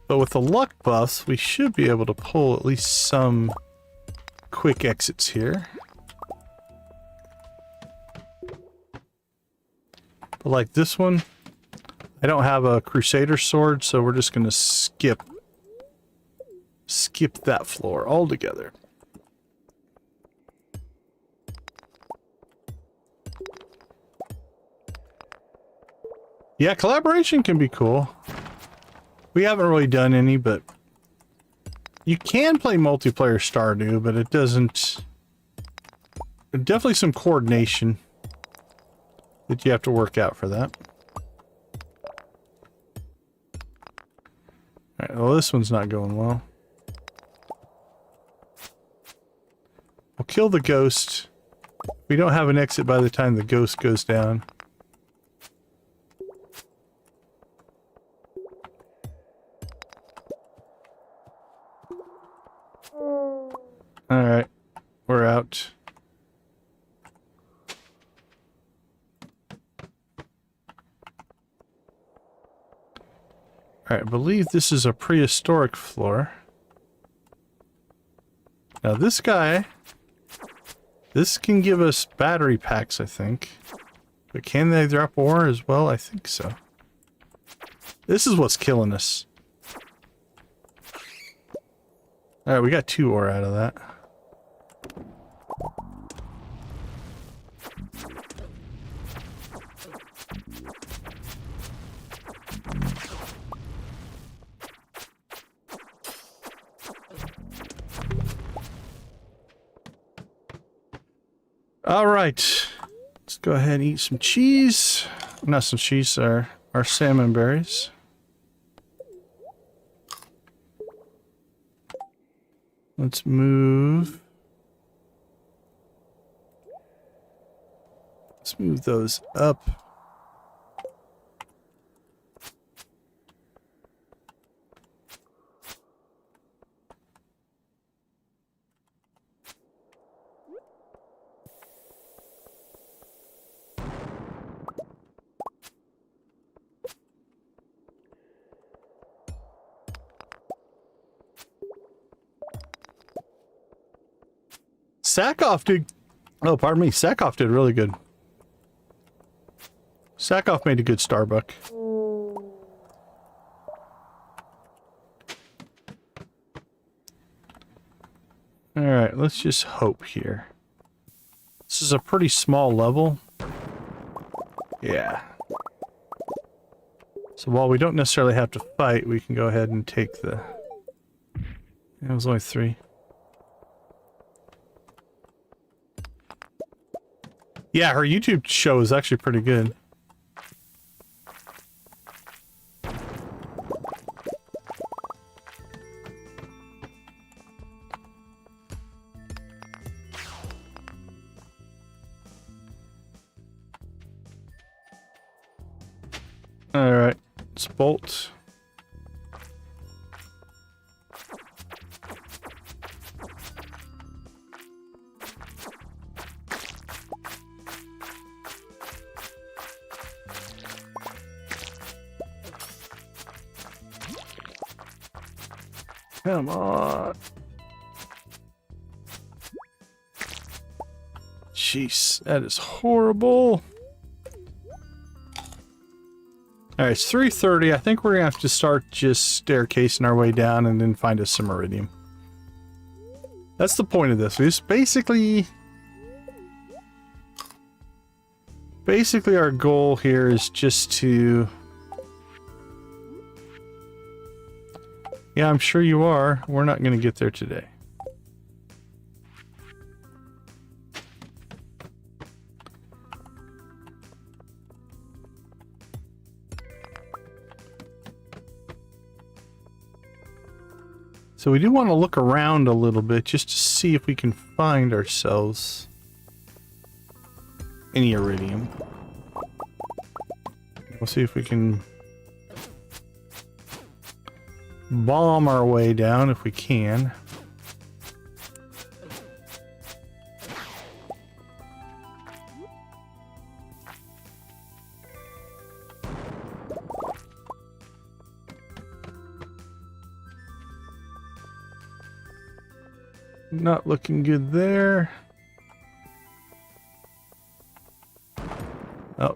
But with the luck buffs, we should be able to pull at least some quick exits here. But like this one, I don't have a Crusader sword, so we're just going to skip that floor altogether. Yeah, collaboration can be cool. We haven't really done any, but you can play multiplayer Stardew, but it doesn't... Definitely some coordination that you have to work out for that. Alright, well this one's not going well. We'll kill the ghost. We don't have an exit by the time the ghost goes down. Alright, we're out. Alright, I believe this is a prehistoric floor. Now this guy, this can give us battery packs, I think. But can they drop ore as well? I think so. This is what's killing us. Alright, we got 2 ore out of that. All right, let's go ahead and eat some cheese. Not some cheese, our salmon berries. Let's move. Let's move those up. Sackhoff did... Oh, pardon me. Sackhoff did really good. Sackhoff made a good Starbuck. Alright, let's just hope here. This is a pretty small level. Yeah. So while we don't necessarily have to fight, we can go ahead and take the... It was only 3. Yeah, her YouTube show is actually pretty good. Alright, let's bolt. Come on. Jeez, that is horrible. Alright, it's 3:30. I think we're gonna have to start just staircasing our way down and then find us some iridium. That's the point of this. We just basically our goal here is just to... Yeah, I'm sure you are. We're not gonna get there today. So we do want to look around a little bit just to see if we can find ourselves any iridium. We'll see if we can bomb our way down if we can. Not looking good there. Oh.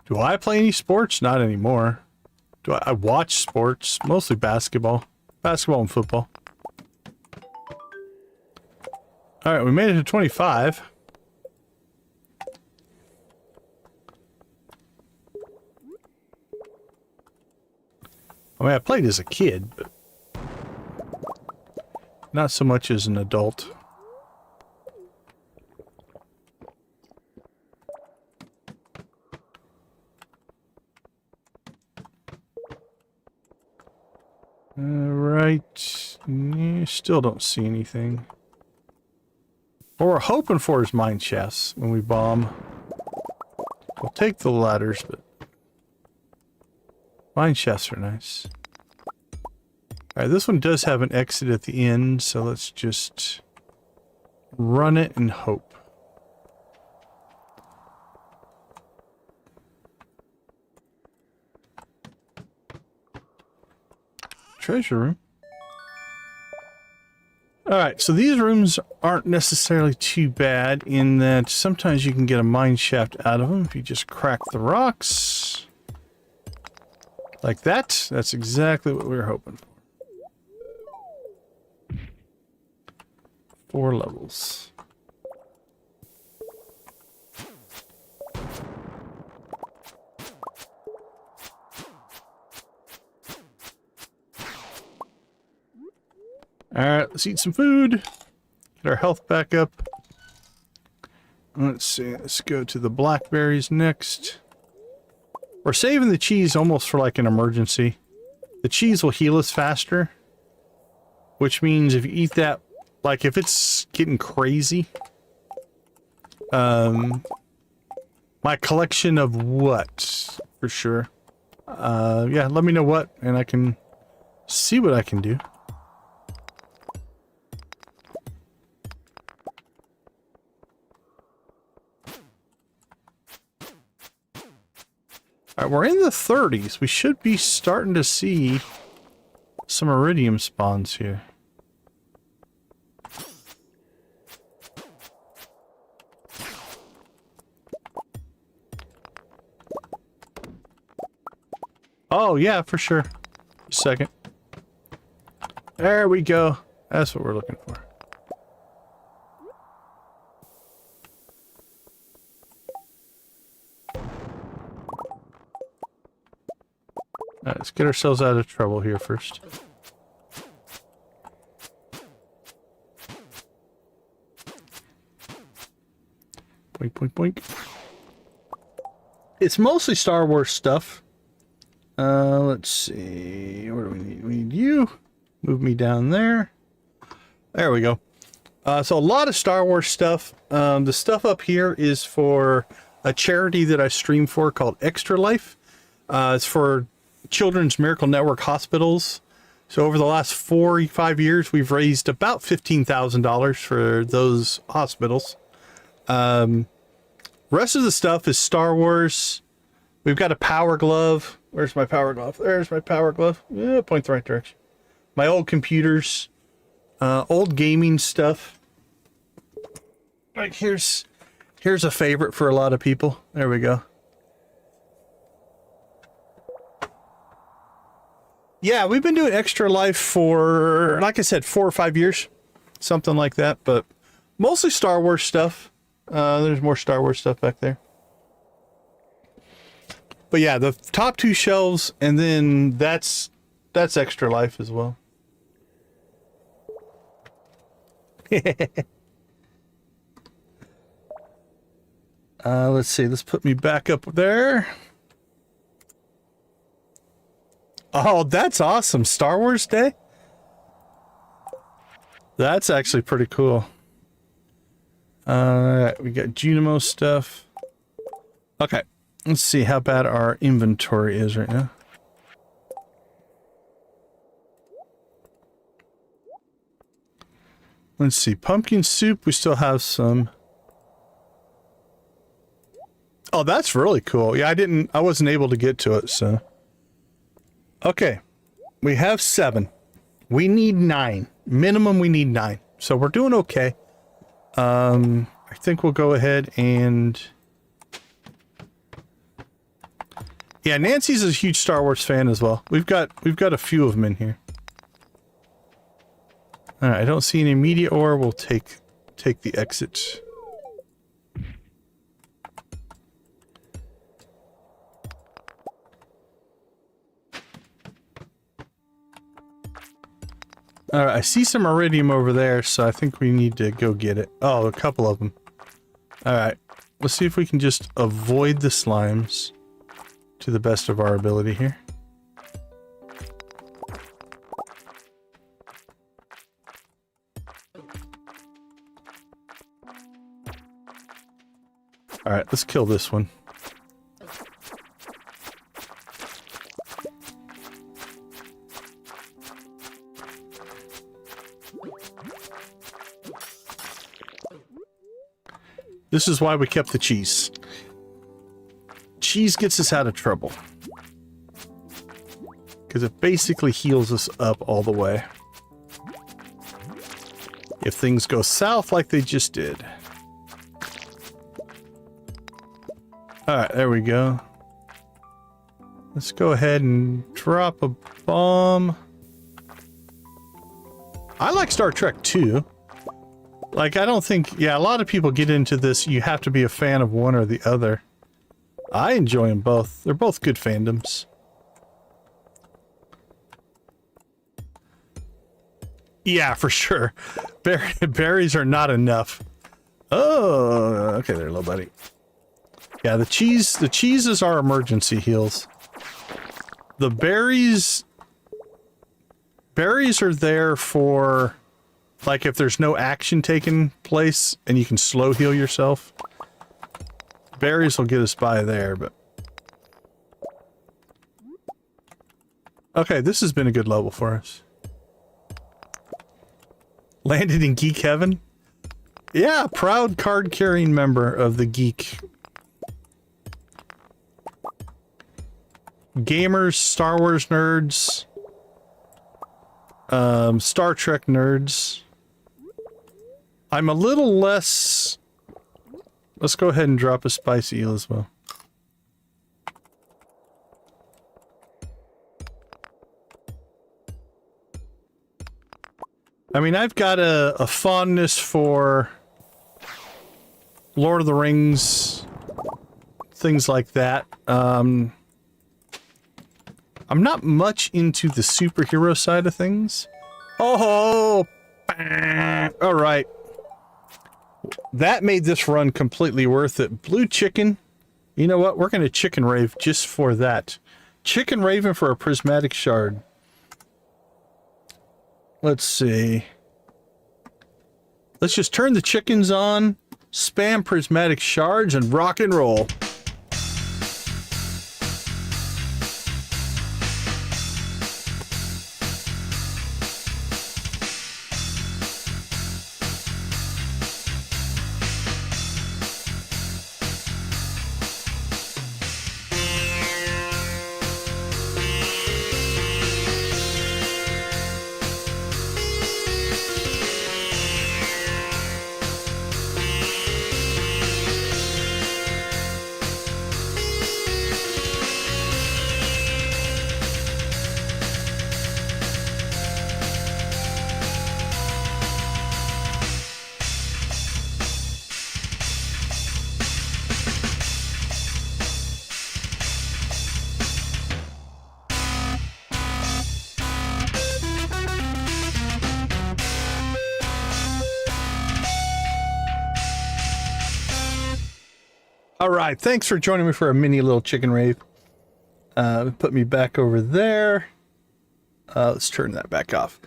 Do I play any sports? Not anymore. Do I watch sports? Mostly basketball. Basketball and football. Alright, we made it to 25. I mean, I played as a kid, but not so much as an adult. Right. Still don't see anything. What we're hoping for is mine shafts when we bomb. We'll take the ladders, but mine shafts are nice. Alright, this one does have an exit at the end, so let's just run it and hope. Treasure room. Alright, so these rooms aren't necessarily too bad in that sometimes you can get a mine shaft out of them if you just crack the rocks. Like that. That's exactly what we were hoping for. 4 levels. Alright, let's eat some food. Get our health back up. Let's see, let's go to the blackberries next. We're saving the cheese almost for like an emergency. The cheese will heal us faster. Which means if you eat that, like if it's getting crazy. My collection of what? For sure. Yeah, let me know what, and I can see what I can do. Alright, we're in the 30s. We should be starting to see some iridium spawns here. Oh, yeah, for sure. Just a second. There we go. That's what we're looking for. Alright, let's get ourselves out of trouble here first. Boink, boink, boink. It's mostly Star Wars stuff. Let's see. What do we need? We need you. Move me down there. There we go. So a lot of Star Wars stuff. The stuff up here is for a charity that I stream for called Extra Life. It's for Children's Miracle Network hospitals. So over the last 4 or 5 years, we've raised about $15,000 for those hospitals. Rest of the stuff is Star Wars. We've got a power glove. Where's my power glove? There's my power glove. Yeah, point the right direction. My old computers. Old gaming stuff. Like here's a favorite for a lot of people. There we go. Yeah, we've been doing Extra Life for, like I said, 4 or 5 years. Something like that, but mostly Star Wars stuff. There's more Star Wars stuff back there. But yeah, the top 2 shelves, and then that's Extra Life as well. Let's see. Let's put me back up there. Oh, that's awesome. Star Wars Day? That's actually pretty cool. We got Junimo stuff. Okay. Let's see how bad our inventory is right now. Let's see. Pumpkin soup, we still have some. Oh, that's really cool. Yeah, I wasn't able to get to it, so. Okay. We have 7. We need 9. Minimum, we need 9. So we're doing okay. I think we'll go ahead and... Yeah, Nancy's a huge Star Wars fan as well. We've got a few of them in here. Alright, I don't see any immediate ore. We'll take the exit. Alright, I see some iridium over there, so I think we need to go get it. Oh, a couple of them. Alright, let's see if we can just avoid the slimes to the best of our ability here. Alright, let's kill this one. This is why we kept the cheese. Cheese gets us out of trouble. Because it basically heals us up all the way. If things go south like they just did. Alright, there we go. Let's go ahead and drop a bomb. I like Star Trek too. Like, I don't think... Yeah, a lot of people get into this. You have to be a fan of one or the other. I enjoy them both. They're both good fandoms. Yeah, for sure. Berries are not enough. Oh, okay there, little buddy. Yeah, the cheese is our emergency heals. The berries are there for, like, if there's no action taking place and you can slow heal yourself. Berries will get us by there, but... Okay, this has been a good level for us. Landed in Geek Heaven? Yeah, proud card-carrying member of the Geek. Gamers, Star Wars nerds, Star Trek nerds. I'm a little less... Let's go ahead and drop a spicy eel as well. I mean, I've got a fondness for Lord of the Rings, things like that. I'm not much into the superhero side of things. Oh, all right. That made this run completely worth it. Blue chicken. You know what? We're going to chicken rave just for that. Chicken raving for a prismatic shard. Let's see. Let's just turn the chickens on, spam prismatic shards, and rock and roll. All right, thanks for joining me for a mini little chicken rave. Put me back over there. Let's turn that back off.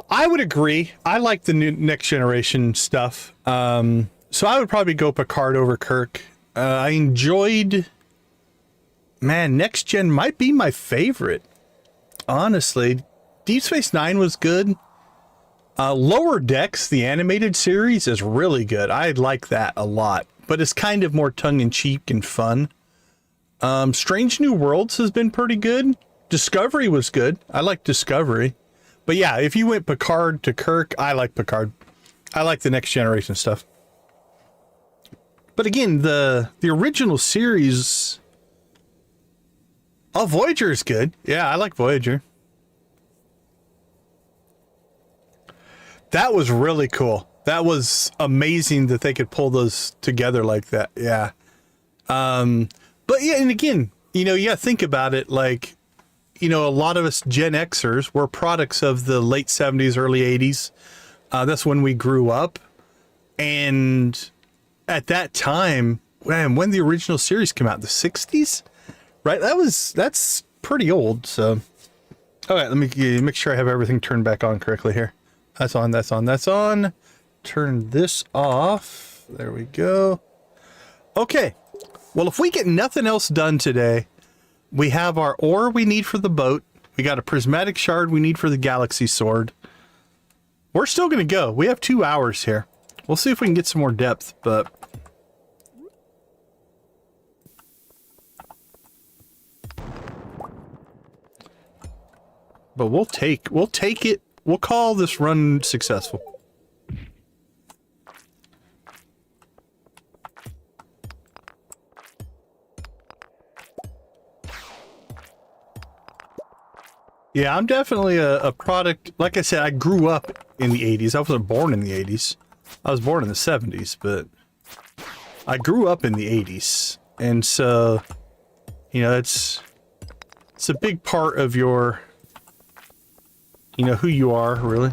I would agree. I like the new next generation stuff. So I would probably go Picard over Kirk. I enjoyed... Man, next gen might be my favorite. Honestly. Deep Space Nine was good. Lower Decks, the animated series, is really good. I like that a lot. But it's kind of more tongue-in-cheek and fun. Strange New Worlds has been pretty good. Discovery was good. I like Discovery. But yeah, if you went Picard to Kirk, I like Picard. I like the next generation stuff. But again, the original series... Oh, Voyager is good. Yeah, I like Voyager. That was really cool. That was amazing that they could pull those together like that. Yeah. But yeah, and again, you know, you gotta think about it like, you know, a lot of us Gen Xers were products of the late 70s, early 80s. That's when we grew up. And at that time, man, when the original series came out, the 60s, right? That's pretty old. So, all right, let me make sure I have everything turned back on correctly here. That's on, that's on, that's on. Turn this off. There we go. Okay. Well, if we get nothing else done today, we have our ore we need for the boat. We got a prismatic shard we need for the galaxy sword. We're still going to go. We have 2 hours here. We'll see if we can get some more depth, but... we'll take it. We'll call this run successful. Yeah, I'm definitely a product. Like I said, I grew up in the 80s. I wasn't born in the 80s. I was born in the 70s, but I grew up in the 80s. And so, you know, it's a big part of your, you know, who you are, really.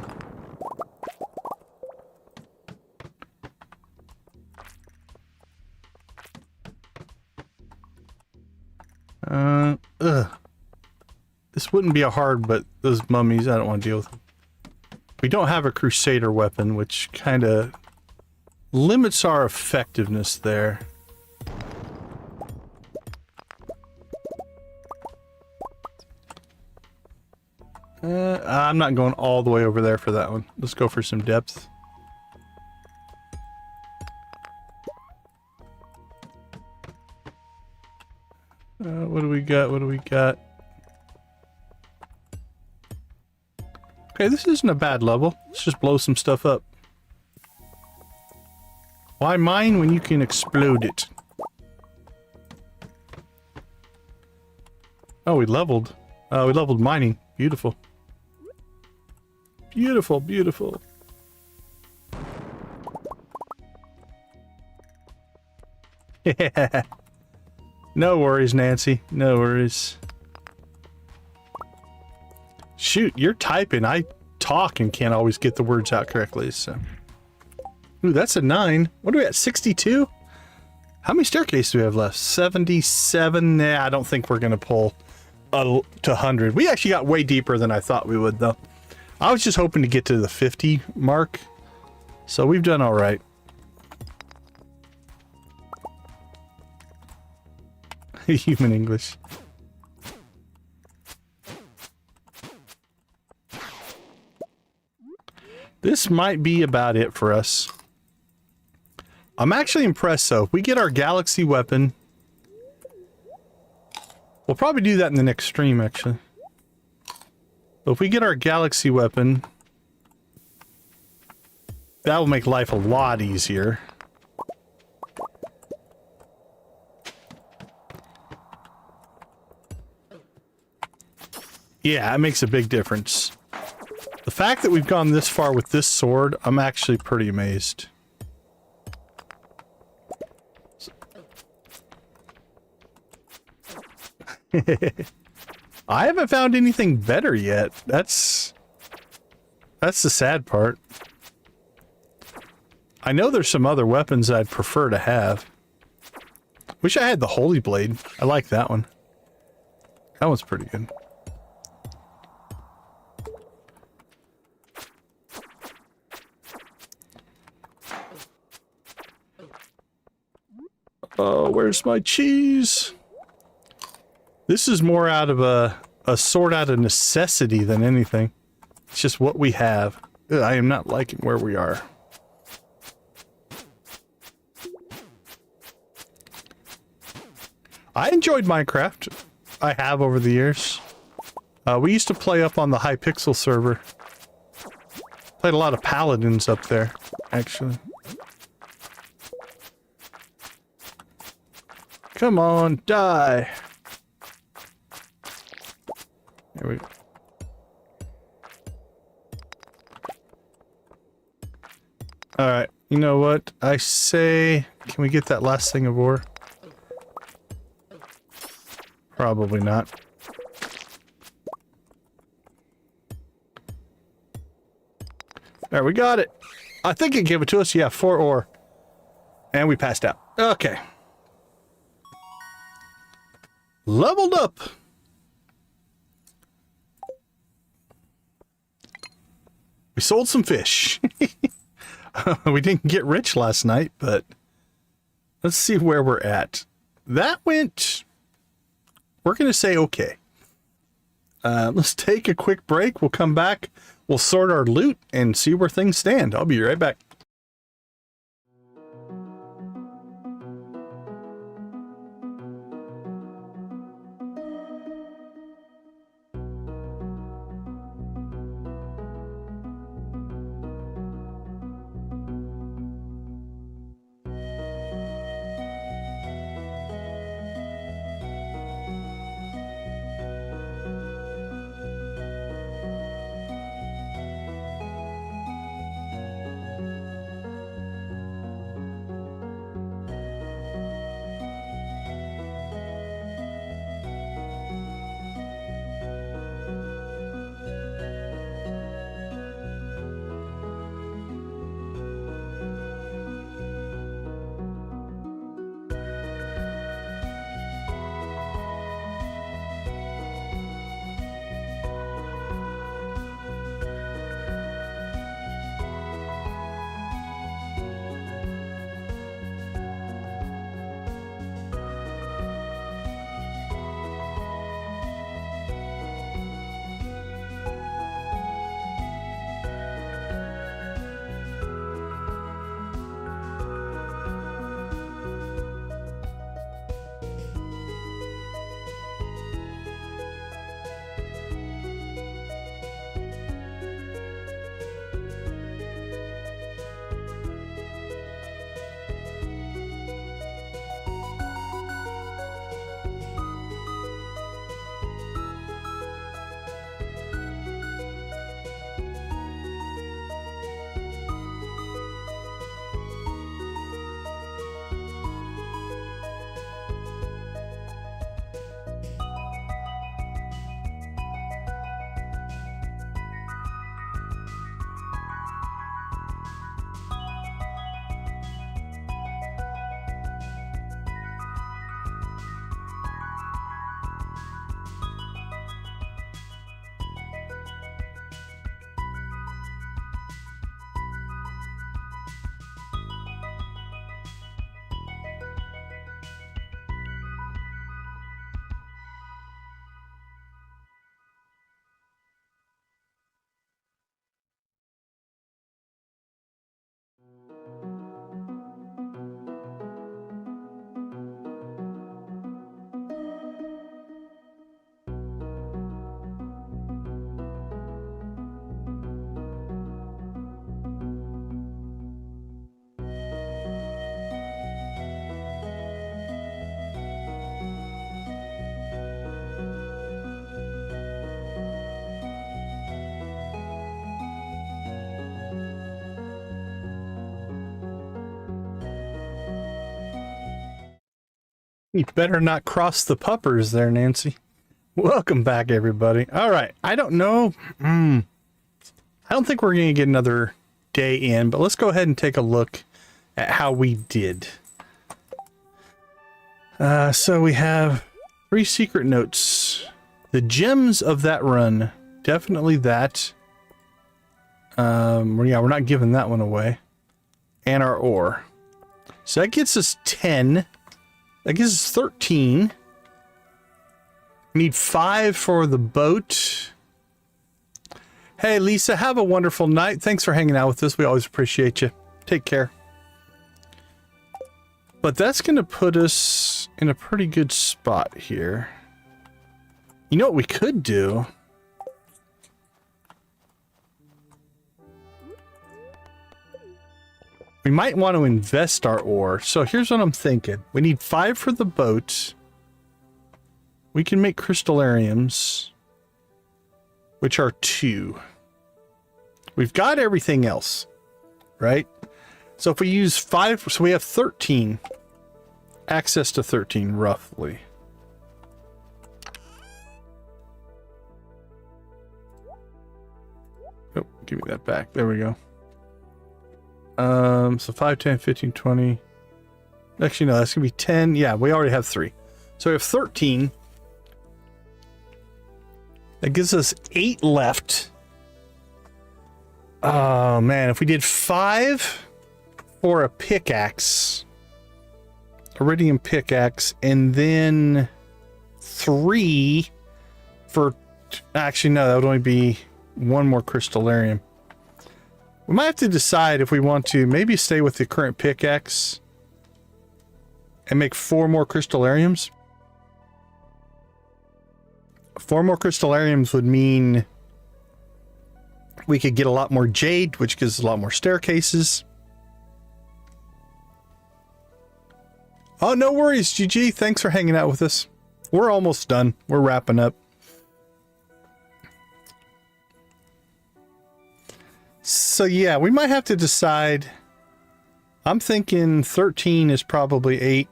This wouldn't be a hard, but those mummies, I don't want to deal with them. We don't have a Crusader weapon, which kind of limits our effectiveness there. I'm not going all the way over there for that one. Let's go for some depth. What do we got? What do we got? Okay, this isn't a bad level. Let's just blow some stuff up. Why mine when you can explode it? Oh, we leveled. We leveled mining. Beautiful. Beautiful, beautiful. Yeah. No worries, Nancy. No worries. Shoot, you're typing. I talk and can't always get the words out correctly, so. Ooh, that's a 9. What are we at, 62? How many staircases do we have left? 77? Nah, I don't think we're going to pull to 100. We actually got way deeper than I thought we would, though. I was just hoping to get to the 50 mark, so we've done all right. Human English. This might be about it for us. I'm actually impressed, though. If we get our galaxy weapon, we'll probably do that in the next stream, actually. But if we get our galaxy weapon, that will make life a lot easier. Yeah, it makes a big difference. The fact that we've gone this far with this sword, I'm actually pretty amazed. I haven't found anything better yet. That's the sad part. I know there's some other weapons I'd prefer to have. Wish I had the Holy Blade. I like that one. That one's pretty good. Oh, where's my cheese? This is more out of a sort out of necessity than anything. It's just what we have. Ugh, I am not liking where we are. I enjoyed Minecraft. I have over the years. We used to play up on the Hypixel server. Played a lot of Paladins up there, actually. Come on, die. There we go. Alright, you know what? I say, can we get that last thing of ore? Probably not. There, we got it. I think it gave it to us. Yeah, 4 ore. And we passed out. Okay. Leveled up. We sold some fish. We didn't get rich last night, but let's see where we're at. That went... We're going to say okay. Let's take a quick break. We'll come back. We'll sort our loot and see where things stand. I'll be right back. You better not cross the puppers there, Nancy. Welcome back, everybody. All right. I don't know. I don't think we're going to get another day in, but let's go ahead and take a look at how we did. So we have 3 secret notes. The gems of that run. Definitely that. Yeah, we're not giving that one away. And our ore. So that gets us 10. That gives us 13. We need 5 for the boat. Hey, Lisa, have a wonderful night. Thanks for hanging out with us. We always appreciate you. Take care. But that's going to put us in a pretty good spot here. You know what we could do? We might want to invest our ore. So here's what I'm thinking. We need 5 for the boat. We can make crystallariums, which are 2. We've got everything else, right? So if we use 5, so we have 13. Access to 13, roughly. Oh, give me that back. There we go. So 5, 10, 15, 20. Actually, no, that's going to be 10. Yeah, we already have 3. So we have 13. That gives us 8 left. Oh, man. If we did 5 for a pickaxe, iridium pickaxe, and then 3 for... Actually, no, that would only be 1 more crystallarium. We might have to decide if we want to maybe stay with the current pickaxe and make 4 more crystallariums. 4 more crystallariums would mean we could get a lot more jade, which gives us a lot more staircases. Oh, no worries, GG. Thanks for hanging out with us. We're almost done. We're wrapping up. So yeah, we might have to decide. I'm thinking 13 is probably 8.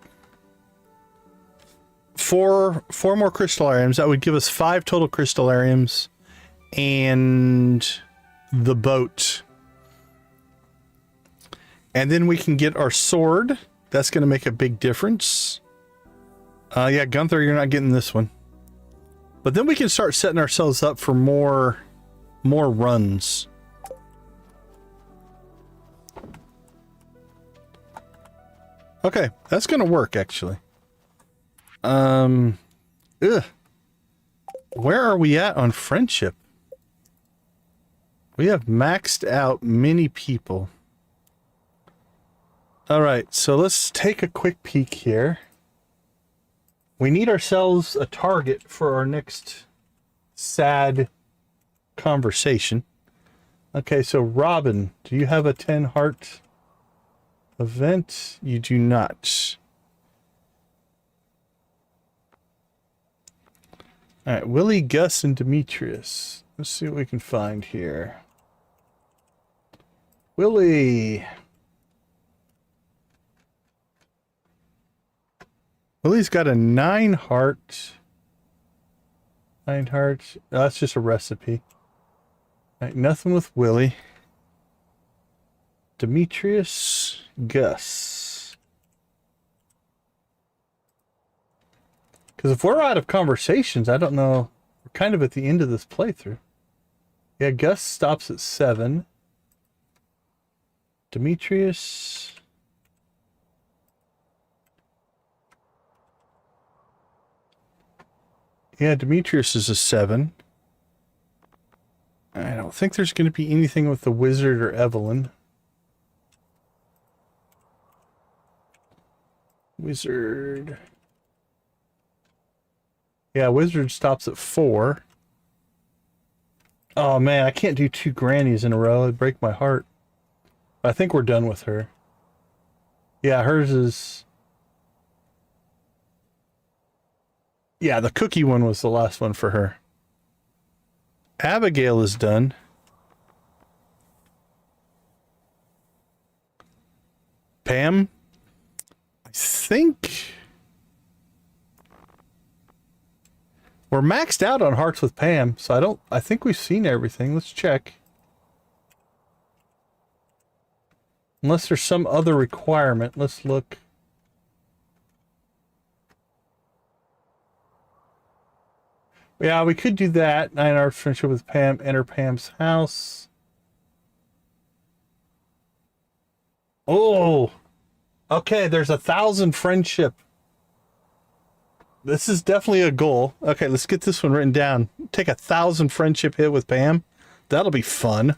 4 more crystallariums. That would give us 5 total crystallariums and the boat. And then we can get our sword. That's going to make a big difference. Yeah, Gunther, you're not getting this one. But then we can start setting ourselves up for more runs. Okay, that's gonna work actually. Where are we at on friendship? We have maxed out many people. Alright, so let's take a quick peek here. We need ourselves a target for our next sad conversation. Okay, so Robin, do you have a 10 heart event? You do not. Alright, Willie, Gus, and Demetrius. Let's see what we can find here. Willie. Willie's got a 9 heart. 9 hearts. Oh, that's just a recipe. Alright, nothing with Willie. Demetrius, Gus. Because if we're out of conversations, I don't know. We're kind of at the end of this playthrough. Yeah, Gus stops at 7. Demetrius. Yeah, Demetrius is a 7. I don't think there's going to be anything with the wizard or Evelyn. Wizard. Yeah, wizard stops at 4. Oh man, I can't do 2 grannies in a row. It'd break my heart. I think we're done with her. Yeah, hers is... Yeah, the cookie one was the last one for her. Abigail is done. Pam? I think... We're maxed out on hearts with Pam, so I think we've seen everything. Let's check. Unless there's some other requirement. Let's look. Yeah, we could do that. 9 hours friendship with Pam. Enter Pam's house. Oh! Okay, there's 1,000 friendship. This is definitely a goal. Okay, let's get this one written down. Take 1,000 friendship hit with Pam. That'll be fun.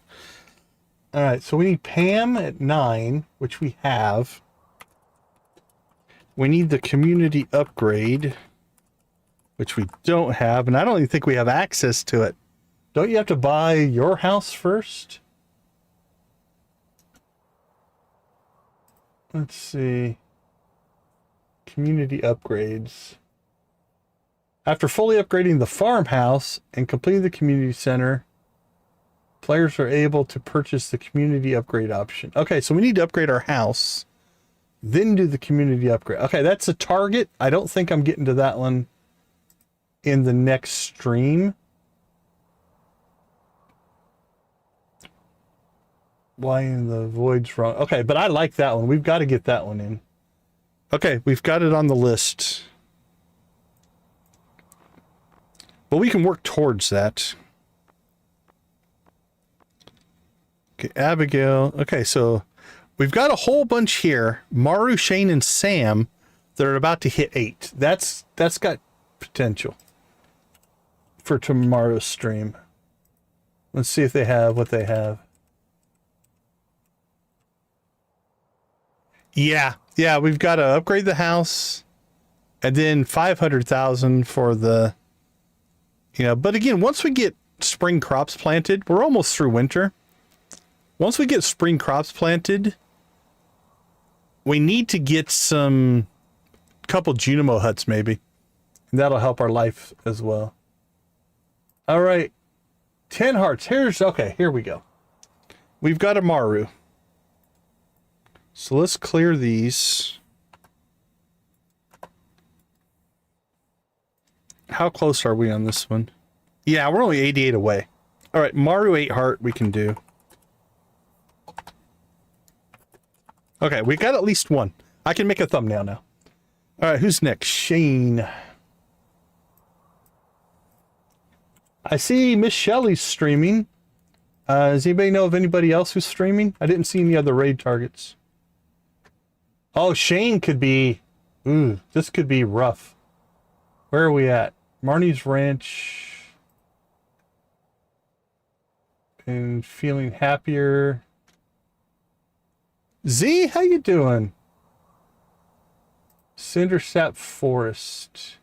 All right, so we need Pam at 9, which we have. We need the community upgrade, which we don't have, and I don't even think we have access to it. Don't you have to buy your house first? Let's see. Community upgrades. After fully upgrading the farmhouse and completing the community center, players are able to purchase the community upgrade option. Okay, so we need to upgrade our house, then do the community upgrade. Okay, that's a target. I don't think I'm getting to that one in the next stream. Why in the void's wrong? Okay, but I like that one. We've got to get that one in. Okay, we've got it on the list. But we can work towards that. Okay, Abigail. Okay, so we've got a whole bunch here. Maru, Shane, and Sam that are about to hit 8. That's got potential for tomorrow's stream. Let's see if they have what they have. Yeah, we've got to upgrade the house and then 500,000 for the, but again, once we get spring crops planted, we're almost through winter. Once we get spring crops planted, we need to get some couple Junimo huts maybe. And that'll help our life as well. All right. 10 hearts. Here we go. We've got a Maru. So let's clear these. How close are we on this one? Yeah, we're only 88 away. All right, Maru 8 heart we can do. Okay, we got at least one. I can make a thumbnail now. All right, who's next? Shane. I see Miss Shelley's streaming. Does anybody know of anybody else who's streaming? I didn't see any other raid targets. Oh, Shane could be... Ooh, this could be rough. Where are we at? Marnie's Ranch. And feeling happier. Z, how you doing? Cindersap Forest.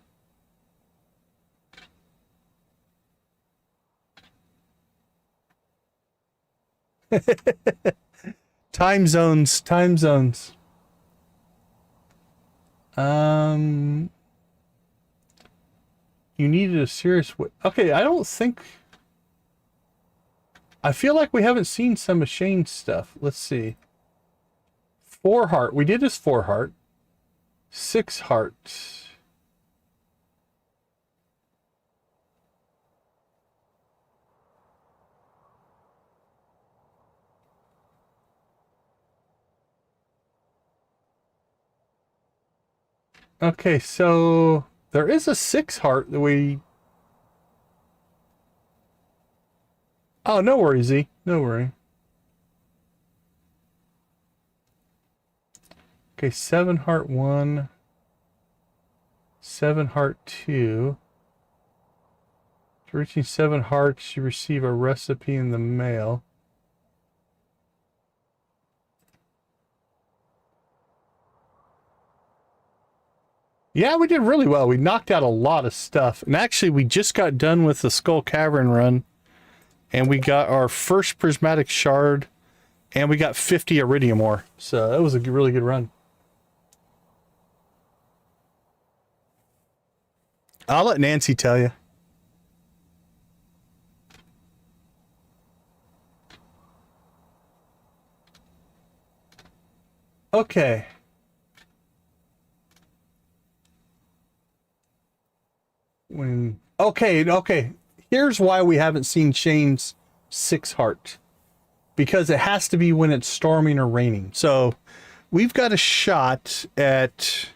Time zones. You needed a serious way. Okay, I don't think... I feel like we haven't seen some of Shane's stuff. Let's see. 4 heart. We did his 4 heart. 6 heart. Okay, so there is a 6 heart that we... Oh, no worries, Z. No worry. Okay, 7 heart 1. 7 heart 2. To reaching 7 hearts, you receive a recipe in the mail. Yeah, we did really well. We knocked out a lot of stuff. And actually, we just got done with the Skull Cavern run. And we got our first prismatic shard. And we got 50 iridium ore. So that was a really good run. I'll let Nancy tell you. Okay. when... Okay. Here's why we haven't seen Shane's 6 heart. Because it has to be when it's storming or raining. So we've got a shot at...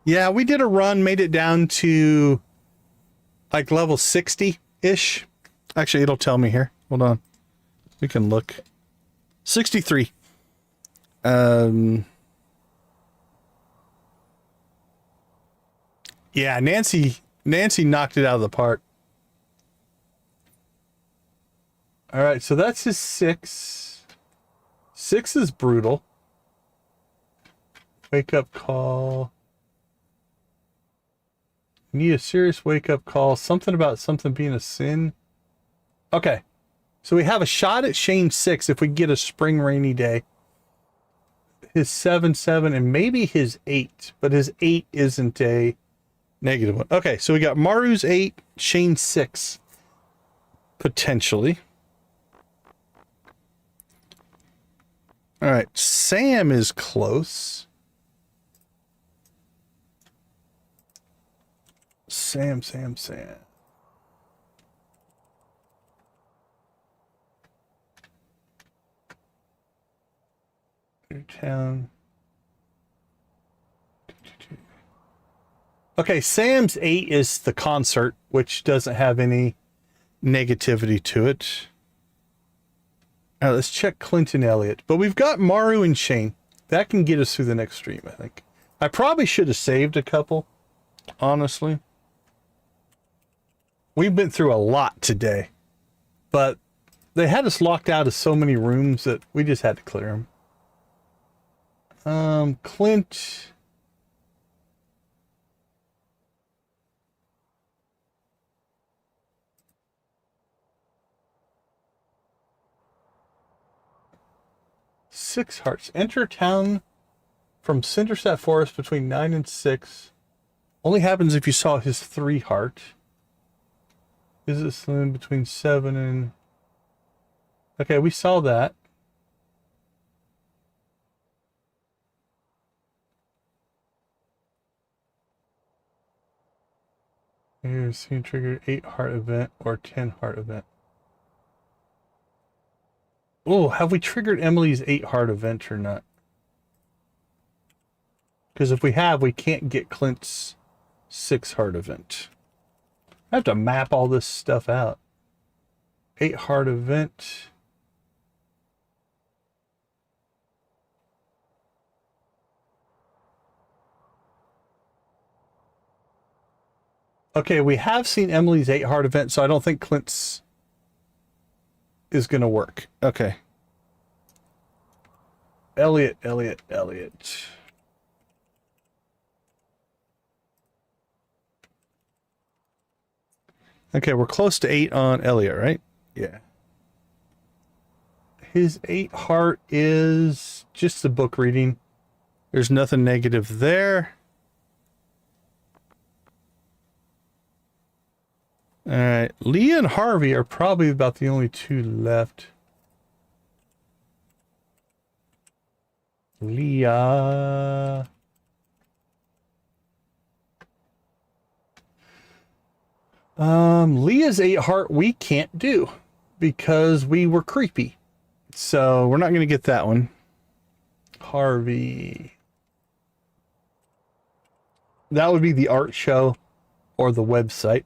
Yeah, we did a run, made it down to like level 60-ish. Actually, it'll tell me here. Hold on. We can look. 63. Yeah, Nancy knocked it out of the park. All right, so that's his 6. 6 is brutal. Wake up call. Need a serious wake up call. Something about something being a sin. Okay. So we have a shot at Shane's 6 if we get a spring rainy day. His 7, and maybe his 8, but his 8 isn't a negative one. Okay, so we got Maru's 8, Shane's 6. Potentially. All right, Sam is close. Sam. Your town. Okay, Sam's 8 is the concert, which doesn't have any negativity to it. All right, let's check Clinton Elliott. But we've got Maru and Shane. That can get us through the next stream, I think. I probably should have saved a couple, honestly. We've been through a lot today. But they had us locked out of so many rooms that we just had to clear them. Clint... Six hearts. Enter town from Cindersat Forest between 9 and 6. Only happens if you saw his 3 heart. Visit Saloon between 7 and... Okay, we saw that. Here's scene triggered 8 heart event or 10 heart event. Oh, have we triggered Emily's 8 heart event or not? Because if we have, we can't get Clint's 6 heart event. I have to map all this stuff out. 8 heart event. Okay, we have seen Emily's 8 heart event, so I don't think Clint's is going to work. Okay. Elliot. Okay, we're close to 8 on Elliot, right? Yeah. His 8 heart is just the book reading. There's nothing negative there. All right, Leah and Harvey are probably about the only 2 left. Leah. Leah's 8 heart we can't do because we were creepy. So we're not going to get that one. Harvey. That would be the art show or the website.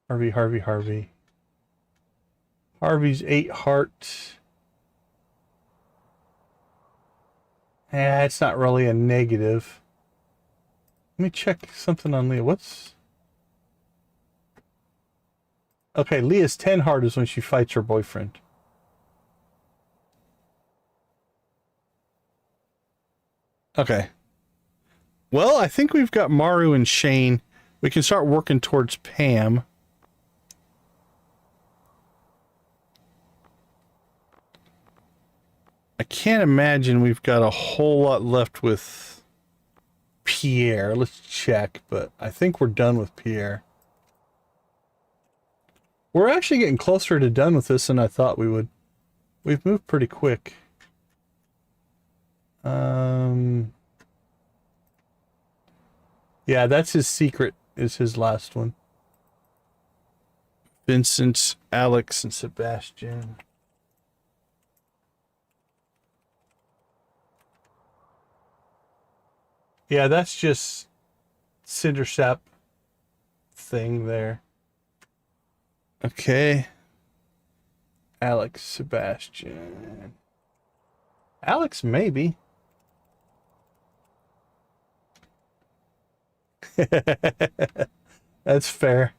Harvey. Harvey's 8 heart. Yeah, it's not really a negative. Let me check something on Leah. What's... Okay, Leah's 10 heart is when she fights her boyfriend. Okay. Well, I think we've got Maru and Shane. We can start working towards Pam. I can't imagine we've got a whole lot left with Pierre. Let's check, but I think we're done with Pierre. We're actually getting closer to done with this than I thought we would. We've moved pretty quick. Yeah, that's his secret, is his last one. Vincent, Alex, and Sebastian. Yeah, that's just Cindersap thing there. Okay. Alex, Sebastian. Alex, maybe. That's fair.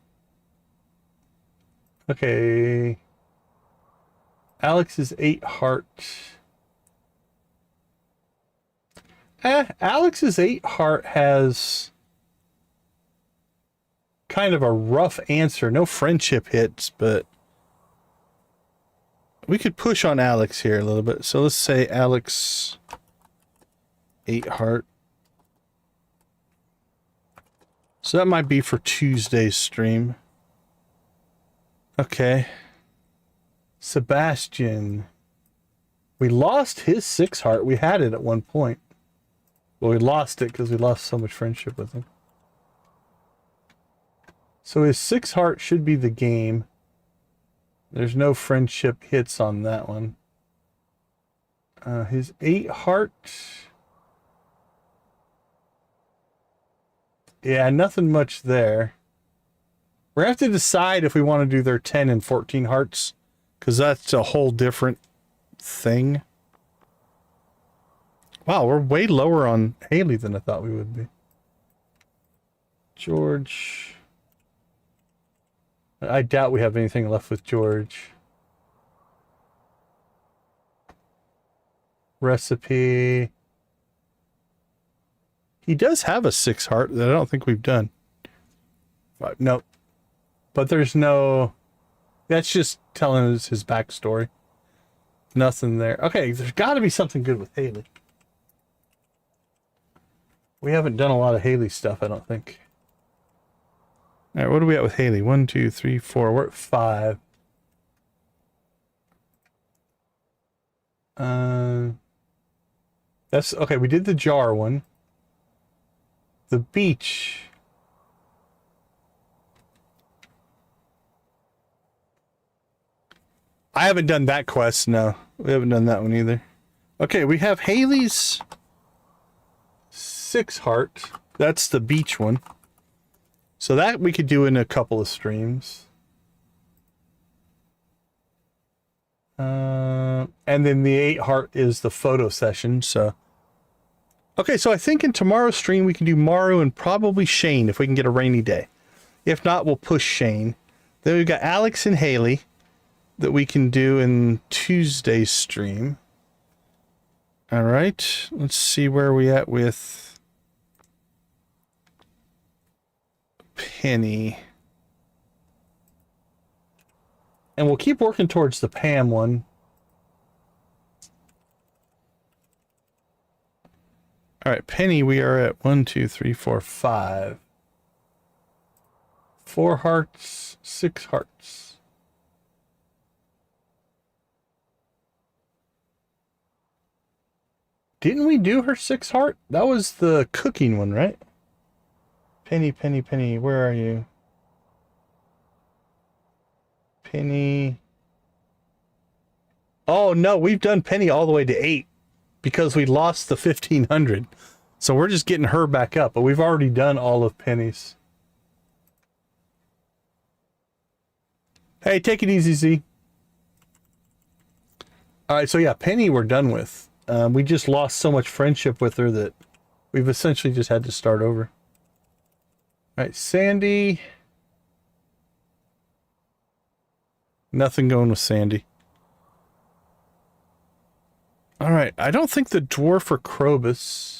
Okay. Alex is 8 heart. Alex's 8 heart has kind of a rough answer. No friendship hits, but we could push on Alex here a little bit. So let's say Alex 8 heart. So that might be for Tuesday's stream. Okay. Sebastian. We lost his 6 heart. We had it at one point. Well, we lost it because we lost so much friendship with him. So his 6 heart should be the game. There's no friendship hits on that one. His 8 heart. Yeah, nothing much there. We're going to have to decide if we want to do their 10 and 14 hearts, because that's a whole different thing. Wow, we're way lower on Haley than I thought we would be. George. I doubt we have anything left with George. Recipe. He does have a 6 heart that I don't think we've done. Nope. But there's no... That's just telling us his backstory. Nothing there. Okay, there's got to be something good with Haley. We haven't done a lot of Haley stuff, I don't think. All right, what are we at with Haley? 1, 2, 3, 4. We're at 5. That's okay. We did the jar one. The beach. I haven't done that quest. No, we haven't done that one either. Okay, we have Haley's 6 heart. That's the beach one. So that we could do in a couple of streams. And then the 8 heart is the photo session. So, okay, so I think in tomorrow's stream we can do Maru and probably Shane if we can get a rainy day. If not, we'll push Shane. Then we've got Alex and Haley that we can do in Tuesday's stream. All right, let's see where we at with Penny. And we'll keep working towards the Pam one. All right, Penny, we are at 1, 2, 3, 4, 5. 4 hearts, 6 hearts. Didn't we do her 6 heart? That was the cooking one, right? Penny, Penny, Penny, where are you? Penny. Oh, no, we've done Penny all the way to 8 because we lost the 1500. So we're just getting her back up, but we've already done all of Penny's. Hey, take it easy, Z. All right, so yeah, Penny we're done with. We just lost so much friendship with her that we've essentially just had to start over. All right, Sandy. Nothing going with Sandy. All right, I don't think the dwarf or Krobus.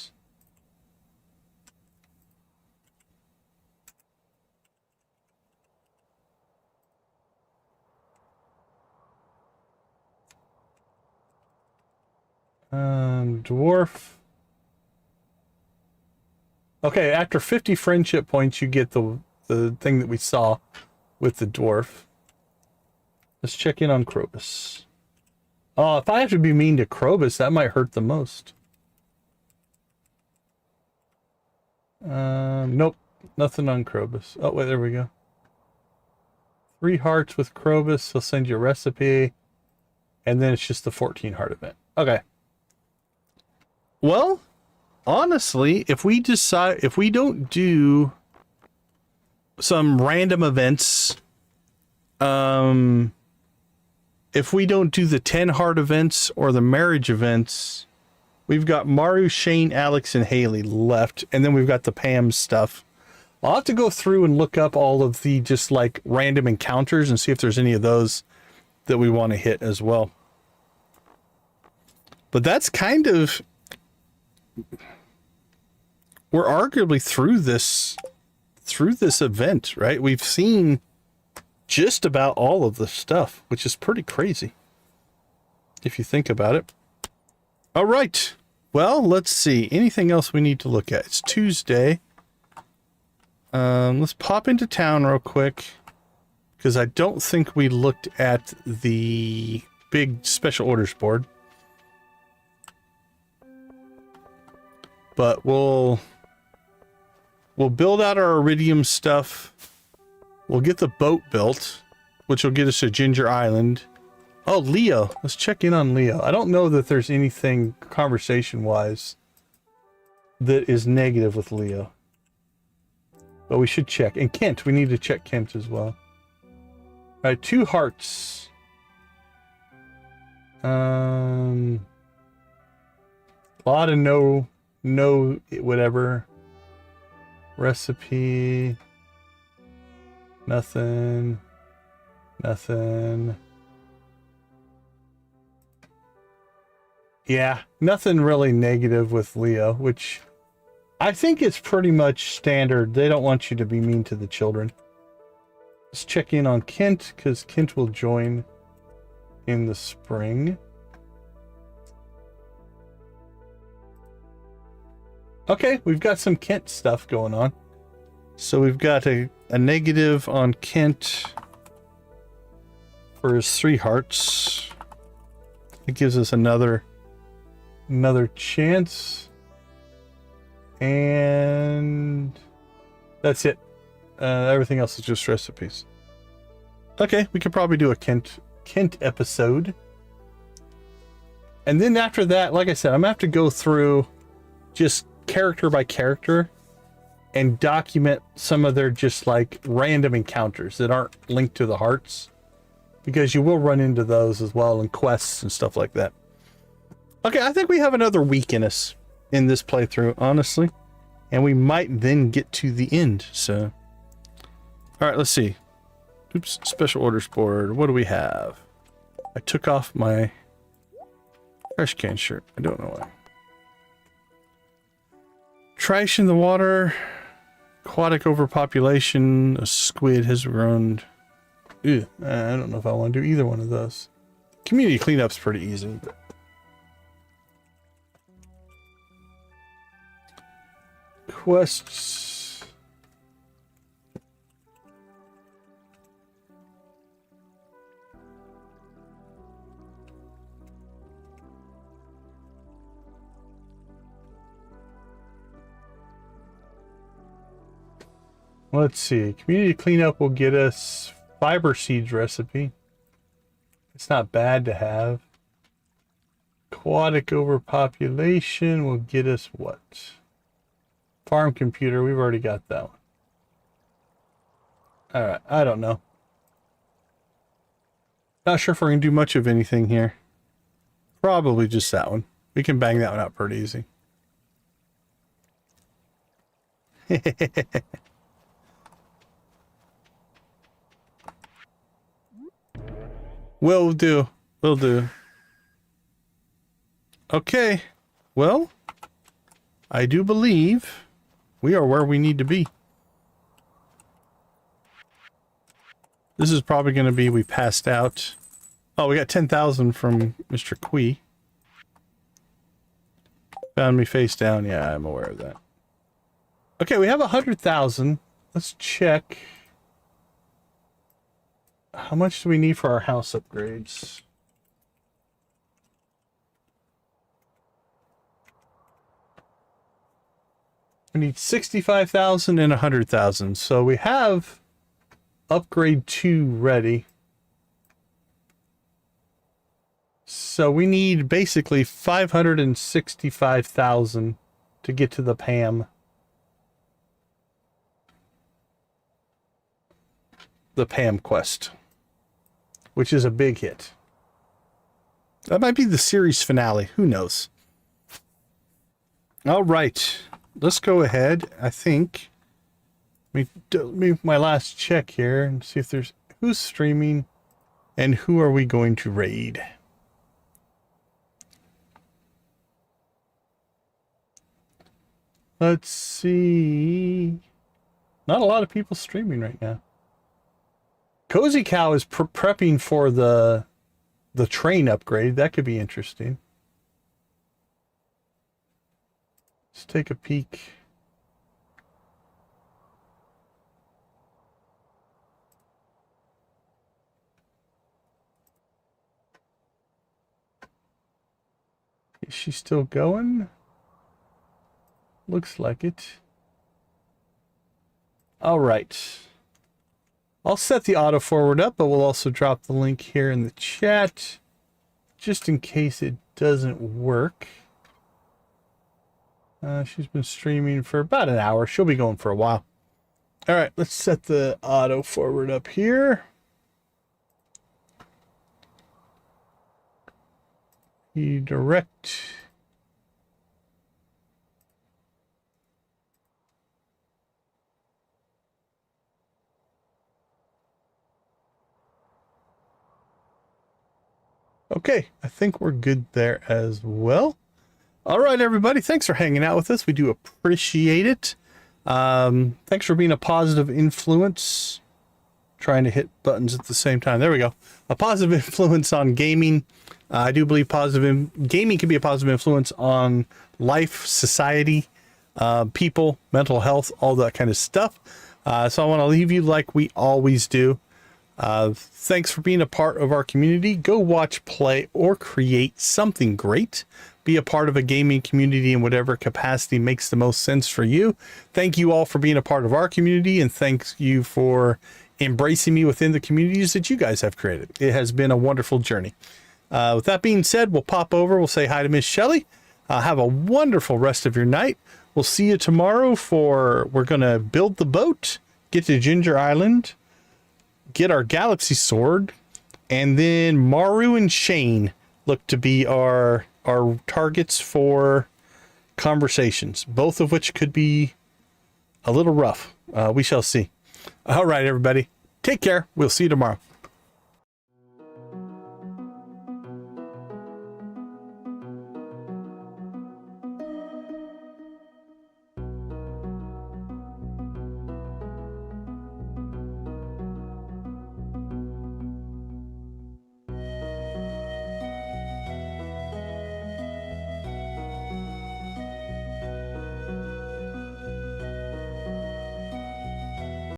Dwarf. Okay, after 50 friendship points, you get the thing that we saw with the dwarf. Let's check in on Krobus. Oh, if I have to be mean to Krobus, that might hurt the most. Nope. Nothing on Krobus. Oh, wait, there we go. 3 hearts with Krobus. He'll send you a recipe. And then it's just the 14 heart event. Okay. Well, honestly, if we don't do some random events, if we don't do the 10 heart events or the marriage events, we've got Maru, Shane, Alex, and Haley left. And then we've got the Pam stuff. I'll have to go through and look up all of the just like random encounters and see if there's any of those that we want to hit as well. But that's kind of, we're arguably through this event, right? We've seen just about all of the stuff, which is pretty crazy if you think about it. All right. Well, let's see. Anything else we need to look at? It's Tuesday. Let's pop into town real quick because I don't think we looked at the big special orders board. But we'll build out our iridium stuff. We'll get the boat built, which will get us to Ginger Island. Oh, Leo. Let's check in on Leo. I don't know that there's anything conversation-wise that is negative with Leo. But we should check. And Kent, we need to check Kent as well. All right, 2 hearts. A lot of no whatever. Recipe. Nothing. Yeah, nothing really negative with Leo, which I think it's pretty much standard. They don't want you to be mean to the children. Let's check in on Kent, because Kent will join in the spring. Okay, we've got some Kent stuff going on. So we've got a negative on Kent for his 3 hearts. It gives us another chance. And that's it. Everything else is just recipes. Okay, we could probably do a Kent episode. And then after that, like I said, I'm gonna have to go through just character by character and document some of their just like random encounters that aren't linked to the hearts, because you will run into those as well in quests and stuff like that. Okay, I think we have another week in us in this playthrough, honestly, and we might then get to the end. So all right, let's see. Oops, special orders board. What do we have? I took off my trash can shirt. I don't know why. Trash in the water. Aquatic overpopulation. A squid has grown. Ew, I don't know if I want to do either one of those. Community cleanup's pretty easy. But... quests. Let's see. Community cleanup will get us fiber seeds recipe. It's not bad to have. Aquatic overpopulation will get us what? Farm computer. We've already got that one. All right. I don't know. Not sure if we're going to do much of anything here. Probably just that one. We can bang that one out pretty easy. Will do. Will do. Okay. Well, I do believe we are where we need to be. This is probably going to be we passed out. Oh, we got 10,000 from Mr. Quee. Found me face down. Yeah, I'm aware of that. Okay, we have 100,000. Let's check. How much do we need for our house upgrades? We need 65,000 and 100,000. So we have upgrade 2 ready. So we need basically 565,000 to get to the Pam. The Pam quest, which is a big hit. That might be the series finale. Who knows? All right. Let's go ahead. I think. Let me my last check here and see if there's who's streaming and who are we going to raid. Let's see. Not a lot of people streaming right now. Cozy Cow is prepping for the train upgrade. That could be interesting. Let's take a peek. Is she still going? Looks like it. All right. I'll set the auto forward up, but we'll also drop the link here in the chat just in case it doesn't work. She's been streaming for about an hour. She'll be going for a while. All right, let's set the auto forward up here. Redirect. Okay, I think we're good there as well. All right, everybody. Thanks for hanging out with us. We do appreciate it. Thanks for being a positive influence. Trying to hit buttons at the same time. There we go. A positive influence on gaming. I do believe gaming can be a positive influence on life, society, people, mental health, all that kind of stuff. So I want to leave you like we always do. Thanks for being a part of our community. Go watch, play, or create something great. Be a part of a gaming community in whatever capacity makes the most sense for you. Thank you all for being a part of our community, and thanks you for embracing me within the communities that you guys have created. It has been a wonderful journey. With that being said, we'll pop over. We'll say hi to Miss Shelley. Have a wonderful rest of your night. We'll see you tomorrow we're going to build the boat, get to Ginger Island, get our galaxy sword, and then Maru and Shane look to be our targets for conversations, both of which could be a little rough. We shall see. All right, everybody. Take care. We'll see you tomorrow.